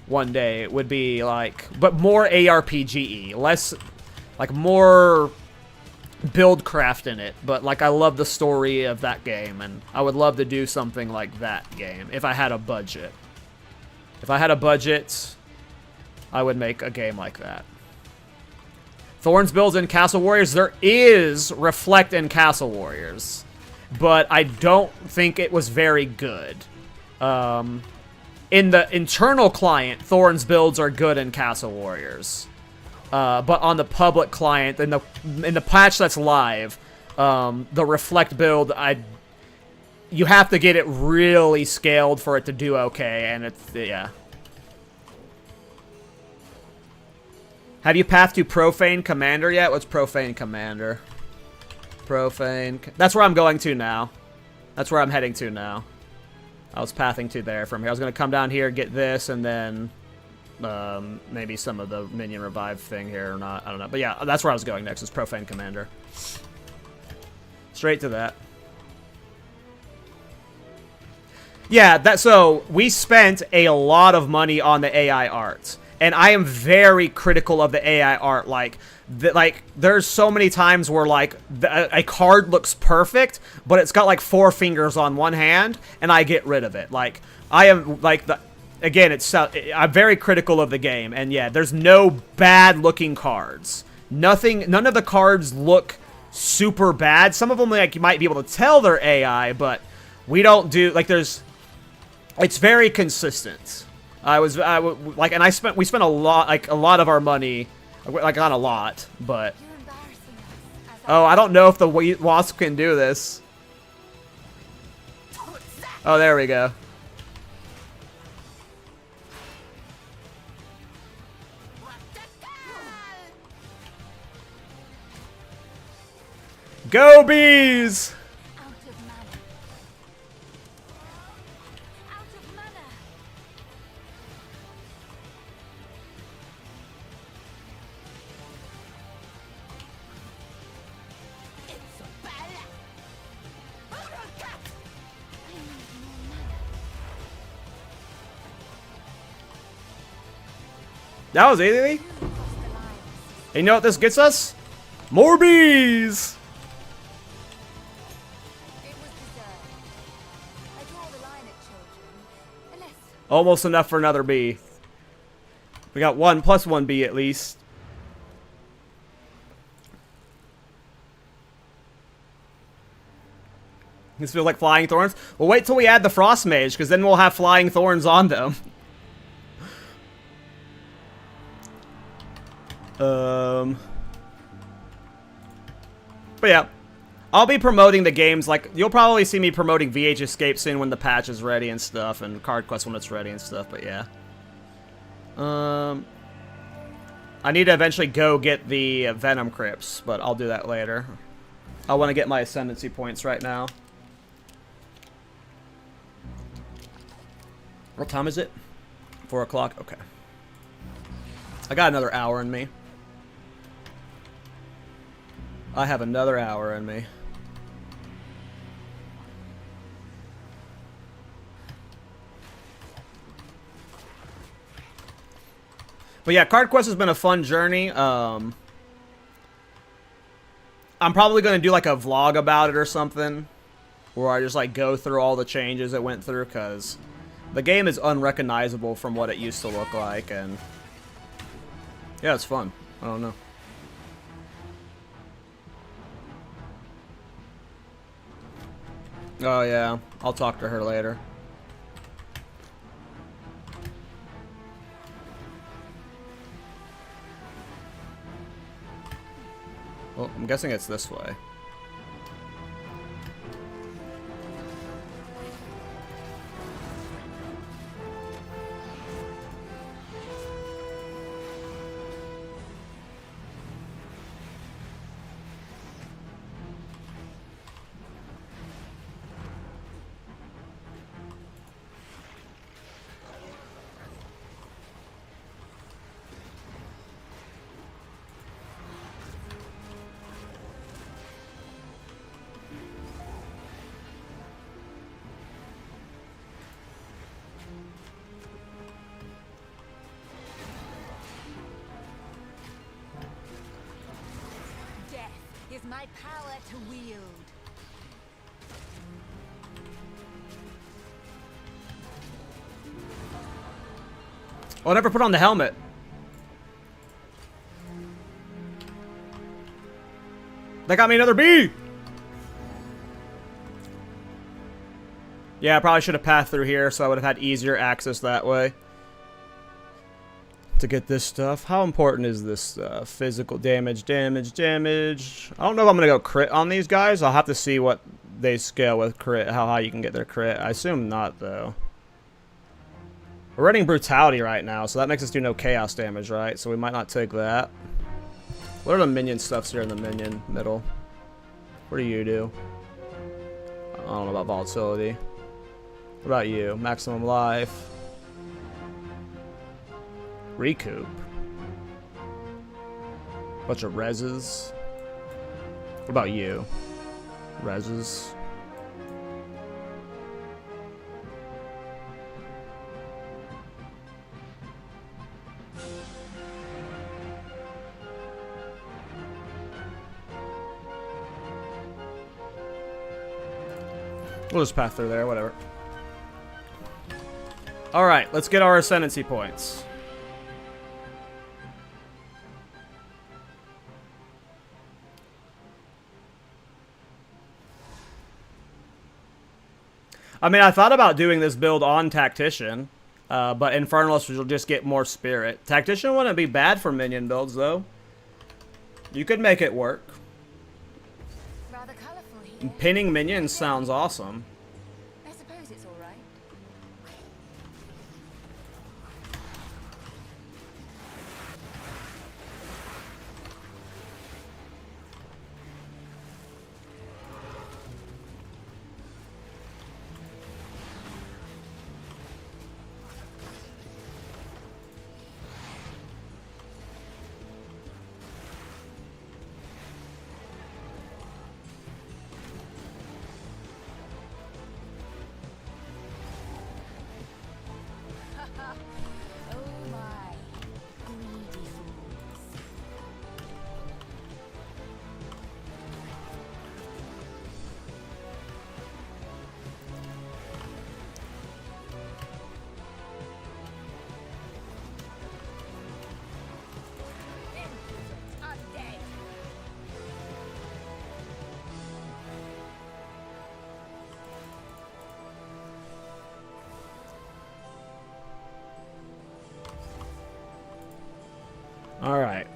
one day. It would be, like, but more ARPG-y. Less, like, more buildcraft in it, but, like, I love the story of that game, and I would love to do something like that game if I had a budget. If I had a budget, I would make a game like that. Thorns builds in Castle Warriors. There is Reflect in Castle Warriors, but I don't think it was very good. In the internal client, Thorns builds are good in Castle Warriors. But on the public client, in the patch that's live, the Reflect build, you have to get it really scaled for it to do okay, and it's, yeah. Have you pathed to Profane Commander yet? What's Profane Commander? Profane, that's where I'm going to now. That's where I'm heading to now. I was pathing to there from here. I was going to come down here, get this, and then... maybe some of the Minion Revive thing here or not. I don't know. But yeah, that's where I was going next, is Profane Commander. Straight to that. Yeah, so we spent a lot of money on the AI art. And I am very critical of the AI art. Like, there's so many times where, like, a card looks perfect, but it's got, like, 4 fingers on one hand, and I get rid of it. Like, I am, like, again, I'm very critical of the game, and yeah, there's no bad-looking cards. None of the cards look super bad. Some of them, like, you might be able to tell they're AI, but we don't do, like, it's very consistent. We spent a lot of our money, like, not a lot, but... Oh, I don't know if the wasp can do this. Oh, there we go. Go bees! That was easy. And you know what this gets us? More bees! It was deserved. I draw the line at children. Unless Almost enough for another bee. We got 1 plus 1 bee at least. This feels like flying thorns. Well, wait till we add the frost mage, because then we'll have flying thorns on them. But yeah, I'll be promoting the games. Like, you'll probably see me promoting VH Escape soon when the patch is ready and stuff, and Card Quest when it's ready and stuff. But yeah, I need to eventually go get the Venom Crypts, but I'll do that later. I want to get my Ascendancy points right now. What time is it? 4 o'clock? Okay. I got another hour in me. I have another hour in me. But yeah, Card Quest has been a fun journey. I'm probably going to do like a vlog about it or something, where I just like go through all the changes it went through, because the game is unrecognizable from what it used to look like, and yeah, it's fun. I don't know. Oh yeah, I'll talk to her later. Well, I'm guessing it's this way. death is my power to wield. I'll never put on the helmet. That got me another bee! Yeah, I probably should have passed through here so I would have had easier access that way. To get this stuff. How important is this stuff? Physical damage, damage, damage. I don't know if I'm going to go crit on these guys. I'll have to see what they scale with crit, how high you can get their crit. I assume not, though. We're running brutality right now, so that makes us do no chaos damage, right? So we might not take that. What are the minion stuffs here in the minion middle? What do you do? I don't know about volatility. What about you? Maximum life. Recoup. Bunch of reses. What about you? Reses. We'll just pass through there, whatever. Alright, let's get our Ascendancy points. I mean, I thought about doing this build on Tactician, but Infernalist will just get more spirit. Tactician wouldn't be bad for minion builds, though. You could make it work. Rather colorful here. Pinning minions sounds awesome. I suppose it's all right. All right.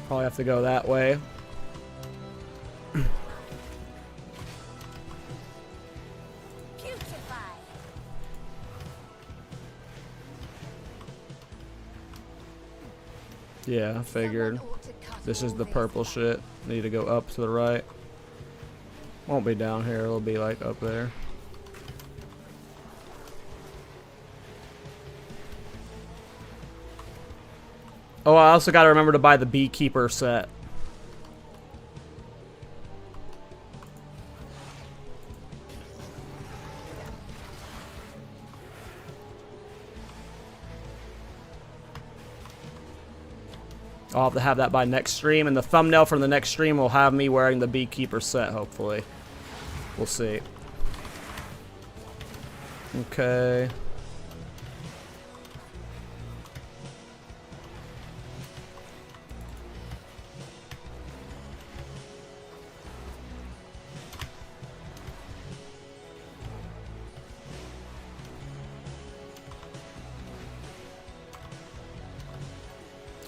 Probably have to go that way. Yeah, I figured. This is the purple shit. Need to go up to the right. Won't be down here, it'll be like up there. Oh, I also gotta remember to buy the Beekeeper set. I'll have to have that by next stream, and the thumbnail from the next stream will have me wearing the Beekeeper set, hopefully. We'll see. Okay.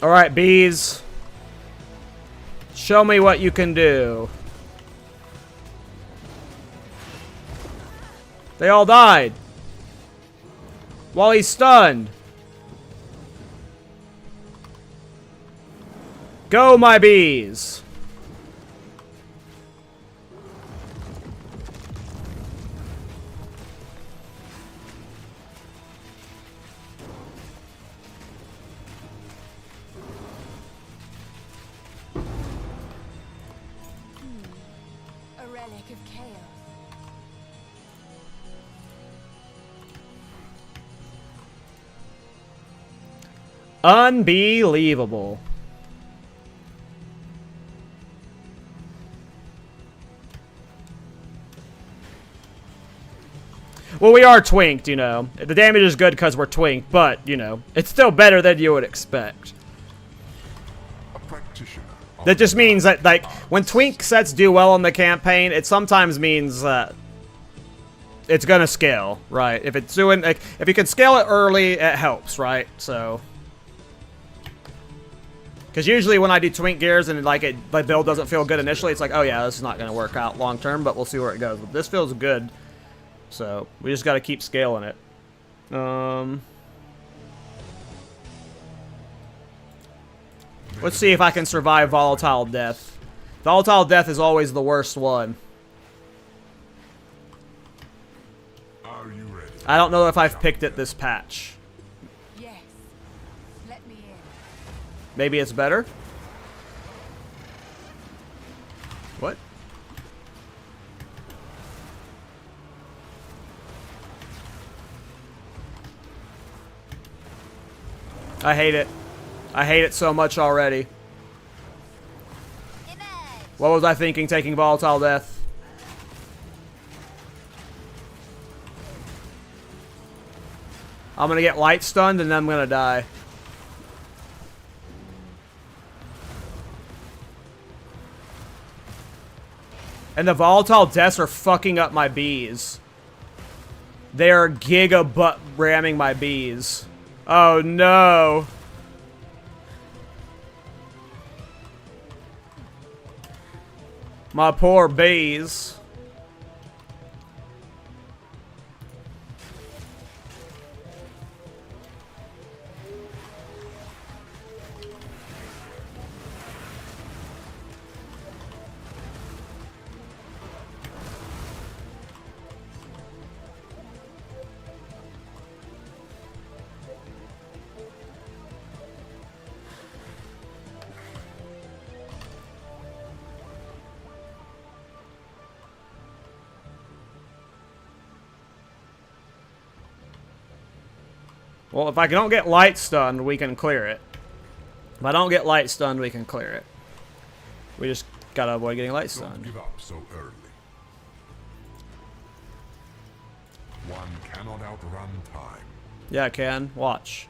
Alright, bees. Show me what you can do. They all died. While he's stunned. Go, my bees. A relic of chaos. Unbelievable. Well, we are twinked, you know. The damage is good because we're twinked, but, you know, it's still better than you would expect. A practitioner. That just means that, like, when twink sets do well in the campaign, it sometimes means that it's gonna scale, right? If it's doing, like, if you can scale it early, it helps, right? So, because usually when I do twink gears and like my build doesn't feel good initially, it's like, oh yeah, this is not gonna work out long term, but we'll see where it goes. But this feels good, so we just gotta keep scaling it. Let's see if I can survive volatile death. Volatile death is always the worst one. Are you ready? I don't know if I've picked it this patch. Yes. Let me in. Maybe it's better? What? I hate it. I hate it so much already. What was I thinking taking volatile death? I'm gonna get light stunned and then I'm gonna die. And the volatile deaths are fucking up my bees. They are giga butt ramming my bees. Oh no. My poor bees. Well, if I don't get light stunned, we can clear it. If I don't get light stunned, we can clear it. We just gotta avoid getting light Don't stunned. give up so early. One cannot outrun time. Yeah, I can. Watch.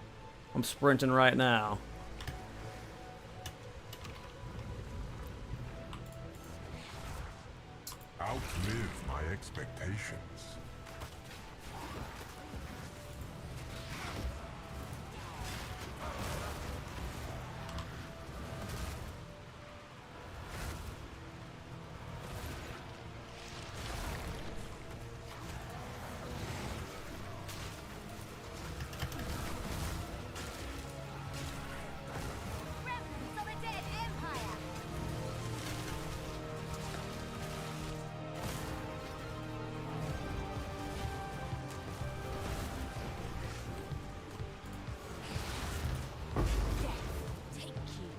I'm sprinting right now. outlive my expectations. Remnants of a dead empire. Death, take you.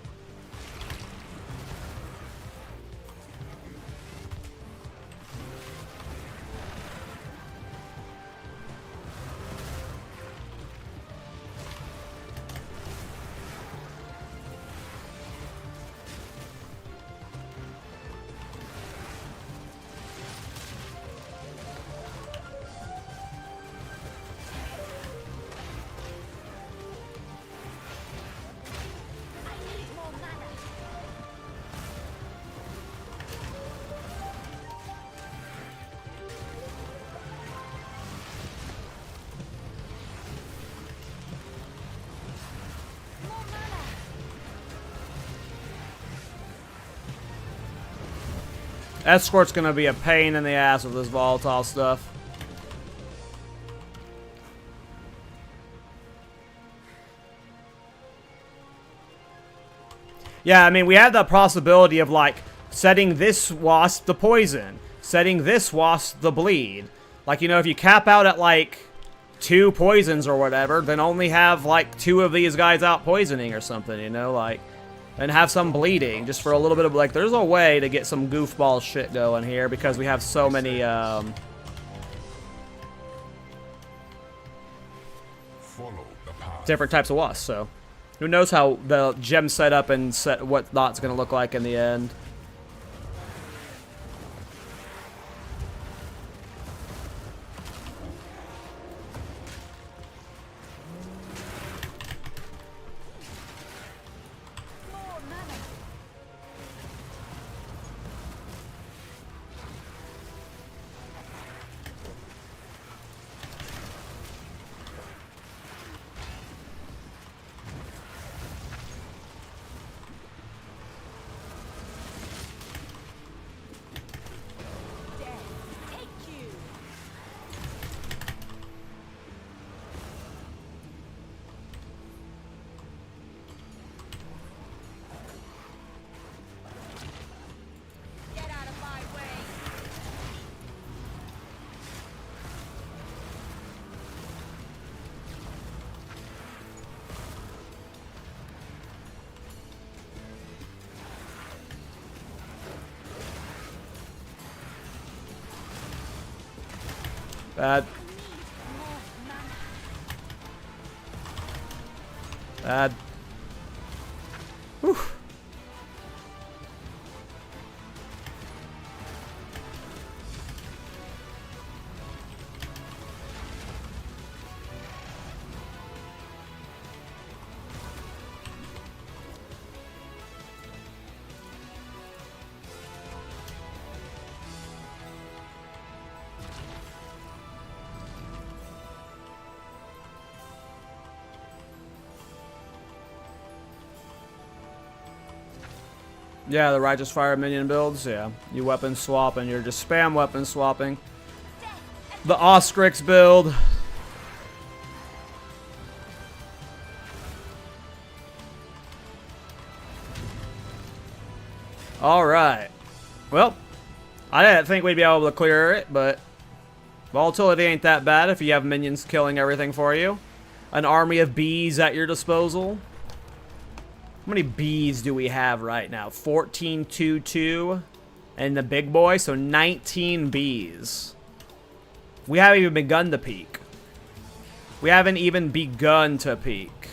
I need more mana. More mana. Escort's gonna be a pain in the ass with this volatile stuff. Yeah, I mean, we have the possibility of, like, setting this wasp the poison, setting this wasp the bleed. Like, you know, if you cap out at, like, 2 poisons or whatever, then only have, like, 2 of these guys out poisoning or something, you know, like, and have some bleeding, just for a little bit of, like, there's a way to get some goofball shit going here, because we have so many, Follow the path. different types of wasps, so who knows how the gem setup and what that's gonna look like in the end. More mana. Death, take you. Get out of my way. Bad. More mana. Bad. Whew. Yeah, the Righteous Fire minion builds, yeah. You weapon swap and you're just spam weapon swapping. The Oscrix build. Alright. Well, I didn't think we'd be able to clear it, but volatility ain't that bad if you have minions killing everything for you. An army of bees at your disposal. How many bees do we have right now? 14, 2, 2. And the big boy, so 19 bees. We haven't even begun to peak. We haven't even begun to peak.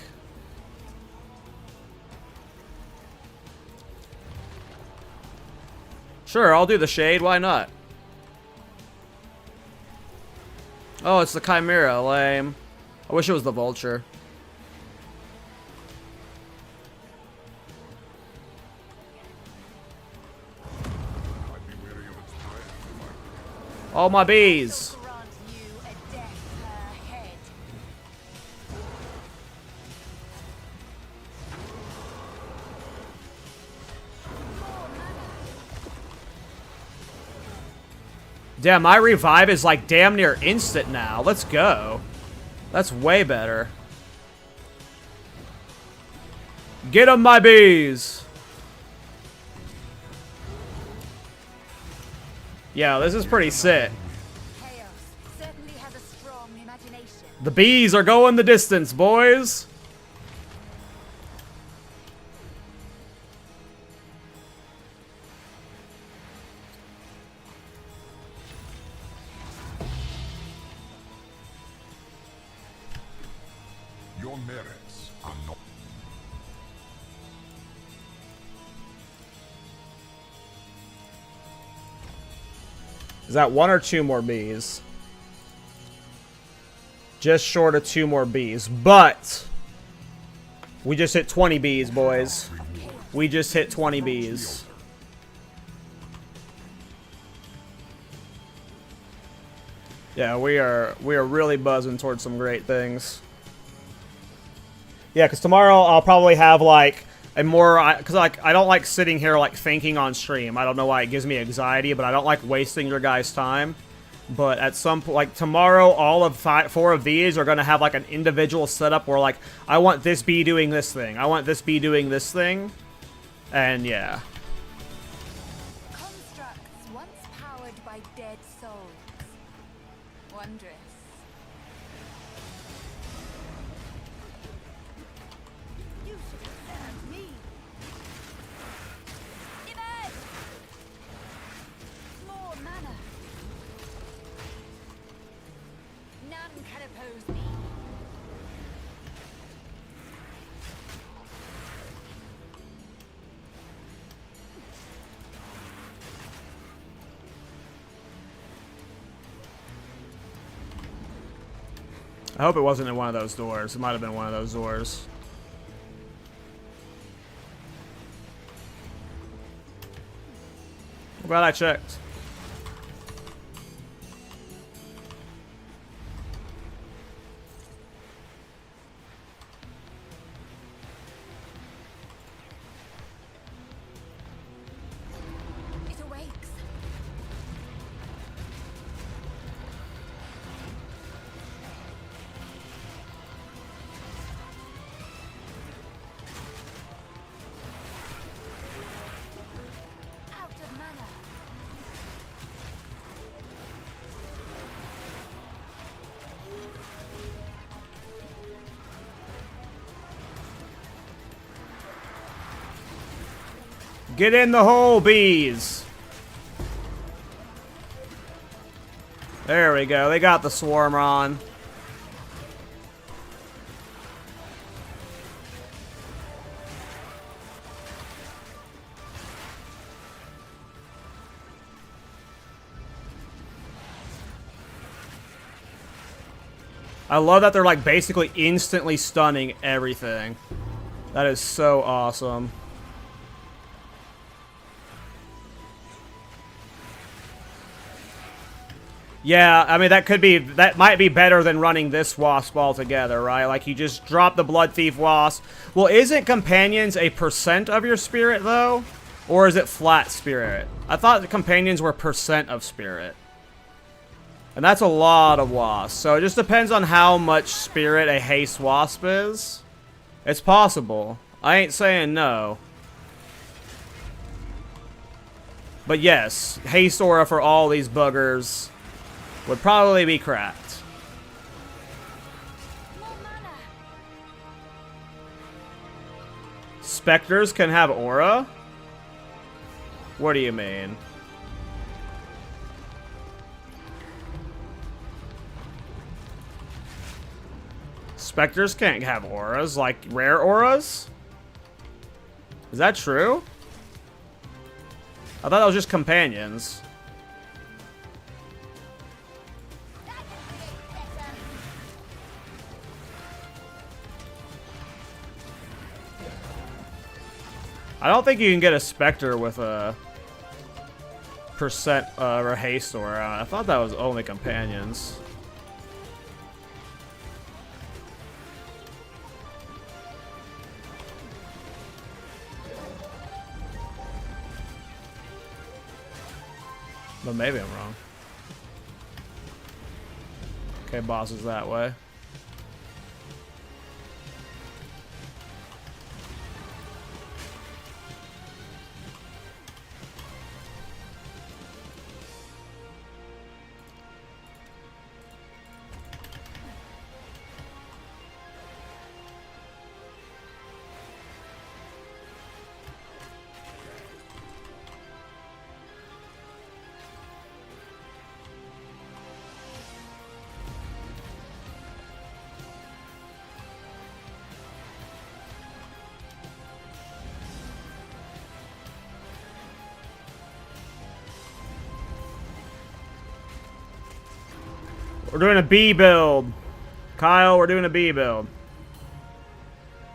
Sure, I'll do the shade. Why not? Oh, it's the Chimera. Lame. I wish it was the Vulture. I'd be wary of its threat if I All my bees. Grant you a death per head. Damn, my revive is like damn near instant now. Let's go. That's way better. Get 'em, my bees. Yeah, this is pretty sick. Chaos certainly has a strong imagination. The bees are going the distance, boys. Your merits are not. Is that 1 or 2 more bees? Just short of 2 more bees, but we just hit 20 bees, boys. We just hit 20 bees. Yeah, we are really buzzing towards some great things. Yeah, because tomorrow I'll probably have like a more, because like I don't like sitting here like thinking on stream. I don't know why it gives me anxiety, but I don't like wasting your guys' time. But at some point, like tomorrow, all of 4 of these are gonna have like an individual setup where like I want this bee doing this thing, I want this bee doing this thing, and yeah. Constructs once powered by dead souls. Wondrous. You should have served me. Emerge! More mana. None can oppose me. I hope it wasn't in one of those doors. It might have been one of those doors. I'm glad I checked. It awakes. Out of mana. Get in the hole, bees! There we go. They got the swarm on. I love that they're like basically instantly stunning everything. That is so awesome. Yeah, I mean that might be better than running this wasp altogether, right? Like you just drop the Blood Thief wasp. Well, isn't companions a % of your spirit though? Or is it flat spirit? I thought the companions were % of spirit. And that's a lot of wasps. So it just depends on how much spirit a haste wasp is. It's possible. I ain't saying no. But yes, haste aura for all these buggers would probably be cracked. More mana. Specters can have aura? What do you mean? Specters can't have auras, like rare auras? Is that true? I thought that was just companions. I don't think you can get a Specter with a percent or haste aura. I thought that was only companions. But maybe I'm wrong. Okay, boss is that way. We're doing a B build. Kyle, we're doing a B build.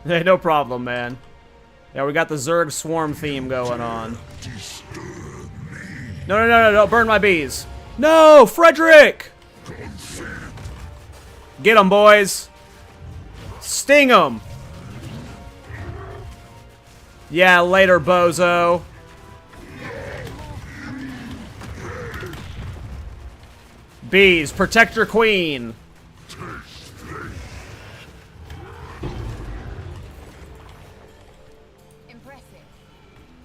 Hey, no problem, man. Yeah, we got the Zerg swarm theme going on. No, burn my bees. No, Frederick! Get them, boys. Sting them. Yeah, later, bozo. Bees, protect your queen. Impressive.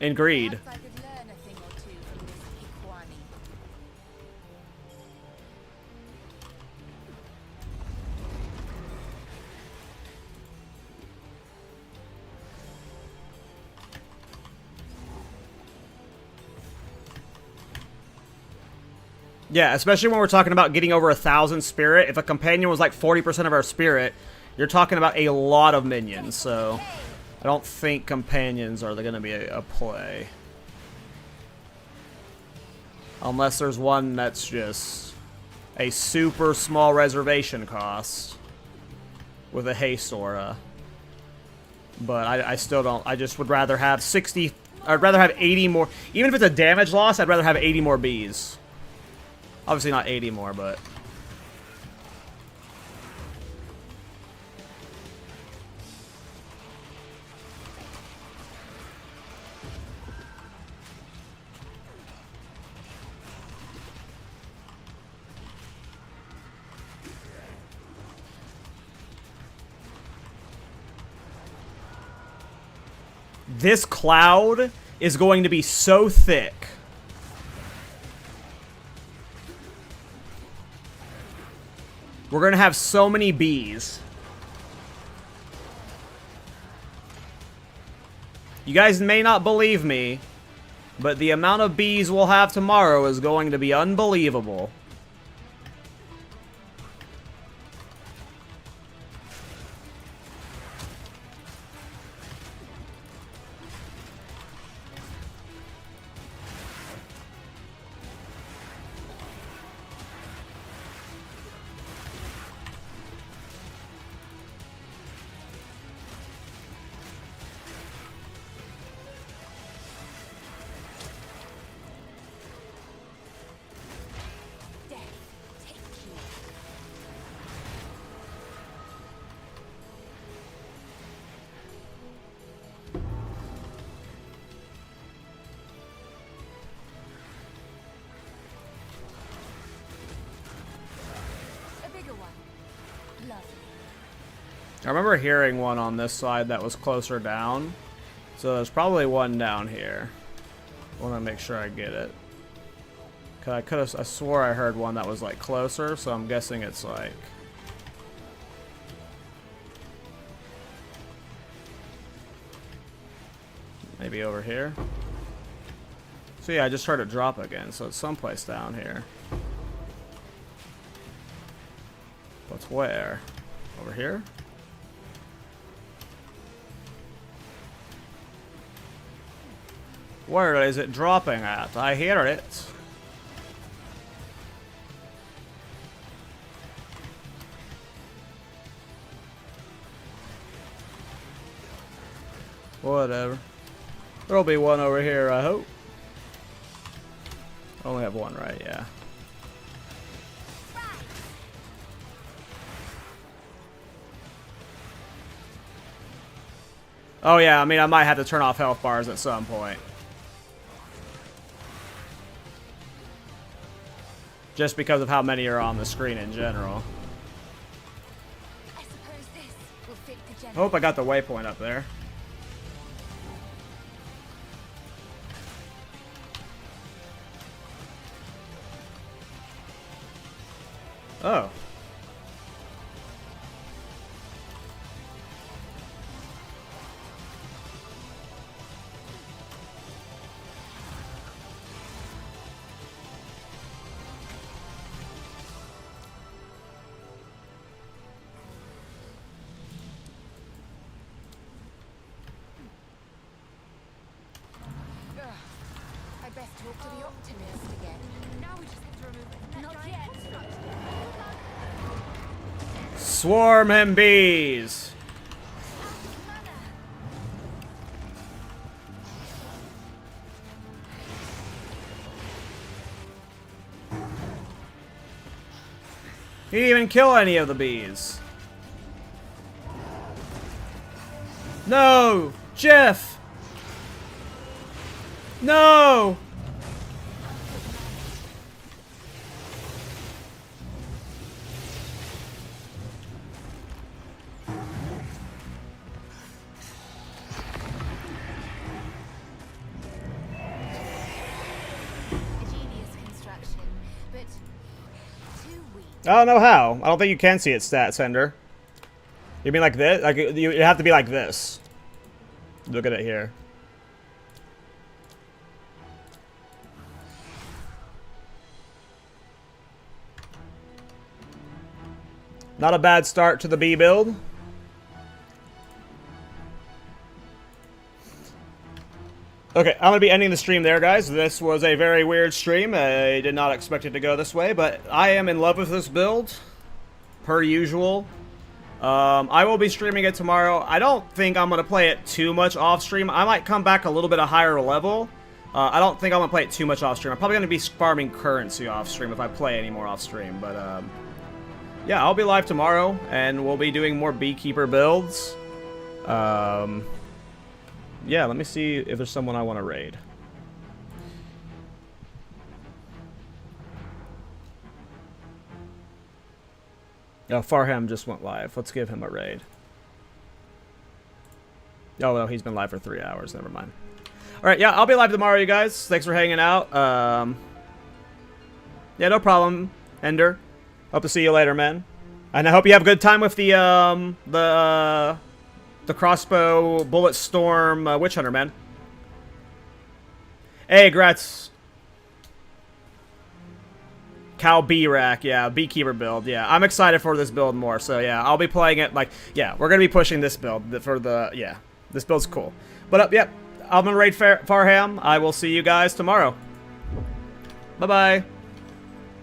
And greed. Perhaps I could learn a thing or two from this Ikwani. Yeah, especially when we're talking about getting over 1,000 spirit. If a companion was like 40% of our spirit, you're talking about a lot of minions. So I don't think companions are going to be a play. Unless there's one that's just a super small reservation cost with a haste aura. But I still don't. I just would rather have 60. I'd rather have 80 more. Even if it's a damage loss, I'd rather have 80 more bees. Obviously not 80 more, but... This cloud is going to be so thick. We're going to have so many bees. You guys may not believe me, but the amount of bees we'll have tomorrow is going to be unbelievable. I remember hearing one on this side that was closer down. So there's probably one down here. I want to make sure I get it. Cause I swore I heard one that was like closer, so I'm guessing it's like... maybe over here. So yeah, I just heard it drop again, so it's someplace down here. But where? Over here? Where is it dropping at? I hear it. Whatever. There'll be one over here, I hope. Only have one, right? Yeah. Oh yeah, I mean, I might have to turn off health bars at some point. Just because of how many are on the screen in general. I suppose this will fit the general. Hope I got the waypoint up there. Oh. I best talk to the optimist again. Now we just have to remove it. Not yet. Swarm him, bees! He didn't even kill any of the bees. No! Jeff! No! A genius construction, but too weak. I don't know how. I don't think you can see its stats, Ender. You mean like this? Like you have to be like this. Look at it here. Not a bad start to the B build. Okay, I'm going to be ending the stream there, guys. This was a very weird stream. I did not expect it to go this way, but I am in love with this build, per usual. I will be streaming it tomorrow. I don't think I'm going to play it too much off-stream. I might come back a little bit a higher level. I don't think I'm going to play it too much off-stream. I'm probably going to be farming currency off-stream if I play any more off-stream, but yeah, I'll be live tomorrow, and we'll be doing more Beekeeper builds. Yeah, let me see if there's someone I want to raid. Oh, Farham just went live. Let's give him a raid. Oh, well, he's been live for 3 hours. Never mind. Alright, yeah, I'll be live tomorrow, you guys. Thanks for hanging out. Yeah, no problem, Ender. Hope to see you later, man. And I hope you have a good time with the crossbow bullet storm witch hunter, man. Hey, grats. KallTorak, yeah, Beekeeper build, yeah. I'm excited for this build more, so yeah, I'll be playing it, like, yeah, we're gonna be pushing this build for the, yeah, this build's cool. But, yep, I'm gonna raid Farham. I will see you guys tomorrow. Bye-bye.